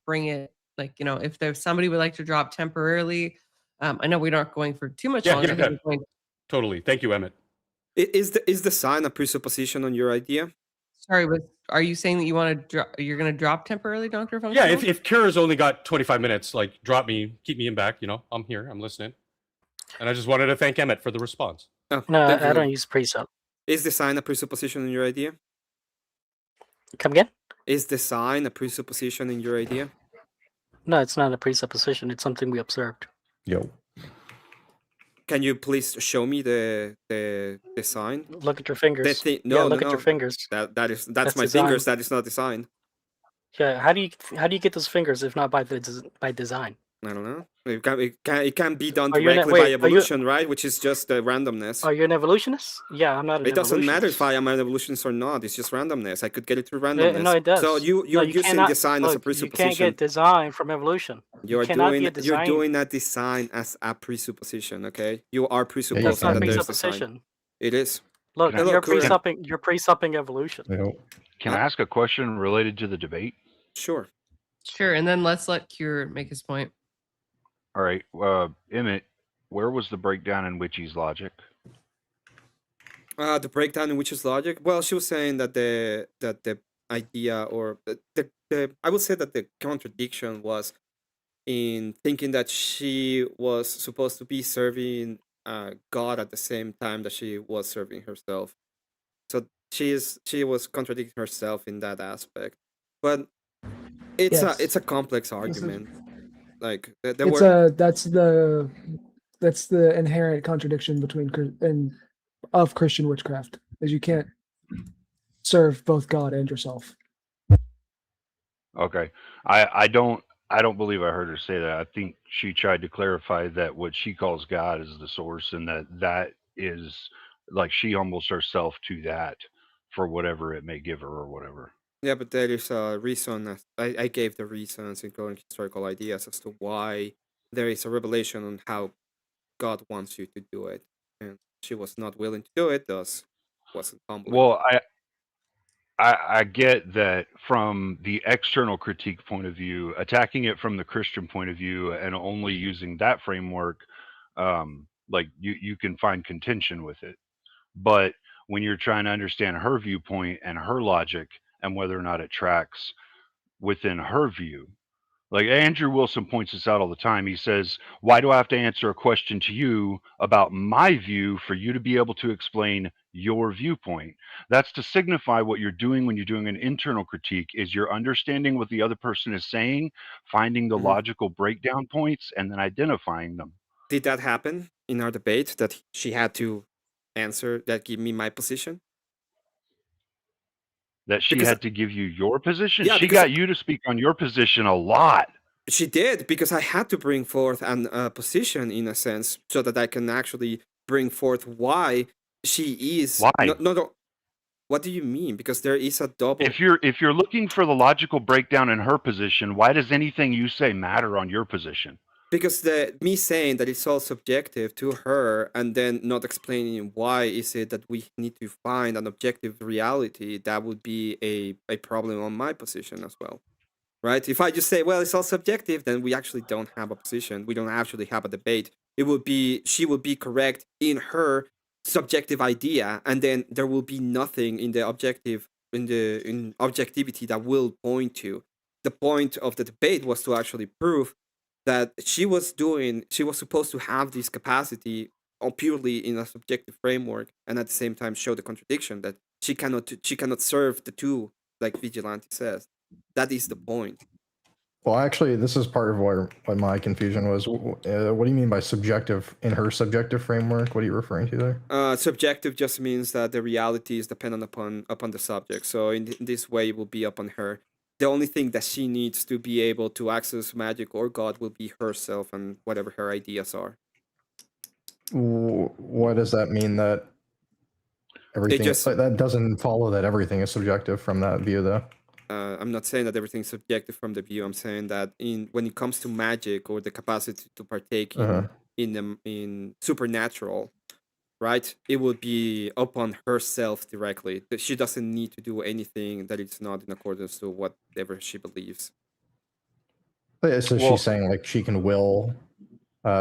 Speaker 2: bring it. Like, if there's somebody would like to drop temporarily, I know we're not going for too much longer.
Speaker 11: Yeah. Totally. Thank you, Emmett.
Speaker 1: Is the sign a presupposition on your idea?
Speaker 2: Sorry, are you saying that you're going to drop temporarily, Dr. Function?
Speaker 11: Yeah, if Kira's only got 25 minutes, like drop me, keep me in back. I'm here, I'm listening, and I just wanted to thank Emmett for the response.
Speaker 10: Oh, no, I don't use precept.
Speaker 1: Is the sign a presupposition in your idea?
Speaker 10: Come again?
Speaker 1: Is the sign a presupposition in your idea?
Speaker 10: No, it's not a presupposition. It's something we observed.
Speaker 11: Yo.
Speaker 1: Can you please show me the sign?
Speaker 10: Look at your fingers.
Speaker 1: Look
Speaker 10: at your fingers.
Speaker 1: That's my fingers. That is not the sign.
Speaker 10: Yeah. How do you get those fingers if not by design?
Speaker 1: I don't know. It can be done directly by evolution, right? Which is just randomness.
Speaker 10: Are you an evolutionist? Yeah, I'm not an evolutionist.
Speaker 1: It doesn't matter if I am an evolutionist or not. It's just randomness. I could get it through randomness.
Speaker 10: No, it does.
Speaker 1: So you're using design as a presupposition.
Speaker 10: You can't get design from evolution.
Speaker 1: You're doing a design as a presupposition. Okay, you are presupposing
Speaker 10: That's not
Speaker 1: that there's
Speaker 10: presupposition.
Speaker 1: It is.
Speaker 10: Look, you're presupping evolution.
Speaker 12: Can I ask a question related to the debate?
Speaker 1: Sure.
Speaker 2: Sure, and then let's let Cure make his point.
Speaker 12: All right, Emmett, where was the breakdown in Witchy's logic?
Speaker 1: The breakdown in Witch's logic. Well, she was saying that the idea, or I would say that the contradiction was in thinking that she was supposed to be serving God at the same time that she was serving herself. So she was contradicting herself in that aspect. But it's a complex argument. Like
Speaker 8: that's the inherent contradiction of Christian witchcraft, is you can't serve both God and yourself.
Speaker 12: Okay, I don't believe I heard her say that. I think she tried to clarify that what she calls God is the source, and that is like she humbles herself to that for whatever it may give her or whatever.
Speaker 1: Yeah, but there is a reason. I gave the reasons, including historical ideas, as to why there is a revelation on how God wants you to do it, and she was not willing to do it, thus wasn't humble.
Speaker 12: Well, I get that from the external critique point of view, attacking it from the Christian point of view, and only using that framework Like you can find contention with it. But when you're trying to understand her viewpoint and her logic and whether or not it tracks within her view, like Andrew Wilson points this out all the time. He says, why do I have to answer a question to you about my view for you to be able to explain your viewpoint? That's to signify what you're doing when you're doing an internal critique is you're understanding what the other person is saying, finding the logical breakdown points, and then identifying them.
Speaker 1: Did that happen in our debate that she had to answer that give me my position?
Speaker 12: That she had to give you your position?
Speaker 1: Yeah,
Speaker 12: She got you to speak on your position a lot.
Speaker 1: She did, because I had to bring forth a position in a sense so that I can actually bring forth why she is.
Speaker 12: Why?
Speaker 1: No. What do you mean? Because there is a double.
Speaker 12: If you're looking for the logical breakdown in her position, why does anything you say matter on your position?
Speaker 1: Because me saying that it's all subjective to her and then not explaining why is it that we need to find an objective reality, that would be a problem on my position as well. Right? If I just say, well, it's all subjective, then we actually don't have a position. We don't actually have a debate. It would be, she would be correct in her subjective idea, and then there will be nothing in the objective, in objectivity that will point to. The point of the debate was to actually prove that she was supposed to have this capacity purely in a subjective framework, and at the same time show the contradiction that she cannot serve the two, like Vigilante says. That is the point.
Speaker 13: Well, actually, this is part of what my confusion was. What do you mean by subjective in her subjective framework? What are you referring to there?
Speaker 1: Subjective just means that the reality is dependent upon the subject. So in this way, it will be upon her. The only thing that she needs to be able to access magic or God will be herself and whatever her ideas are.
Speaker 13: What does that mean? That everything that doesn't follow that everything is subjective from that view, though.
Speaker 1: I'm not saying that everything's subjective from the view. I'm saying that when it comes to magic or the capacity to partake in supernatural, right? It would be upon herself directly. That she doesn't need to do anything that is not in accordance to whatever she believes.
Speaker 13: So she's saying like she can will,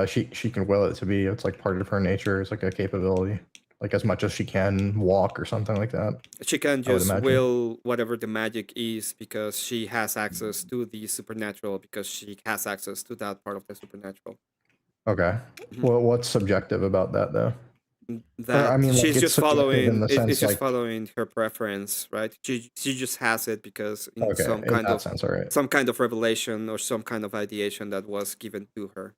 Speaker 13: she can will it to be. It's like part of her nature. It's like a capability. Like as much as she can walk or something like that.
Speaker 1: She can just will whatever the magic is because she has access to the supernatural, because she has access to that part of the supernatural.
Speaker 13: Okay. Well, what's subjective about that, though?
Speaker 1: That I mean, she's just following. It's just following her preference, right? She just has it because in some kind of revelation or some kind of ideation that was given to her.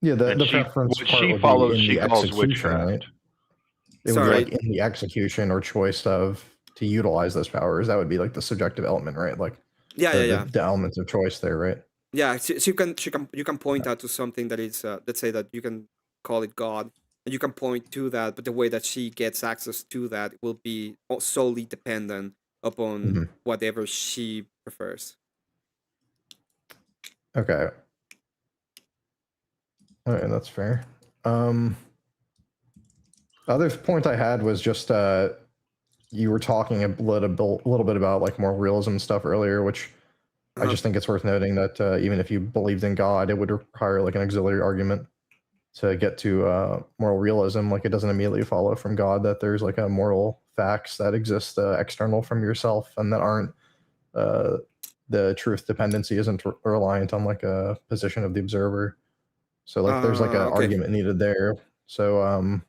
Speaker 13: Yeah, the preference part she follows. She calls witchcraft. Right? It would be like in the execution or choice of to utilize those powers. That would be like the subjective element, right? Like the elements of choice there, right?
Speaker 1: Yeah, so you can point out to something that is let's say that you can call it God, and you can point to that, but the way that she gets access to that will be solely dependent upon whatever she prefers.
Speaker 13: Okay. All right, that's fair. Other point I had was just you were talking a little bit about like moral realism stuff earlier, which I just think it's worth noting that even if you believed in God, it would require like an auxiliary argument to get to moral realism. Like it doesn't immediately follow from God that there's like a moral facts that exist external from yourself and that aren't the truth dependency isn't reliant on like a position of the observer. So like there's like an argument needed there. So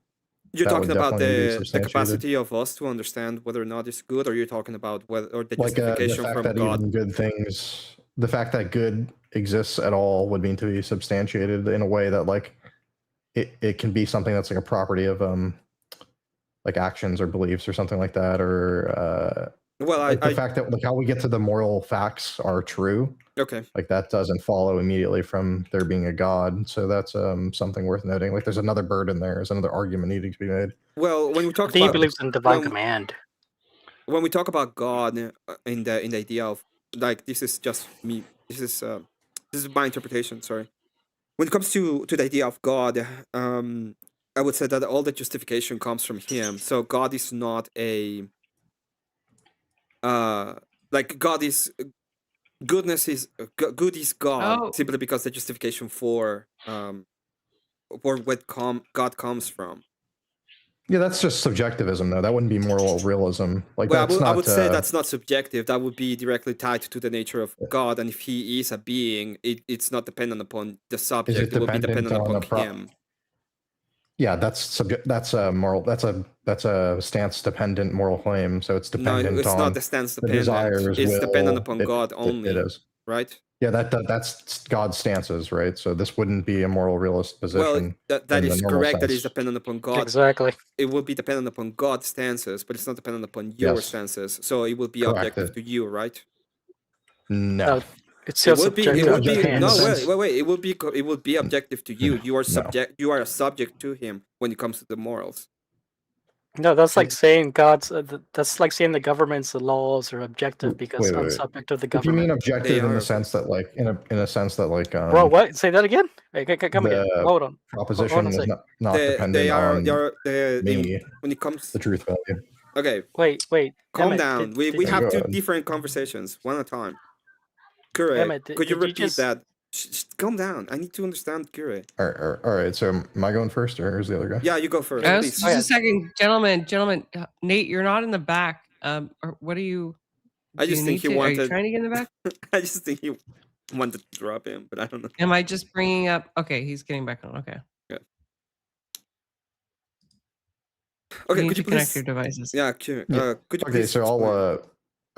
Speaker 1: you're talking about the capacity of us to understand whether or not it's good, or you're talking about whether or the justification
Speaker 13: the fact
Speaker 1: from
Speaker 13: that
Speaker 1: God.
Speaker 13: Even good things, the fact that good exists at all would mean to be substantiated in a way that like it can be something that's like a property of like actions or beliefs or something like that, or like the fact that like how we get to the moral facts are true.
Speaker 1: Okay.
Speaker 13: Like that doesn't follow immediately from there being a God. So that's something worth noting. Like there's another burden there. There's another argument needing to be made.
Speaker 1: Well, when we talk
Speaker 10: about, he believes in divine command.
Speaker 1: When we talk about God in the idea of like this is just me. This is my interpretation. Sorry. When it comes to the idea of God, I would say that all the justification comes from Him. So God is not a like God is. Goodness is good is God simply because the justification for God comes from.
Speaker 13: Yeah, that's just subjectivism, though. That wouldn't be moral realism. Like,
Speaker 1: well,
Speaker 13: that's
Speaker 1: I
Speaker 13: not.
Speaker 1: would say that's not subjective. That would be directly tied to the nature of God, and if he is a being, it's not dependent upon the subject. It will be dependent upon him.
Speaker 13: Yeah, that's a moral. That's a stance-dependent moral claim. So it's dependent.
Speaker 1: No, it's
Speaker 13: on
Speaker 1: not the stance dependent.
Speaker 13: Desires,
Speaker 1: it's
Speaker 13: will,
Speaker 1: dependent upon God only.
Speaker 13: It is.
Speaker 1: Right?
Speaker 13: Yeah, that's God's stances, right? So this wouldn't be a moral realist position.
Speaker 1: Well, that is correct. Sense. That is dependent upon God.
Speaker 10: Exactly.
Speaker 1: It will be dependent upon God's stances, but it's not dependent upon your stances. So it will be objective to you, right?
Speaker 13: No.
Speaker 10: It's still subjective.
Speaker 1: It would be no. Wait. It will be objective to you. You are subject. You are a subject to him when it comes to the morals.
Speaker 10: No, that's like saying God's. That's like saying the government's laws are objective because I'm subject to the government.
Speaker 13: If you mean objective in the sense that, like, in a sense that, like,
Speaker 10: bro, what? Say that again. Hey, come again. Hold on.
Speaker 13: Proposition is not dependent on me.
Speaker 1: When it comes
Speaker 13: the truth value.
Speaker 1: Okay.
Speaker 10: Wait.
Speaker 1: Calm down. We have two different conversations, one at a time. Kure, could you repeat that? Just calm down. I need to understand Kure.
Speaker 13: All right. So am I going first, or is the other guy?
Speaker 1: Yeah, you go first.
Speaker 2: Just a second, gentlemen. Nate, you're not in the back. Or what are you?
Speaker 1: I just think he wanted.
Speaker 2: Are you trying to get in the back?
Speaker 1: I just think he wanted to drop him, but I don't know.
Speaker 2: Am I just bringing up? Okay, he's getting back on. Okay.
Speaker 1: Yeah. Okay. Could you
Speaker 2: connect
Speaker 1: please...
Speaker 2: your devices?
Speaker 1: Yeah. Could you
Speaker 13: okay.
Speaker 1: please
Speaker 13: So I'll.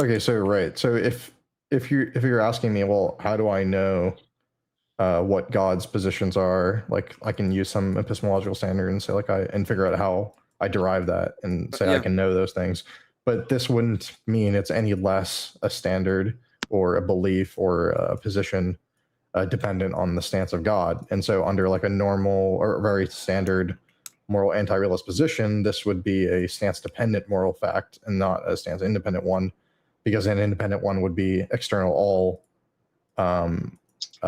Speaker 13: Okay. So right. So if you're asking me, well, how do I know what God's positions are? Like, I can use some epistemological standard and say, like, and figure out how I derive that and say I can know those things. But this wouldn't mean it's any less a standard or a belief or a position dependent on the stance of God. And so under, like, a normal or very standard moral anti-realist position, this would be a stance-dependent moral fact and not a stance-independent one, because an independent one would be external all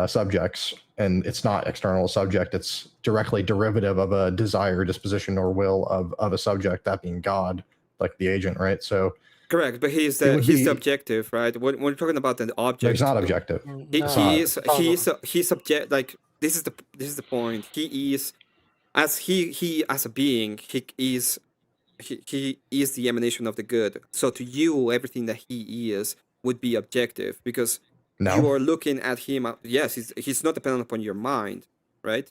Speaker 13: subjects, and it's not external subject. It's directly derivative of a desire, disposition, or will of a subject, that being God, like the agent, right? So
Speaker 1: correct, but he's the objective, right? When we're talking about the object,
Speaker 13: it's not objective.
Speaker 1: He's subject. Like, this is the point. He is as a being. He is the emanation of the good. So to you, everything that he is would be objective, because you are looking at him. Yes, he's not dependent upon your mind, right?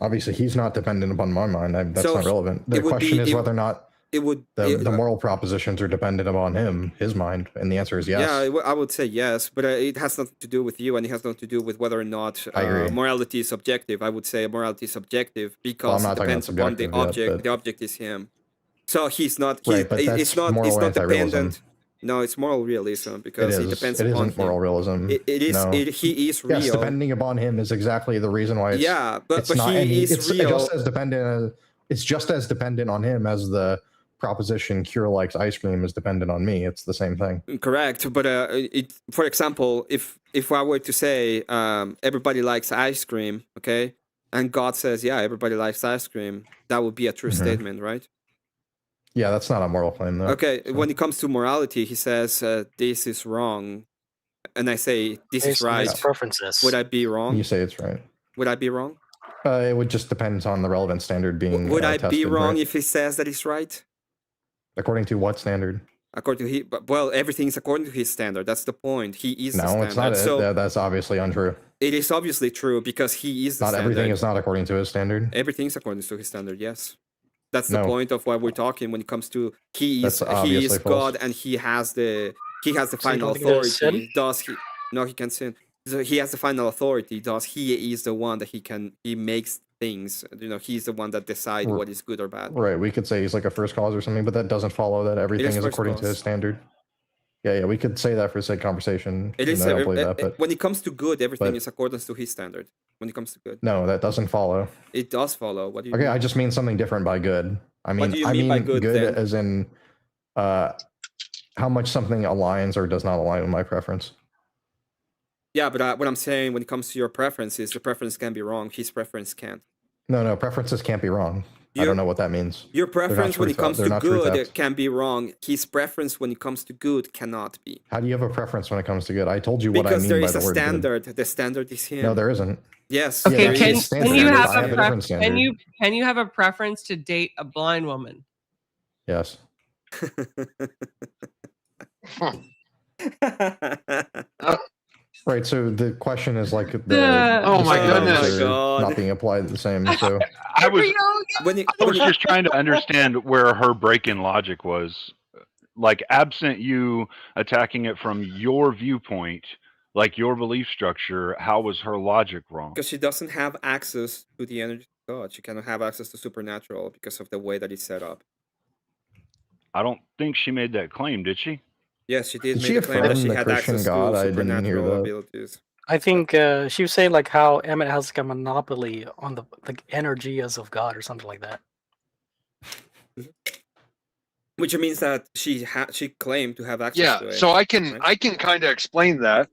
Speaker 13: Obviously, he's not dependent upon my mind. That's not relevant. The question is whether or not the moral propositions are dependent upon his mind, and the answer is yes.
Speaker 1: Yeah, I would say yes, but it has nothing to do with you, and it has nothing to do with whether or not morality is subjective. I would say morality is subjective because it depends upon the object. The object is him. So he's not. It's not dependent. No, it's moral realism because it depends upon him.
Speaker 13: It isn't moral realism.
Speaker 1: It is. No. He is real.
Speaker 13: Yes, depending upon him is exactly the reason why.
Speaker 1: But he is real.
Speaker 13: It's just as dependent on him as the proposition Cure likes ice cream is dependent on me. It's the same thing.
Speaker 1: Correct, but for example, if I were to say everybody likes ice cream, okay, and God says, yeah, everybody likes ice cream, that would be a true statement, right?
Speaker 13: Yeah, that's not a moral claim, though.
Speaker 1: Okay, so when it comes to morality, he says, this is wrong. And I say, this is right.
Speaker 10: Preferences.
Speaker 1: Would I be wrong?
Speaker 13: You say it's right.
Speaker 1: Would I be wrong?
Speaker 13: It would just depend on the relevant standard being
Speaker 1: Would I be wrong if he says that it's right?
Speaker 13: According to what standard?
Speaker 1: According to well, everything's according to his standard. That's the point. He is the standard.
Speaker 13: No, it's not. So that's obviously untrue.
Speaker 1: It is obviously true because he is the standard.
Speaker 13: Not everything is not according to his standard.
Speaker 1: Everything's according to his standard, yes. That's the point of why we're talking when it comes to he is God and he has the final authority. Does he? No, he can sin. So he has the final authority. Does he is the one that he makes things. He's the one that decides what is good or bad.
Speaker 13: Right. We could say he's like a first cause or something, but that doesn't follow that everything is according to his standard. Yeah. We could say that for sake of conversation.
Speaker 1: It is. I don't believe that, but when it comes to good, everything is according to his standard. When it comes to good.
Speaker 13: No, that doesn't follow.
Speaker 1: It does follow. What do you mean?
Speaker 13: I just mean something different by good. I mean,
Speaker 1: what do you mean by good
Speaker 13: as in how much something aligns or does not align with my preference.
Speaker 1: Yeah, but what I'm saying when it comes to your preferences, your preference can be wrong. His preference can't.
Speaker 13: No, preferences can't be wrong. I don't know what that means.
Speaker 1: Your preference when it comes to good can be wrong. His preference when it comes to good cannot be.
Speaker 13: How do you have a preference when it comes to good? I told you what I mean by the word good.
Speaker 1: Because there is a standard. The standard is him.
Speaker 13: No, there isn't.
Speaker 1: Yes.
Speaker 2: Okay.
Speaker 13: that's his standard.
Speaker 2: Can you have
Speaker 13: I have a different standard.
Speaker 2: can you have a preference to date a blind woman?
Speaker 13: Yes. Right. So the question is like the
Speaker 14: Oh my goodness.
Speaker 1: Oh my God.
Speaker 13: not being applied the same. So
Speaker 12: I was just trying to understand where her break-in logic was. Like, absent you attacking it from your viewpoint, like your belief structure, how was her logic wrong?
Speaker 1: Because she doesn't have access to the energy of God. She cannot have access to supernatural because of the way that it's set up.
Speaker 12: I don't think she made that claim, did she?
Speaker 1: Yes, she did
Speaker 13: Did
Speaker 1: make
Speaker 13: she
Speaker 1: the claim that
Speaker 13: affirm
Speaker 1: she
Speaker 13: the
Speaker 1: had
Speaker 13: Christian
Speaker 1: access
Speaker 13: God?
Speaker 1: to
Speaker 13: I didn't hear
Speaker 1: supernatural
Speaker 13: that.
Speaker 1: abilities.
Speaker 10: I think she was saying like how Emmett has like a monopoly on the energy as of God or something like that.
Speaker 1: Which means that she claimed to have access
Speaker 14: Yeah,
Speaker 1: to it.
Speaker 14: so I can kind of explain that.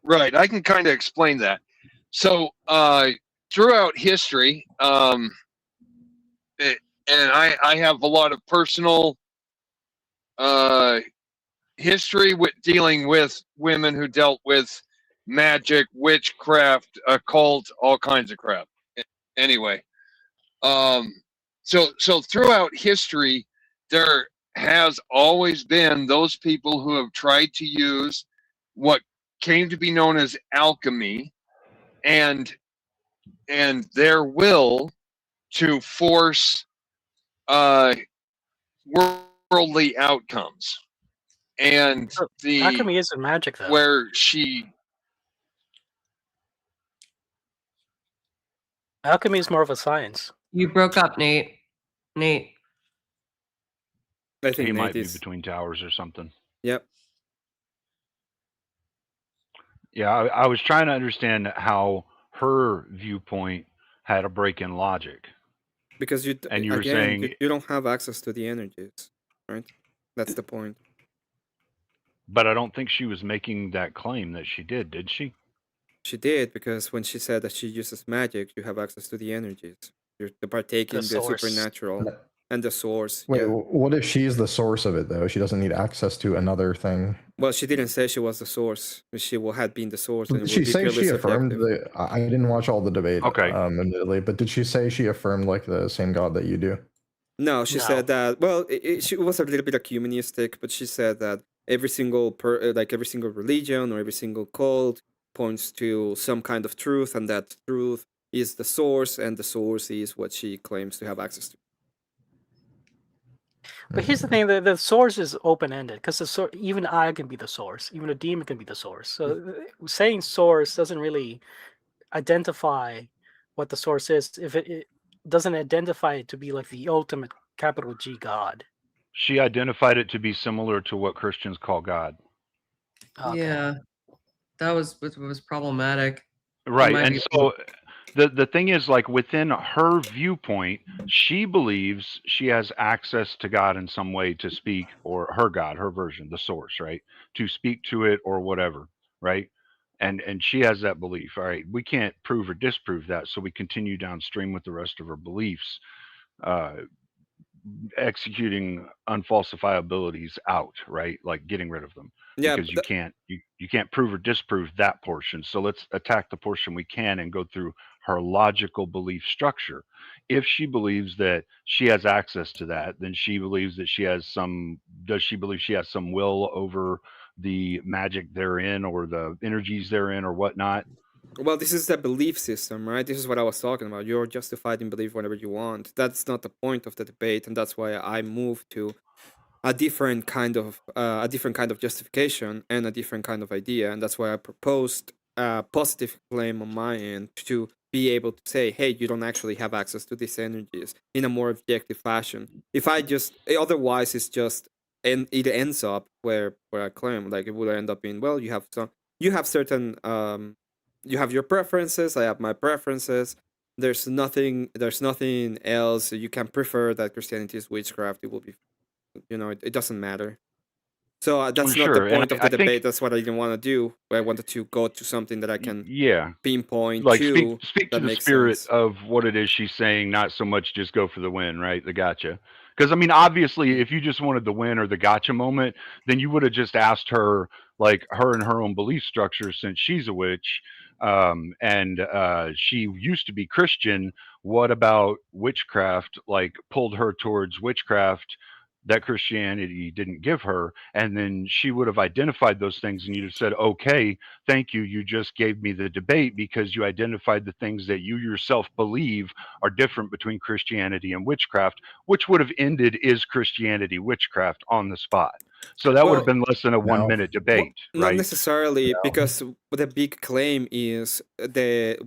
Speaker 14: Right, I can kind of explain that. So throughout history, and I have a lot of personal history with dealing with women who dealt with magic, witchcraft, occult, all kinds of crap. Anyway, so throughout history, there has always been those people who have tried to use what came to be known as alchemy and their will to force worldly outcomes. And the
Speaker 10: alchemy isn't magic though.
Speaker 14: Where
Speaker 10: alchemy is more of a science.
Speaker 2: You broke up, Nate. Nate.
Speaker 1: I think
Speaker 12: he might
Speaker 1: Nate
Speaker 12: be between towers or something.
Speaker 1: Yep.
Speaker 12: Yeah, I was trying to understand how her viewpoint had a break in logic.
Speaker 1: Because you
Speaker 12: were saying
Speaker 1: you don't have access to the energies, right? That's the point.
Speaker 12: But I don't think she was making that claim that she did she?
Speaker 1: She did, because when she said that she uses magic, you have access to the energies. You're partaking in the supernatural and the source.
Speaker 13: wait,
Speaker 1: yeah.
Speaker 13: what if she's the source of it though? She doesn't need access to another thing.
Speaker 1: Well, she didn't say she was the source. She had been the source. And
Speaker 13: Did she say she affirmed the? I didn't watch all the debate.
Speaker 12: Okay.
Speaker 13: Admittedly, but did she say she affirmed like the same God that you do?
Speaker 1: No, she said that. Well, she was a little bit ecumenistic, but she said that every single every single religion or every single cult points to some kind of truth, and that truth is the source, and the source is what she claims to have access to.
Speaker 10: But here's the thing: the source is open-ended because even I can be the source, even a demon can be the source. So saying source doesn't really identify what the source is if it doesn't identify it to be like the ultimate capital G God.
Speaker 12: She identified it to be similar to what Christians call God.
Speaker 2: Okay. Yeah, that was problematic.
Speaker 12: Right, and so the thing is, like, within her viewpoint, she believes she has access to God in some way to speak, or her God, her version, the source, right, to speak to it or whatever, right? And she has that belief. All right, we can't prove or disprove that, so we continue downstream with the rest of her beliefs, executing unfalsifiabilities out, right? Like getting rid of them, because you can't prove or disprove that portion. So let's attack the portion we can and go through her logical belief structure. If she believes that she has access to that, then she believes that she has some. Does she believe she has some will over the magic therein, or the energies therein, or whatnot?
Speaker 1: Well, this is the belief system, right? This is what I was talking about. You're justified in belief whatever you want. That's not the point of the debate, and that's why I moved to a different kind of justification and a different kind of idea, and that's why I proposed a positive claim on my end to be able to say, hey, you don't actually have access to these energies in a more objective fashion. If I just otherwise, it's just and it ends up where I claim, like, it would end up in, well, you have certain you have your preferences, I have my preferences. There's nothing else you can prefer that Christianity is witchcraft. It will be, it doesn't matter. So that's not the point of the debate. That's what I didn't want to do. I wanted to go to something that I can pinpoint
Speaker 12: like
Speaker 1: to.
Speaker 12: Speak to the spirit of what it is she's saying, not so much just go for the win, right? The gotcha. Because, I mean, obviously, if you just wanted the win or the gotcha moment, then you would have just asked her, like, her and her own belief structure, since she's a witch, and she used to be Christian. What about witchcraft? Like pulled her towards witchcraft that Christianity didn't give her, and then she would have identified those things, and you'd have said, "Okay, thank you. You just gave me the debate because you identified the things that you yourself believe are different between Christianity and witchcraft," which would have ended "Is Christianity witchcraft?" on the spot. So that would have been less than a 1 minute debate,
Speaker 1: Not
Speaker 12: right?
Speaker 1: necessarily, because the big claim is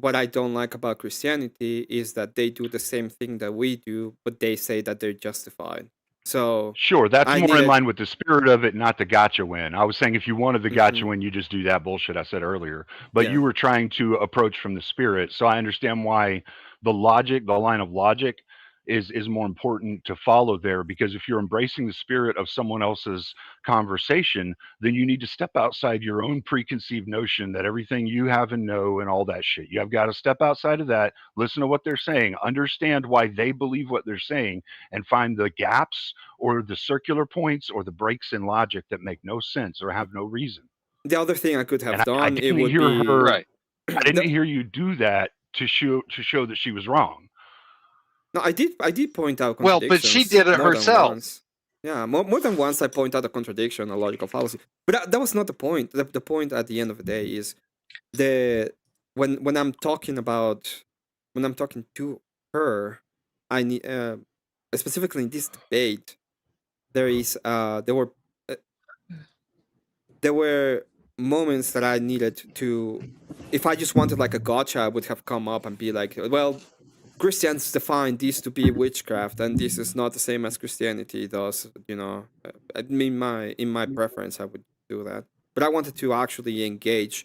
Speaker 1: what I don't like about Christianity is that they do the same thing that we do, but they say that they're justified. So
Speaker 12: Sure, that's
Speaker 1: I
Speaker 12: more in
Speaker 1: needed.
Speaker 12: line with the spirit of it, not the gotcha win. I was saying if you wanted the gotcha win, you just do that bullshit I said earlier. But
Speaker 1: Yeah.
Speaker 12: you were trying to approach from the spirit, so I understand why the logic, the line of logic, is more important to follow there. Because if you're embracing the spirit of someone else's conversation, then you need to step outside your own preconceived notion that everything you have and know and all that shit. You have got to step outside of that, listen to what they're saying, understand why they believe what they're saying, and find the gaps or the circular points or the breaks in logic that make no sense or have no reason.
Speaker 1: The other thing I could have
Speaker 12: And I
Speaker 1: done, it
Speaker 12: didn't
Speaker 1: would
Speaker 12: hear
Speaker 1: be
Speaker 12: her.
Speaker 14: Right.
Speaker 12: I didn't hear you do that to show that she was wrong.
Speaker 1: No, I did point out
Speaker 14: Well,
Speaker 1: contradictions.
Speaker 14: but she did it
Speaker 1: more
Speaker 14: herself.
Speaker 1: Than once. Yeah, more than once I point out a contradiction, a logical fallacy. But that was not the point. The point at the end of the day is when I'm talking to her, I need specifically in this debate, there were moments that I needed to. If I just wanted like a gotcha, I would have come up and be like, well, Christians define this to be witchcraft, and this is not the same as Christianity does. In my preference, I would do that. But I wanted to actually engage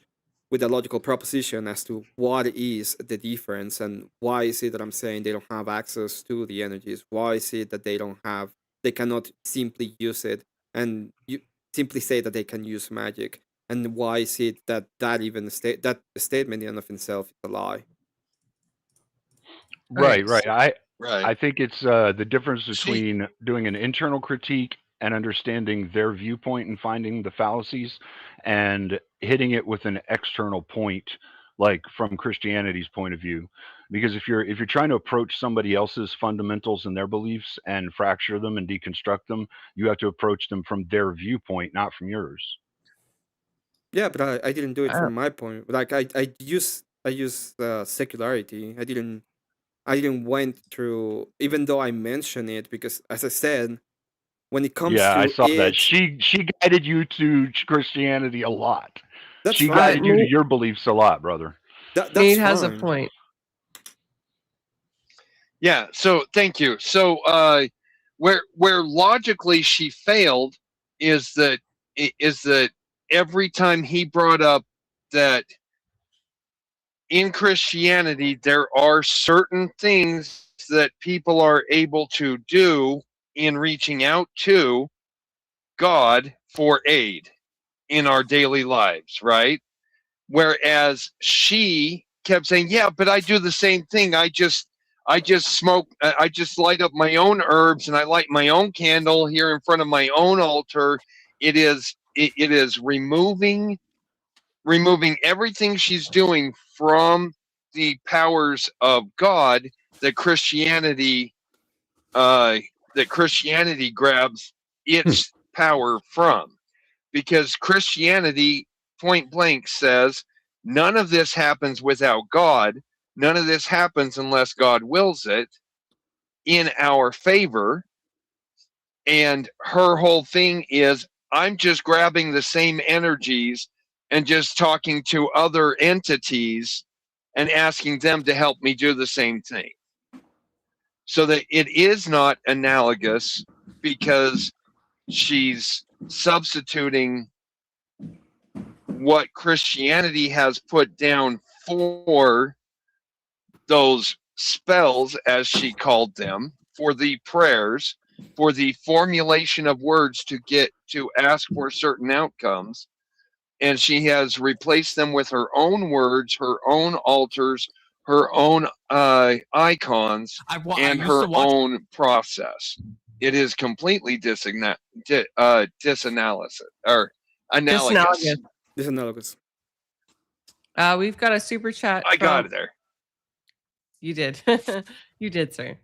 Speaker 1: with a logical proposition as to what is the difference, and why is it that I'm saying they don't have access to the energies? Why is it that they cannot simply use it, and you simply say that they can use magic? And why is it that that statement in and of itself is a lie?
Speaker 12: Right.
Speaker 14: Right.
Speaker 12: I think it's the difference between doing an internal critique and understanding their viewpoint and finding the fallacies, and hitting it with an external point, like from Christianity's point of view. Because if you're trying to approach somebody else's fundamentals and their beliefs and fracture them and deconstruct them, you have to approach them from their viewpoint, not from yours.
Speaker 1: Yeah, but I didn't do it from my point. Like I used secularity. I didn't went through, even though I mentioned it, because as I said, when it comes
Speaker 12: Yeah,
Speaker 1: to
Speaker 12: I saw that.
Speaker 1: it,
Speaker 12: She guided you to Christianity a lot.
Speaker 1: That's
Speaker 12: she
Speaker 1: fine.
Speaker 12: guided you to your beliefs a lot, brother.
Speaker 1: That's
Speaker 2: Nate has a point.
Speaker 14: Yeah, so thank you. So where logically she failed is that every time he brought up that in Christianity there are certain things that people are able to do in reaching out to God for aid in our daily lives, right? Whereas she kept saying, yeah, but I do the same thing. I just smoke, I just light up my own herbs and I light my own candle here in front of my own altar. It is removing everything she's doing from the powers of God that Christianity grabs its power from. Because Christianity point blank says none of this happens without God. None of this happens unless God wills it in our favor. And her whole thing is, I'm just grabbing the same energies and just talking to other entities and asking them to help me do the same thing. So that it is not analogous, because she's substituting what Christianity has put down for those spells, as she called them, for the prayers, for the formulation of words to ask for certain outcomes. And she has replaced them with her own words, her own altars, her own icons, and her own process. It is completely disanalysis or analogous.
Speaker 1: Disanalogous.
Speaker 2: We've got a super chat.
Speaker 14: I got it there.
Speaker 2: You did. You did, sir.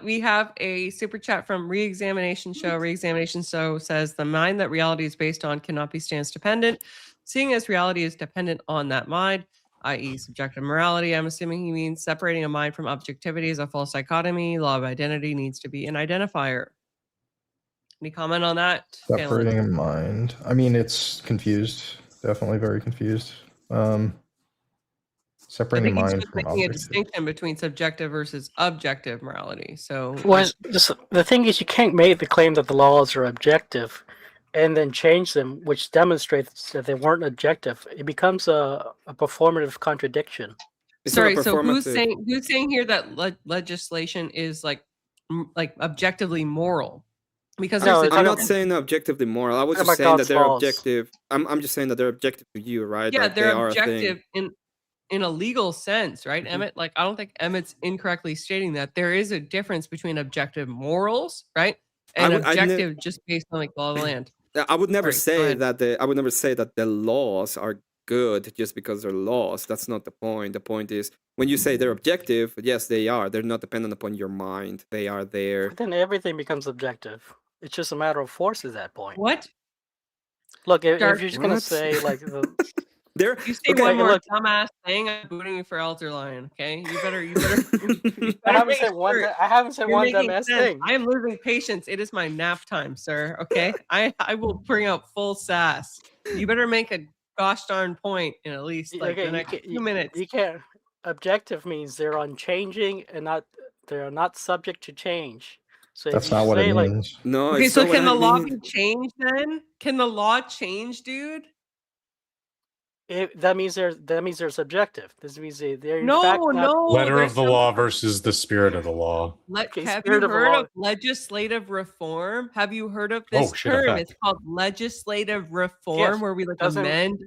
Speaker 2: We have a super chat from Reexamination Show. Reexamination Show says the mind that reality is based on cannot be stance dependent, seeing as reality is dependent on that mind, i.e. subjective morality. I'm assuming he means separating a mind from objectivity is a false dichotomy. Law of identity needs to be an identifier. Any comment on that?
Speaker 13: Separating a mind. I mean, it's confused. Definitely very confused. Separating
Speaker 2: I think
Speaker 13: mind
Speaker 2: he's
Speaker 13: from
Speaker 2: making a
Speaker 13: objects.
Speaker 2: distinction between subjective versus objective morality. So,
Speaker 10: well, the thing is, you can't make the claim that the laws are objective and then change them, which demonstrates that they weren't objective. It becomes a performative contradiction.
Speaker 2: Sorry, so who's saying here that legislation is like objectively moral? Because
Speaker 1: I'm not saying objectively moral. I was just saying that they're
Speaker 10: laws.
Speaker 1: objective. I'm just saying that they're objective to you, right?
Speaker 2: Yeah,
Speaker 1: like
Speaker 2: they're
Speaker 1: they are
Speaker 2: objective in a legal sense, right, Emmett? Like, I don't think Emmett's incorrectly stating that. There is a difference between objective morals, right, and objective just based on like law of the land.
Speaker 1: I would never say that the laws are good just because they're laws. That's not the point. The point is when you say they're objective, yes, they are. They're not dependent upon your mind. They are there.
Speaker 10: But then everything becomes objective. It's just a matter of force at that point.
Speaker 2: What?
Speaker 10: Look, if you're just gonna say like the.
Speaker 2: You say one more dumbass thing, I'm booting you for Elder Lion. Okay, you better.
Speaker 10: I haven't said one dumbass thing.
Speaker 2: I am losing patience. It is my nap time, sir. Okay, I will bring out full sass. You better make a gosh darn point in at least like the next 2 minutes.
Speaker 10: You can't. Objective means they're unchanging and they're not subject to change. So
Speaker 13: that's not what it means.
Speaker 1: No.
Speaker 2: Okay, so can the law be changed then? Can the law change, dude?
Speaker 10: That means they're subjective. This means they're
Speaker 11: letter of the law versus the spirit of the law.
Speaker 2: Have you heard of legislative reform? Have you heard of this term? It's called legislative reform, where we amend.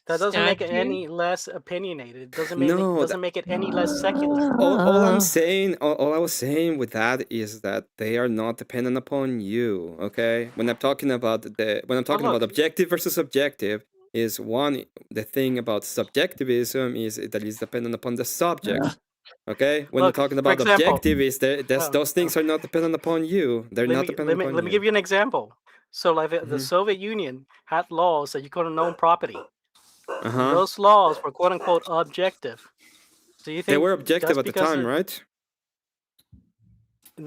Speaker 10: That doesn't make it any less opinionated. It doesn't make it any less secular.
Speaker 1: All I was saying with that is that they are not dependent upon you. Okay, when I'm talking about about objective versus subjective, is the thing about subjectivism is that it's dependent upon the subject. Okay, when you're talking about objective, is those things are not dependent upon you. They're not dependent upon you.
Speaker 10: Let me give you an example. So, like the Soviet Union had laws that you couldn't own property. Those laws were "quote unquote" objective. Do you think
Speaker 1: they were objective at the time, right?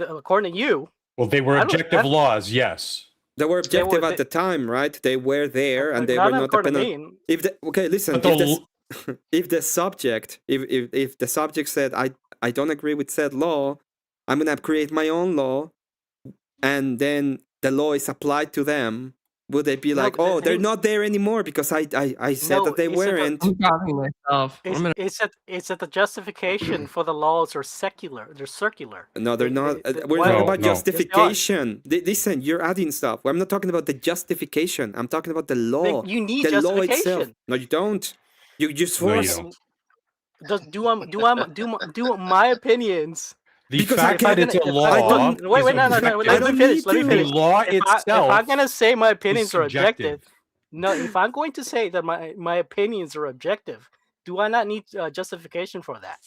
Speaker 10: According to you.
Speaker 11: Well, they were objective laws, yes.
Speaker 1: They were objective at the time, right? They were there, and they were not dependent. Listen. If the subject, if the subject said, "I don't agree with said law, I'm gonna create my own law," and then the law is applied to them, would they be like, "Oh, they're not there anymore because I said that they weren't"?
Speaker 2: I'm talking myself.
Speaker 10: It's that the justification for the laws are secular. They're circular.
Speaker 1: No, they're not. We're talking about justification. Listen, you're adding stuff. I'm not talking about the justification. I'm talking about the law.
Speaker 10: You need
Speaker 1: the
Speaker 10: justification.
Speaker 1: Law itself. No, you don't. You just force.
Speaker 10: Do my opinions.
Speaker 11: The fact that it's a law.
Speaker 10: Wait, no. Let me finish.
Speaker 11: The law itself.
Speaker 10: If I'm gonna say my opinions are objective, if I'm going to say that my opinions are objective, do I not need justification for that?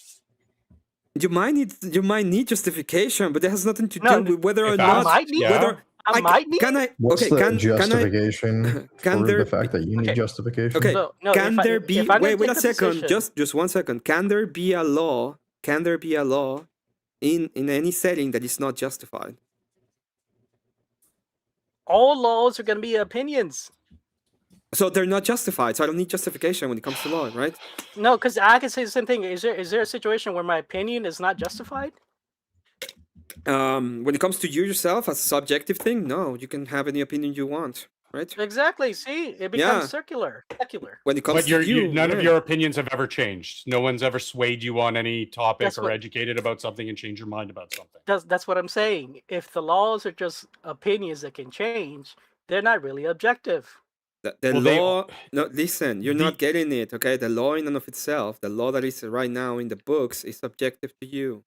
Speaker 1: You might need justification, but that has nothing to do with whether or not.
Speaker 10: I might need.
Speaker 1: Can I?
Speaker 13: What's
Speaker 1: okay,
Speaker 13: the justification for the fact that you need justification?
Speaker 1: Okay. Can there be? Wait a second. Just 1 second. Can there be a law? Can there be a law in any setting that is not justified?
Speaker 10: All laws are going to be opinions.
Speaker 1: So they're not justified. So I don't need justification when it comes to law, right?
Speaker 10: No, because I can say the same thing. Is there a situation where my opinion is not justified?
Speaker 1: When it comes to you yourself as a subjective thing, no, you can have any opinion you want, right?
Speaker 10: Exactly. See, it becomes secular.
Speaker 1: When it comes to you,
Speaker 11: none of your opinions have ever changed. No one's ever swayed you on any topic or educated about something and changed your mind about something.
Speaker 10: That's what I'm saying. If the laws are just opinions that can change, they're not really objective.
Speaker 1: The law. No, listen, you're not getting it. Okay, the law in and of itself, the law that is right now in the books, is subjective to you.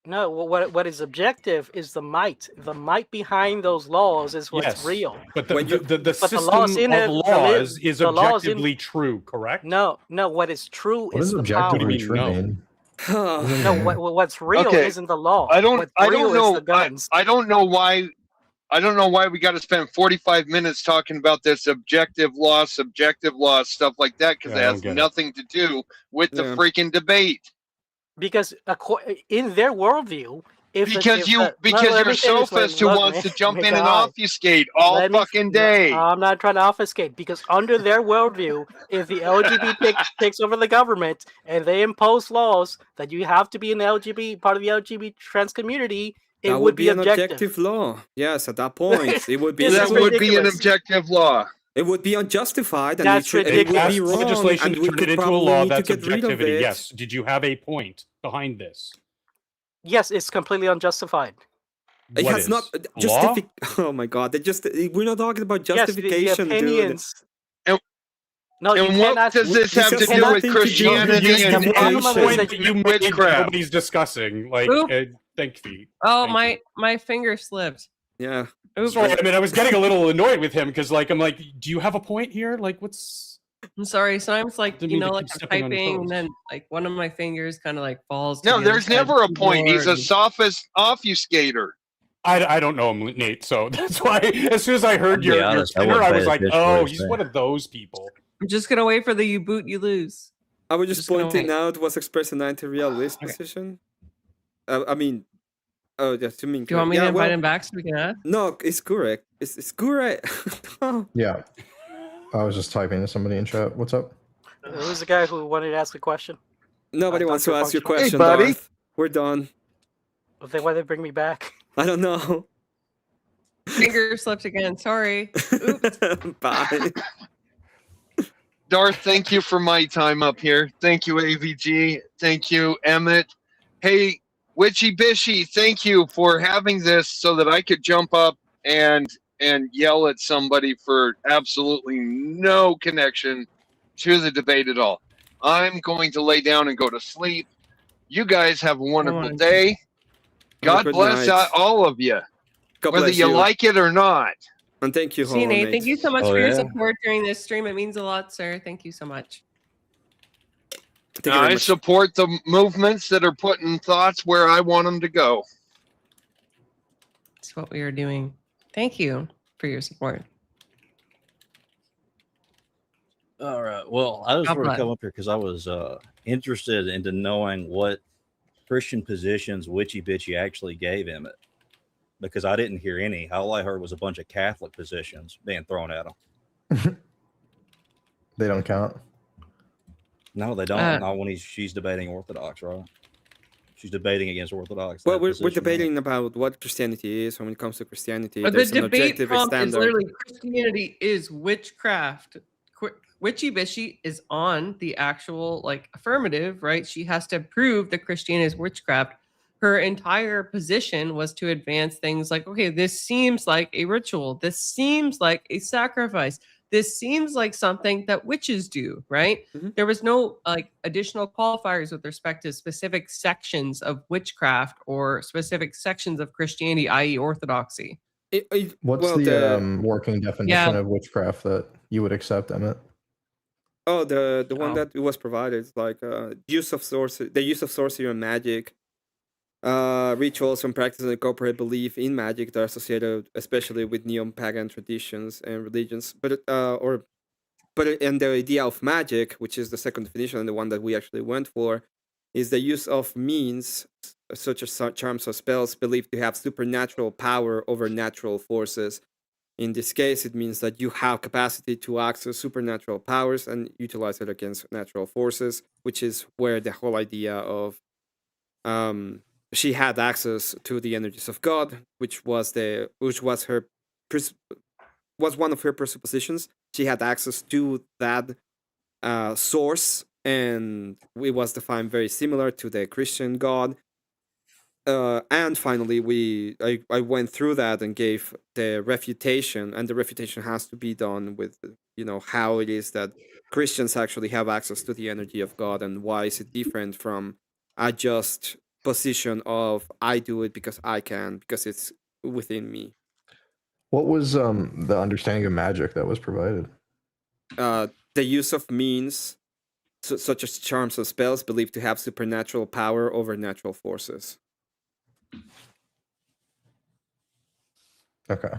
Speaker 10: No, what is objective is the might. The might behind those laws is what's
Speaker 11: Yes,
Speaker 10: real.
Speaker 11: but the
Speaker 10: But the
Speaker 11: system
Speaker 10: laws in
Speaker 11: of
Speaker 10: it,
Speaker 11: laws is
Speaker 10: the laws in
Speaker 11: objectively true, correct?
Speaker 10: no, what is true
Speaker 13: What
Speaker 10: is
Speaker 13: does
Speaker 10: the power.
Speaker 13: objectively true mean?
Speaker 10: No, what's real
Speaker 14: Okay,
Speaker 10: isn't the law.
Speaker 14: I don't
Speaker 10: What's real is
Speaker 14: know
Speaker 10: the guns.
Speaker 14: I don't know why we got to spend 45 minutes talking about this subjective law stuff like that, because
Speaker 11: Yeah,
Speaker 14: it
Speaker 11: I
Speaker 14: has
Speaker 11: don't get it.
Speaker 14: nothing to do with the freaking debate.
Speaker 10: Because in their worldview,
Speaker 14: Because you're a sophist who wants to jump in and obfuscate all fucking day.
Speaker 10: I'm not trying to obfuscate, because under their worldview, if the LGBT takes over the government and they impose laws that you have to be an LGBT part of the LGBT trans community, it would be
Speaker 1: an objective law. Yes, at that point, it would be.
Speaker 14: That would be an objective law.
Speaker 1: It would be unjustified, and
Speaker 10: That's
Speaker 1: it would be
Speaker 11: Passed
Speaker 1: wrong.
Speaker 11: legislation
Speaker 1: And
Speaker 11: to
Speaker 1: we
Speaker 11: turn
Speaker 1: could
Speaker 11: it into a
Speaker 1: probably
Speaker 11: law
Speaker 1: need to
Speaker 11: that's
Speaker 1: get rid of
Speaker 11: objectivity.
Speaker 1: it.
Speaker 11: Yes. Did you have a point behind this?
Speaker 10: Yes, it's completely unjustified.
Speaker 1: It
Speaker 11: What
Speaker 1: has
Speaker 11: is?
Speaker 1: not
Speaker 11: Law?
Speaker 1: Oh my god! We're not talking about
Speaker 10: Yes,
Speaker 1: justification,
Speaker 10: the opinions.
Speaker 14: And,
Speaker 10: no, you
Speaker 14: and what
Speaker 10: cannot.
Speaker 14: does this have to do with Christianity and witchcraft?
Speaker 11: Nobody's discussing. Like, thank you.
Speaker 2: Oh, my finger slipped.
Speaker 1: Yeah.
Speaker 2: Oops.
Speaker 11: Sorry, I mean, I was getting a little annoyed with him because, like, I'm like, do you have a point here? Like, what's?
Speaker 2: I'm sorry. Sometimes, like,
Speaker 11: Didn't
Speaker 2: you
Speaker 11: mean to
Speaker 2: know,
Speaker 11: keep
Speaker 2: like I'm
Speaker 11: stepping on your
Speaker 2: typing, and
Speaker 11: toes.
Speaker 2: then like one of my fingers kind of like falls. to
Speaker 14: No,
Speaker 2: the other
Speaker 14: there's
Speaker 2: side
Speaker 14: never
Speaker 2: of
Speaker 14: a
Speaker 2: the
Speaker 14: point. He's a
Speaker 2: keyboard.
Speaker 14: sophist obfuscator.
Speaker 11: I don't know him, Nate. So that's why, as soon as I heard your
Speaker 15: honest, I
Speaker 11: tenor,
Speaker 15: wouldn't
Speaker 11: I
Speaker 15: pay
Speaker 11: was like,
Speaker 15: attention to
Speaker 11: oh,
Speaker 15: what he's
Speaker 11: he's
Speaker 15: saying.
Speaker 11: one of those people.
Speaker 2: I'm just gonna wait for the you boot, you lose.
Speaker 1: I was just
Speaker 2: gonna
Speaker 1: pointing
Speaker 2: wait.
Speaker 1: out was expressed an anti-realist
Speaker 2: Okay.
Speaker 1: position. I mean, oh, just to mean.
Speaker 2: Do you want me to
Speaker 1: yeah,
Speaker 2: invite
Speaker 1: well,
Speaker 2: him back so we can ask?
Speaker 1: No, it's correct. It's correct.
Speaker 13: Yeah. I was just typing to somebody in chat. What's up?
Speaker 10: Who's the guy who wanted to ask a question?
Speaker 1: Nobody wants to
Speaker 10: Dr.
Speaker 1: ask your
Speaker 10: Functional.
Speaker 1: question,
Speaker 14: buddy.
Speaker 1: Darth. We're done.
Speaker 10: Well, then why they bring me back?
Speaker 1: I don't know.
Speaker 2: Finger slipped again. Sorry. Oops.
Speaker 1: Bye.
Speaker 14: Darth, thank you for my time up here. Thank you, AVG. Thank you, Emmett. Hey, Witchy Bishy, thank you for having this so that I could jump up and yell at somebody for absolutely no connection to the debate at all. I'm going to lay down and go to sleep. You guys have a wonderful day. God
Speaker 1: good
Speaker 14: bless
Speaker 1: night.
Speaker 14: all of you,
Speaker 1: God
Speaker 14: whether
Speaker 1: bless
Speaker 14: you like it or not.
Speaker 1: And thank you,
Speaker 2: See, Nate, thank you so much
Speaker 15: Oh,
Speaker 2: for your
Speaker 15: yeah?
Speaker 2: support during this stream. It means a lot, sir. Thank you so much.
Speaker 1: Thank you very
Speaker 14: I
Speaker 1: much.
Speaker 14: support the movements that are putting thoughts where I want them to go.
Speaker 2: That's what we are doing. Thank you for your support.
Speaker 15: All right. Well, I just
Speaker 2: God
Speaker 15: wanted to
Speaker 2: bless.
Speaker 15: come up here because I was interested into knowing what Christian positions Witchy Bitchy actually gave Emmett, because I didn't hear any. All I heard was a bunch of Catholic positions being thrown at him.
Speaker 13: They don't count.
Speaker 15: No, they don't. Not when she's debating Orthodox, right? She's debating against Orthodox.
Speaker 1: Well,
Speaker 15: that
Speaker 1: we're
Speaker 15: position, right?
Speaker 1: debating about what Christianity is when it comes to Christianity.
Speaker 2: But the
Speaker 1: There's an
Speaker 2: debate
Speaker 1: objective
Speaker 2: prompt is
Speaker 1: standard.
Speaker 2: literally Christianity is witchcraft. Witchy Bishy is on the actual like affirmative, right? She has to prove that Christianity is witchcraft. Her entire position was to advance things like, okay, this seems like a ritual. This seems like a sacrifice. This seems like something that witches do, right?
Speaker 1: Mm-hmm.
Speaker 2: There was no like additional qualifiers with respect to specific sections of witchcraft or specific sections of Christianity, i.e. Orthodoxy.
Speaker 13: What's
Speaker 1: well,
Speaker 13: the working definition
Speaker 2: Yeah.
Speaker 13: of witchcraft that you would accept, Emmett?
Speaker 1: Oh, the one
Speaker 2: Oh.
Speaker 1: that was provided, like use of sorcery and magic, rituals and practices and corporate belief in magic that are associated, especially with neo-pagan traditions and religions. But and the idea of magic, which is the second definition and the one that we actually went for, is the use of means such as charms or spells believed to have supernatural power over natural forces. In this case, it means that you have capacity to access supernatural powers and utilize it against natural forces, which is where the whole idea of she had access to the energies of God, which was one of her presuppositions. She had access to that source, and it was defined very similar to the Christian God. And finally, I went through that and gave the refutation, and the refutation has to be done with how it is that Christians actually have access to the energy of God, and why is it different from a just position of I do it because I can, because it's within me.
Speaker 13: What was the understanding of magic that was provided?
Speaker 1: The use of means such as charms or spells believed to have supernatural power over natural forces.
Speaker 13: Okay.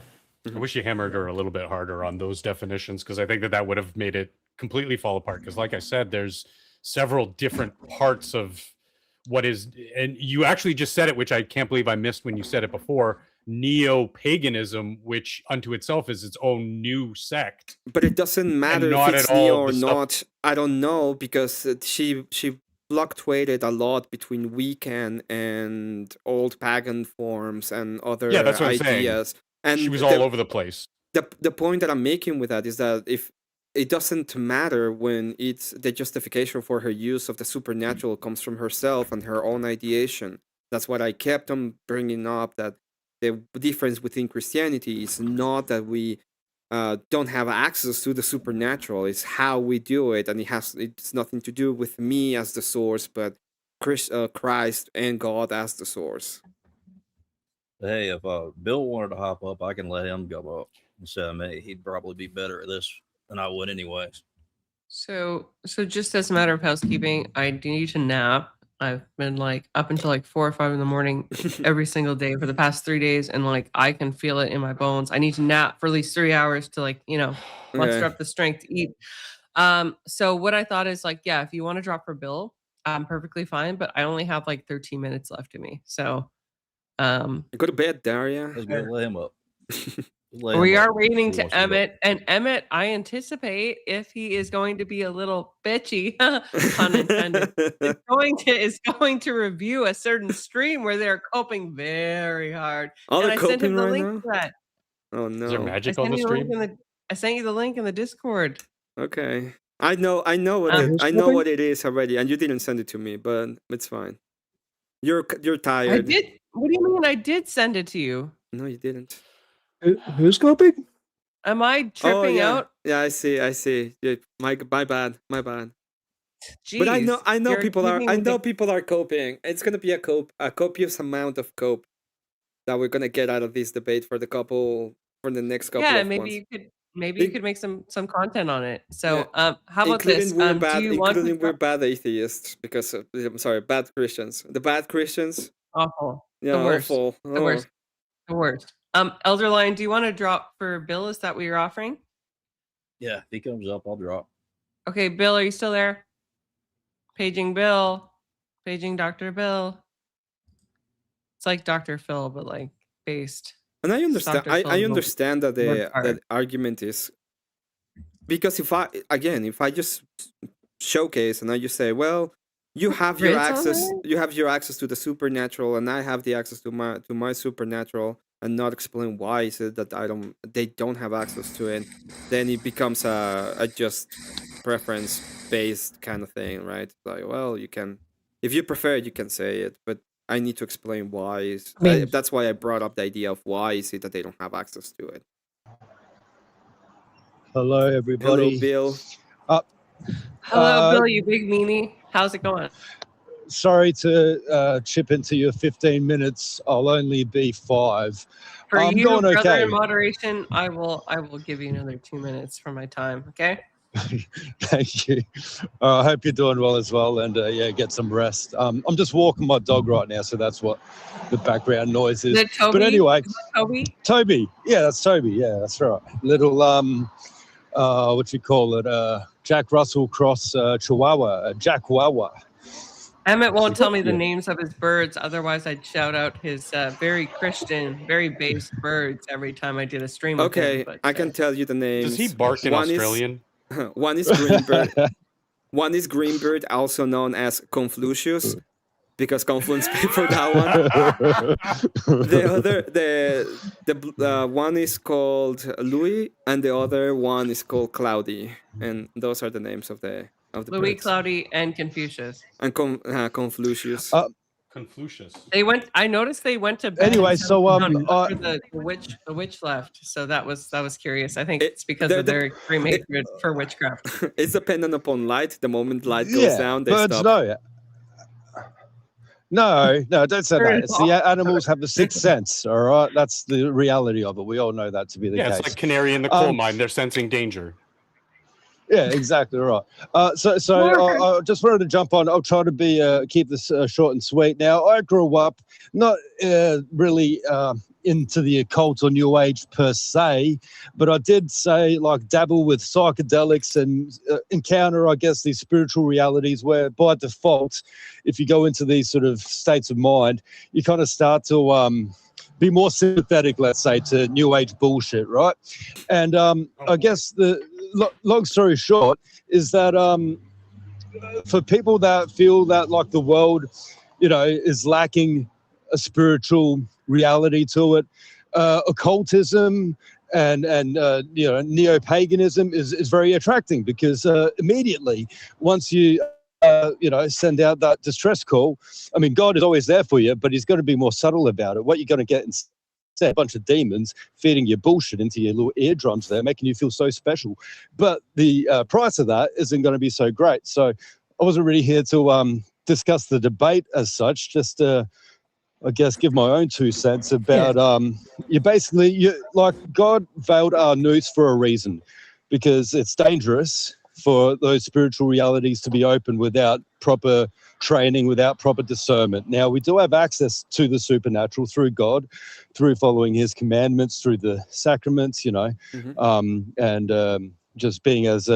Speaker 11: I wish you hammered her a little bit harder on those definitions, because I think that would have made it completely fall apart. Because like I said, there's several different parts of what is, and you actually just said it, which I can't believe I missed when you said it before, neo-paganism, which unto itself is its own new sect.
Speaker 1: But it doesn't matter if it's neo or not. I don't know, because she fluctuated a lot between Wiccan and old pagan forms and other
Speaker 11: that's what
Speaker 1: ideas.
Speaker 11: I'm saying.
Speaker 1: And
Speaker 11: she was all over the place.
Speaker 1: The point that I'm making with that is that if it doesn't matter when it's the justification for her use of the supernatural comes from herself and her own ideation. That's what I kept on bringing up, that the difference within Christianity is not that we don't have access to the supernatural. It's how we do it, and it's nothing to do with me as the source, but Christ and God as the source.
Speaker 15: Hey, if Bill wanted to hop up, I can let him go up instead of me. He'd probably be better at this than I would anyways.
Speaker 2: So just as a matter of housekeeping, I do need to nap. I've been like up until like 4 or 5 in the morning every single day for the past 3 days, and like I can feel it in my bones. I need to nap for at least 3 hours to, like, muster up the strength to eat. So what I thought is, like, yeah, if you want to drop for Bill, I'm perfectly fine, but I only have like 13 minutes left of me. So
Speaker 1: go to bed, Daria.
Speaker 15: Let's go let him up.
Speaker 2: We are waiting to Emmett, and Emmett, I anticipate, if he is going to be a little bitchy, pun intended, is going to review a certain stream where they're coping very hard.
Speaker 1: Oh,
Speaker 2: and
Speaker 1: they're
Speaker 2: I sent him
Speaker 1: coping
Speaker 2: the
Speaker 1: right
Speaker 2: link
Speaker 1: now?
Speaker 2: to that.
Speaker 1: Oh no!
Speaker 11: Is there magic on the stream?
Speaker 2: I sent you the link in the Discord.
Speaker 1: Okay, I know what it is already, and you didn't send it to me, but it's fine. You're tired.
Speaker 2: I did. What do you mean? I did send it to you.
Speaker 1: No, you didn't.
Speaker 8: Who's coping?
Speaker 2: Am I tripping out?
Speaker 1: Yeah, I see. Yeah, my bad.
Speaker 2: Jeez,
Speaker 1: but I know people are coping. It's gonna be a copious amount of cope that we're gonna get out of this debate for the next couple.
Speaker 2: Yeah,
Speaker 1: of
Speaker 2: maybe
Speaker 1: months.
Speaker 2: you could make some content on it. So, how about this?
Speaker 1: Including we're bad atheists, because I'm sorry, bad Christians. The bad Christians.
Speaker 2: Awful.
Speaker 1: Yeah,
Speaker 2: the worst.
Speaker 1: awful.
Speaker 2: The worst. The worst. Elder Lion, do you want to drop for Bill? Is that what you're offering?
Speaker 15: Yeah, if he comes up, I'll drop.
Speaker 2: Okay, Bill, are you still there? Paging Bill. Paging Dr. Bill. It's like Dr. Phil, but like based.
Speaker 1: And I understand. I understand that the argument is because if I just showcase and I just say, well, you have your access to the supernatural, and I have the access to my supernatural, and not explain why is it that they don't have access to it, then it becomes a just preference based kind of thing, right? Like, well, you can, if you prefer it, you can say it, but I need to explain why. That's why I brought up the idea of why is it that they don't have access to it.
Speaker 16: Hello, everybody.
Speaker 1: Hello, Bill.
Speaker 2: Hello, Bill, you big meanie. How's it going?
Speaker 16: Sorry to chip into your 15 minutes. I'll only be 5.
Speaker 2: For
Speaker 16: I'm
Speaker 2: you,
Speaker 16: going
Speaker 2: brother,
Speaker 16: okay.
Speaker 2: in moderation, I will give you another 2 minutes for my time. Okay.
Speaker 16: Thank you. I hope you're doing well as well, and get some rest. I'm just walking my dog right now, so that's what the background noise is.
Speaker 2: Toby?
Speaker 16: But anyway,
Speaker 2: Toby.
Speaker 16: Yeah, that's Toby. Yeah, that's right. Little what you call it? Jack Russell Cross Chihuahua, Jack Wawa.
Speaker 2: Emmett won't tell me the names of his birds, otherwise I'd shout out his very Christian, very based birds every time I did a stream.
Speaker 1: Okay,
Speaker 2: with him,
Speaker 1: I can tell you the names.
Speaker 11: Does he bark in Australian?
Speaker 1: One is Greenbird. One is Greenbird, also known as Conflucius, because Confluence paid for that one. The one is called Louis, and the other one is called Cloudy, and those are the names of the
Speaker 2: Louis,
Speaker 1: birds.
Speaker 2: Cloudy, and Confucius.
Speaker 1: And Conflucius.
Speaker 11: Confucius.
Speaker 2: I noticed they went to bed.
Speaker 16: Anyway, so
Speaker 2: the witch left. So that was curious. I think it's because of their extreme hatred for witchcraft.
Speaker 1: It's dependent upon light. The moment light goes down, they stop.
Speaker 16: No, don't say that. It's the animals have the sixth sense. All right, that's the reality of it. We all know that to be the case.
Speaker 11: It's like canary in the coal mine. They're sensing danger.
Speaker 16: Yeah, exactly right. So I just wanted to jump on. I'll try to be keep this short and sweet. Now, I grew up not really into the occult or New Age per se, but I did say like dabble with psychedelics and encounter, I guess, these spiritual realities where by default, if you go into these sort of states of mind, you kind of start to be more sympathetic, let's say, to New Age bullshit, right? And I guess the long story short is that for people that feel that like the world, is lacking a spiritual reality to it, occultism and neo-paganism is very attracting because immediately once you send out that distress call, I mean, God is always there for you, but he's got to be more subtle about it. What you're going to get instead, a bunch of demons feeding your bullshit into your little eardrums there, making you feel so special. But the price of that isn't going to be so great. So I wasn't really here to discuss the debate as such, just I guess give my own 2 cents about God veiled our noose for a reason, because it's dangerous for those spiritual realities to be open without proper training, without proper discernment. Now, we do have access to the supernatural through God, through following his commandments, through the sacraments, and just being as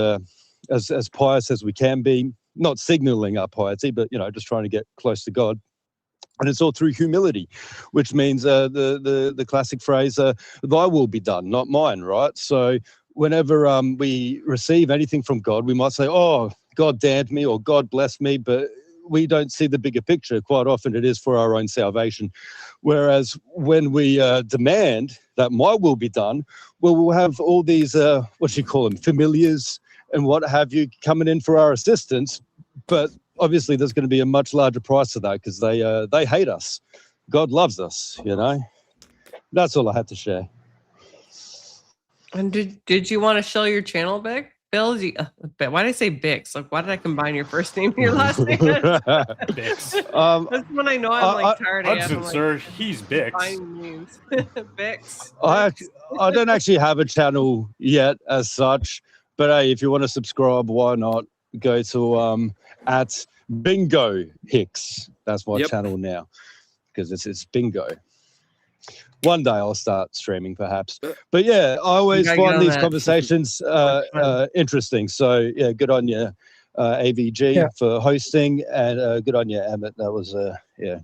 Speaker 16: pious as we can be, not signaling our piety, but, just trying to get close to God. And it's all through humility, which means the classic phrase, thy will be done, not mine, right? So whenever we receive anything from God, we might say, oh, God damned me or God blessed me, but we don't see the bigger picture. Quite often it is for our own salvation. Whereas when we demand that my will be done, well, we'll have all these, familiars and what have you coming in for our assistance. But obviously there's going to be a much larger price to that because they hate us. God loves us, That's all I had to share.
Speaker 2: And did you want to show your channel, Bill? Why did I say Bix? Like, why did I combine your first name and your last name?
Speaker 11: Bix.
Speaker 2: That's when I know I'm tired of
Speaker 11: Hudson, sir, he's Bix.
Speaker 2: Bix.
Speaker 16: I don't actually have a channel yet as such, but hey, if you want to subscribe, why not? Go to at Bingo Hicks. That's my channel now because it's Bingo. One day I'll start streaming, perhaps. But yeah, I always find these conversations interesting. So yeah, good on you, AVG, for hosting, and good on you, Emmett. That was a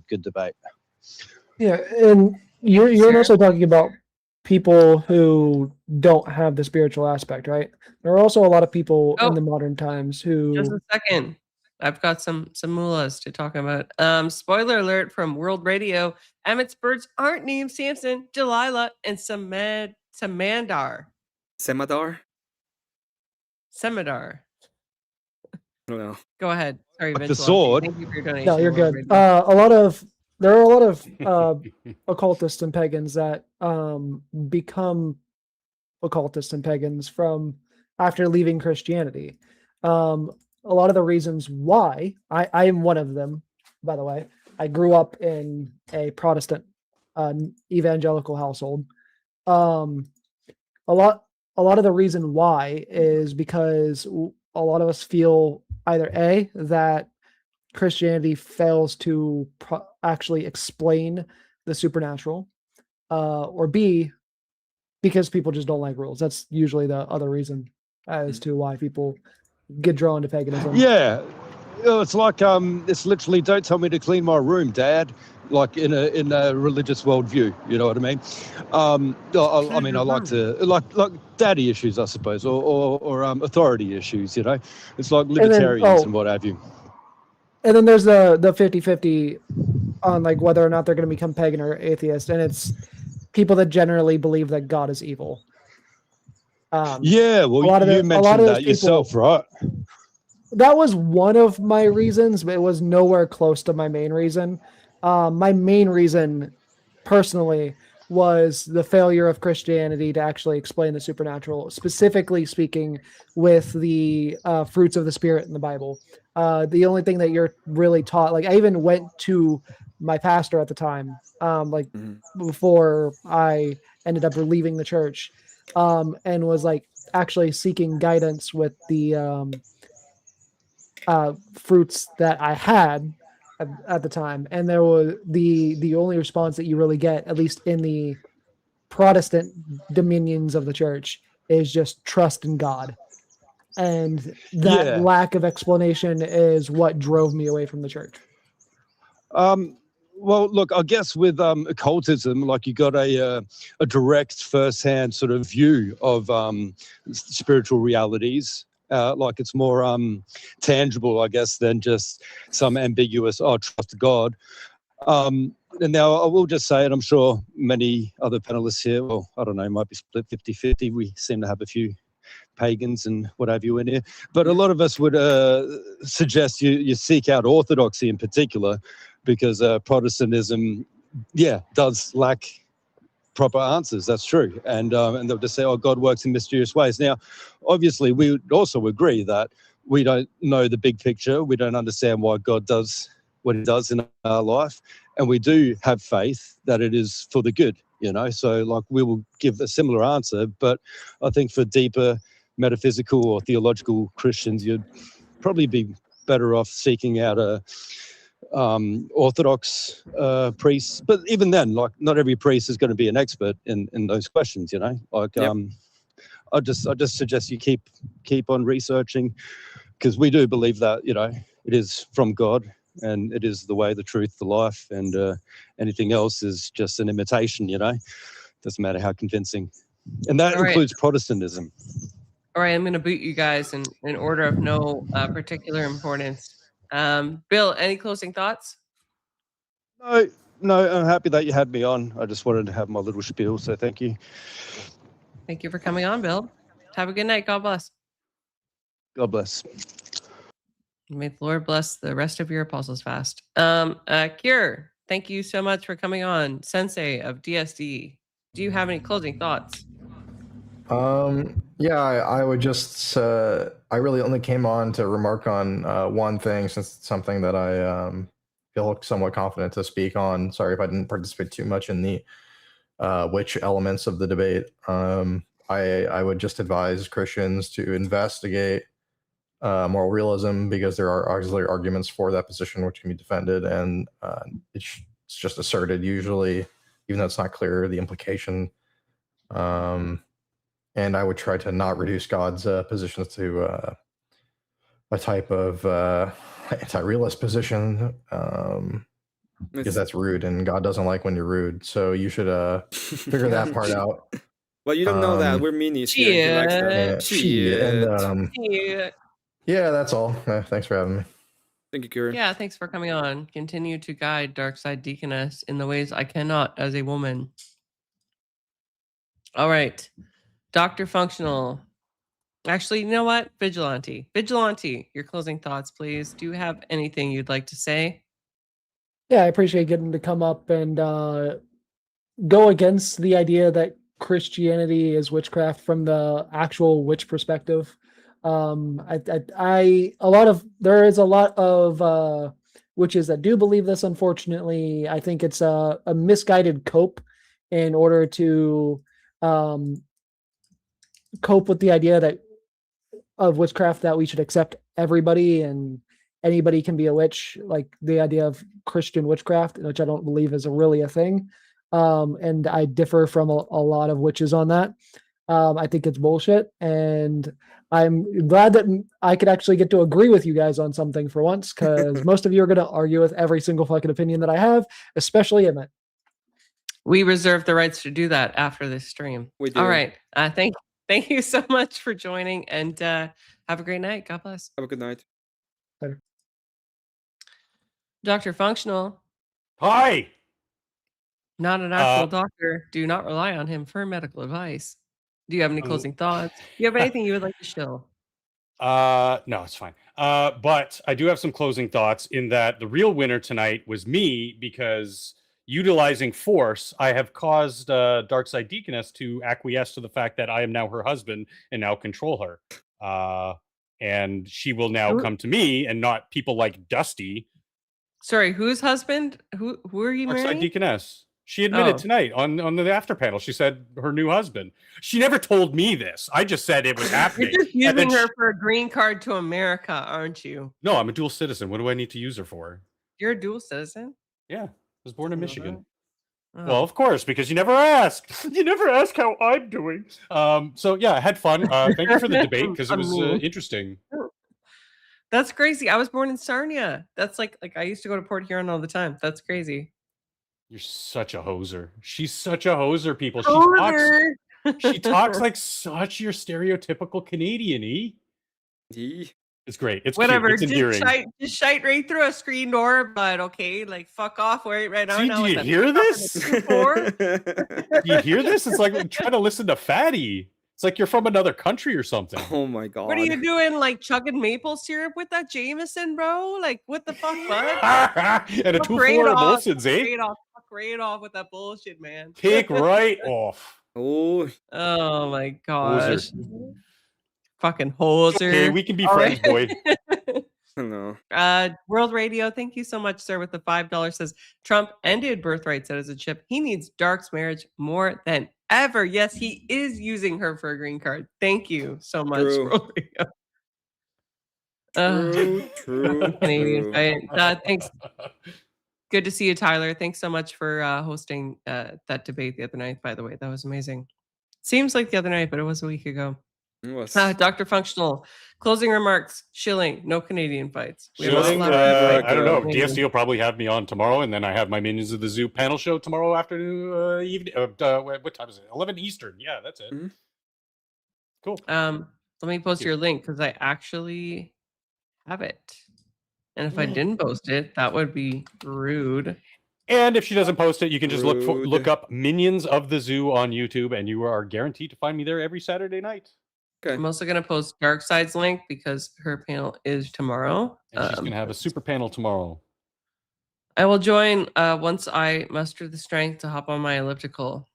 Speaker 16: good debate.
Speaker 8: Yeah, and you're also talking about people who don't have the spiritual aspect, right? There are also a lot of people in the modern times who.
Speaker 2: Just a second. I've got some mullahs to talk about. Spoiler alert from World Radio. Emmett's birds aren't named Samson, Delilah, and Samandar.
Speaker 1: Semadar?
Speaker 2: Semadar.
Speaker 1: I don't know.
Speaker 2: Go ahead. Sorry,
Speaker 16: Like
Speaker 2: Vince.
Speaker 16: the sword.
Speaker 2: Thank you for your donation.
Speaker 8: No, you're
Speaker 2: World
Speaker 8: good.
Speaker 2: Radio.
Speaker 8: There are a lot of occultists and pagans that become occultists and pagans from after leaving Christianity. A lot of the reasons why I am one of them, by the way. I grew up in a Protestant evangelical household. A lot of the reason why is because a lot of us feel either A, that Christianity fails to actually explain the supernatural, or B, because people just don't like rules. That's usually the other reason as to why people get drawn to paganism.
Speaker 16: Yeah, it's like it's literally don't tell me to clean my room, Dad. Like in a religious worldview, you know what I mean? I like to like daddy issues, I suppose, or authority issues. It's like libertarians and what have you.
Speaker 8: And then there's the 50-50 on like whether or not they're going to become pagan or atheist, and it's people that generally believe that God is evil.
Speaker 16: Yeah, well, you mentioned that yourself, right?
Speaker 8: That was one of my reasons, but it was nowhere close to my main reason. My main reason, personally, was the failure of Christianity to actually explain the supernatural, specifically speaking with the fruits of the Spirit in the Bible. The only thing that you're really taught, like I even went to my pastor at the time, like before I ended up leaving the church, and was like actually seeking guidance with the fruits that I had at the time, and there was the only response that you really get, at least in the Protestant dominions of the church, is just trust in God, and that lack of explanation is what drove me away from the church.
Speaker 16: Well, look, I guess with occultism, like you got a direct first-hand sort of view of spiritual realities. Like it's more tangible, I guess, than just some ambiguous, trust God. And now I will just say, and I'm sure many other panelists here, well, I don't know, might be split 50-50. We seem to have a few pagans and what have you in here. But a lot of us would suggest you seek out orthodoxy in particular, because Protestantism, does lack proper answers. That's true. And they'll just say, oh, God works in mysterious ways. Now, obviously, we would also agree that we don't know the big picture. We don't understand why God does what he does in our life. And we do have faith that it is for the good, So, like, we will give a similar answer. But I think for deeper metaphysical or theological Christians, you'd probably be better off seeking out a Orthodox priests, but even then, like not every priest is going to be an expert in those questions, Like I just suggest you keep on researching, because we do believe that it is from God and it is the way, the truth, the life, and anything else is just an imitation. Doesn't matter how convincing, and that includes Protestantism.
Speaker 2: All right, I'm going to boot you guys in order of no particular importance. Bill, any closing thoughts?
Speaker 16: No, I'm happy that you had me on. I just wanted to have my little spiel, so thank you.
Speaker 2: Thank you for coming on, Bill. Have a good night. God bless.
Speaker 16: God bless.
Speaker 2: May the Lord bless the rest of your apostles fast. Kier, thank you so much for coming on. Sensei of DSD. Do you have any closing thoughts?
Speaker 13: I would just I really only came on to remark on one thing, since it's something that I feel somewhat confident to speak on. Sorry if I didn't participate too much in the witch elements of the debate. I would just advise Christians to investigate moral realism, because there are auxiliary arguments for that position which can be defended, and it's just asserted usually, even though it's not clear the implication. And I would try to not reduce God's positions to a type of anti-realist position, because that's rude, and God doesn't like when you're rude. So you should figure that part out.
Speaker 1: Well, you don't know that. We're meanies here. He likes that.
Speaker 13: Yeah, that's all. Thanks for having me.
Speaker 1: Thank you, Kieran.
Speaker 2: Yeah, thanks for coming on. Continue to guide Dark Side Deaconess in the ways I cannot as a woman. All right. Dr. Functional. Actually, you know what? Vigilante, your closing thoughts, please. Do you have anything you'd like to say?
Speaker 8: Yeah, I appreciate getting to come up and go against the idea that Christianity is witchcraft from the actual witch perspective. There is a lot of witches that do believe this. Unfortunately, I think it's a misguided cope in order to cope with the idea of witchcraft, that we should accept everybody and anybody can be a witch, like the idea of Christian witchcraft, which I don't believe is really a thing. And I differ from a lot of witches on that. I think it's bullshit, and I'm glad that I could actually get to agree with you guys on something for once, because most of you are going to argue with every single fucking opinion that I have, especially Emmett.
Speaker 2: We reserve the rights to do that after this stream.
Speaker 1: We do.
Speaker 2: All right. Thank you so much for joining, and have a great night. God bless.
Speaker 1: Have a good night.
Speaker 8: Later.
Speaker 2: Dr. Functional.
Speaker 11: Hi.
Speaker 2: Not an actual doctor. Do not rely on him for medical advice. Do you have any closing thoughts? Do you have anything you would like to show?
Speaker 11: No, it's fine. But I do have some closing thoughts, in that the real winner tonight was me, because utilizing force, I have caused Darkside Deaconess to acquiesce to the fact that I am now her husband and now control her. And she will now come to me and not people like Dusty.
Speaker 2: Sorry, whose husband? Who are you
Speaker 11: Darkside
Speaker 2: marrying?
Speaker 11: Deaconess. She admitted
Speaker 2: Oh.
Speaker 11: tonight on the after panel. She said her new husband. She never told me this. I just said it was happening.
Speaker 2: You're just
Speaker 11: And then
Speaker 2: using her for a green card to America, aren't you?
Speaker 11: No, I'm a dual citizen. What do I need to use her for?
Speaker 2: You're a dual citizen?
Speaker 11: Yeah, I was born in Michigan.
Speaker 2: Oh.
Speaker 11: Well, of course, because you never ask. You never ask how I'm doing. So yeah, I had fun. Thank you for the debate because it was interesting.
Speaker 2: That's crazy. I was born in Sarnia. That's like I used to go to Port Huron all the time. That's crazy.
Speaker 11: You're such a hoser. She's such a hoser, people.
Speaker 2: Hoser.
Speaker 11: She talks like such your stereotypical Canadian-y. It's great. It's
Speaker 2: Whatever.
Speaker 11: cute. It's endearing.
Speaker 2: Just shite right through a screen door, but okay, like fuck off right now.
Speaker 11: See, do you hear this? Do you hear this? It's like trying to listen to Fatty. It's like you're from another country or something.
Speaker 1: Oh my god.
Speaker 2: What are you doing? Like chugging maple syrup with that Jameson, bro? Like what the fuck, bud?
Speaker 11: And a 2-4 Molson's, eh?
Speaker 2: Fuck right off with that bullshit, man.
Speaker 11: Take right off.
Speaker 1: Oh
Speaker 2: my gosh. Fucking hoser.
Speaker 11: Okay, we can be friends, boy.
Speaker 1: No.
Speaker 2: World Radio, thank you so much, sir, with the $5 says Trump ended birthright citizenship. He needs Dark's marriage more than ever. Yes, he is using her for a green card. Thank you so much, World Radio.
Speaker 1: True.
Speaker 2: Canadian fight. Thanks. Good to see you, Tyler. Thanks so much for hosting that debate the other night, by the way. That was amazing. Seems like the other night, but it was a week ago. Dr. Functional, closing remarks. Shilling, no Canadian fights.
Speaker 11: Shilling, I don't know. DSD will probably have me on tomorrow, and then I have my Minions of the Zoo panel show tomorrow afternoon, evening. What time is it? 11 Eastern. Yeah, that's it.
Speaker 1: Mm-hmm.
Speaker 11: Cool.
Speaker 2: Let me post your link because I actually have it. And if I didn't post it, that would be rude.
Speaker 11: And if she doesn't post it, you can just look up Minions of the Zoo on YouTube, and you are guaranteed to find me there every Saturday night.
Speaker 1: Okay.
Speaker 2: I'm also going to post Darkside's link because her panel is tomorrow.
Speaker 11: And she's going to have a super panel tomorrow.
Speaker 2: I will join once I muster the strength to hop on my elliptical.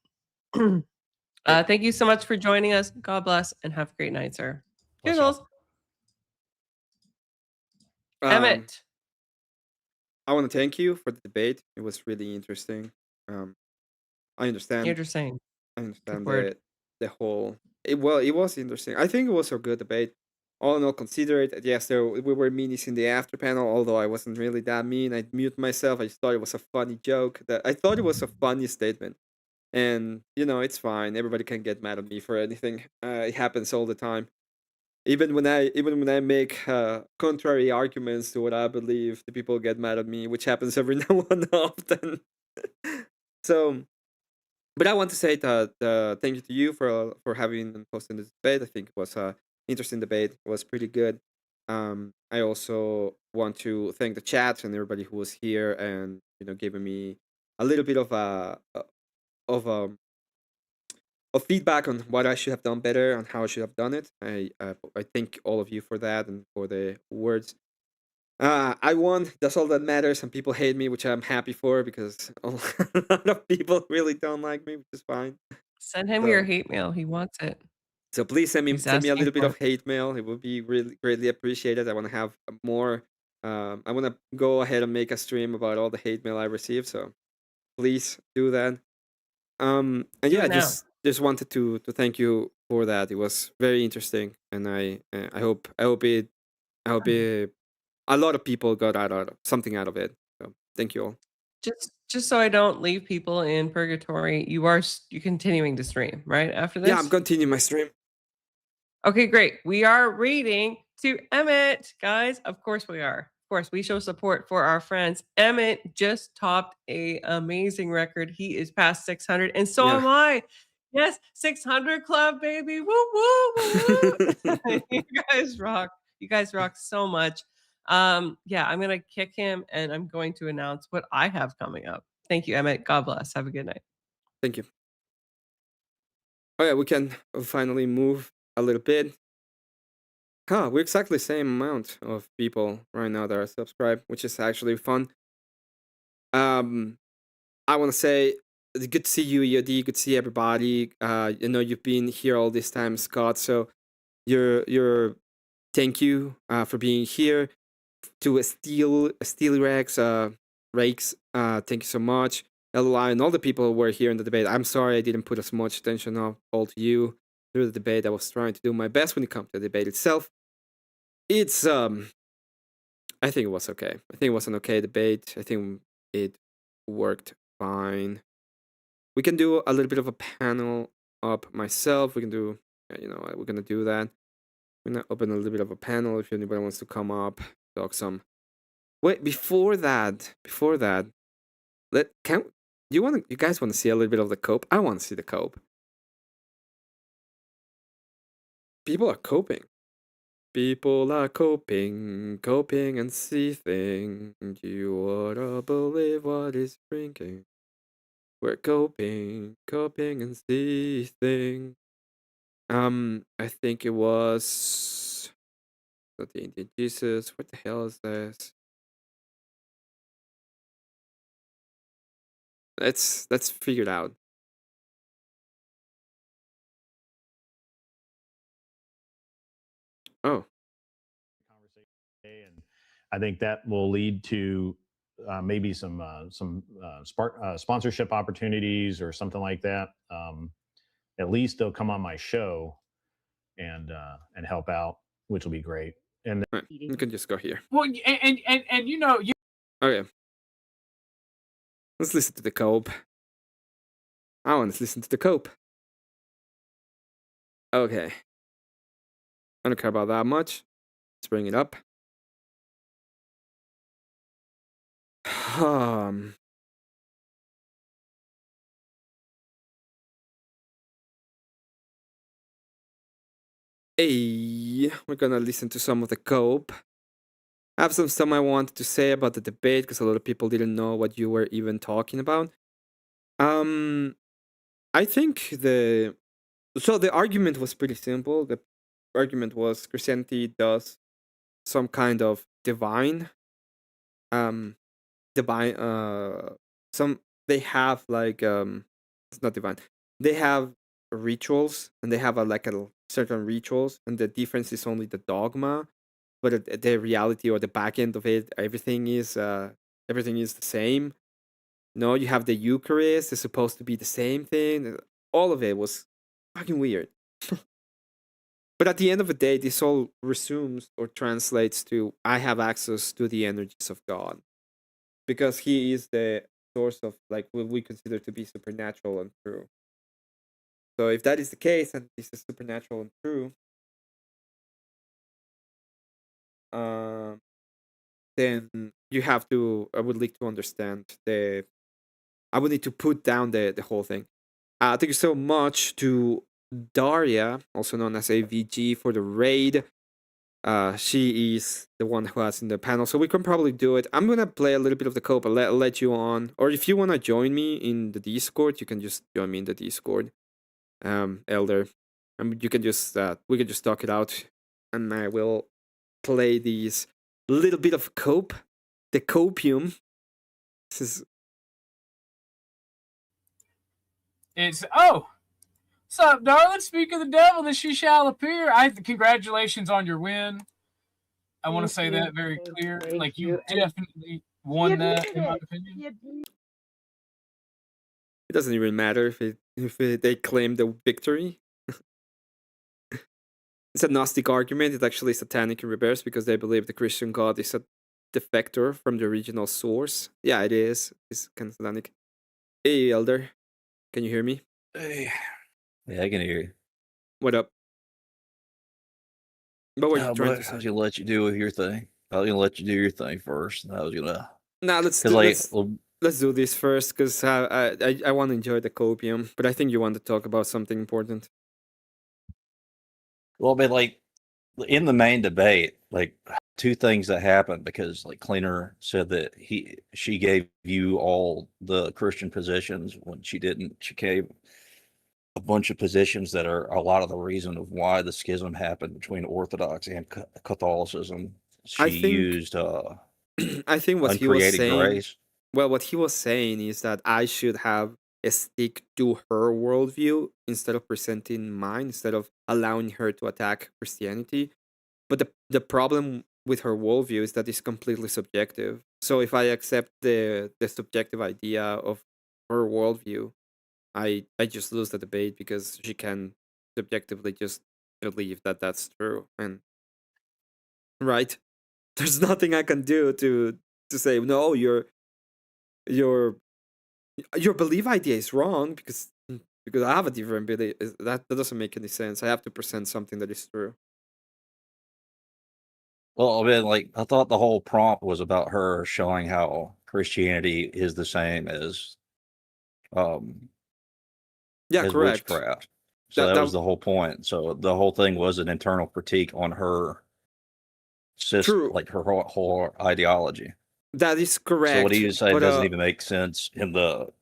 Speaker 2: Thank you so much for joining us. God bless and have a great night, sir. Toodles. Emmett.
Speaker 1: I want to thank you for the debate. It was really interesting. I understand.
Speaker 2: Interesting.
Speaker 1: I understand
Speaker 2: the
Speaker 1: whole. It was interesting. I think it was a good debate. All in all, consider it. Yes, we were meanies in the after panel, although I wasn't really that mean. I mute myself. I just thought it was a funny joke. I thought it was a funny statement. And, it's fine. Everybody can get mad at me for anything. It happens all the time. Even when I make contrary arguments to what I believe, the people get mad at me, which happens every now and often. So, but I want to say that thank you to you for having and posting this debate. I think it was an interesting debate. It was pretty good. I also want to thank the chat and everybody who was here and giving me a little bit of feedback on what I should have done better and how I should have done it. I thank all of you for that and for the words. I won. That's all that matters. And people hate me, which I'm happy for because a lot of people really don't like me, which is fine.
Speaker 2: Send him your hate mail. He wants it.
Speaker 1: So please send me a little bit of hate mail. It would be really greatly appreciated. I want to have more. I want to go ahead and make a stream about all the hate mail I receive. So please do that. And yeah, just wanted to thank you for that. It was very interesting, and I hope a lot of people got something out of it. So thank you all.
Speaker 2: Just so I don't leave people in purgatory, you're continuing to stream right after this?
Speaker 1: Yeah, I'm continuing my stream.
Speaker 2: Okay, great. We are reading to Emmett, guys. Of course we are. Of course, we show support for our friends. Emmett just topped an amazing record. He is past 600, and so am I. Yes, 600 club, baby. Woo, woo, woo, woo. You guys rock. You guys rock so much. Yeah, I'm going to kick him, and I'm going to announce what I have coming up. Thank you, Emmett. God bless. Have a good night.
Speaker 1: Thank you. Oh, yeah, we can finally move a little bit. We're exactly the same amount of people right now that are subscribed, which is actually fun. I I want to say good to see you, EOD. Good to see everybody. I know you've been here all this time, Scott. So you're thank you for being here. To Steel Rex, Rakes, thank you so much. LOI and all the people who were here in the debate. I'm sorry I didn't put as much attention all to you through the debate. I was trying to do my best when it comes to the debate itself. It's I think it was okay. I think it was an okay debate. I think it worked fine. We can do a little bit of a panel up myself. We can do, we're gonna do that. We're gonna open a little bit of a panel if anybody wants to come up, talk some. Wait, before that, you guys want to see a little bit of the cope? I want to see the cope. People are coping. People are coping and seething. You oughta believe what is drinking. We're coping and seething. I think it was not the Indian Jesus. What the hell is this? Let's figure it out. Oh.
Speaker 17: And I think that will lead to maybe some sponsorship opportunities or something like that. At least they'll come on my show and help out, which will be great. And
Speaker 1: right, you can just go here.
Speaker 18: Well, and you know,
Speaker 1: okay. Let's listen to the cope. I want to listen to the cope. Okay. I don't care about that much. Let's bring it up. We're gonna listen to some of the cope. I have some stuff I wanted to say about the debate because a lot of people didn't know what you were even talking about. I think the argument was pretty simple. The argument was Christianity does some kind of divine they have like it's not divine. They have rituals and they have a certain rituals, and the difference is only the dogma, but the reality or the back end of it, everything is the same. No, you have the Eucharist, it's supposed to be the same thing. All of it was fucking weird. But at the end of the day, this all resumes or translates to I have access to the energies of God. Because he is the source of like what we consider to be supernatural and true. So if that is the case, and this is supernatural and true, then you have to. I would like to understand I would need to put down the whole thing. Thank you so much to Daria, also known as AVG, for the raid. She is the one who has in the panel, so we can probably do it. I'm gonna play a little bit of the cope. I'll let you on, or if you wanna join me in the Discord, you can just join me in the Discord, Elder. You can just we can just talk it out, and I will play these little bit of cope, the copium. This is.
Speaker 18: It's what's up, darling? Speak of the devil, that she shall appear. Congratulations on your win. I want to say that very clear. Like you definitely won that, in my opinion.
Speaker 1: It doesn't even matter if they claim the victory. It's a Gnostic argument. It's actually satanic in reverse because they believe the Christian God is a defector from the original source. Yeah, it is. It's kind of satanic. Hey, Elder. Can you hear me?
Speaker 15: Hey. Yeah, I can hear you.
Speaker 1: What up? What were you trying to say?
Speaker 15: I was gonna let you do your thing. I was gonna let you do your thing first. And I was gonna.
Speaker 1: Nah, let's do this first because I want to enjoy the copium, but I think you want to talk about something important.
Speaker 15: Well, but like in the main debate, like two things that happened because like Cleaner said that she gave you all the Christian positions when she didn't. She gave a bunch of positions that are a lot of the reason of why the schism happened between Orthodox and Catholicism. She used
Speaker 1: I think what he was saying.
Speaker 15: Grace.
Speaker 1: well, what he was saying is that I should have a stick to her worldview instead of presenting mine, instead of allowing her to attack Christianity. But the problem with her worldview is that it's completely subjective. So if I accept the subjective idea of her worldview, I just lose the debate because she can subjectively just believe that that's true, and right, there's nothing I can do to say no, your belief idea is wrong because I have a different belief. That doesn't make any sense. I have to present something that is true.
Speaker 15: Well, I mean, like, I thought the whole prompt was about her showing how Christianity is the same as
Speaker 1: Yeah,
Speaker 15: as
Speaker 1: correct.
Speaker 15: witchcraft. So that
Speaker 1: that
Speaker 15: was the whole point. So the whole thing was an internal critique on her system,
Speaker 1: True.
Speaker 15: like her whole ideology.
Speaker 1: That is correct.
Speaker 15: So what he was saying
Speaker 1: but,
Speaker 15: doesn't even make sense in the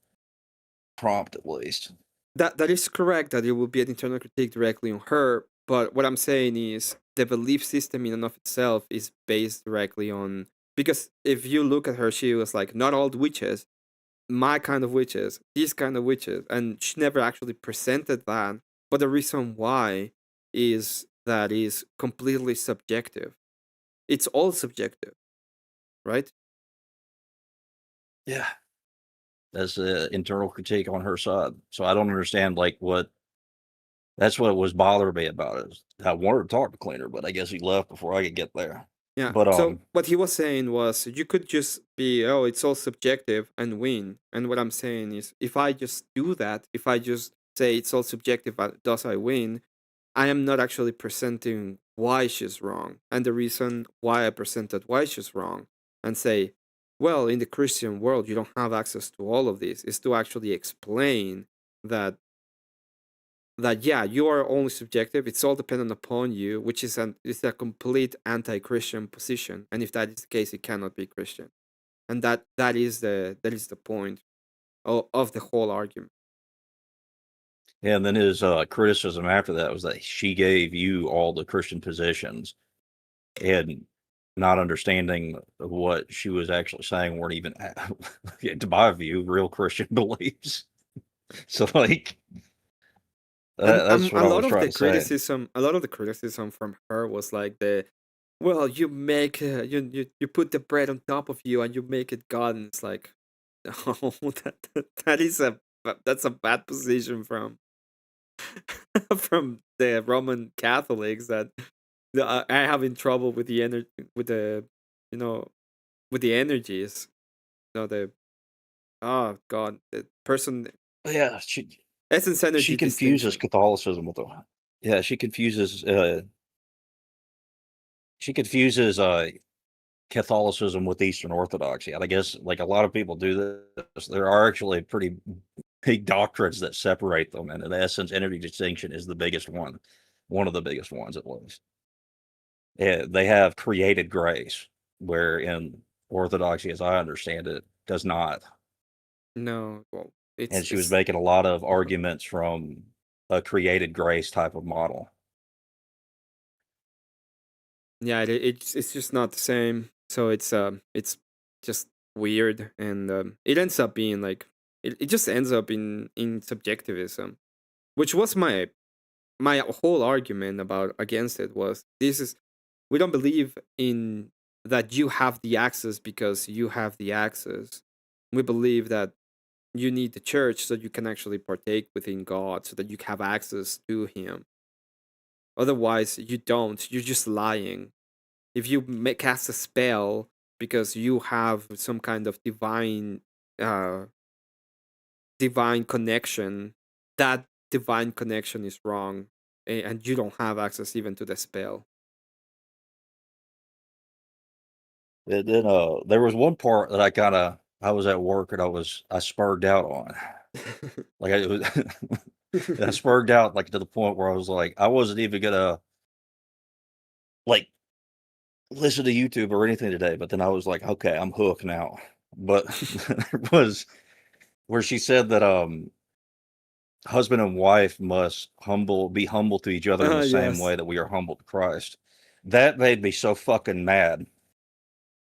Speaker 15: prompt, at least.
Speaker 1: That is correct, that it will be an internal critique directly on her. But what I'm saying is the belief system in and of itself is based directly on, because if you look at her, she was like, not all witches, my kind of witches, these kind of witches, and she never actually presented that. But the reason why is that is completely subjective. It's all subjective, right?
Speaker 15: Yeah. That's an internal critique on her side. So I don't understand, like, what. That's what was bothering me about it. I wanted to talk to Cleaner, but I guess he left before I could get there.
Speaker 1: Yeah.
Speaker 15: But
Speaker 1: So what he was saying was you could just be, oh, it's all subjective and win. And what I'm saying is if I just do that, if I just say it's all subjective, thus I win, I am not actually presenting why she's wrong and the reason why I presented why she's wrong, and say, well, in the Christian world, you don't have access to all of this, is to actually explain that yeah, you are only subjective, it's all dependent upon you, which is it's a complete anti-Christian position, and if that is the case, it cannot be Christian, and that is the point of the whole argument.
Speaker 15: Yeah, and then his criticism after that was that she gave you all the Christian positions, and not understanding what she was actually saying weren't even, to my view, real Christian beliefs. So, like, that's what I was trying to say.
Speaker 1: A lot of the criticism from her was like well, you make you put the bread on top of you and you make it God, and it's like, oh, that's a bad position from from the Roman Catholics that I have in trouble with the energy, with the with the energies. Oh God, the person.
Speaker 15: Yeah,
Speaker 1: Essence energy.
Speaker 15: She confuses Catholicism with she confuses Catholicism with Eastern Orthodoxy. And I guess, like, a lot of people do this. There are actually pretty big doctrines that separate them, and in essence, energy distinction is the biggest one of the biggest ones, at least. Yeah, they have created grace, where in Orthodoxy, as I understand it, does not.
Speaker 1: No, well,
Speaker 15: and she was making a lot of arguments from a created grace type of model.
Speaker 1: Yeah, it's just not the same. So it's just weird, and it ends up being like it just ends up in subjectivism, which was my whole argument about against it was we don't believe in that you have the access because you have the access. We believe that you need the church so you can actually partake within God, so that you have access to Him. Otherwise, you don't. You're just lying. If you cast a spell because you have some kind of divine connection, that divine connection is wrong, and you don't have access even to the spell.
Speaker 15: And then there was one part that I was at work and I spurred out on. Like I spurred out, like, to the point where I was like, I wasn't even gonna, like, listen to YouTube or anything today, but then I was like, okay, I'm hooked now. But there was where she said that husband and wife must be humble to each other in the same way that we are humble to Christ. That made me so fucking mad,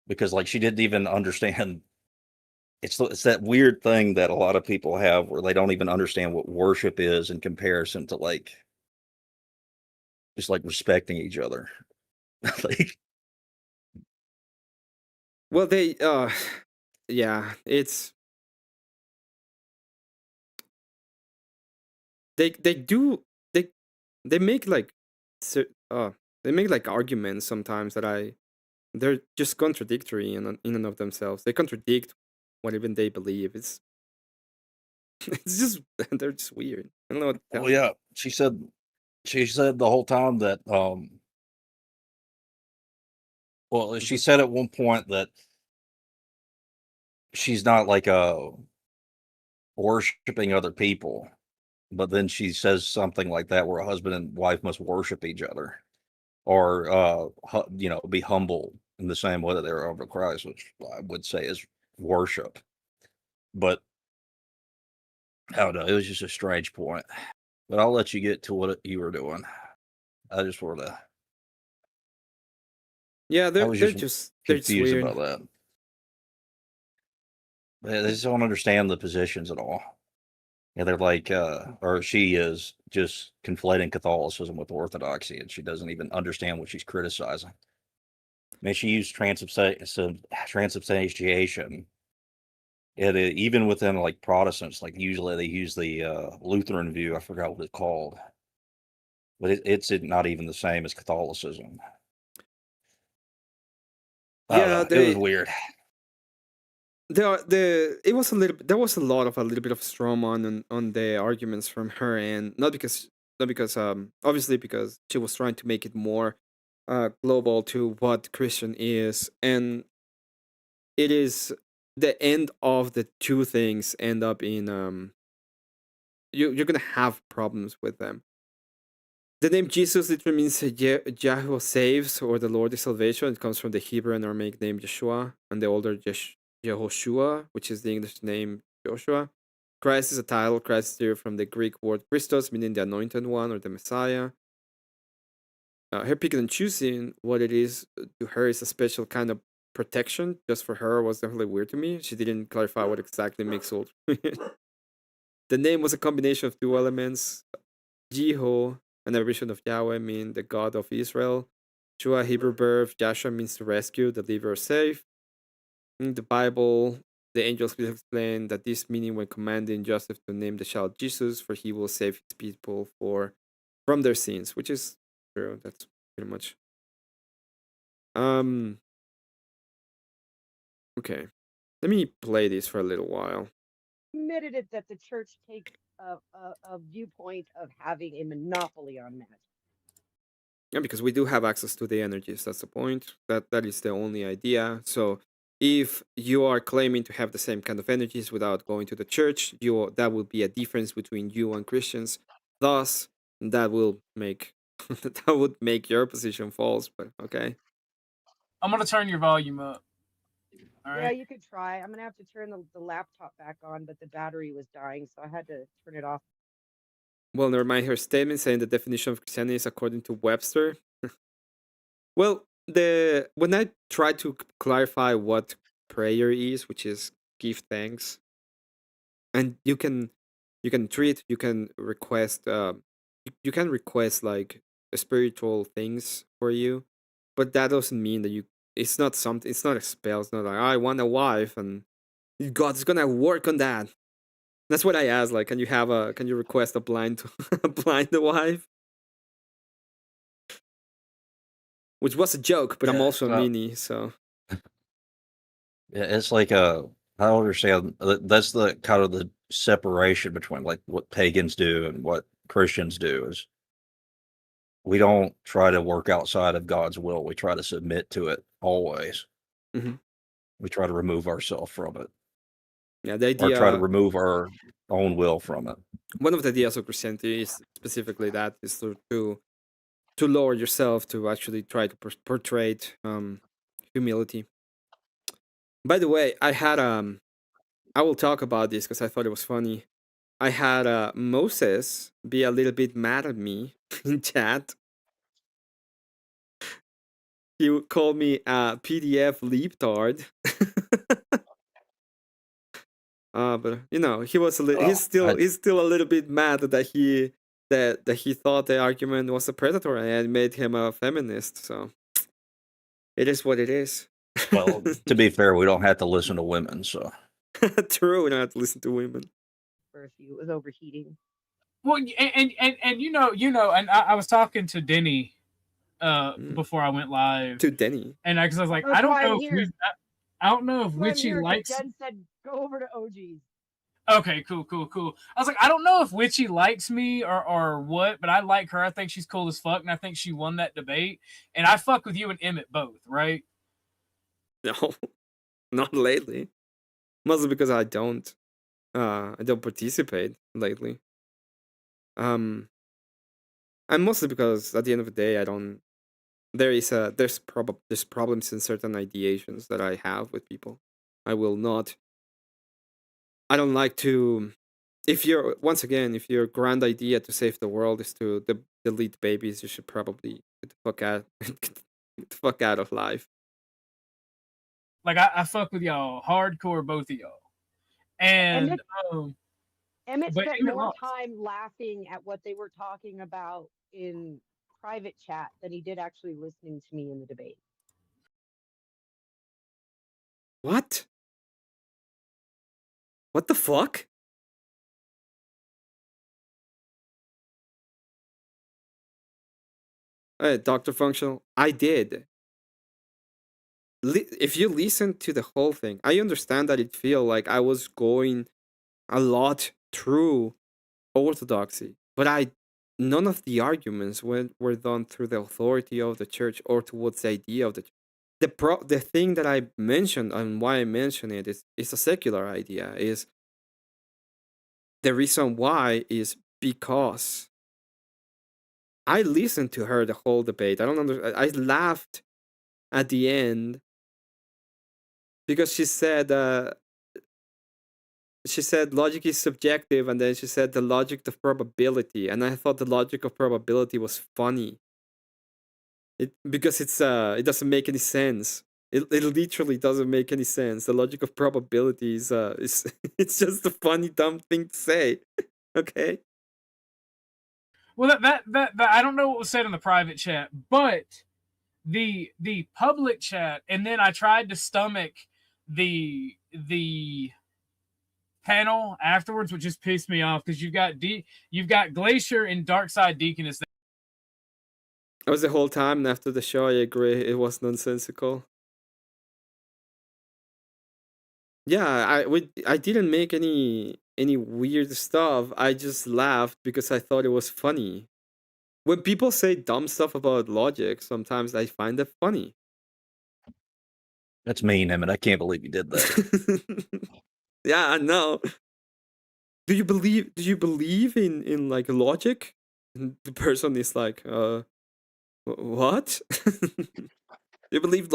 Speaker 15: because, like, she didn't even understand it's that weird thing that a lot of people have where they don't even understand what worship is in comparison to like just like respecting each other. Like,
Speaker 1: well, they yeah, it's they do they make like they make like arguments sometimes that they're just contradictory in and of themselves. They contradict what even they believe. It's it's just they're just weird. I don't know what to tell
Speaker 15: oh
Speaker 1: you.
Speaker 15: yeah, she said the whole time that well, she said at one point that she's not like worshiping other people, but then she says something like that where a husband and wife must worship each other, or be humble in the same way that they're over Christ, which I would say is worship. But I don't know, it was just a strange point. But I'll let you get to what you were doing. I just wanted to.
Speaker 1: Yeah,
Speaker 15: I
Speaker 1: they're
Speaker 15: was
Speaker 1: they're
Speaker 15: just
Speaker 1: they're just
Speaker 15: confused
Speaker 1: weird.
Speaker 15: about that. They just don't understand the positions at all. Yeah, they're like, or she is just conflating Catholicism with Orthodoxy, and she doesn't even understand what she's criticizing. I mean, she used transubstantiation. Even within like Protestants, like usually they use the Lutheran view. I forgot what it's called, but it's not even the same as Catholicism. I don't
Speaker 1: Yeah,
Speaker 15: know. It was weird.
Speaker 1: It was a little there was a little bit of straw man on the arguments from her end, not because obviously because she was trying to make it more global to what Christian is, and it is the end of the two things end up in you're gonna have problems with them. The name Jesus literally means Yahweh saves, or the Lord is salvation. It comes from the Hebrew and Aramaic name Yeshua and the older Yehoshua, which is the English name Joshua. Christ is a title. Christ is derived from the Greek word Christos, meaning the anointed one or the Messiah. Her picking and choosing what it is to her is a special kind of protection. Just for her was definitely weird to me. She didn't clarify what exactly makes old. The name was a combination of two elements. Jeho, an abbreviation of Yahweh, mean the God of Israel. Shua, Hebrew verb. Joshua means to rescue, deliver, or save. In the Bible, the angels will explain that this meaning when commanding Joseph to name the child Jesus, for he will save his people from their sins, which is true. That's pretty much. Okay. Let me play this for a little while.
Speaker 3: Admitted it that the church takes a viewpoint of having a monopoly on magic.
Speaker 1: Yeah, because we do have access to the energies. That's the point. That is the only idea. So if you are claiming to have the same kind of energies without going to the church, that will be a difference between you and Christians. Thus, that will make that would make your position false. But okay.
Speaker 18: I'm gonna turn your volume up.
Speaker 3: All yeah, you could try. I'm gonna have to turn the laptop back on, but the battery was dying, so I had to turn it off.
Speaker 1: Well, never mind her statement saying the definition of Christianity is according to Webster. Well, when I try to clarify what prayer is, which is give thanks, and you can request you can request like spiritual things for you, but that doesn't mean that it's not something, it's not a spell. It's not like I want a wife and God's gonna work on that. That's what I asked, like, can you request a blind a blind wife, which was a joke, but I'm also a meanie, so
Speaker 15: Yeah, it's like I don't understand. That's the kind of the separation between like what pagans do and what Christians do is we don't try to work outside of God's will. We try to submit to it always.
Speaker 1: Mhm.
Speaker 15: We try to remove ourselves from it.
Speaker 1: Yeah, the
Speaker 15: Or try to
Speaker 1: idea,
Speaker 15: remove our own will from it.
Speaker 1: one of the ideas of Christianity is specifically that, is to lower yourself, to actually try to portray humility. By the way, I will talk about this because I thought it was funny. I had Moses be a little bit mad at me in chat. He would call me a PDF leaptard. But you know, he was he's still a little bit mad that he thought the argument was a predator and made him a feminist. So it is what it is.
Speaker 15: Well, to be fair, we don't have to listen to women, so.
Speaker 1: True, we don't have to listen to women.
Speaker 3: Or if he was overheating.
Speaker 18: Well, and you know, and I was talking to Denny before I went live.
Speaker 1: To Denny.
Speaker 18: And because I was like,
Speaker 3: That's
Speaker 18: I don't
Speaker 3: why I'm
Speaker 18: know
Speaker 3: here.
Speaker 18: if I don't know if
Speaker 3: That's why I'm
Speaker 18: Witchy
Speaker 3: here, 'cause
Speaker 18: likes.
Speaker 3: Jen said go over to OG's.
Speaker 18: Okay, cool. I was like, I don't know if Witchy likes me or what, but I like her. I think she's cool as fuck, and I think she won that debate. And I fuck with you and Emmett both, right?
Speaker 1: No, not lately. Mostly because I don't participate lately. And mostly because at the end of the day, I don't. There's problems in certain ideations that I have with people. I don't like to. If your grand idea to save the world is to delete babies, you should probably get the fuck out of life.
Speaker 18: Like I fuck with y'all hardcore, both of y'all. And
Speaker 3: Emmett
Speaker 18: but
Speaker 3: spent
Speaker 18: Emmett
Speaker 3: more
Speaker 18: lost.
Speaker 3: time laughing at what they were talking about in private chat than he did actually listening to me in the debate.
Speaker 1: What? What the fuck? Hey, Dr. Functional, I did. If you listen to the whole thing, I understand that it feel like I was going a lot through orthodoxy, but none of the arguments were done through the authority of the church or towards the idea of the church. The thing that I mentioned and why I mention it is a secular idea. Is the reason why is because I listened to her the whole debate. I don't understand. I laughed at the end because she said logic is subjective, and then she said the logic of probability, and I thought the logic of probability was funny. Because it doesn't make any sense. It literally doesn't make any sense. The logic of probability is it's just a funny dumb thing to say. Okay.
Speaker 18: Well, that I don't know what was said in the private chat, but the public chat, and then I tried to stomach the panel afterwards, which just pissed me off because you've got Glacier and Darkside Deaconess.
Speaker 1: That was the whole time, and after the show, I agree, it was nonsensical. Yeah, I didn't make any weird stuff. I just laughed because I thought it was funny. When people say dumb stuff about logic, sometimes I find it funny.
Speaker 15: That's mean, Emmett. I can't believe you did that.
Speaker 1: Yeah, I know. Do you believe in like logic? And the person is like, what? You believe in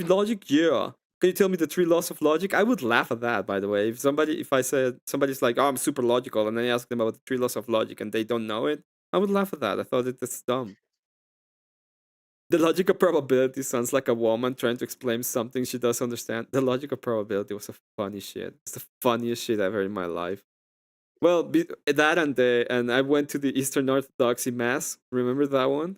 Speaker 1: logic? Yeah. Can you tell me the 3 laws of logic? I would laugh at that, by the way. If I said somebody's like, oh, I'm super logical, and I ask them about the 3 laws of logic and they don't know it, I would laugh at that. I thought that's dumb. The logic of probability sounds like a woman trying to explain something she doesn't understand. The logic of probability was a funny shit. It's the funniest shit ever in my life. Well, that and I went to the Eastern Orthodoxy Mass. Remember that one?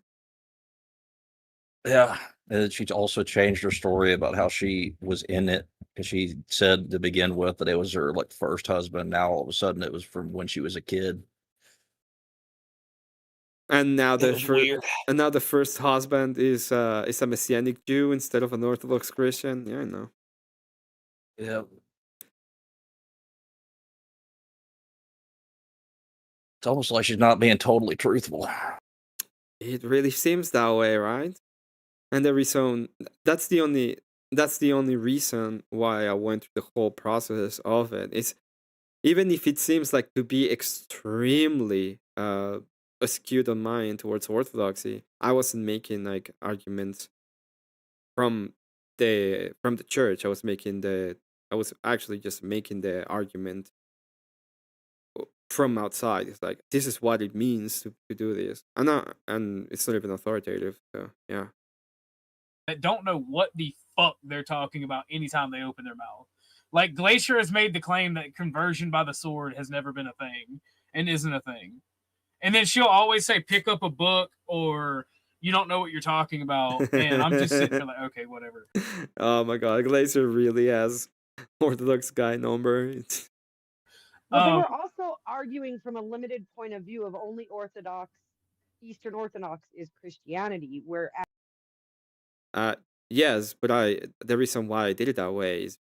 Speaker 15: Yeah. And she also changed her story about how she was in it because she said to begin with that it was her like first husband. Now all of a sudden it was from when she was a kid.
Speaker 1: And now the first husband is a Messianic Jew instead of an Orthodox Christian. Yeah, I know.
Speaker 15: Yeah. It's almost like she's not being totally truthful.
Speaker 1: It really seems that way, right? And the reason that's the only reason why I went through the whole process of it. Is even if it seems like to be extremely skewed on mine towards orthodoxy, I wasn't making like arguments from the church. I was actually just making the argument from outside. It's like, this is what it means to do this, and it's not even authoritative. So yeah.
Speaker 18: That don't know what the fuck they're talking about anytime they open their mouth. Like Glacier has made the claim that conversion by the sword has never been a thing and isn't a thing. And then she'll always say, pick up a book or you don't know what you're talking about. And I'm just sitting there like, okay, whatever.
Speaker 1: Oh my god, Glacier really has Orthodox guy number.
Speaker 3: Well, they were also arguing from a limited point of view of only Eastern Orthodox is Christianity, where
Speaker 1: yes, but the reason why I did it that way is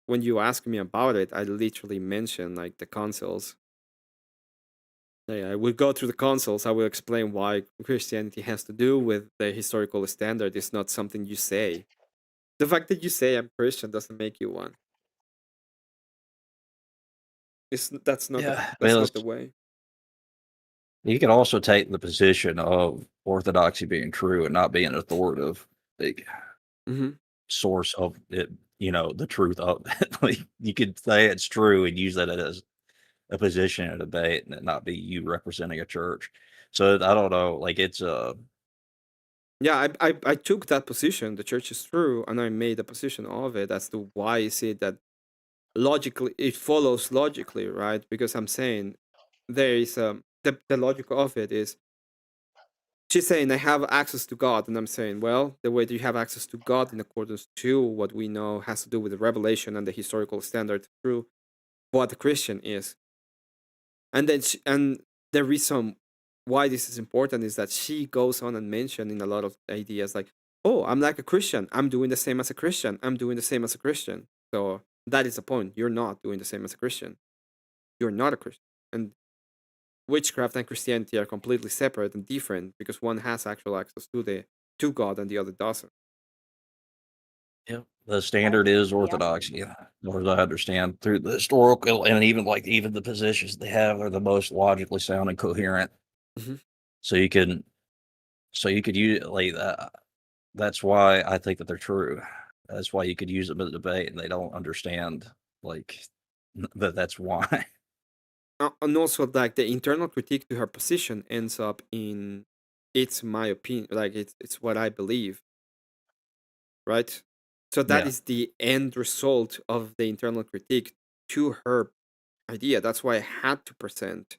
Speaker 1: when you ask me about it, I literally mention like the consoles. Yeah, I will go through the consoles. I will explain why Christianity has to do with the historical standard. It's not something you say. The fact that you say I'm Christian doesn't make you one. That's not the way.
Speaker 15: You can also take the position of orthodoxy being true and not being an authoritative source of it, the truth of it. Like, you could say it's true and use that as a position in a debate and it not be you representing a church. So I don't know, like it's
Speaker 1: Yeah, I took that position, the church is true, and I made a position of it as to why is it that logically it follows logically, right? Because I'm saying there is the logic of it is she's saying I have access to God, and I'm saying, well, the way that you have access to God in accordance to what we know has to do with the revelation and the historical standard through what the Christian is. And then and the reason why this is important is that she goes on and mention in a lot of ideas like, oh, I'm like a Christian. I'm doing the same as a Christian. I'm doing the same as a Christian. So that is the point. You're not doing the same as a Christian. You're not a Christian. And witchcraft and Christianity are completely separate and different because one has actual access to God and the other doesn't.
Speaker 15: Yeah, the standard is orthodoxy, as far as I understand, through the historical and even the positions they have are the most logically sound and coherent. So you could use like that. That's why I think that they're true. That's why you could use them in a debate, and they don't understand that's why.
Speaker 1: And also, like the internal critique to her position ends up in, it's my opinion, like it's what I believe, right? So that is the end result of the internal critique to her idea. That's why I had to present.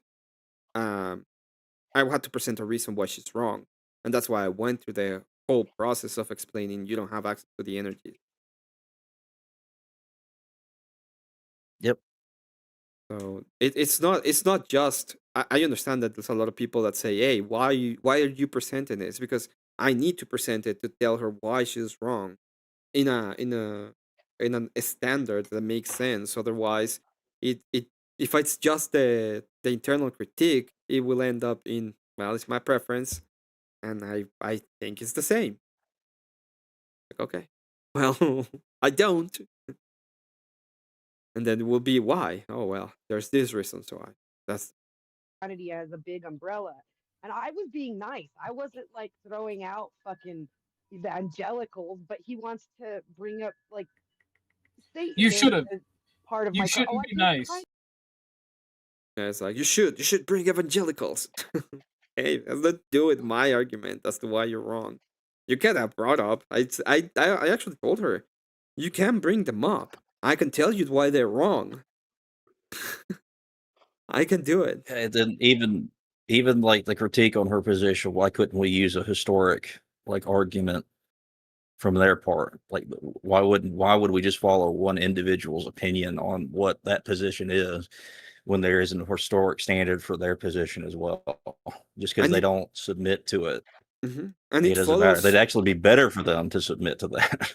Speaker 1: I had to present a reason why she's wrong, and that's why I went through the whole process of explaining you don't have access to the energy.
Speaker 15: Yep.
Speaker 1: So it's not just I understand that there's a lot of people that say, hey, why are you presenting this? Because I need to present it to tell her why she's wrong in a standard that makes sense. Otherwise, it if it's just the internal critique, it will end up in, well, it's my preference, and I think it's the same. Like, okay, well, I don't. And then it will be why. Oh well, there's this reason, so that's
Speaker 3: Christianity as a big umbrella. And I was being nice. I wasn't like throwing out fucking evangelicals, but he wants to bring up like Satan.
Speaker 18: You should have.
Speaker 3: Part of
Speaker 18: You
Speaker 3: my
Speaker 18: shouldn't be nice.
Speaker 1: Yeah, it's like you should bring evangelicals. Hey, let's do it. My argument as to why you're wrong. You can't have brought up. I actually told her, you can bring them up. I can tell you why they're wrong. I can do it.
Speaker 15: And then even like the critique on her position, why couldn't we use a historic argument from their part? Like, why would we just follow one individual's opinion on what that position is when there isn't a historic standard for their position as well? Just because they don't submit to it,
Speaker 1: and
Speaker 15: it doesn't matter. It'd actually be better for them to submit to that.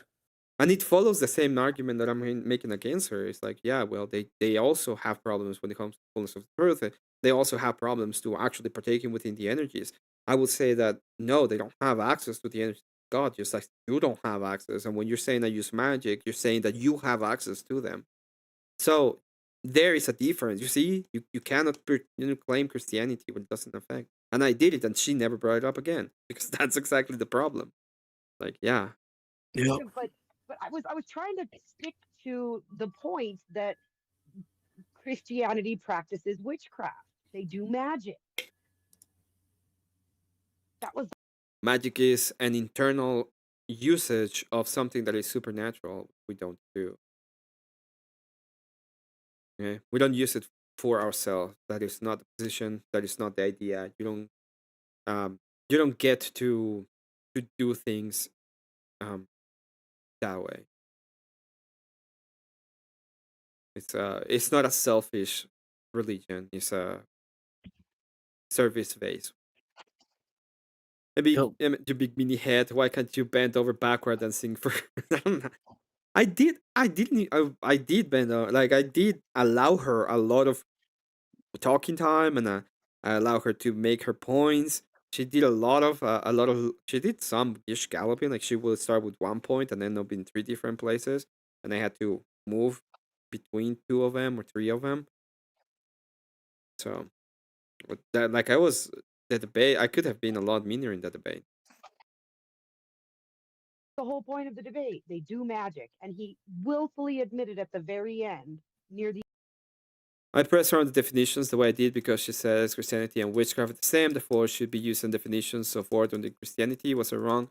Speaker 1: And it follows the same argument that I'm making against her. It's like, yeah, well, they also have problems when it comes to fullness of the truth. They also have problems to actually partaking within the energies. I would say that no, they don't have access to the energy of God, just like you don't have access. And when you're saying I use magic, you're saying that you have access to them. So there is a difference. You see, you cannot claim Christianity when it doesn't affect. And I did it, and she never brought it up again because that's exactly the problem. Like, yeah.
Speaker 3: But I was trying to stick to the point that Christianity practices witchcraft. They do magic. That was
Speaker 1: magic is an internal usage of something that is supernatural we don't do. Okay? We don't use it for ourselves. That is not the position. That is not the idea. You don't get to do things that way. It's not a selfish religion. It's a service based. Maybe you big mini head. Why can't you bend over backward and sing for? I did bend over. Like I did allow her a lot of talking time, and I allow her to make her points. She did a lot of. She did some ish galloping. Like she would start with one point and end up in 3 different places, and I had to move between 2 of them or 3 of them. So, that like I was the debate. I could have been a lot meaner in the debate.
Speaker 3: The whole point of the debate. They do magic, and he willfully admitted at the very end, near the.
Speaker 1: I pressed her on the definitions the way I did because she says Christianity and witchcraft are the same, therefore should be used in definitions of order under Christianity. Was I wrong?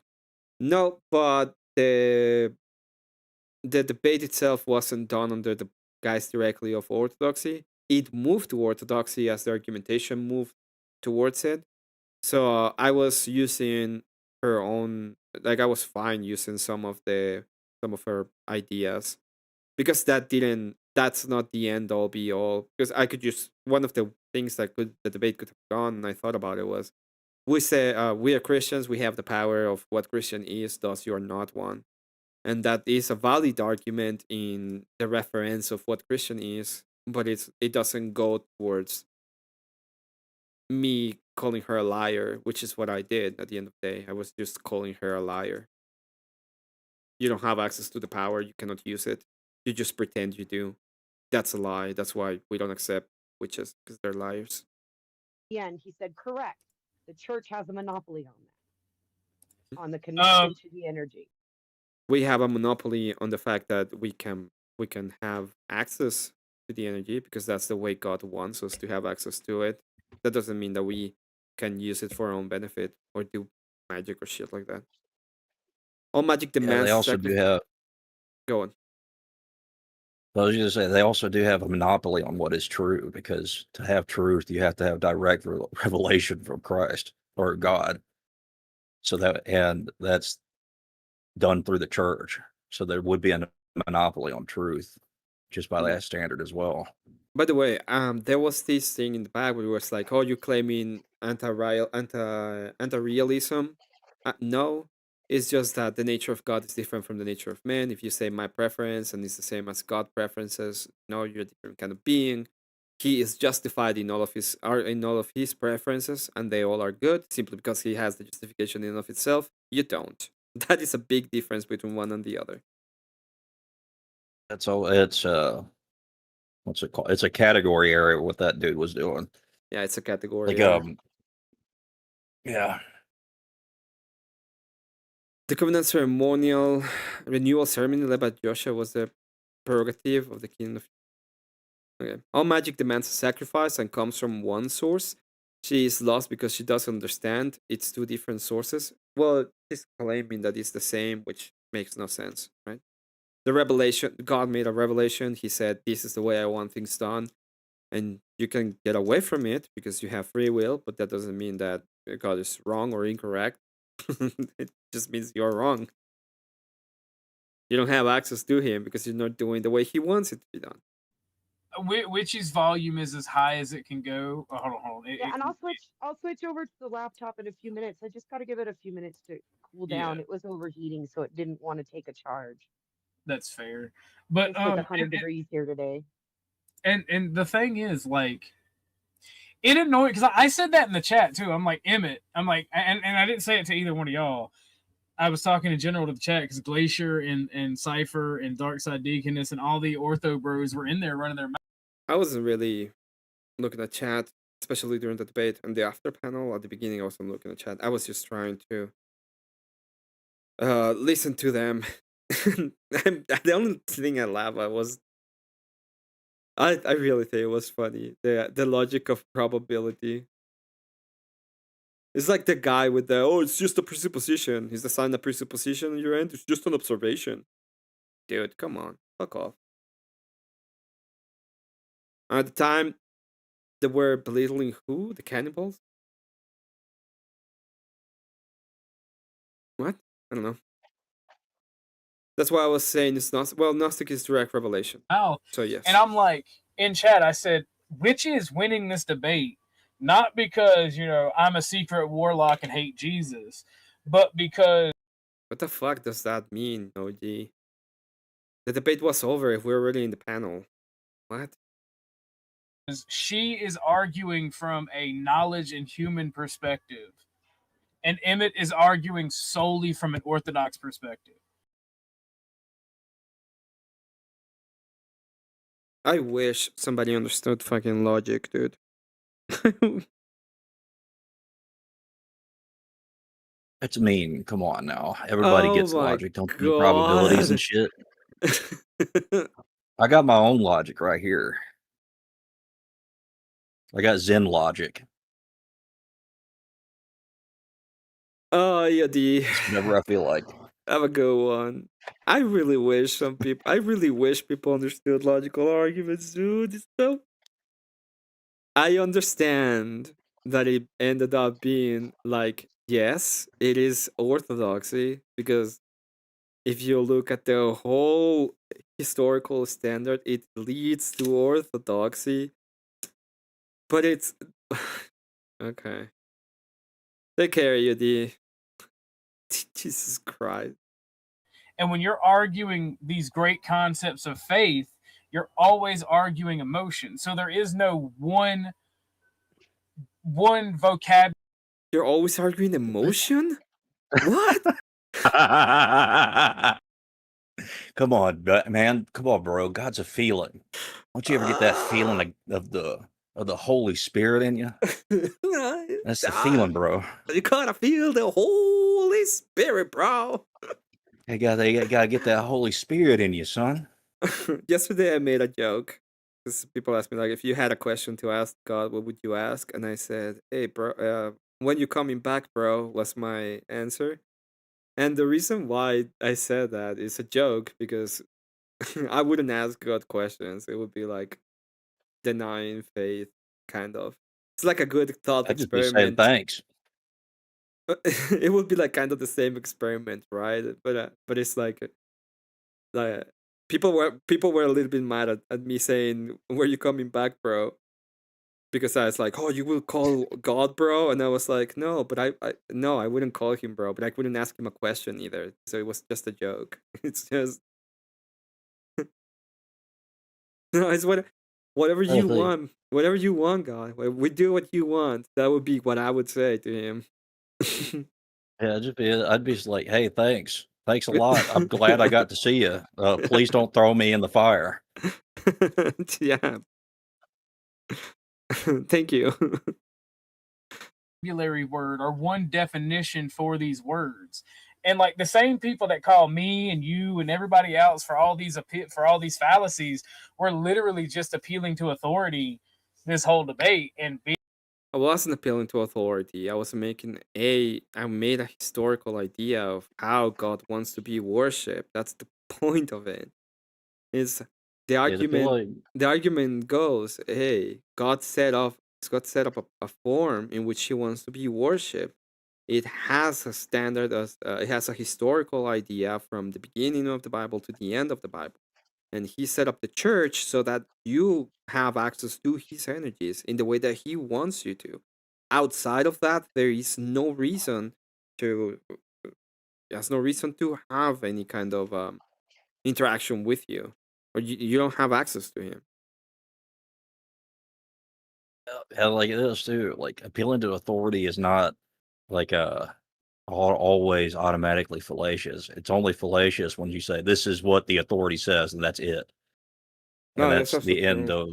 Speaker 1: No, but the debate itself wasn't done under the guise directly of orthodoxy. It moved to orthodoxy as the argumentation moved towards it. So I was using her own, like I was fine using some of her ideas, because that's not the end all be all. Because I could just, one of the things that the debate could have gone, and I thought about it, was we say we are Christians, we have the power of what Christian is, thus you are not one. And that is a valid argument in the reference of what Christian is, but it doesn't go towards me calling her a liar, which is what I did at the end of the day. I was just calling her a liar. You don't have access to the power, you cannot use it. You just pretend you do. That's a lie. That's why we don't accept witches, because they're liars.
Speaker 3: The end, he said, correct. The church has a monopoly on that, on the connection to the energy.
Speaker 1: We have a monopoly on the fact that we can have access to the energy, because that's the way God wants us to have access to it. That doesn't mean that we can use it for our own benefit or do magic or shit like that. All magic demands.
Speaker 15: They also do have.
Speaker 1: Go on.
Speaker 15: I was going to say, they also do have a monopoly on what is true, because to have truth, you have to have direct revelation from Christ or God. So that's done through the church. So there would be a monopoly on truth just by that standard as well.
Speaker 1: By the way, there was this thing in the back where it was like, oh, you claiming anti-realism? No, it's just that the nature of God is different from the nature of man. If you say my preference and it's the same as God preferences, no, you're a different kind of being. He is justified in all of his preferences, and they all are good simply because he has the justification in and of itself. You don't. That is a big difference between one and the other.
Speaker 15: That's all. It's what's it called? It's a category area. What that dude was doing.
Speaker 1: Yeah, it's a category.
Speaker 15: Like yeah.
Speaker 1: The covenant ceremonial renewal ceremony led by Joshua was the prerogative of the king of. Okay. All magic demands a sacrifice and comes from one source. She is lost because she doesn't understand it's 2 different sources. Well, she's claiming that it's the same, which makes no sense, right? The revelation, God made a revelation. He said, this is the way I want things done. And you can get away from it because you have free will, but that doesn't mean that God is wrong or incorrect. It just means you're wrong. You don't have access to him because you're not doing the way he wants it to be done.
Speaker 18: Witch's volume is as high as it can go. Oh, hold on.
Speaker 3: And I'll switch over to the laptop in a few minutes. I just got to give it a few minutes to cool down. It was overheating, so it didn't want to take a charge.
Speaker 18: That's fair. But
Speaker 3: it's like 100 degrees here today.
Speaker 18: And the thing is, like, it annoyed because I said that in the chat too. I'm like, Emmett. I'm like, and I didn't say it to either one of y'all. I was talking in general to the chat because Glacier and Cypher and Darkside Deaconess and all the Ortho bros were in there running their mouth.
Speaker 1: I wasn't really looking at chat, especially during the debate and the after panel. At the beginning, I wasn't looking at chat. I was just trying to listen to them. The only thing I laughed at was I really think it was funny. The logic of probability. It's like the guy with it's just a presupposition. He's assigned a presupposition on your end. It's just an observation. Dude, come on. Fuck off. At the time, they were belittling who? The cannibals? What? I don't know. That's why I was saying it's not. Well, Gnostic is direct revelation.
Speaker 18: Oh,
Speaker 1: so yes.
Speaker 18: And I'm like, in chat, I said, which is winning this debate? Not because, I'm a secret warlock and hate Jesus, but because...
Speaker 1: What the fuck does that mean, OG? The debate was over if we were already in the panel. What?
Speaker 18: She is arguing from a knowledge and human perspective, and Emmett is arguing solely from an orthodox perspective.
Speaker 1: I wish somebody understood fucking logic, dude.
Speaker 15: That's mean. Come on now. Everybody gets logic. Don't you need probabilities and shit? I got my own logic right here. I got Zen logic.
Speaker 1: Oh, yeah,
Speaker 15: whenever I feel like.
Speaker 1: Have a good one. I really wish people understood logical arguments, dude. It's so... I understand that it ended up being like, yes, it is orthodoxy, because if you look at the whole historical standard, it leads to orthodoxy. But it's... okay. Take care, you D. Jesus Christ.
Speaker 18: And when you're arguing these great concepts of faith, you're always arguing emotion. So there is no one vocabulary.
Speaker 1: You're always arguing emotion? What?
Speaker 15: Come on, man. Come on, bro. God's a feeling. Don't you ever get that feeling of the Holy Spirit in you? That's the feeling, bro.
Speaker 1: You gotta feel the Holy Spirit, bro.
Speaker 15: You gotta get that Holy Spirit in you, son.
Speaker 1: Yesterday I made a joke. Because people asked me, like, if you had a question to ask God, what would you ask? And I said, hey, bro, when you coming back, bro, was my answer. And the reason why I said that is a joke, because I wouldn't ask God questions. It would be like denying faith, kind of. It's like a good thought
Speaker 15: I'd just be saying
Speaker 1: experiment.
Speaker 15: thanks.
Speaker 1: It would be like kind of the same experiment, right? But it's like people were a little bit mad at me saying, "Where you coming back, bro?" Because I was like, "Oh, you will call God, bro?" And I was like, "No, but I wouldn't call him, bro. But I wouldn't ask him a question either. So it was just a joke. It's just no, it's whatever you want. Whatever you want, God. We do what you want. That would be what I would say to him.
Speaker 15: Yeah, I'd be just like, hey, thanks. Thanks a lot. I'm glad I got to see you. Please don't throw me in the fire.
Speaker 1: Yeah. Thank you.
Speaker 18: Vocabulary word or one definition for these words. And like the same people that call me and you and everybody else for all these fallacies were literally just appealing to authority this whole debate. And
Speaker 1: I wasn't appealing to authority. I was I made a historical idea of how God wants to be worshipped. That's the point of it. Is the argument the argument goes, hey, God set up a form in which he wants to be worshipped. It has a standard, it has a historical idea from the beginning of the Bible to the end of the Bible. And he set up the church so that you have access to his energies in the way that he wants you to. Outside of that, there is no reason to have any kind of interaction with you, or you don't have access to him.
Speaker 15: Hell, like this too. Like appealing to authority is not like always automatically fallacious. It's only fallacious when you say this is what the authority says and that's it. And that's the end of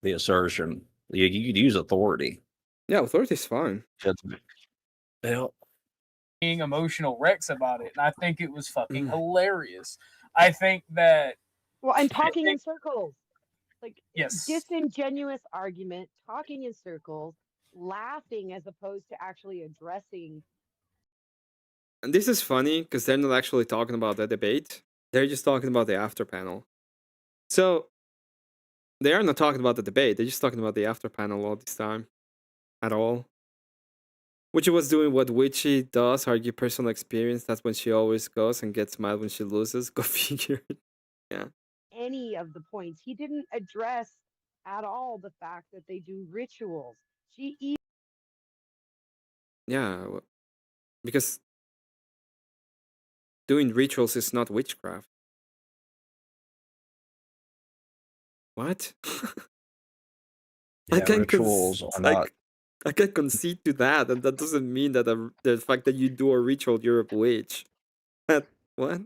Speaker 15: the assertion. You could use authority.
Speaker 1: Yeah, authority is fine.
Speaker 18: Being emotional wrecks about it. And I think it was fucking hilarious. I think that...
Speaker 3: Well, and talking in circles. Like,
Speaker 18: yes.
Speaker 3: Disingenuous argument, talking in circles, laughing as opposed to actually addressing.
Speaker 1: And this is funny because they're not actually talking about the debate. They're just talking about the after panel. So They are not talking about the debate. They're just talking about the after panel all this time. At all. Witchy was doing what Witchy does, argue personal experience. That's when she always goes and gets mad when she loses. Go figure. Yeah.
Speaker 3: Any of the points. He didn't address at all the fact that they do rituals.
Speaker 1: Yeah, because doing rituals is not witchcraft. What?
Speaker 15: Yeah, rituals are not.
Speaker 1: I can concede to that, and that doesn't mean that the fact that you do a ritual, you're a witch. What?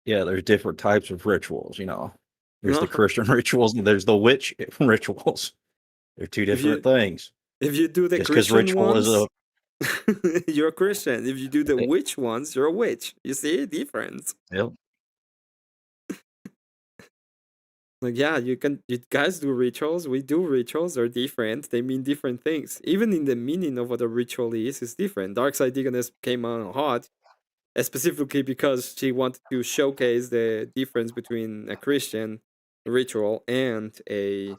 Speaker 15: Yeah, there's different types of rituals. You know, there's
Speaker 1: No.
Speaker 15: the Christian rituals and there's the witch rituals. They're two different things.
Speaker 1: If you do the
Speaker 15: Just because
Speaker 1: Christian
Speaker 15: ritual
Speaker 1: ones,
Speaker 15: is a
Speaker 1: you're a Christian. If you do the witch ones, you're a witch. You see a difference?
Speaker 15: Yep.
Speaker 1: Like, yeah, you guys do rituals. We do rituals. They're different. They mean different things. Even in the meaning of what a ritual is different. Darkside Deaconess came on hot, specifically because she wanted to showcase the difference between a Christian ritual and a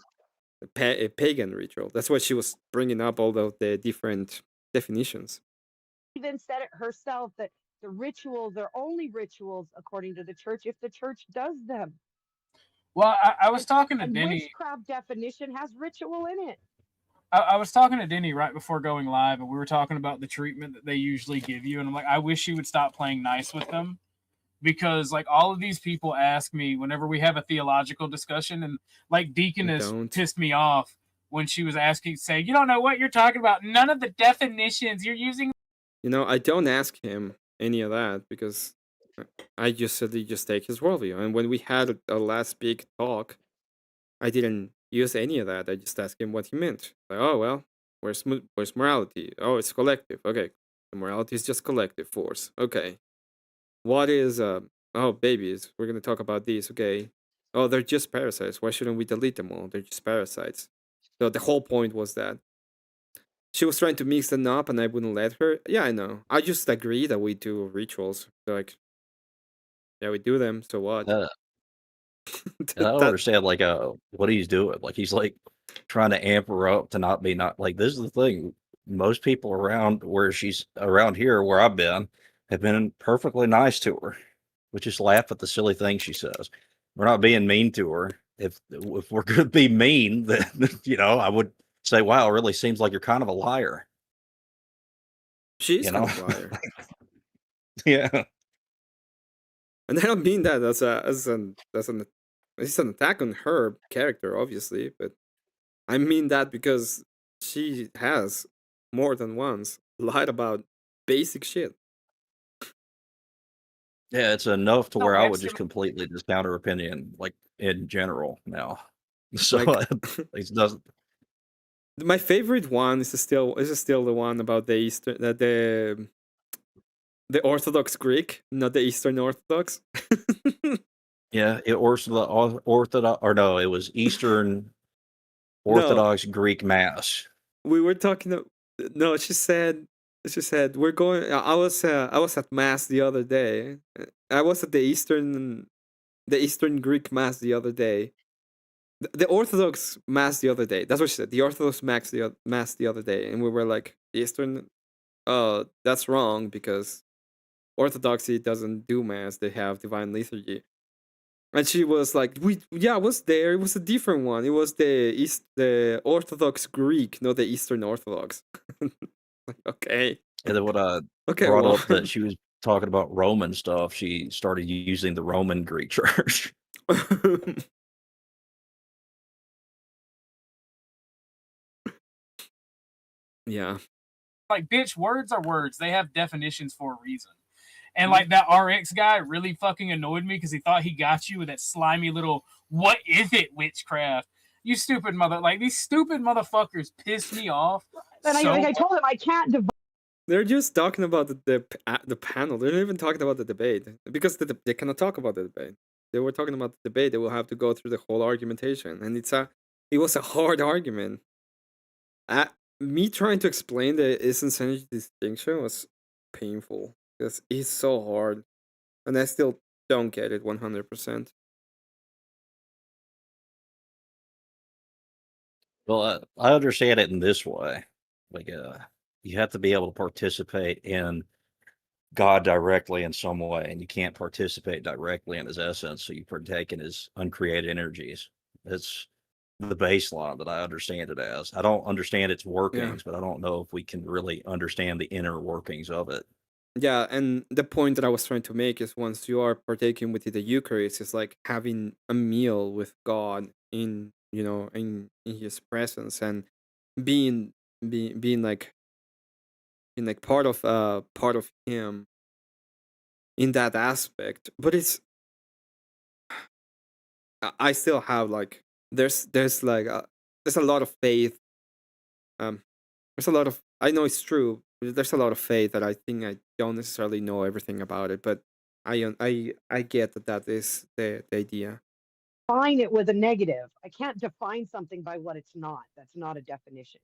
Speaker 1: pagan ritual. That's why she was bringing up all of the different definitions.
Speaker 3: Even said it herself that the rituals are only rituals according to the church if the church does them.
Speaker 18: Well, I was talking to Denny.
Speaker 3: Witchcraft definition has ritual in it.
Speaker 18: I was talking to Denny right before going live, and we were talking about the treatment that they usually give you. And I'm like, I wish you would stop playing nice with them, because like all of these people ask me whenever we have a theological discussion, and like Deaconess pissed me off when she was asking, saying, "You don't know what you're talking about. None of the definitions you're using."
Speaker 1: You know, I don't ask him any of that because I just said he just take his worldview. And when we had a last big talk, I didn't use any of that. I just asked him what he meant. Like, oh well, where's morality? Oh, it's collective. Okay, morality is just collective force. Okay, what is oh, babies? We're gonna talk about these. Okay, oh, they're just parasites. Why shouldn't we delete them all? They're just parasites. So the whole point was that she was trying to mix them up, and I wouldn't let her. Yeah, I know. I just agree that we do rituals. Like, yeah, we do them. So what?
Speaker 15: And I don't understand, like, what he's doing. Like, he's like trying to amp her up to not like. This is the thing. Most people around where she's around here, where I've been, have been perfectly nice to her. We just laugh at the silly things she says. We're not being mean to her. If we're going to be mean, then I would say, "Wow, it really seems like you're kind of a liar."
Speaker 1: She's kind of a liar.
Speaker 15: Yeah.
Speaker 1: And I don't mean that as an attack on her character, obviously, but I mean that because she has more than once lied about basic shit.
Speaker 15: Yeah, it's enough to where I would just completely discount her opinion, like in general now. So it doesn't.
Speaker 1: My favorite one is still the one about the Eastern the Orthodox Greek, not the Eastern Orthodox.
Speaker 15: Yeah, it Orthodox or no, it was Eastern Orthodox Greek Mass.
Speaker 1: We were talking. No, she said we're going. I was at Mass the other day. I was at the Eastern Greek Mass the other day. The Orthodox Mass the other day. That's what she said. The Orthodox Mass the other day, and we were like, Eastern. That's wrong because Orthodoxy doesn't do Mass. They have divine liturgy. And she was like, I was there. It was a different one. It was the Orthodox Greek, not the Eastern Orthodox. Okay.
Speaker 15: And then when I brought up that she was talking about Roman stuff, she started using the Roman Greek Church.
Speaker 1: Yeah.
Speaker 18: Like, bitch, words are words. They have definitions for a reason. And like that RX guy really fucking annoyed me because he thought he got you with that slimy little "what is it, witchcraft?" You stupid mother! Like, these stupid motherfuckers pissed me off.
Speaker 3: And I told him I can't divide.
Speaker 1: They're just talking about the panel. They're not even talking about the debate because they cannot talk about the debate. They were talking about the debate. They will have to go through the whole argumentation, and it was a hard argument. Me trying to explain the essence energy distinction was painful because it's so hard, and I still don't get it 100%.
Speaker 15: Well, I understand it in this way. Like, you have to be able to participate in God directly in some way, and you can't participate directly in his essence, so you partake in his uncreated energies. It's the baseline that I understand it as. I don't understand its workings, but I don't know if we can really understand the inner workings of it.
Speaker 1: Yeah, and the point that I was trying to make is once you are partaking within the Eucharist, it's like having a meal with God in in His presence and being being like part of Him in that aspect. But I still have like there's like there's a lot of faith. There's a lot of I know it's true. There's a lot of faith that I think I don't necessarily know everything about it, but I get that is the idea.
Speaker 3: Define it with a negative. I can't define something by what it's not. That's not a definition.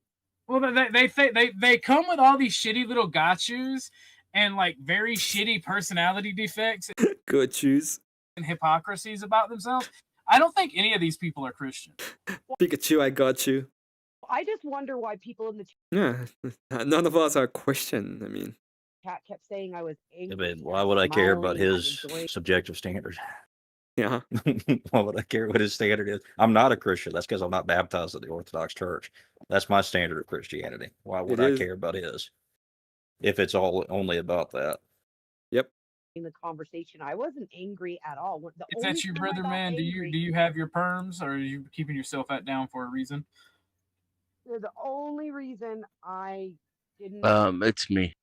Speaker 18: Well, they come with all these shitty little gotchas and like very shitty personality defects.
Speaker 1: Good choose.
Speaker 18: And hypocrisies about themselves. I don't think any of these people are Christian.
Speaker 1: Pikachu, I got you.
Speaker 3: I just wonder why people in the
Speaker 1: Yeah, none of us are Christian. I mean,
Speaker 3: chat kept saying I was angry.
Speaker 15: Yeah, but why would I care about his subjective standard?
Speaker 1: Yeah.
Speaker 15: Why would I care what his standard is? I'm not a Christian. That's because I'm not baptized in the Orthodox Church. That's my standard of Christianity. Why would I care about his? If it's only about that.
Speaker 1: Yep.
Speaker 3: In the conversation, I wasn't angry at all.
Speaker 18: Is that your brother, man? Do you have your perms, or are you keeping yourself at down for a reason?
Speaker 3: The only reason I didn't.
Speaker 19: It's me.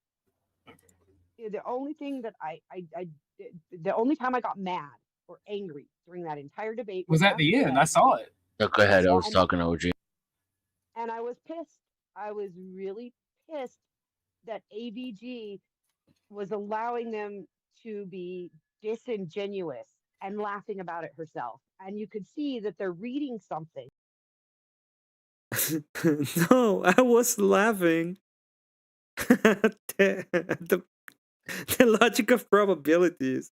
Speaker 3: The only thing that the only time I got mad or angry during that entire debate
Speaker 18: was at the end. I saw it.
Speaker 19: Oh, go ahead. I was talking to OG.
Speaker 3: And I was pissed. I was really pissed that AVG was allowing them to be disingenuous and laughing about it herself. And you could see that they're reading something.
Speaker 1: No, I was laughing. the logic of probabilities.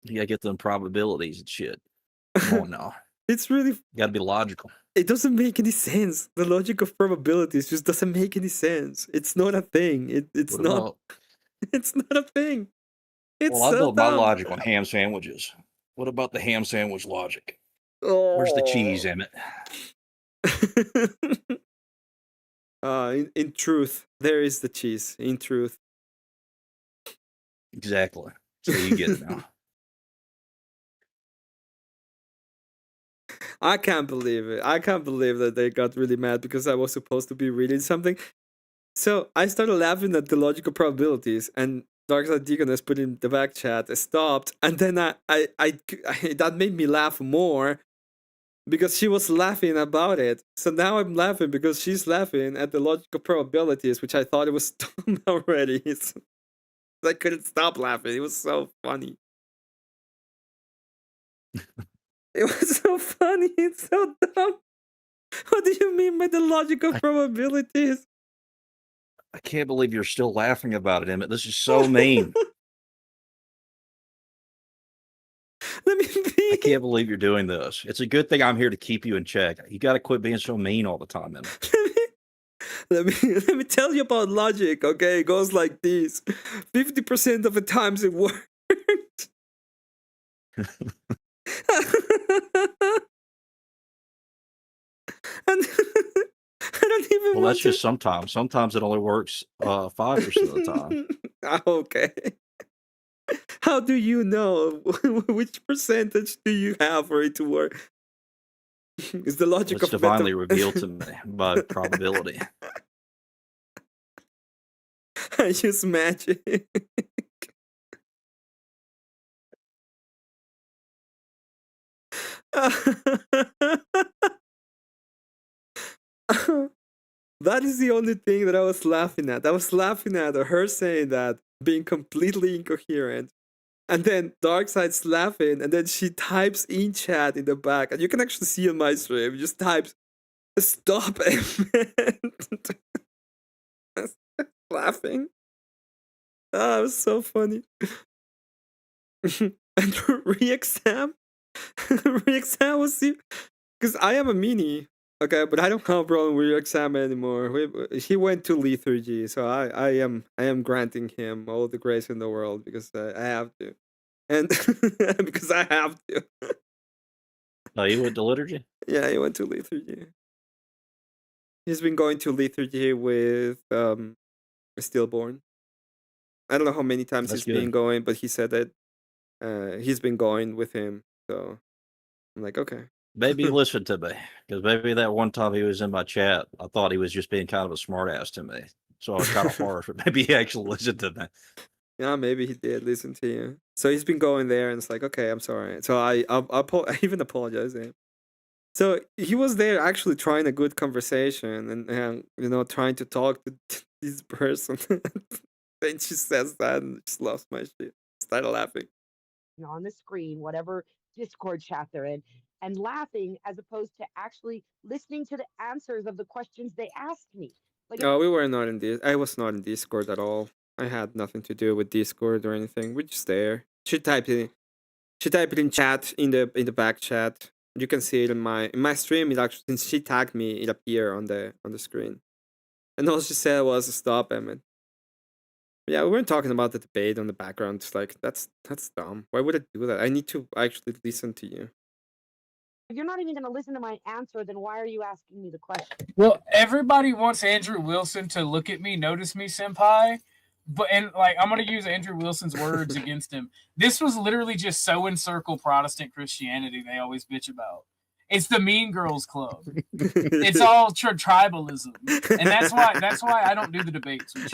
Speaker 15: You gotta get them probabilities and shit. Come on now.
Speaker 1: It's really
Speaker 15: gotta be logical.
Speaker 1: It doesn't make any sense. The logic of probabilities just doesn't make any sense. It's not a thing. It's
Speaker 15: What
Speaker 1: not.
Speaker 15: about-
Speaker 1: It's not a thing. It's
Speaker 15: Well, I
Speaker 1: so
Speaker 15: built my
Speaker 1: dumb.
Speaker 15: logic on ham sandwiches. What about the ham sandwich logic? Where's the cheese, Emmett?
Speaker 1: In truth, there is the cheese. In truth.
Speaker 15: Exactly. So you get it now.
Speaker 1: I can't believe it. I can't believe that they got really mad because I was supposed to be reading something. So I started laughing at the logical probabilities, and Darkside Deaconess put in the back chat, stopped, and then I that made me laugh more because she was laughing about it. So now I'm laughing because she's laughing at the logical probabilities, which I thought it was dumb already. So I couldn't stop laughing. It was so funny. It was so funny. It's so dumb. What do you mean by the logical probabilities?
Speaker 15: I can't believe you're still laughing about it, Emmett. This is so mean. I can't believe you're doing this. It's a good thing I'm here to keep you in check. You got to quit being so mean all the time, Emmett.
Speaker 1: Let me tell you about logic, okay? It goes like this. 50% of the times it works. And I don't even
Speaker 15: Well, that's just sometimes. Sometimes it only works 5% of the time.
Speaker 1: Okay. How do you know? Which percentage do you have for it to work? Is the logic
Speaker 15: It's
Speaker 1: of
Speaker 15: divinely revealed to me by probability.
Speaker 1: I use magic. That is the only thing that I was laughing at. I was laughing at her saying that, being completely incoherent. And then Darkside's laughing, and then she types in chat in the back, and you can actually see on my stream, just types, "Stop it." Laughing. Oh, it was so funny. And re-exam was because I am a mini, okay, but I don't have a problem with re-exam anymore. He went to liturgy, so I am granting him all the grace in the world because I have to, and because I have to.
Speaker 15: No, you went to liturgy?
Speaker 1: Yeah, he went to liturgy. He's been going to liturgy with Stillborn. I don't know how many times
Speaker 15: That's
Speaker 1: he's been
Speaker 15: good.
Speaker 1: going, but he said that he's been going with him. So I'm like, okay.
Speaker 15: Maybe listen to me, because maybe that one time he was in my chat, I thought he was just being kind of a smartass to me. So I was kind of harsh, but maybe he actually listened to me.
Speaker 1: Yeah, maybe he did listen to you. So he's been going there, and it's like, okay, I'm sorry. So I even apologize to him. So he was there actually trying a good conversation and trying to talk to this person. Then she says that and just lost my shit. Started laughing.
Speaker 3: On the screen, whatever Discord chat they're in, and laughing as opposed to actually listening to the answers of the questions they asked me. Like,
Speaker 1: Oh, we were not in this. I was not in Discord at all. I had nothing to do with Discord or anything. We're just there. She typed it in chat in the back chat. You can see it in my stream. It actually, since she tagged me, it appeared on the screen. And all she said was stop, Emmett. Yeah, we weren't talking about the debate on the background. It's like that's dumb. Why would I do that? I need to actually listen to you.
Speaker 3: if you're not even going to listen to my answer, then why are you asking me the question?
Speaker 18: Well, everybody wants Andrew Wilson to look at me, notice me, senpai. And I'm gonna use Andrew Wilson's words against him. This was literally just sewing circle Protestant Christianity they always bitch about. It's the Mean Girls Club. It's all tribalism, and that's why I don't do the debates. Which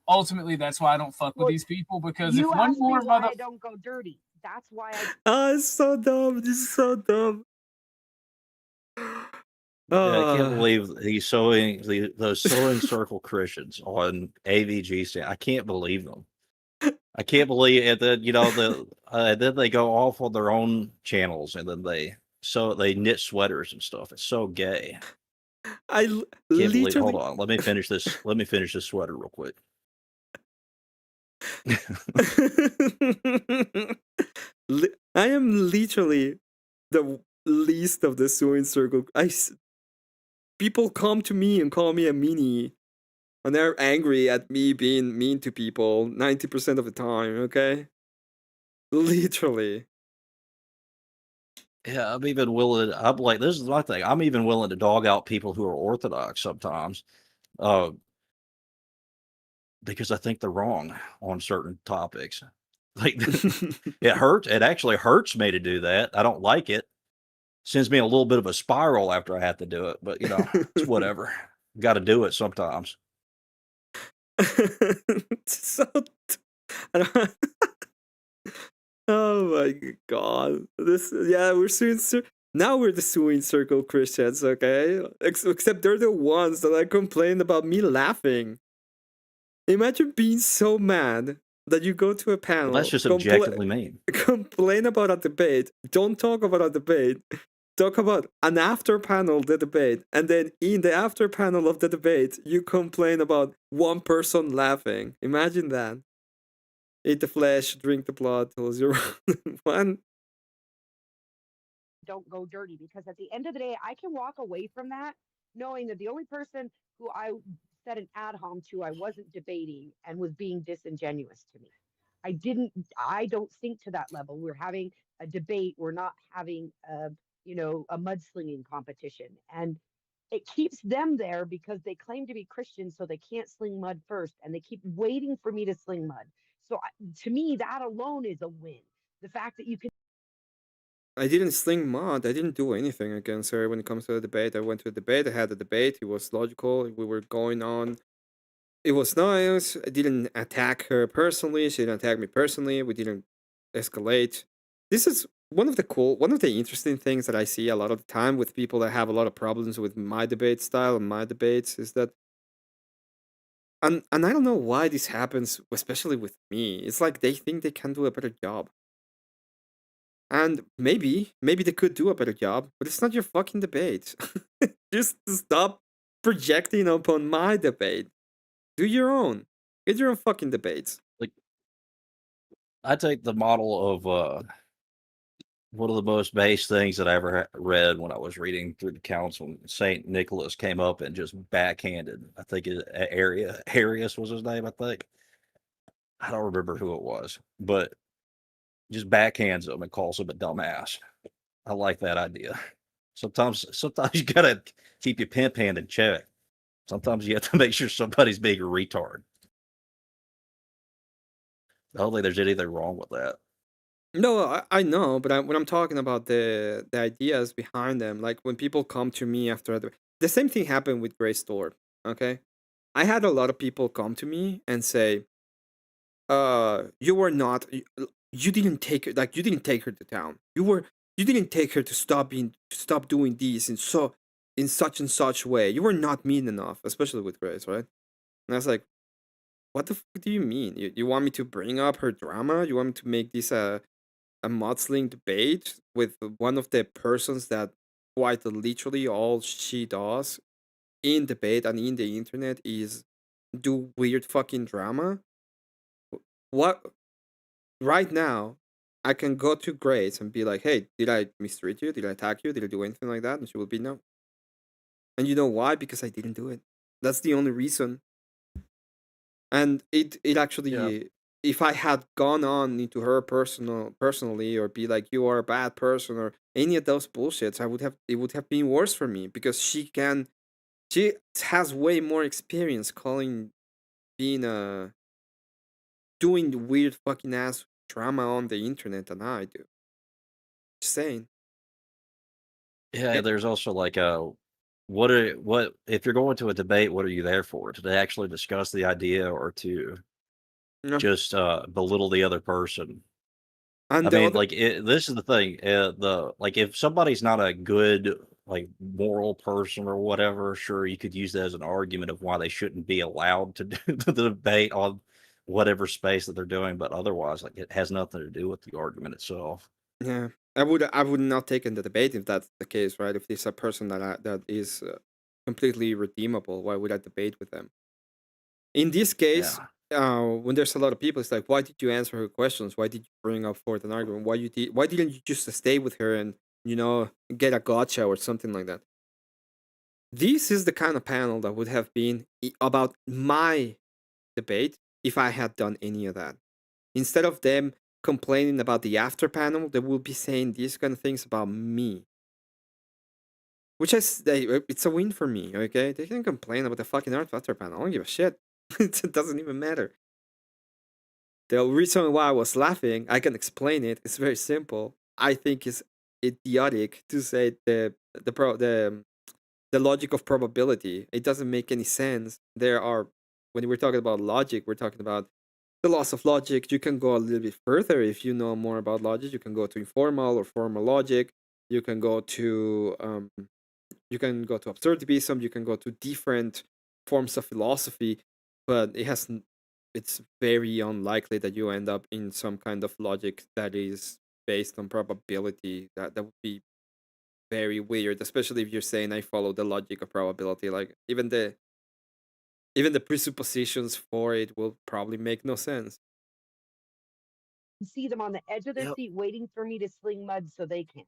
Speaker 18: ultimately, that's why I don't fuck with these people, because if one more
Speaker 3: I don't go dirty. That's why I.
Speaker 1: Oh, it's so dumb. This is so dumb.
Speaker 15: Yeah, I can't believe he's sewing those sewing circle Christians on AVG stand. I can't believe them. I can't believe it. That then they go off on their own channels and then they knit sweaters and stuff. It's so gay.
Speaker 1: I
Speaker 15: can't believe. Hold on, let me finish this. Let me finish this sweater real quick.
Speaker 1: I am literally the least of the sewing circle. People come to me and call me a meanie, and they're angry at me being mean to people 90% of the time. Okay, literally.
Speaker 15: Yeah, I'm even willing. I'm like, this is my thing. I'm even willing to dog out people who are Orthodox sometimes, because I think they're wrong on certain topics. Like, it hurts. It actually hurts me to do that. I don't like it. Sends me a little bit of a spiral after I have to do it, but it's whatever. Got to do it sometimes.
Speaker 1: Oh my god! We're suing. Now we're the suing circle Christians, okay? Except they're the ones that complain about me laughing. Imagine being so mad that you go to a panel.
Speaker 15: Well, that's just objectively mean.
Speaker 1: Complain about a debate. Don't talk about a debate. Talk about an after panel the debate, and then in the after panel of the debate, you complain about one person laughing. Imagine that. Eat the flesh, drink the blood, tells you one.
Speaker 3: Don't go dirty, because at the end of the day, I can walk away from that knowing that the only person who I said an ad hom to, I wasn't debating and was being disingenuous to me. I don't sink to that level. We're having a debate. We're not having a mudslinging competition. And it keeps them there because they claim to be Christians, so they can't sling mud first. And they keep waiting for me to sling mud. So to me, that alone is a win. The fact that you can.
Speaker 1: I didn't sling mud. I didn't do anything against her when it comes to the debate. I went to a debate. I had a debate. It was logical. We were going on. It was nice. I didn't attack her personally. She didn't attack me personally. We didn't escalate. This is one of the interesting things that I see a lot of the time with people that have a lot of problems with my debate style and my debates is that, and I don't know why this happens, especially with me. It's like they think they can do a better job. And maybe they could do a better job, but it's not your fucking debate. Just stop projecting upon my debate. Do your own. Get your own fucking debates.
Speaker 15: I take the model of one of the most base things that I ever read when I was reading through the council. When Saint Nicholas came up and just backhanded. I think Arius was his name. I think I don't remember who it was, but just backhands him and calls him a dumbass. I like that idea. Sometimes you gotta keep your pimp hand in check. Sometimes you have to make sure somebody's being a retard. I don't think there's anything wrong with that.
Speaker 1: No, I know, but when I'm talking about the ideas behind them, like when people come to me after the same thing happened with Grace Thorpe. Okay, I had a lot of people come to me and say, you were not, you didn't take her, like you didn't take her to town. You didn't take her to stop doing these in such and such way. You were not mean enough, especially with Grace, right? And I was like, what the fuck do you mean? You want me to bring up her drama? You want me to make this a mudslinging debate with one of the persons that quite literally all she does in debate and in the internet is do weird fucking drama? What right now I can go to Grace and be like, hey, did I mistreat you? Did I attack you? Did I do anything like that? And she will be no. And you know why? Because I didn't do it. That's the only reason. And it actually, if I had gone on into her personally or be like, you are a bad person or any of those bullshits, it would have been worse for me because she has way more experience being doing weird fucking ass drama on the internet than I do. Just saying.
Speaker 15: Yeah, there's also like what if you're going to a debate, what are you there for? To actually discuss the idea or to just belittle the other person?
Speaker 1: And
Speaker 15: I mean, like this is the thing. If somebody's not a good like moral person or whatever, sure you could use that as an argument of why they shouldn't be allowed to do the debate on whatever space that they're doing. But otherwise, like it has nothing to do with the argument itself.
Speaker 1: Yeah, I would not take in the debate if that's the case, right? If there's a person that is completely redeemable, why would I debate with them? In this case, when there's a lot of people, it's like, why did you answer her questions? Why did you bring up forth an argument? Why didn't you just stay with her and get a gotcha or something like that? This is the kind of panel that would have been about my debate if I had done any of that. Instead of them complaining about the after panel, they will be saying these kind of things about me. Which it's a win for me, okay? They can complain about the fucking after panel. I don't give a shit. It doesn't even matter. The reason why I was laughing, I can explain it. It's very simple. I think it's idiotic to say the logic of probability. It doesn't make any sense. When we're talking about logic, we're talking about the loss of logic. You can go a little bit further if you know more about logic. You can go to informal or formal logic. You can go to absurdism. You can go to different forms of philosophy, but it's very unlikely that you end up in some kind of logic that is based on probability. That would be very weird, especially if you're saying I follow the logic of probability. Like even the presuppositions for it will probably make no sense.
Speaker 3: See them on the edge of their seat waiting for me to sling mud so they can.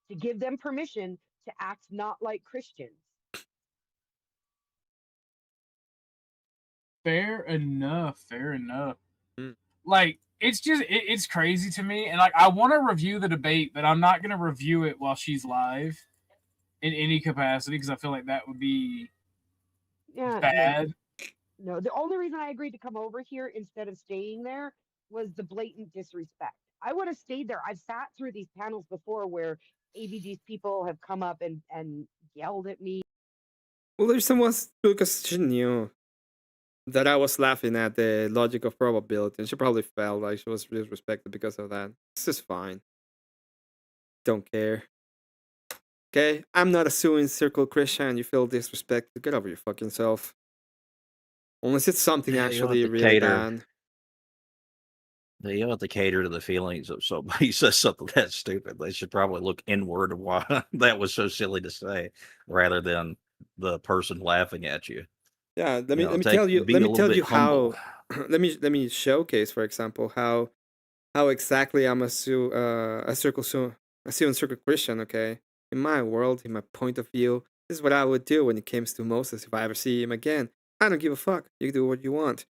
Speaker 3: To give them permission to act not like Christians.
Speaker 18: Fair enough. Like it's crazy to me, and like I want to review the debate, but I'm not going to review it while she's live in any capacity because I feel like that would be bad.
Speaker 3: No, the only reason I agreed to come over here instead of staying there was the blatant disrespect. I would have stayed there. I've sat through these panels before where ABG's people have come up and yelled at me.
Speaker 1: Well, there's someone because she knew that I was laughing at the logic of probability, and she probably felt like she was disrespected because of that. This is fine. Don't care. Okay, I'm not a suing circle Christian. You feel disrespected, get over your fucking self. Unless it's something actually really bad.
Speaker 15: You don't have to cater to the feelings of somebody who says something that stupid. They should probably look inward of why that was so silly to say, rather than the person laughing at you.
Speaker 1: Yeah, let me tell you how let me showcase, for example, how how exactly I'm a circle Christian. Okay, in my world, in my point of view, this is what I would do when it comes to Moses. If I ever see him again, I don't give a fuck. You do what you want.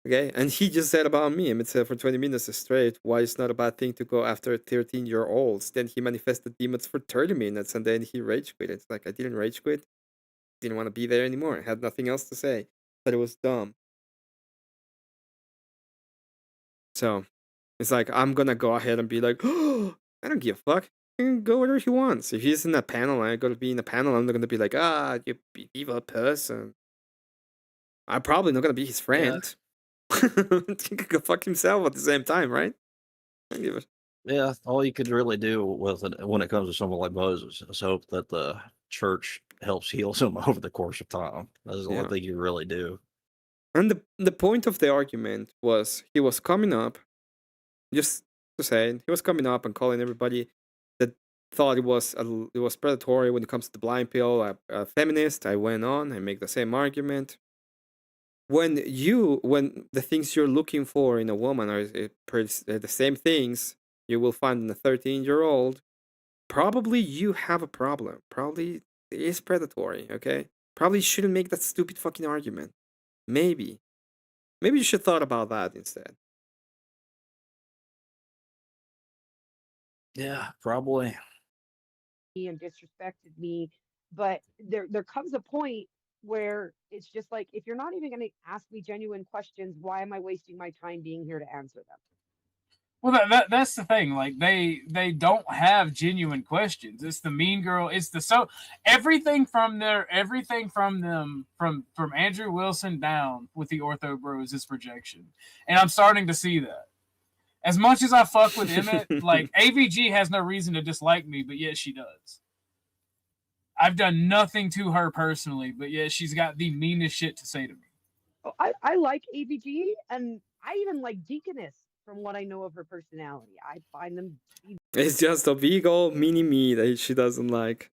Speaker 1: Okay, and he just said about me, Emmett said for 20 minutes straight, why it's not a bad thing to go after 13-year-olds. Then he manifested demons for 30 minutes and then he rage quit. It's like, I didn't rage quit. Didn't want to be there anymore. I had nothing else to say. But it was dumb. So, it's like, I'm gonna go ahead and be like, oh, I don't give a fuck. He can go wherever he wants. If he's in a panel and I gotta be in a panel, I'm not gonna be like, you evil person. I'm probably not gonna be his friend. Yeah. He could go fuck himself at the same time, right? I don't give a
Speaker 15: Yeah, all you could really do with it when it comes to someone like Moses is hope that the church helps heal him over the course of time. That's the only thing you really do.
Speaker 1: And the point of the argument was he was coming up, just to say, he was coming up and calling everybody that thought it was predatory when it comes to the blind pill a feminist. I went on, I make the same argument. When the things you're looking for in a woman are the same things you will find in a 13-year-old, probably you have a problem. Probably it is predatory, okay? Probably shouldn't make that stupid fucking argument. Maybe you should thought about that instead.
Speaker 15: Yeah, probably.
Speaker 3: And disrespected me, but there comes a point where it's just like, if you're not even going to ask me genuine questions, why am I wasting my time being here to answer them?
Speaker 18: Well, that's the thing. Like they don't have genuine questions. It's the mean girl. It's the everything from them from Andrew Wilson down with the Ortho Bros is projection, and I'm starting to see that. As much as I fuck with Emmett, like AVG has no reason to dislike me, but yet she does. I've done nothing to her personally, but yet she's got the meanest shit to say to me.
Speaker 3: Oh, I like AVG, and I even like Deaconess. From what I know of her personality, I find them.
Speaker 1: It's just a big old mini me that she doesn't like.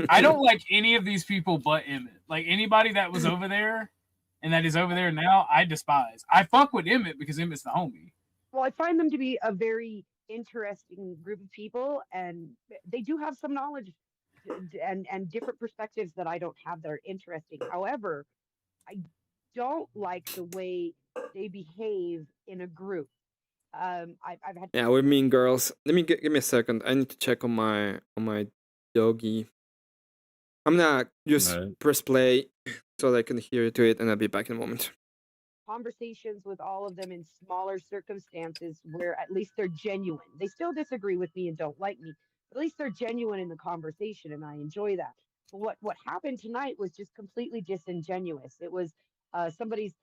Speaker 18: I don't like any of these people but Emmett. Like anybody that was over there and that is over there now, I despise. I fuck with Emmett because Emmett's the homie.
Speaker 3: Well, I find them to be a very interesting group of people, and they do have some knowledge and different perspectives that I don't have that are interesting. However, I don't like the way they behave in a group. I've had.
Speaker 1: Yeah, we're mean girls. Let me give me a second. I need to check on my doggy. I'm gonna just press play so that I can hear to it, and I'll be back in a moment.
Speaker 3: Conversations with all of them in smaller circumstances where at least they're genuine. They still disagree with me and don't like me, but at least they're genuine in the conversation, and I enjoy that. But what happened tonight was just completely disingenuous. It was somebody's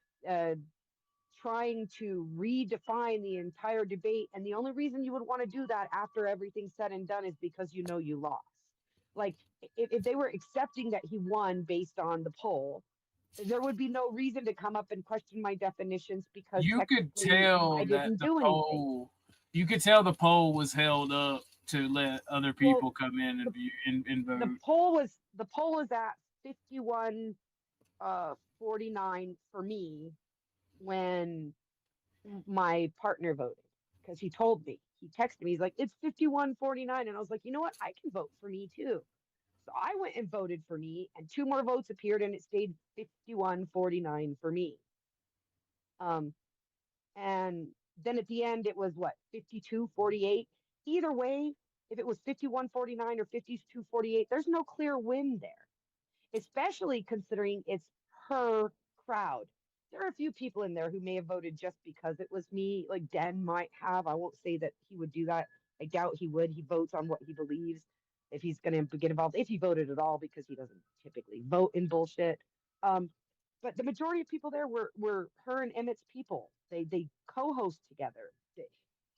Speaker 3: trying to redefine the entire debate, and the only reason you would want to do that after everything's said and done is because you know you lost. Like if they were accepting that he won based on the poll, there would be no reason to come up and question my definitions because
Speaker 18: you could tell
Speaker 3: I didn't do anything.
Speaker 18: You could tell the poll was held up to let other people come in and vote.
Speaker 3: The poll was at 51 49 for me when my partner voted, because he told me, he texted me, he's like, it's 51-49, and I was like, you know what, I can vote for me too. So I went and voted for me, and 2 more votes appeared, and it stayed 51-49 for me. And then at the end, it was what, 52-48? Either way, if it was 51-49 or 52-48, there's no clear win there, especially considering it's her crowd. There are a few people in there who may have voted just because it was me. Like Dan might have. I won't say that he would do that. I doubt he would. He votes on what he believes. If he's going to get involved, if he voted at all, because he doesn't typically vote in bullshit. But the majority of people there were her and Emmett's people. They co-host together,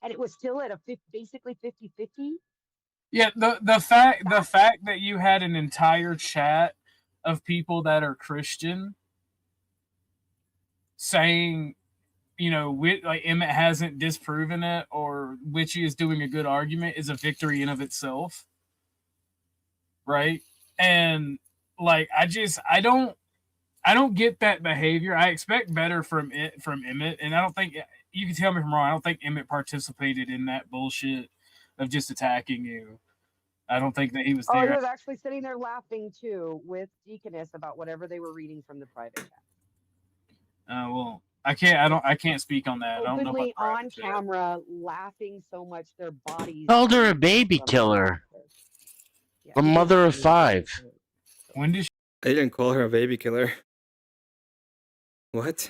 Speaker 3: and it was still at a basically 50-50.
Speaker 18: Yeah, the fact that you had an entire chat of people that are Christian saying, you know, like Emmett hasn't disproven it or Witchy is doing a good argument is a victory in of itself, right? And like I I don't get that behavior. I expect better from Emmett, and I don't think you can tell me if I'm wrong. I don't think Emmett participated in that bullshit of just attacking you. I don't think that he was
Speaker 6: Oh, he
Speaker 18: there.
Speaker 6: was actually sitting there laughing too with Deaconess about whatever they were reading from the private chat.
Speaker 18: Well, I can't speak on that. I don't know about
Speaker 6: Openly on camera, laughing so much their bodies.
Speaker 19: Called her a baby killer.
Speaker 6: Yeah,
Speaker 19: The
Speaker 6: he did
Speaker 19: mother
Speaker 6: call
Speaker 19: of
Speaker 6: her a baby
Speaker 19: 5.
Speaker 6: killer.
Speaker 18: When did
Speaker 1: I didn't call her a baby killer. What?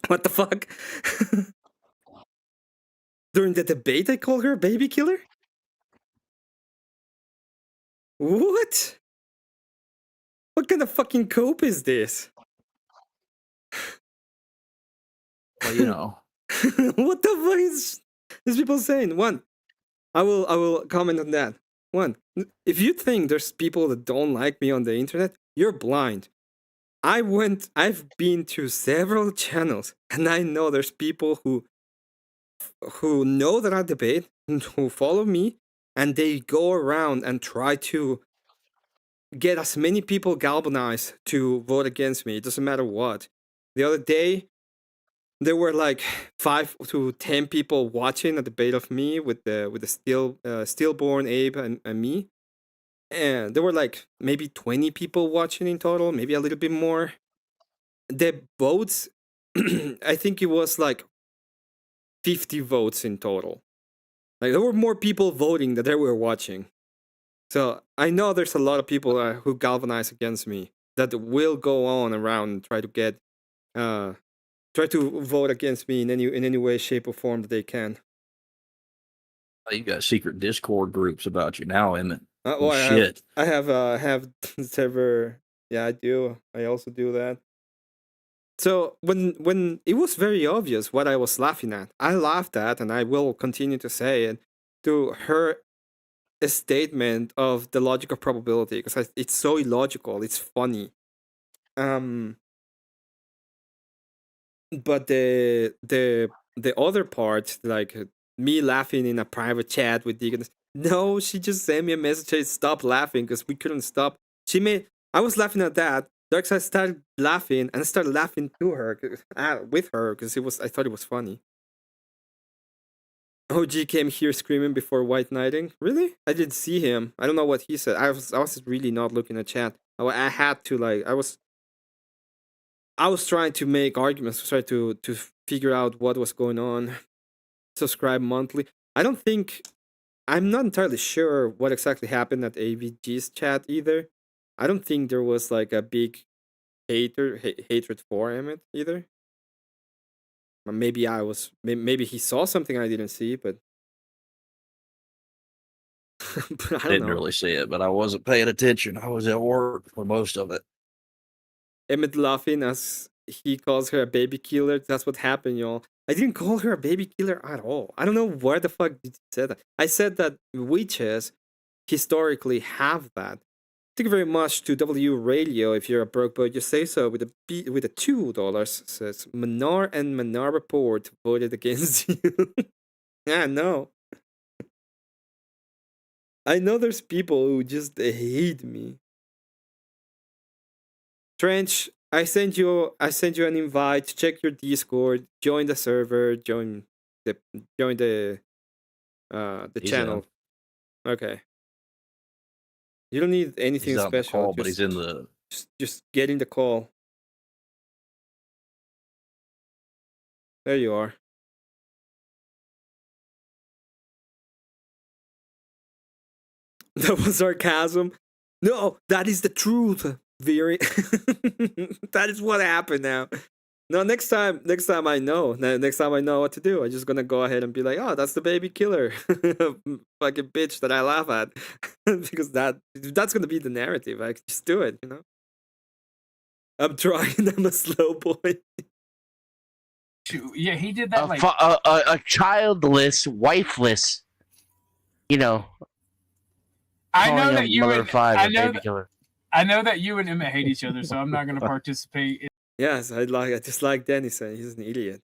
Speaker 1: What the fuck? During the debate, I called her a baby killer? What? What kind of fucking cope is this?
Speaker 19: Well, you know.
Speaker 1: What the fuck is these people saying? One, I will comment on that. One, if you think there's people that don't like me on the internet, you're blind. I've been to several channels, and I know there's people who know that I debate, who follow me, and they go around and try to get as many people galvanized to vote against me. It doesn't matter what. The other day, there were like 5 to 10 people watching a debate of me with the stillborn Abe and me, and there were like maybe 20 people watching in total, maybe a little bit more. The votes, I think it was like 50 votes in total. Like there were more people voting than there were watching. So I know there's a lot of people who galvanize against me that will go on around and try to vote against me in any way, shape, or form that they can.
Speaker 15: You got secret Discord groups about you now, Emmett.
Speaker 1: Well,
Speaker 15: Shit.
Speaker 1: I have server. Yeah, I do. I also do that. So when it was very obvious what I was laughing at, I laughed at, and I will continue to say it, to her a statement of the logic of probability, because it's so illogical. It's funny. But the other part, like me laughing in a private chat with Deacon, no, she just sent me a message saying stop laughing because we couldn't stop. I was laughing at that. Darkseid started laughing, and I started laughing to her, with her, because I thought it was funny. OG came here screaming before white knighting. Really? I didn't see him. I don't know what he said. I was really not looking at chat. I had to I was trying to make arguments, try to figure out what was going on. Subscribe monthly. I'm not entirely sure what exactly happened at AVG's chat either. I don't think there was like a big hatred for Emmett either. Maybe maybe he saw something I didn't see, but
Speaker 15: I didn't really see it, but I wasn't paying attention. I was at work for most of it.
Speaker 1: Emmett laughing as he calls her a baby killer. That's what happened, y'all. I didn't call her a baby killer at all. I don't know where the fuck did you say that. I said that witches historically have that. Thank you very much to W Radio. If you're a broke boy, just say so with a $2. Says Manar and Manar Report voted against you. Yeah, no. I know there's people who just hate me. Trench, I sent you an invite. Check your Discord. Join the server. Join the channel. Okay. You don't need anything
Speaker 15: He's
Speaker 1: special.
Speaker 15: On the call, but he's in the.
Speaker 1: Just get in the call. There you are. That was sarcasm. No, that is the truth, Viri. That is what happened now. No, next time I know. Next time I know what to do. I'm just gonna go ahead and be like, oh, that's the baby killer. Fucking bitch that I laugh at. Because that's gonna be the narrative. I just do it, you know? I'm trying, I'm a slow boy.
Speaker 18: Yeah, he did that
Speaker 19: A childless, wifeless, you know.
Speaker 18: I know that you
Speaker 19: mother
Speaker 18: and
Speaker 19: five,
Speaker 18: I
Speaker 19: a
Speaker 18: know
Speaker 19: baby killer.
Speaker 18: I know that you and Emmett hate each other, so I'm not going to participate.
Speaker 1: Yes, I just like Dennison. He's an idiot.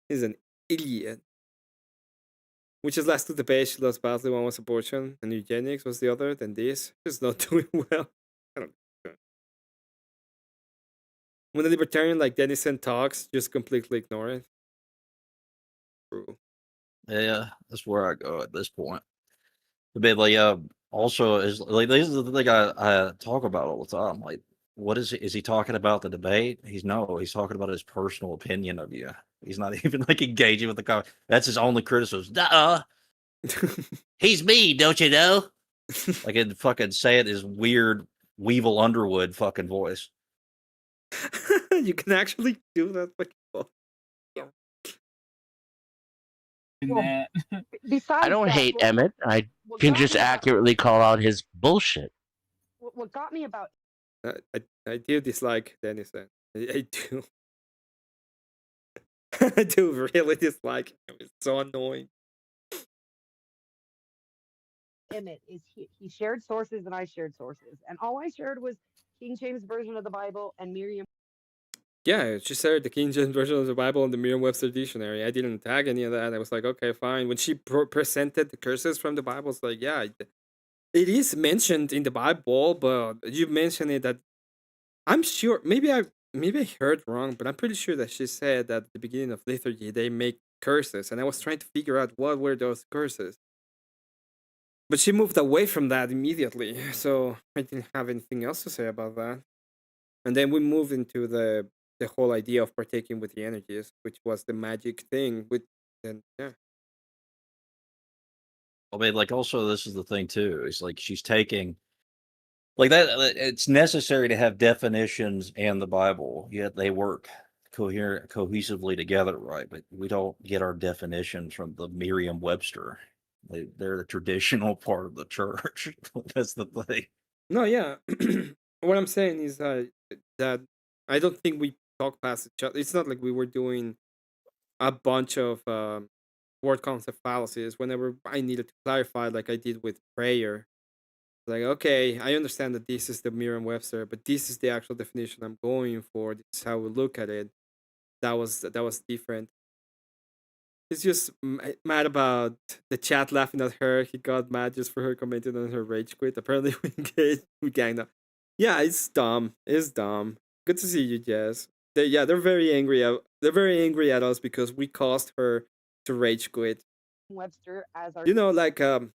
Speaker 1: He's an idiot. Which is last to the page, she loves badly. One was abortion and eugenics was the other. Then this. She's not doing well. I don't know. when a libertarian like Dennison talks, just completely ignore it. True.
Speaker 15: Yeah, that's where I go at this point. But like, also is like this is the thing I talk about all the time. Like, what is he talking about the debate? He's talking about his personal opinion of you. He's not even like engaging with the comment. That's his only criticism. He's me, don't you know? Like, it fucking say it is weird Weevil Underwood fucking voice.
Speaker 1: You can actually do that.
Speaker 19: Well, I don't hate Emmett. I can just accurately call out his bullshit.
Speaker 3: What got me about
Speaker 1: I do dislike Dennison. I do. I do really dislike him. It's so annoying.
Speaker 3: Emmett is he shared sources and I shared sources, and all I shared was King James version of the Bible and Merriam.
Speaker 1: Yeah, she said the King James version of the Bible and the Merriam-Webster dictionary. I didn't tag any of that. I was like, okay, fine. When she presented the curses from the Bible, it's like, yeah, it is mentioned in the Bible, but you mentioned it that I'm sure maybe I heard wrong, but I'm pretty sure that she said that at the beginning of liturgy they make curses, and I was trying to figure out what were those curses. But she moved away from that immediately, so I didn't have anything else to say about that. And then we moved into the whole idea of partaking with the energies, which was the magic thing. And yeah.
Speaker 15: I mean, like, also this is the thing too. It's like she's taking like that. It's necessary to have definitions and the Bible, yet they work cohesively together, right? But we don't get our definitions from the Merriam-Webster. They're the traditional part of the church. That's the thing.
Speaker 1: No, yeah. What I'm saying is that I don't think we talk past each other. It's not like we were doing a bunch of word concept fallacies whenever I needed to clarify, like I did with prayer. Like, okay, I understand that this is the Merriam-Webster, but this is the actual definition I'm going for. This is how we look at it. That was different. He's just mad about the chat laughing at her. He got mad just for her commenting on her rage quit. Apparently, we ganged up. Yeah, it's dumb. It's dumb. Good to see you, Jess. They're very angry. They're very angry at us because we caused her to rage quit.
Speaker 3: Webster as our.
Speaker 1: You know, like you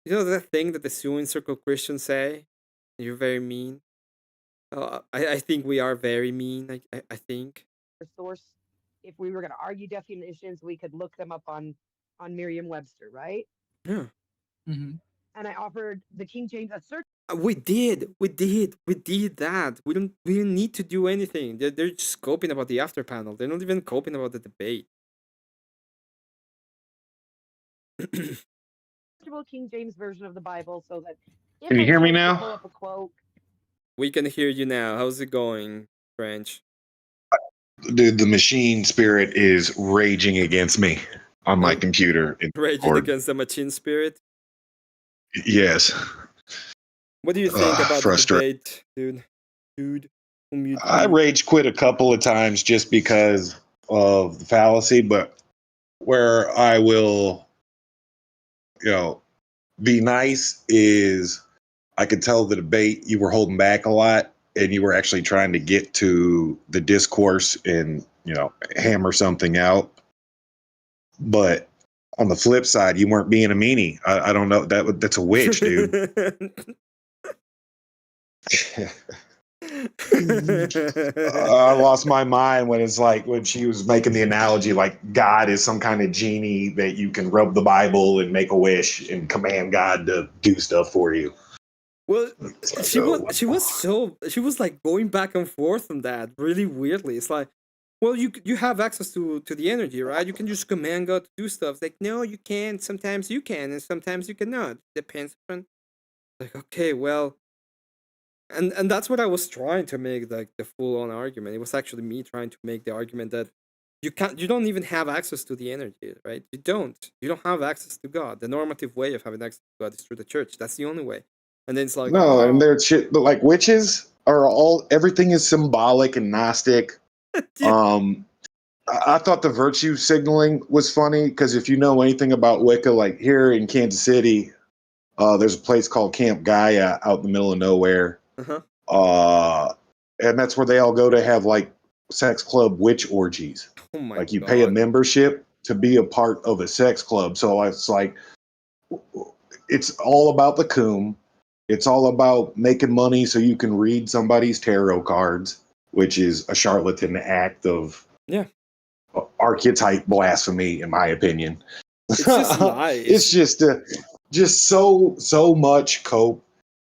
Speaker 1: know that thing that the Suing Circle Christians say. You're very mean. I think we are very mean. I think.
Speaker 3: Source. If we were going to argue definitions, we could look them up on Merriam-Webster, right?
Speaker 1: Yeah.
Speaker 3: Mm-hmm. And I offered the King James a search.
Speaker 1: We did that. We didn't need to do anything. They're just coping about the after panel. They're not even coping about the debate.
Speaker 3: King James version of the Bible, so that
Speaker 20: can you hear me now?
Speaker 3: Pull up a quote.
Speaker 1: We can hear you now. How's it going, French?
Speaker 20: Dude, the machine spirit is raging against me on my computer.
Speaker 1: Raging against the machine spirit?
Speaker 20: Yes.
Speaker 1: What do you think about the debate, dude?
Speaker 20: I rage quit a couple of times just because of the fallacy, but where I will, be nice is I could tell the debate you were holding back a lot and you were actually trying to get to the discourse and, hammer something out. But on the flip side, you weren't being a meanie. I don't know. That's a witch, dude. I lost my mind when she was making the analogy like God is some kind of genie that you can rub the Bible and make a wish and command God to do stuff for you.
Speaker 1: Well, she was like going back and forth on that really weirdly. It's like, well, you have access to the energy, right? You can just command God to do stuff. It's like, no, you can't. Sometimes you can, and sometimes you cannot. Depends on. Like, okay, well. And that's what I was trying to make, like the full-on argument. It was actually me trying to make the argument that you don't even have access to the energy, right? You don't have access to God. The normative way of having access to God is through the church. That's the only way. And then it's like,
Speaker 20: no, and there's shit, but like witches are everything is symbolic and Gnostic. I thought the virtue signaling was funny because if you know anything about Wicca, like here in Kansas City, there's a place called Camp Gaia out in the middle of nowhere. and that's where they all go to have like sex club witch orgies.
Speaker 1: Oh my
Speaker 20: like you
Speaker 1: God.
Speaker 20: pay a membership to be a part of a sex club. So it's like, it's all about the coom. It's all about making money so you can read somebody's tarot cards, which is a charlatan act of archetype blasphemy, in my opinion.
Speaker 1: It's just lies.
Speaker 20: It's just so much cope.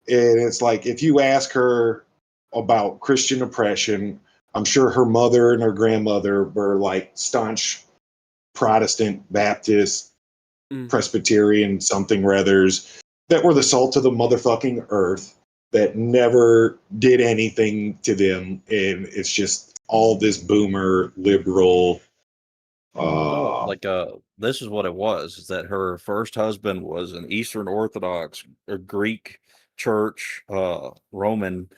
Speaker 20: And it's like, if you ask her about Christian oppression, I'm sure her mother and her grandmother were like staunch Protestant, Baptist, Presbyterian, something rathers, that were the salt of the motherfucking earth, that never did anything to them. And it's just all this boomer liberal.
Speaker 15: This is what it was: is that her first husband was an Eastern Orthodox, a Greek church, Roman.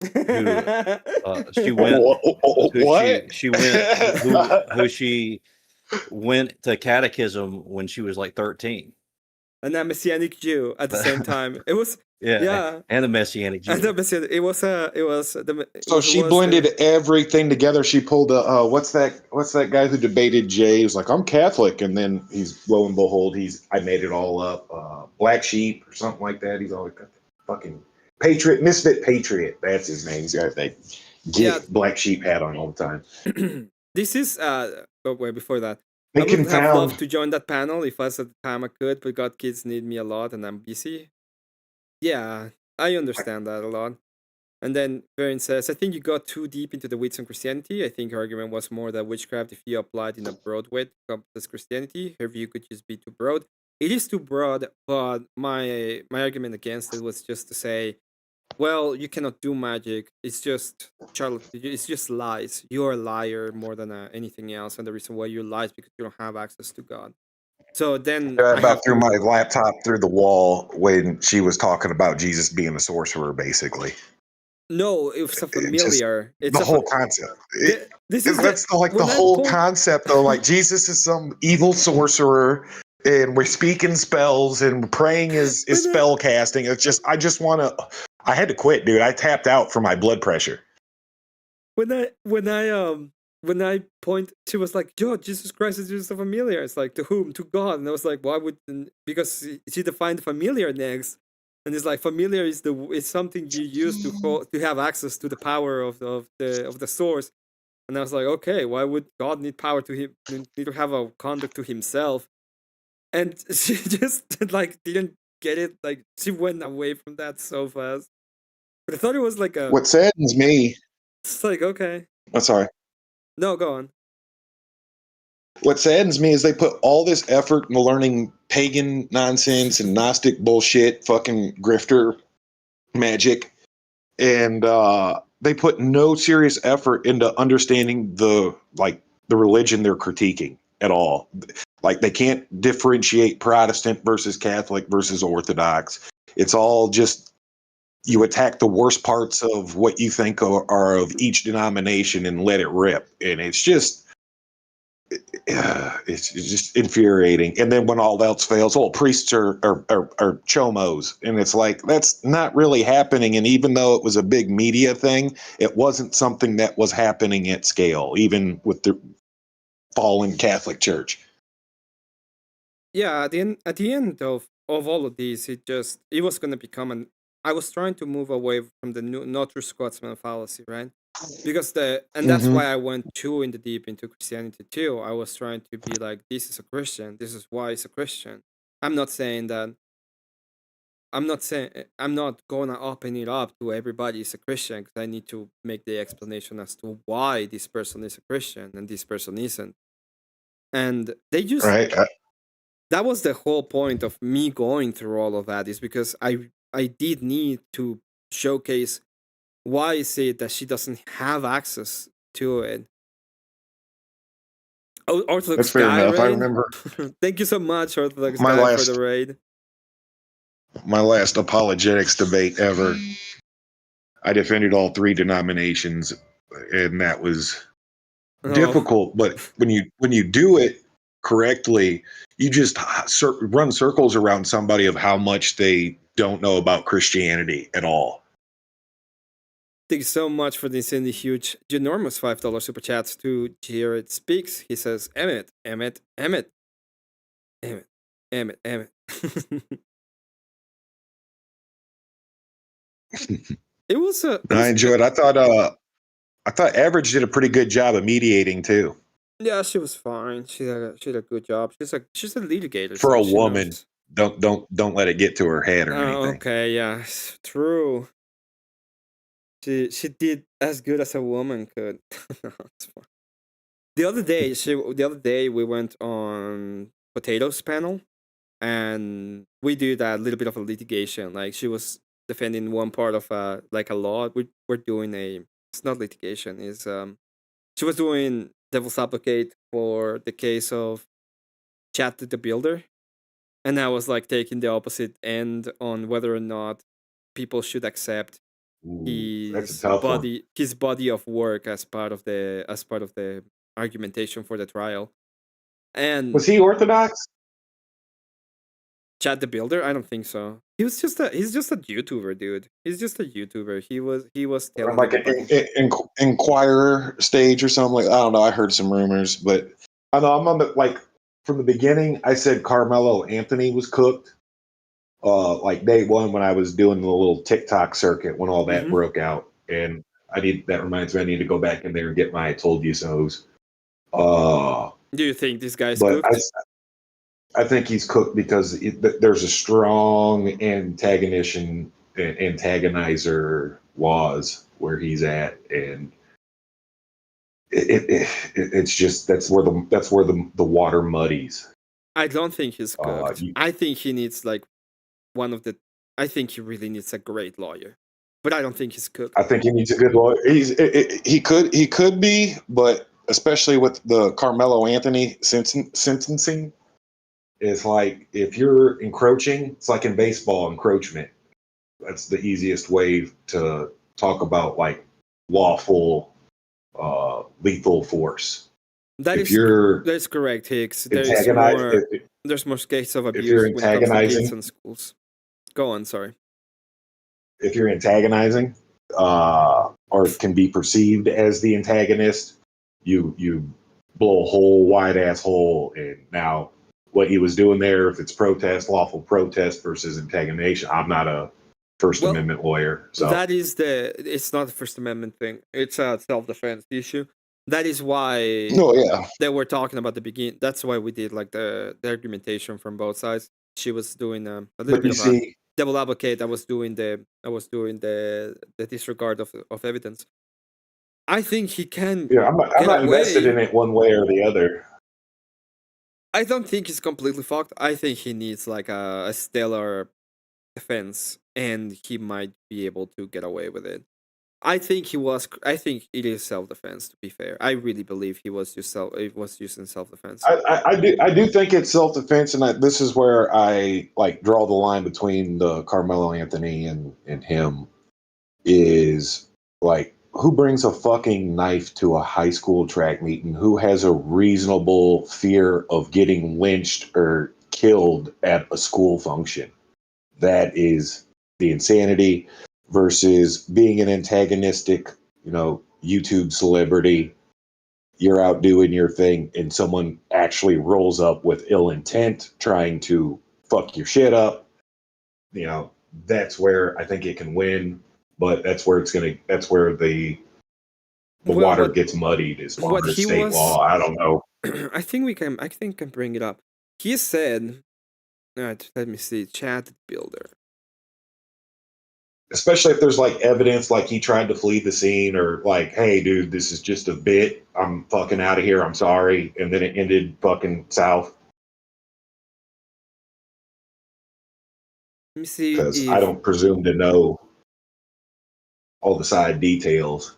Speaker 15: Who she went? Who she went to catechism when she was like 13.
Speaker 1: And a Messianic Jew at the same time. It was
Speaker 15: and a Messianic Jew.
Speaker 1: And the Messianic, it was
Speaker 20: So she blended everything together. She pulled a what's that guy who debated Jay? He was like, I'm Catholic, and then he's, lo and behold, I made it all up. Black Sheep or something like that. He's always got the fucking Patriot, Misfit Patriot. That's his name. He's got that Black Sheep hat on all the time.
Speaker 1: This is wait, before that.
Speaker 20: They
Speaker 1: I would have
Speaker 20: confound-
Speaker 1: loved to join that panel if at the time I could, but God kids need me a lot and I'm busy. Yeah, I understand that a lot. And then Varen says, I think you got too deep into the weeds on Christianity. I think her argument was more that witchcraft, if you applied in a broad way, encompasses Christianity. Her view could just be too broad. It is too broad, but my argument against it was just to say, well, you cannot do magic. It's just it's just lies. You're a liar more than anything else, and the reason why you lie is because you don't have access to God. So then
Speaker 20: I about threw my laptop through the wall when she was talking about Jesus being a sorcerer, basically.
Speaker 1: No, it's a familiar. It's
Speaker 20: the whole concept. That's the
Speaker 1: when
Speaker 20: whole concept, though. Like, Jesus is some evil sorcerer, and we're speaking spells, and praying is spell casting. It's just, I had to quit, dude. I tapped out for my blood pressure.
Speaker 1: When I point, she was like, "Yo, Jesus Christ is just a familiar." It's like, to whom? To God. And I was like, why would? Because she defined familiar next, and it's like, familiar is something you use to have access to the power of the source. And I was like, okay, why would God need power need to have a conduct to himself? And she just like didn't get it. Like, she went away from that so fast. But I thought it was like a.
Speaker 20: What saddens me.
Speaker 1: It's like, okay.
Speaker 20: I'm sorry.
Speaker 1: No, go on.
Speaker 20: What saddens me is they put all this effort into learning pagan nonsense and Gnostic bullshit, fucking grifter magic, and they put no serious effort into understanding the religion they're critiquing at all. Like, they can't differentiate Protestant versus Catholic versus Orthodox. It's all just, you attack the worst parts of what you think are of each denomination and let it rip. And it's just infuriating. And then when all else fails, priests are chomos. And it's like, that's not really happening. And even though it was a big media thing, it wasn't something that was happening at scale, even with the fallen Catholic Church.
Speaker 1: Yeah, at the end of all of these, it was going to become I was trying to move away from the Notre Scotsman fallacy, right? Because that's why I went too in the deep into Christianity too. I was trying to be like, this is a Christian. This is why it's a Christian. I'm not saying that. I'm not gonna open it up to everybody is a Christian, because I need to make the explanation as to why this person is a Christian and this person isn't. And they just that was the whole point of me going through all of that, is because I did need to showcase why is it that she doesn't have access to it. Oh, Orthodox
Speaker 20: That's fair
Speaker 1: guy,
Speaker 20: enough.
Speaker 1: raid?
Speaker 20: I remember.
Speaker 1: Thank you so much, Orthodox
Speaker 20: My
Speaker 1: guy,
Speaker 20: last-
Speaker 1: for the raid.
Speaker 20: My last apologetics debate ever, I defended all three denominations, and that was difficult. But when you do it correctly, you just run circles around somebody of how much they don't know about Christianity at all.
Speaker 1: Thank you so much for this insanely huge, ginormous $5 super chats to Jared Speaks. He says, Emmett. It was
Speaker 20: I enjoyed. I thought Average did a pretty good job of mediating too.
Speaker 1: Yeah, she was fine. She did a good job. She's a litigator
Speaker 20: For
Speaker 1: so
Speaker 20: a
Speaker 1: she
Speaker 20: woman.
Speaker 1: knows.
Speaker 20: Don't let it get to her head or anything.
Speaker 1: Okay, yeah, true. She did as good as a woman could. The other day we went on Potatoes panel, and we did a little bit of a litigation. Like she was defending one part of like a law. We're doing it's not litigation. It's she was doing devil's advocate for the case of Chat the Builder, and I was like taking the opposite end on whether or not people should accept
Speaker 20: that's a tough one.
Speaker 1: his body of work as part of the argumentation for the trial. And
Speaker 20: was he Orthodox?
Speaker 1: Chad the Builder? I don't think so. He's just a YouTuber, dude. He's just a YouTuber. He was telling
Speaker 20: Like an Inquirer stage or something. Like, I don't know. I heard some rumors, but I know I'm on the like from the beginning. I said Carmelo Anthony was cooked. Like day one when I was doing the little TikTok circuit when all that broke out, and that reminds me I need to go back in there and get my told you so's.
Speaker 1: Do you think this guy's cooked?
Speaker 20: I think he's cooked because there's a strong antagonizer laws where he's at, and it's just that's where the water muddies.
Speaker 1: I don't think he's cooked. I think he needs like I think he really needs a great lawyer, but I don't think he's cooked.
Speaker 20: I think he needs a good lawyer. He could be, but especially with the Carmelo Anthony sentencing. It's like if you're encroaching, it's like in baseball encroachment. That's the easiest way to talk about like lawful, lethal force.
Speaker 1: That's correct, Hicks. There's more cases of abuse when it comes to kids in schools. Go on, sorry.
Speaker 20: If you're antagonizing, or can be perceived as the antagonist, you blow a whole wide ass hole, and now. What he was doing there, if it's lawful protest versus antagonization. I'm not a First Amendment lawyer, so
Speaker 1: it's not a First Amendment thing. It's a self-defense issue. That is why they were talking about the beginning. That's why we did like the argumentation from both sides. She was doing a little bit of a devil advocate. I was doing the disregard of evidence. I think he can.
Speaker 20: Yeah, I'm not invested in it one way or the other.
Speaker 1: I don't think he's completely fucked. I think he needs like a stellar defense, and he might be able to get away with it. I think it is self-defense. To be fair, I really believe he was using self-defense.
Speaker 20: I do think it's self-defense, and this is where I like draw the line between the Carmelo Anthony and him. Is like, who brings a fucking knife to a high school track meet, and who has a reasonable fear of getting lynched or killed at a school function? That is the insanity versus being an antagonistic, YouTube celebrity. You're out doing your thing, and someone actually rolls up with ill intent, trying to fuck your shit up. That's where I think it can win. But that's where the water gets muddied as far as state law. I don't know.
Speaker 1: I think can bring it up. He said, all right, let me see, Chat Builder.
Speaker 20: Especially if there's like evidence, like he tried to flee the scene, or like, hey, dude, this is just a bit. I'm fucking out of here. I'm sorry. And then it ended fucking south.
Speaker 1: Let me see.
Speaker 20: Because I don't presume to know all the side details,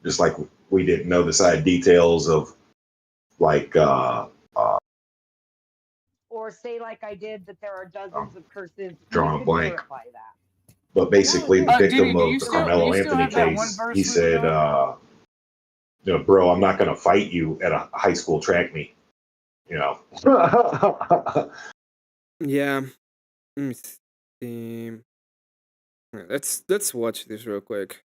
Speaker 20: just like we didn't know the side details of like
Speaker 3: or say like I did that there are dozens of curses.
Speaker 20: Drawing a blank. But basically the victim of the Carmelo Anthony case, he said, bro, I'm not gonna fight you at a high school track meet.
Speaker 1: Yeah. Let me see. Let's watch this real quick.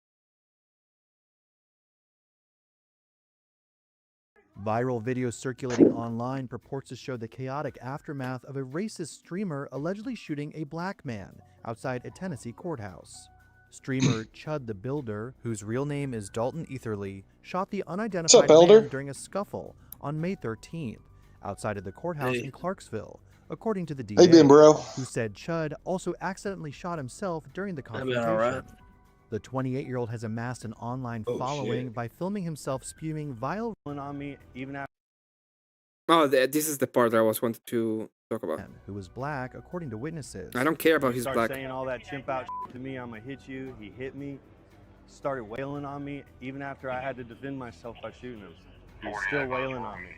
Speaker 2: Viral video circulating online purports to show the chaotic aftermath of a racist streamer allegedly shooting a black man outside a Tennessee courthouse. Streamer Chud the Builder, whose real name is Dalton Etherly, shot the unidentified man during a scuffle on May 13th outside of the courthouse in Clarksville, according to the DA, who said Chud also accidentally shot himself during the confrontation. The 28-year-old has amassed an online following by filming himself spewing vile on me even after.
Speaker 1: Oh, this is the part that I was wanted to talk about.
Speaker 2: Who was black, according to witnesses.
Speaker 1: I don't care about his
Speaker 21: Start
Speaker 1: black.
Speaker 21: saying all that chimp out to me, I'm gonna hit you. He hit me, started wailing on me, even after I had to defend myself by shooting him. He's still wailing on me.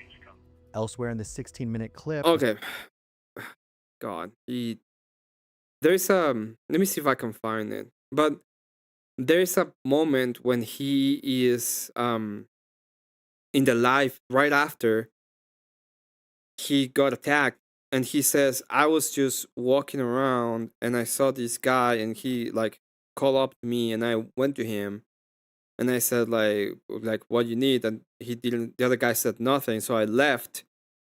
Speaker 2: Elsewhere in the 16-minute clip.
Speaker 1: Okay. God, there's let me see if I can find it. But there's a moment when he is in the live right after he got attacked, and he says, I was just walking around and I saw this guy and he like called up to me and I went to him and I said like what you need, and he didn't, the other guy said nothing, so I left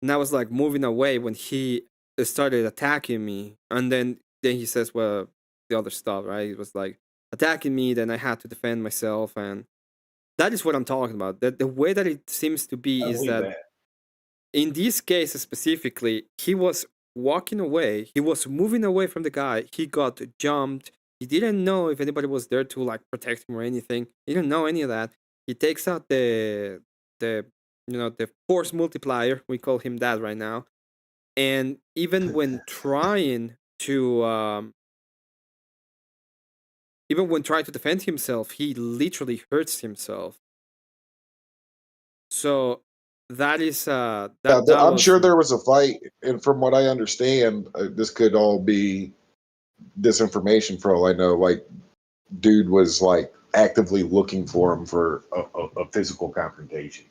Speaker 1: and I was like moving away when he started attacking me, and then he says, well, the other stuff, right? It was like attacking me, then I had to defend myself, and that is what I'm talking about. That the way that it seems to be is that in this case specifically, he was walking away, he was moving away from the guy, he got jumped, he didn't know if anybody was there to like protect him or anything, he didn't know any of that. He takes out the force multiplier, we call him that right now, and even when trying to defend himself, he literally hurts himself. So that is
Speaker 20: I'm sure there was a fight, and from what I understand, this could all be disinformation for all I know. Like, dude was like actively looking for him for a physical confrontation.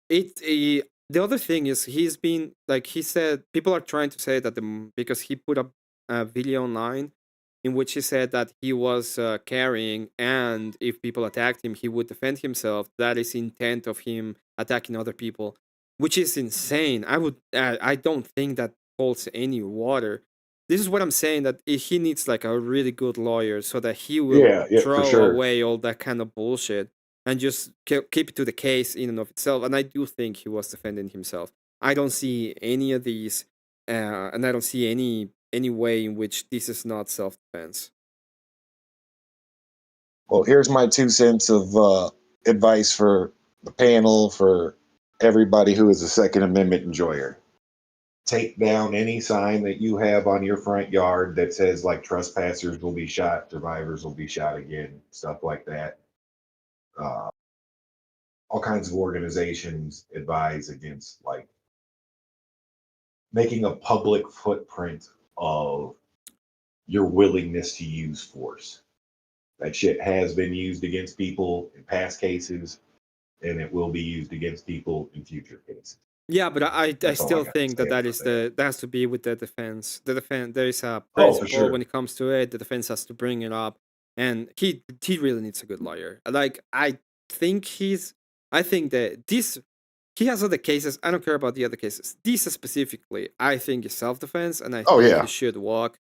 Speaker 1: The other thing is he's been like, he said people are trying to say that because he put up a video online in which he said that he was carrying, and if people attacked him, he would defend himself. That is intent of him attacking other people, which is insane. I don't think that holds any water. This is what I'm saying, that he needs like a really good lawyer so that he will throw away all that kind of bullshit and just keep it to the case in and of itself. And I do think he was defending himself. I don't see any of these, and I don't see any way in which this is not self-defense.
Speaker 20: Well, here's my 2 cents of advice for the panel, for everybody who is a Second Amendment enjoyer. Take down any sign that you have on your front yard that says like trespassers will be shot, survivors will be shot again, stuff like that. All kinds of organizations advise against like making a public footprint of your willingness to use force. That shit has been used against people in past cases, and it will be used against people in future cases.
Speaker 1: Yeah, but I still think that has to be with the defense. The defense, there is a principle when it comes to it. The defense has to bring it up, and he really needs a good lawyer. Like I think that he has other cases. I don't care about the other cases. This specifically, I think is self-defense, and I think he should walk.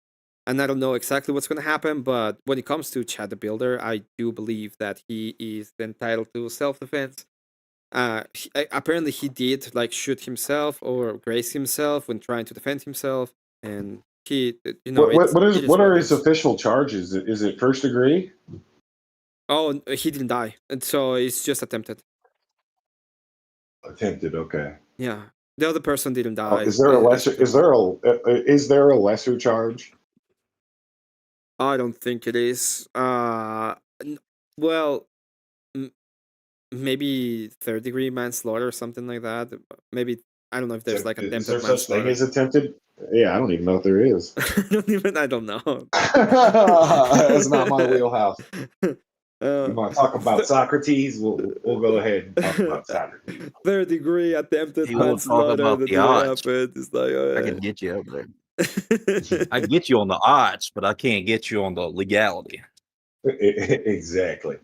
Speaker 1: And I don't know exactly what's going to happen, but when it comes to Chad the Builder, I do believe that he is entitled to self-defense. Apparently he did like shoot himself or graze himself when trying to defend himself, and he,
Speaker 20: what are his official charges? Is it first degree?
Speaker 1: Oh, he didn't die, and so it's just attempted.
Speaker 20: Attempted, okay.
Speaker 1: Yeah, the other person didn't die.
Speaker 20: Is there a lesser? Is there a lesser charge?
Speaker 1: I don't think it is. Well, maybe third-degree manslaughter or something like that. Maybe, I don't know if there's like attempted manslaughter.
Speaker 20: Is there such thing as attempted? Yeah, I don't even know if there is.
Speaker 1: I don't know.
Speaker 20: That's not my wheelhouse. You want to talk about Socrates? We'll go ahead and talk about Socrates.
Speaker 1: Third-degree attempted
Speaker 15: He won't talk
Speaker 1: manslaughter.
Speaker 15: about the odds.
Speaker 1: It's like,
Speaker 15: I can get you over there. I can get you on the odds, but I can't get you on the legality.
Speaker 20: Exactly.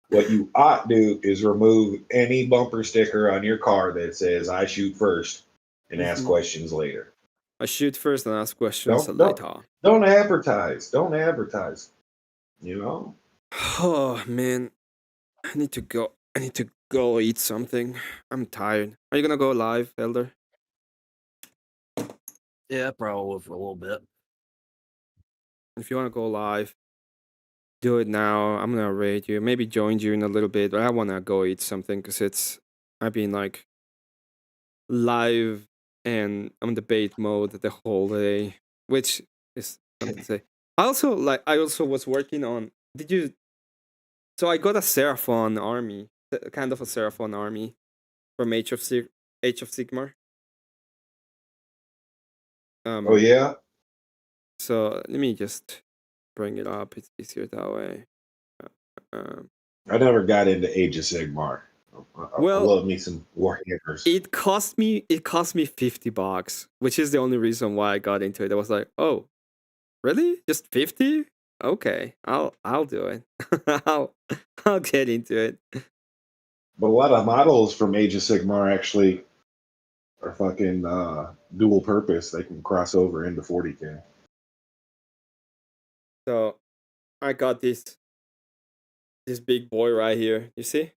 Speaker 20: What you ought do is remove any bumper sticker on your car that says "I shoot first and ask questions later."
Speaker 1: I shoot first and ask questions
Speaker 20: Don't
Speaker 1: later.
Speaker 20: don't advertise. Don't advertise. You know.
Speaker 1: Oh man, I need to go. I need to go eat something. I'm tired. Are you gonna go live, Elder?
Speaker 15: Yeah, probably for a little bit.
Speaker 1: If you wanna go live, do it now. I'm gonna raid you. Maybe join you in a little bit, but I wanna go eat something because I've been like live and on debate mode the whole day, which is something to say. I also was working on. Did you? So I got a Seraphon army, kind of a Seraphon army from Age of Sigmar.
Speaker 20: Oh yeah.
Speaker 1: So let me just bring it up. It's easier that way.
Speaker 20: I never got into Age of Sigmar. I
Speaker 1: Well,
Speaker 20: love me some Warhammers.
Speaker 1: It cost me $50, which is the only reason why I got into it. I was like, oh, really? Just 50? Okay, I'll do it. I'll get into it.
Speaker 20: But a lot of models from Age of Sigmar actually are fucking dual purpose. They can cross over into 40K.
Speaker 1: So I got this big boy right here. You see?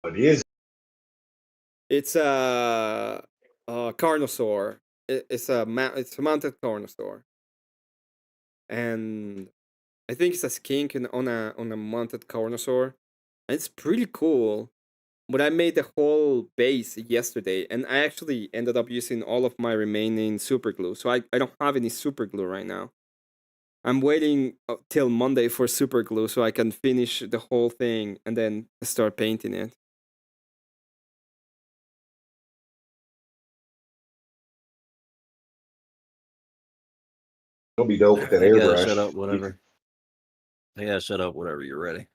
Speaker 20: What is?
Speaker 1: It's a Carnosaur. It's a mounted Carnosaur, and I think it's a skink on a mounted Carnosaur. And it's pretty cool. But I made the whole base yesterday, and I actually ended up using all of my remaining super glue. So I don't have any super glue right now. I'm waiting till Monday for super glue so I can finish the whole thing and then start painting it.
Speaker 20: It'll be dope with that
Speaker 15: I gotta
Speaker 20: airbrush.
Speaker 15: set up whatever. I gotta set up whatever you're ready.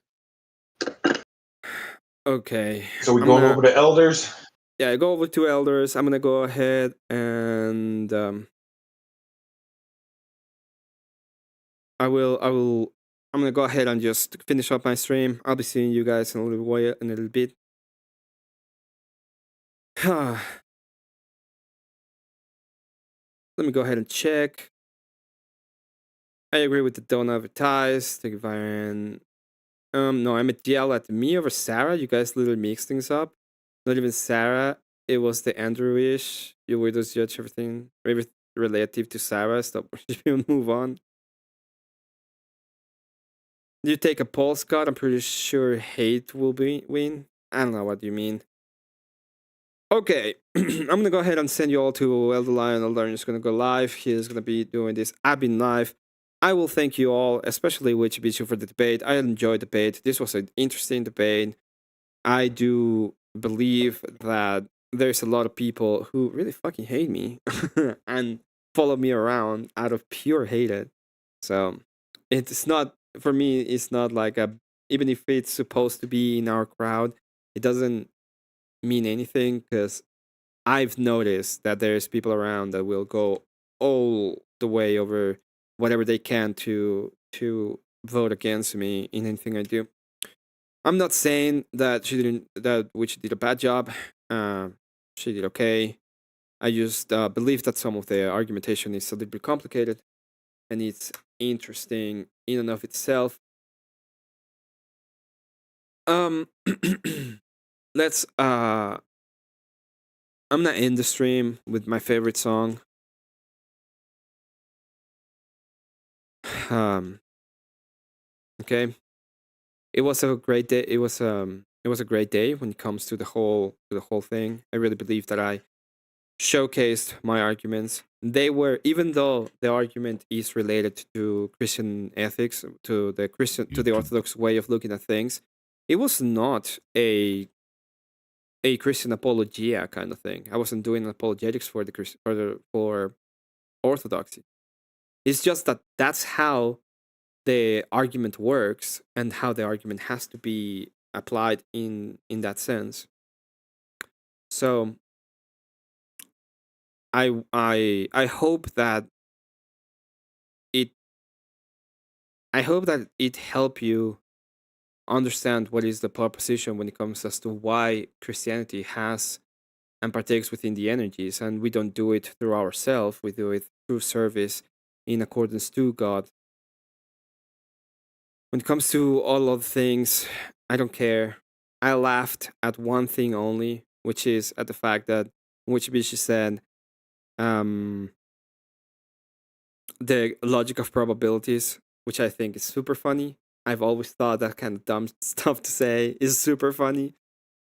Speaker 1: Okay.
Speaker 20: So we going over to elders?
Speaker 1: Yeah, I go over to elders. I'm gonna go ahead and I'm gonna go ahead and just finish up my stream. I'll be seeing you guys in a little bit. Let me go ahead and check. I agree with the don't advertise. Thank you, Byron. No, I'm at yell at me over Sarah. You guys literally mix things up. Not even Sarah. It was the Andrewish. You weirdos judge everything relative to Sarah. Stop. Move on. You take a poll, Scott. I'm pretty sure hate will win. I don't know what you mean. Okay, I'm gonna go ahead and send you all to Elder Lion. Elder Lion is gonna go live. He is gonna be doing this. I've been live. I will thank you all, especially Witchy Bitchy, for the debate. I enjoyed the debate. This was an interesting debate. I do believe that there's a lot of people who really fucking hate me and follow me around out of pure hatred. So it's not, for me, it's not like even if it's supposed to be in our crowd, it doesn't mean anything because I've noticed that there's people around that will go all the way over whatever they can to vote against me in anything I do. I'm not saying that Witch did a bad job. She did okay. I just believe that some of the argumentation is a little bit complicated, and it's interesting in and of itself. Let's I'm gonna end the stream with my favorite song. Okay. It was a great day. It was a great day when it comes to the whole thing. I really believe that I showcased my arguments. They were, even though the argument is related to Christian ethics, to the Orthodox way of looking at things, it was not a Christian apologia kind of thing. I wasn't doing apologetics for for Orthodoxy. It's just that that's how the argument works and how the argument has to be applied in that sense. So I hope that it I hope that it help you understand what is the proposition when it comes as to why Christianity has and partakes within the energies, and we don't do it through ourselves, we do it through service in accordance to God. When it comes to all other things, I don't care. I laughed at one thing only, which is at the fact that Witchy Bitchy said the logic of probabilities, which I think is super funny. I've always thought that kind of dumb stuff to say is super funny,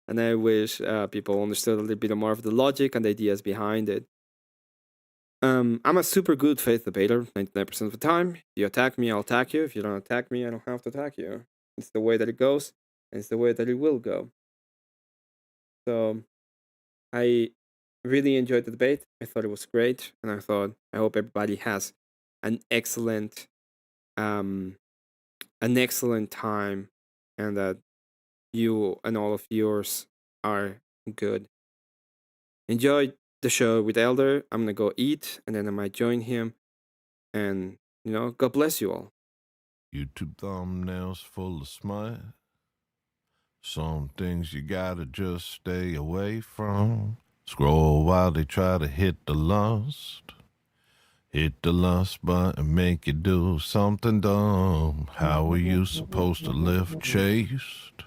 Speaker 1: and I wish people understood a little bit more of the logic and the ideas behind it. I'm a super good faith debater 99% of the time. If you attack me, I'll attack you. If you don't attack me, I don't have to attack you. It's the way that it goes, and it's the way that it will go. So I really enjoyed the debate. I thought it was great, and I hope everybody has an excellent time, and that you and all of yours are good. Enjoy the show with Elder. I'm gonna go eat, and then I might join him. And God bless you all.
Speaker 5: YouTube thumbnails full of smut. Some things you gotta just stay away from. Scroll while they try to hit the lust. Hit the lust button, make you do something dumb. How are you supposed to live chaste?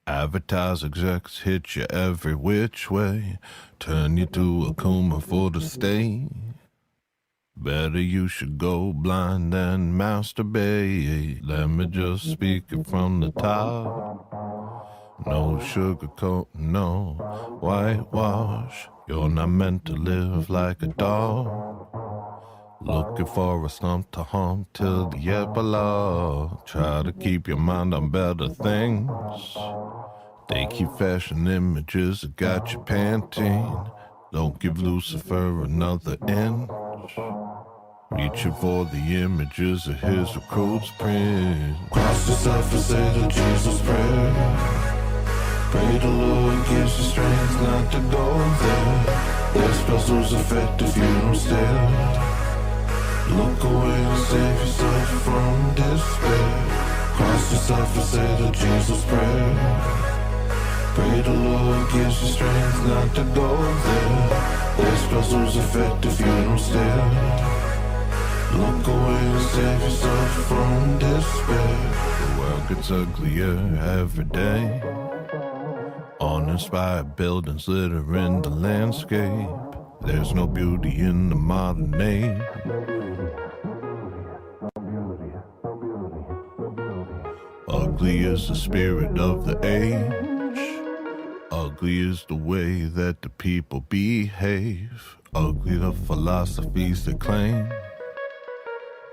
Speaker 5: Advertise execs hit you every which way. Turn you to a Kuma for the state. Better you should go blind than masturbate. Let me just speak it from the top. No sugarcoat, no whitewash. You're not meant to live like a dog. Looking for a stump to hump till the epilogue. Try to keep your mind on better things. They keep fashion images that got you panting. Don't give Lucifer another inch. Reaching for the images of his recruit's print. Cross yourself and say the Jesus prayer. Pray the Lord gives you strength not to go there. Their spells lose effect if you don't stare. Look away and save yourself from despair. Cross yourself and say the Jesus prayer. Pray the Lord gives you strength not to go there. Their spells lose effect if you don't stare. Look away and save yourself from despair. The world gets uglier every day. Uninspired buildings litter in the landscape. There's no beauty in the modern age. Ugly is the spirit of the age. Ugly is the way that the people behave. Ugly the philosophies they claim.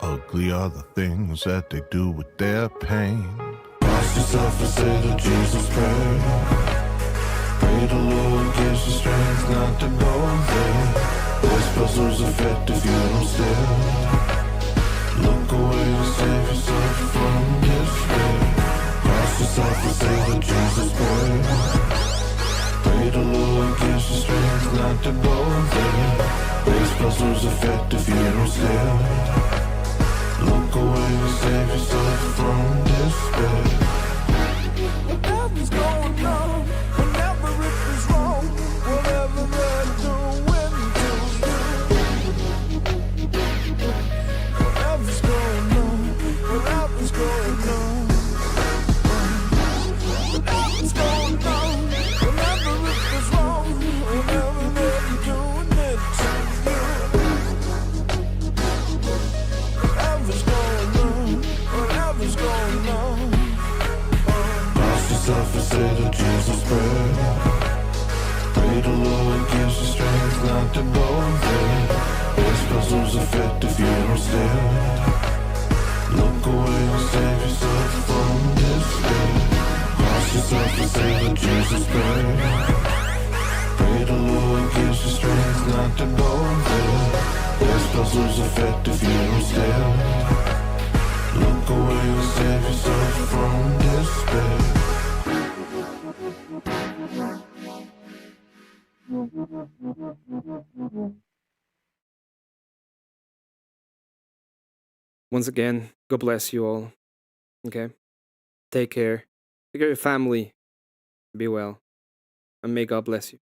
Speaker 5: Ugly are the things that they do with their pain. Cross yourself and say the Jesus prayer. Pray the Lord gives you strength not to go there. Their spells lose effect if you don't stare. Look away and save yourself from despair. Cross yourself and say the Jesus prayer. Pray the Lord gives you strength not to go there. Their spells lose effect if you don't stare. Look away and save yourself from despair. Whatever's going on, whenever it is wrong, whatever they're doing to you. Whatever's going on, whatever's going on. Whatever's going on, whenever it is wrong, whatever they're doing it to you. Whatever's going on, whatever's going on. Cross yourself and say the Jesus prayer. Pray the Lord gives you strength not to go there. Their spells lose effect if you don't stare. Look away and save yourself from despair. Cross yourself and say the Jesus prayer. Pray the Lord gives you strength not to go there. Their spells lose effect if you don't stare. Look away and save yourself from despair.
Speaker 1: Once again, God bless you all. Okay? Take care. Take care of your family. Be well. And may God bless you.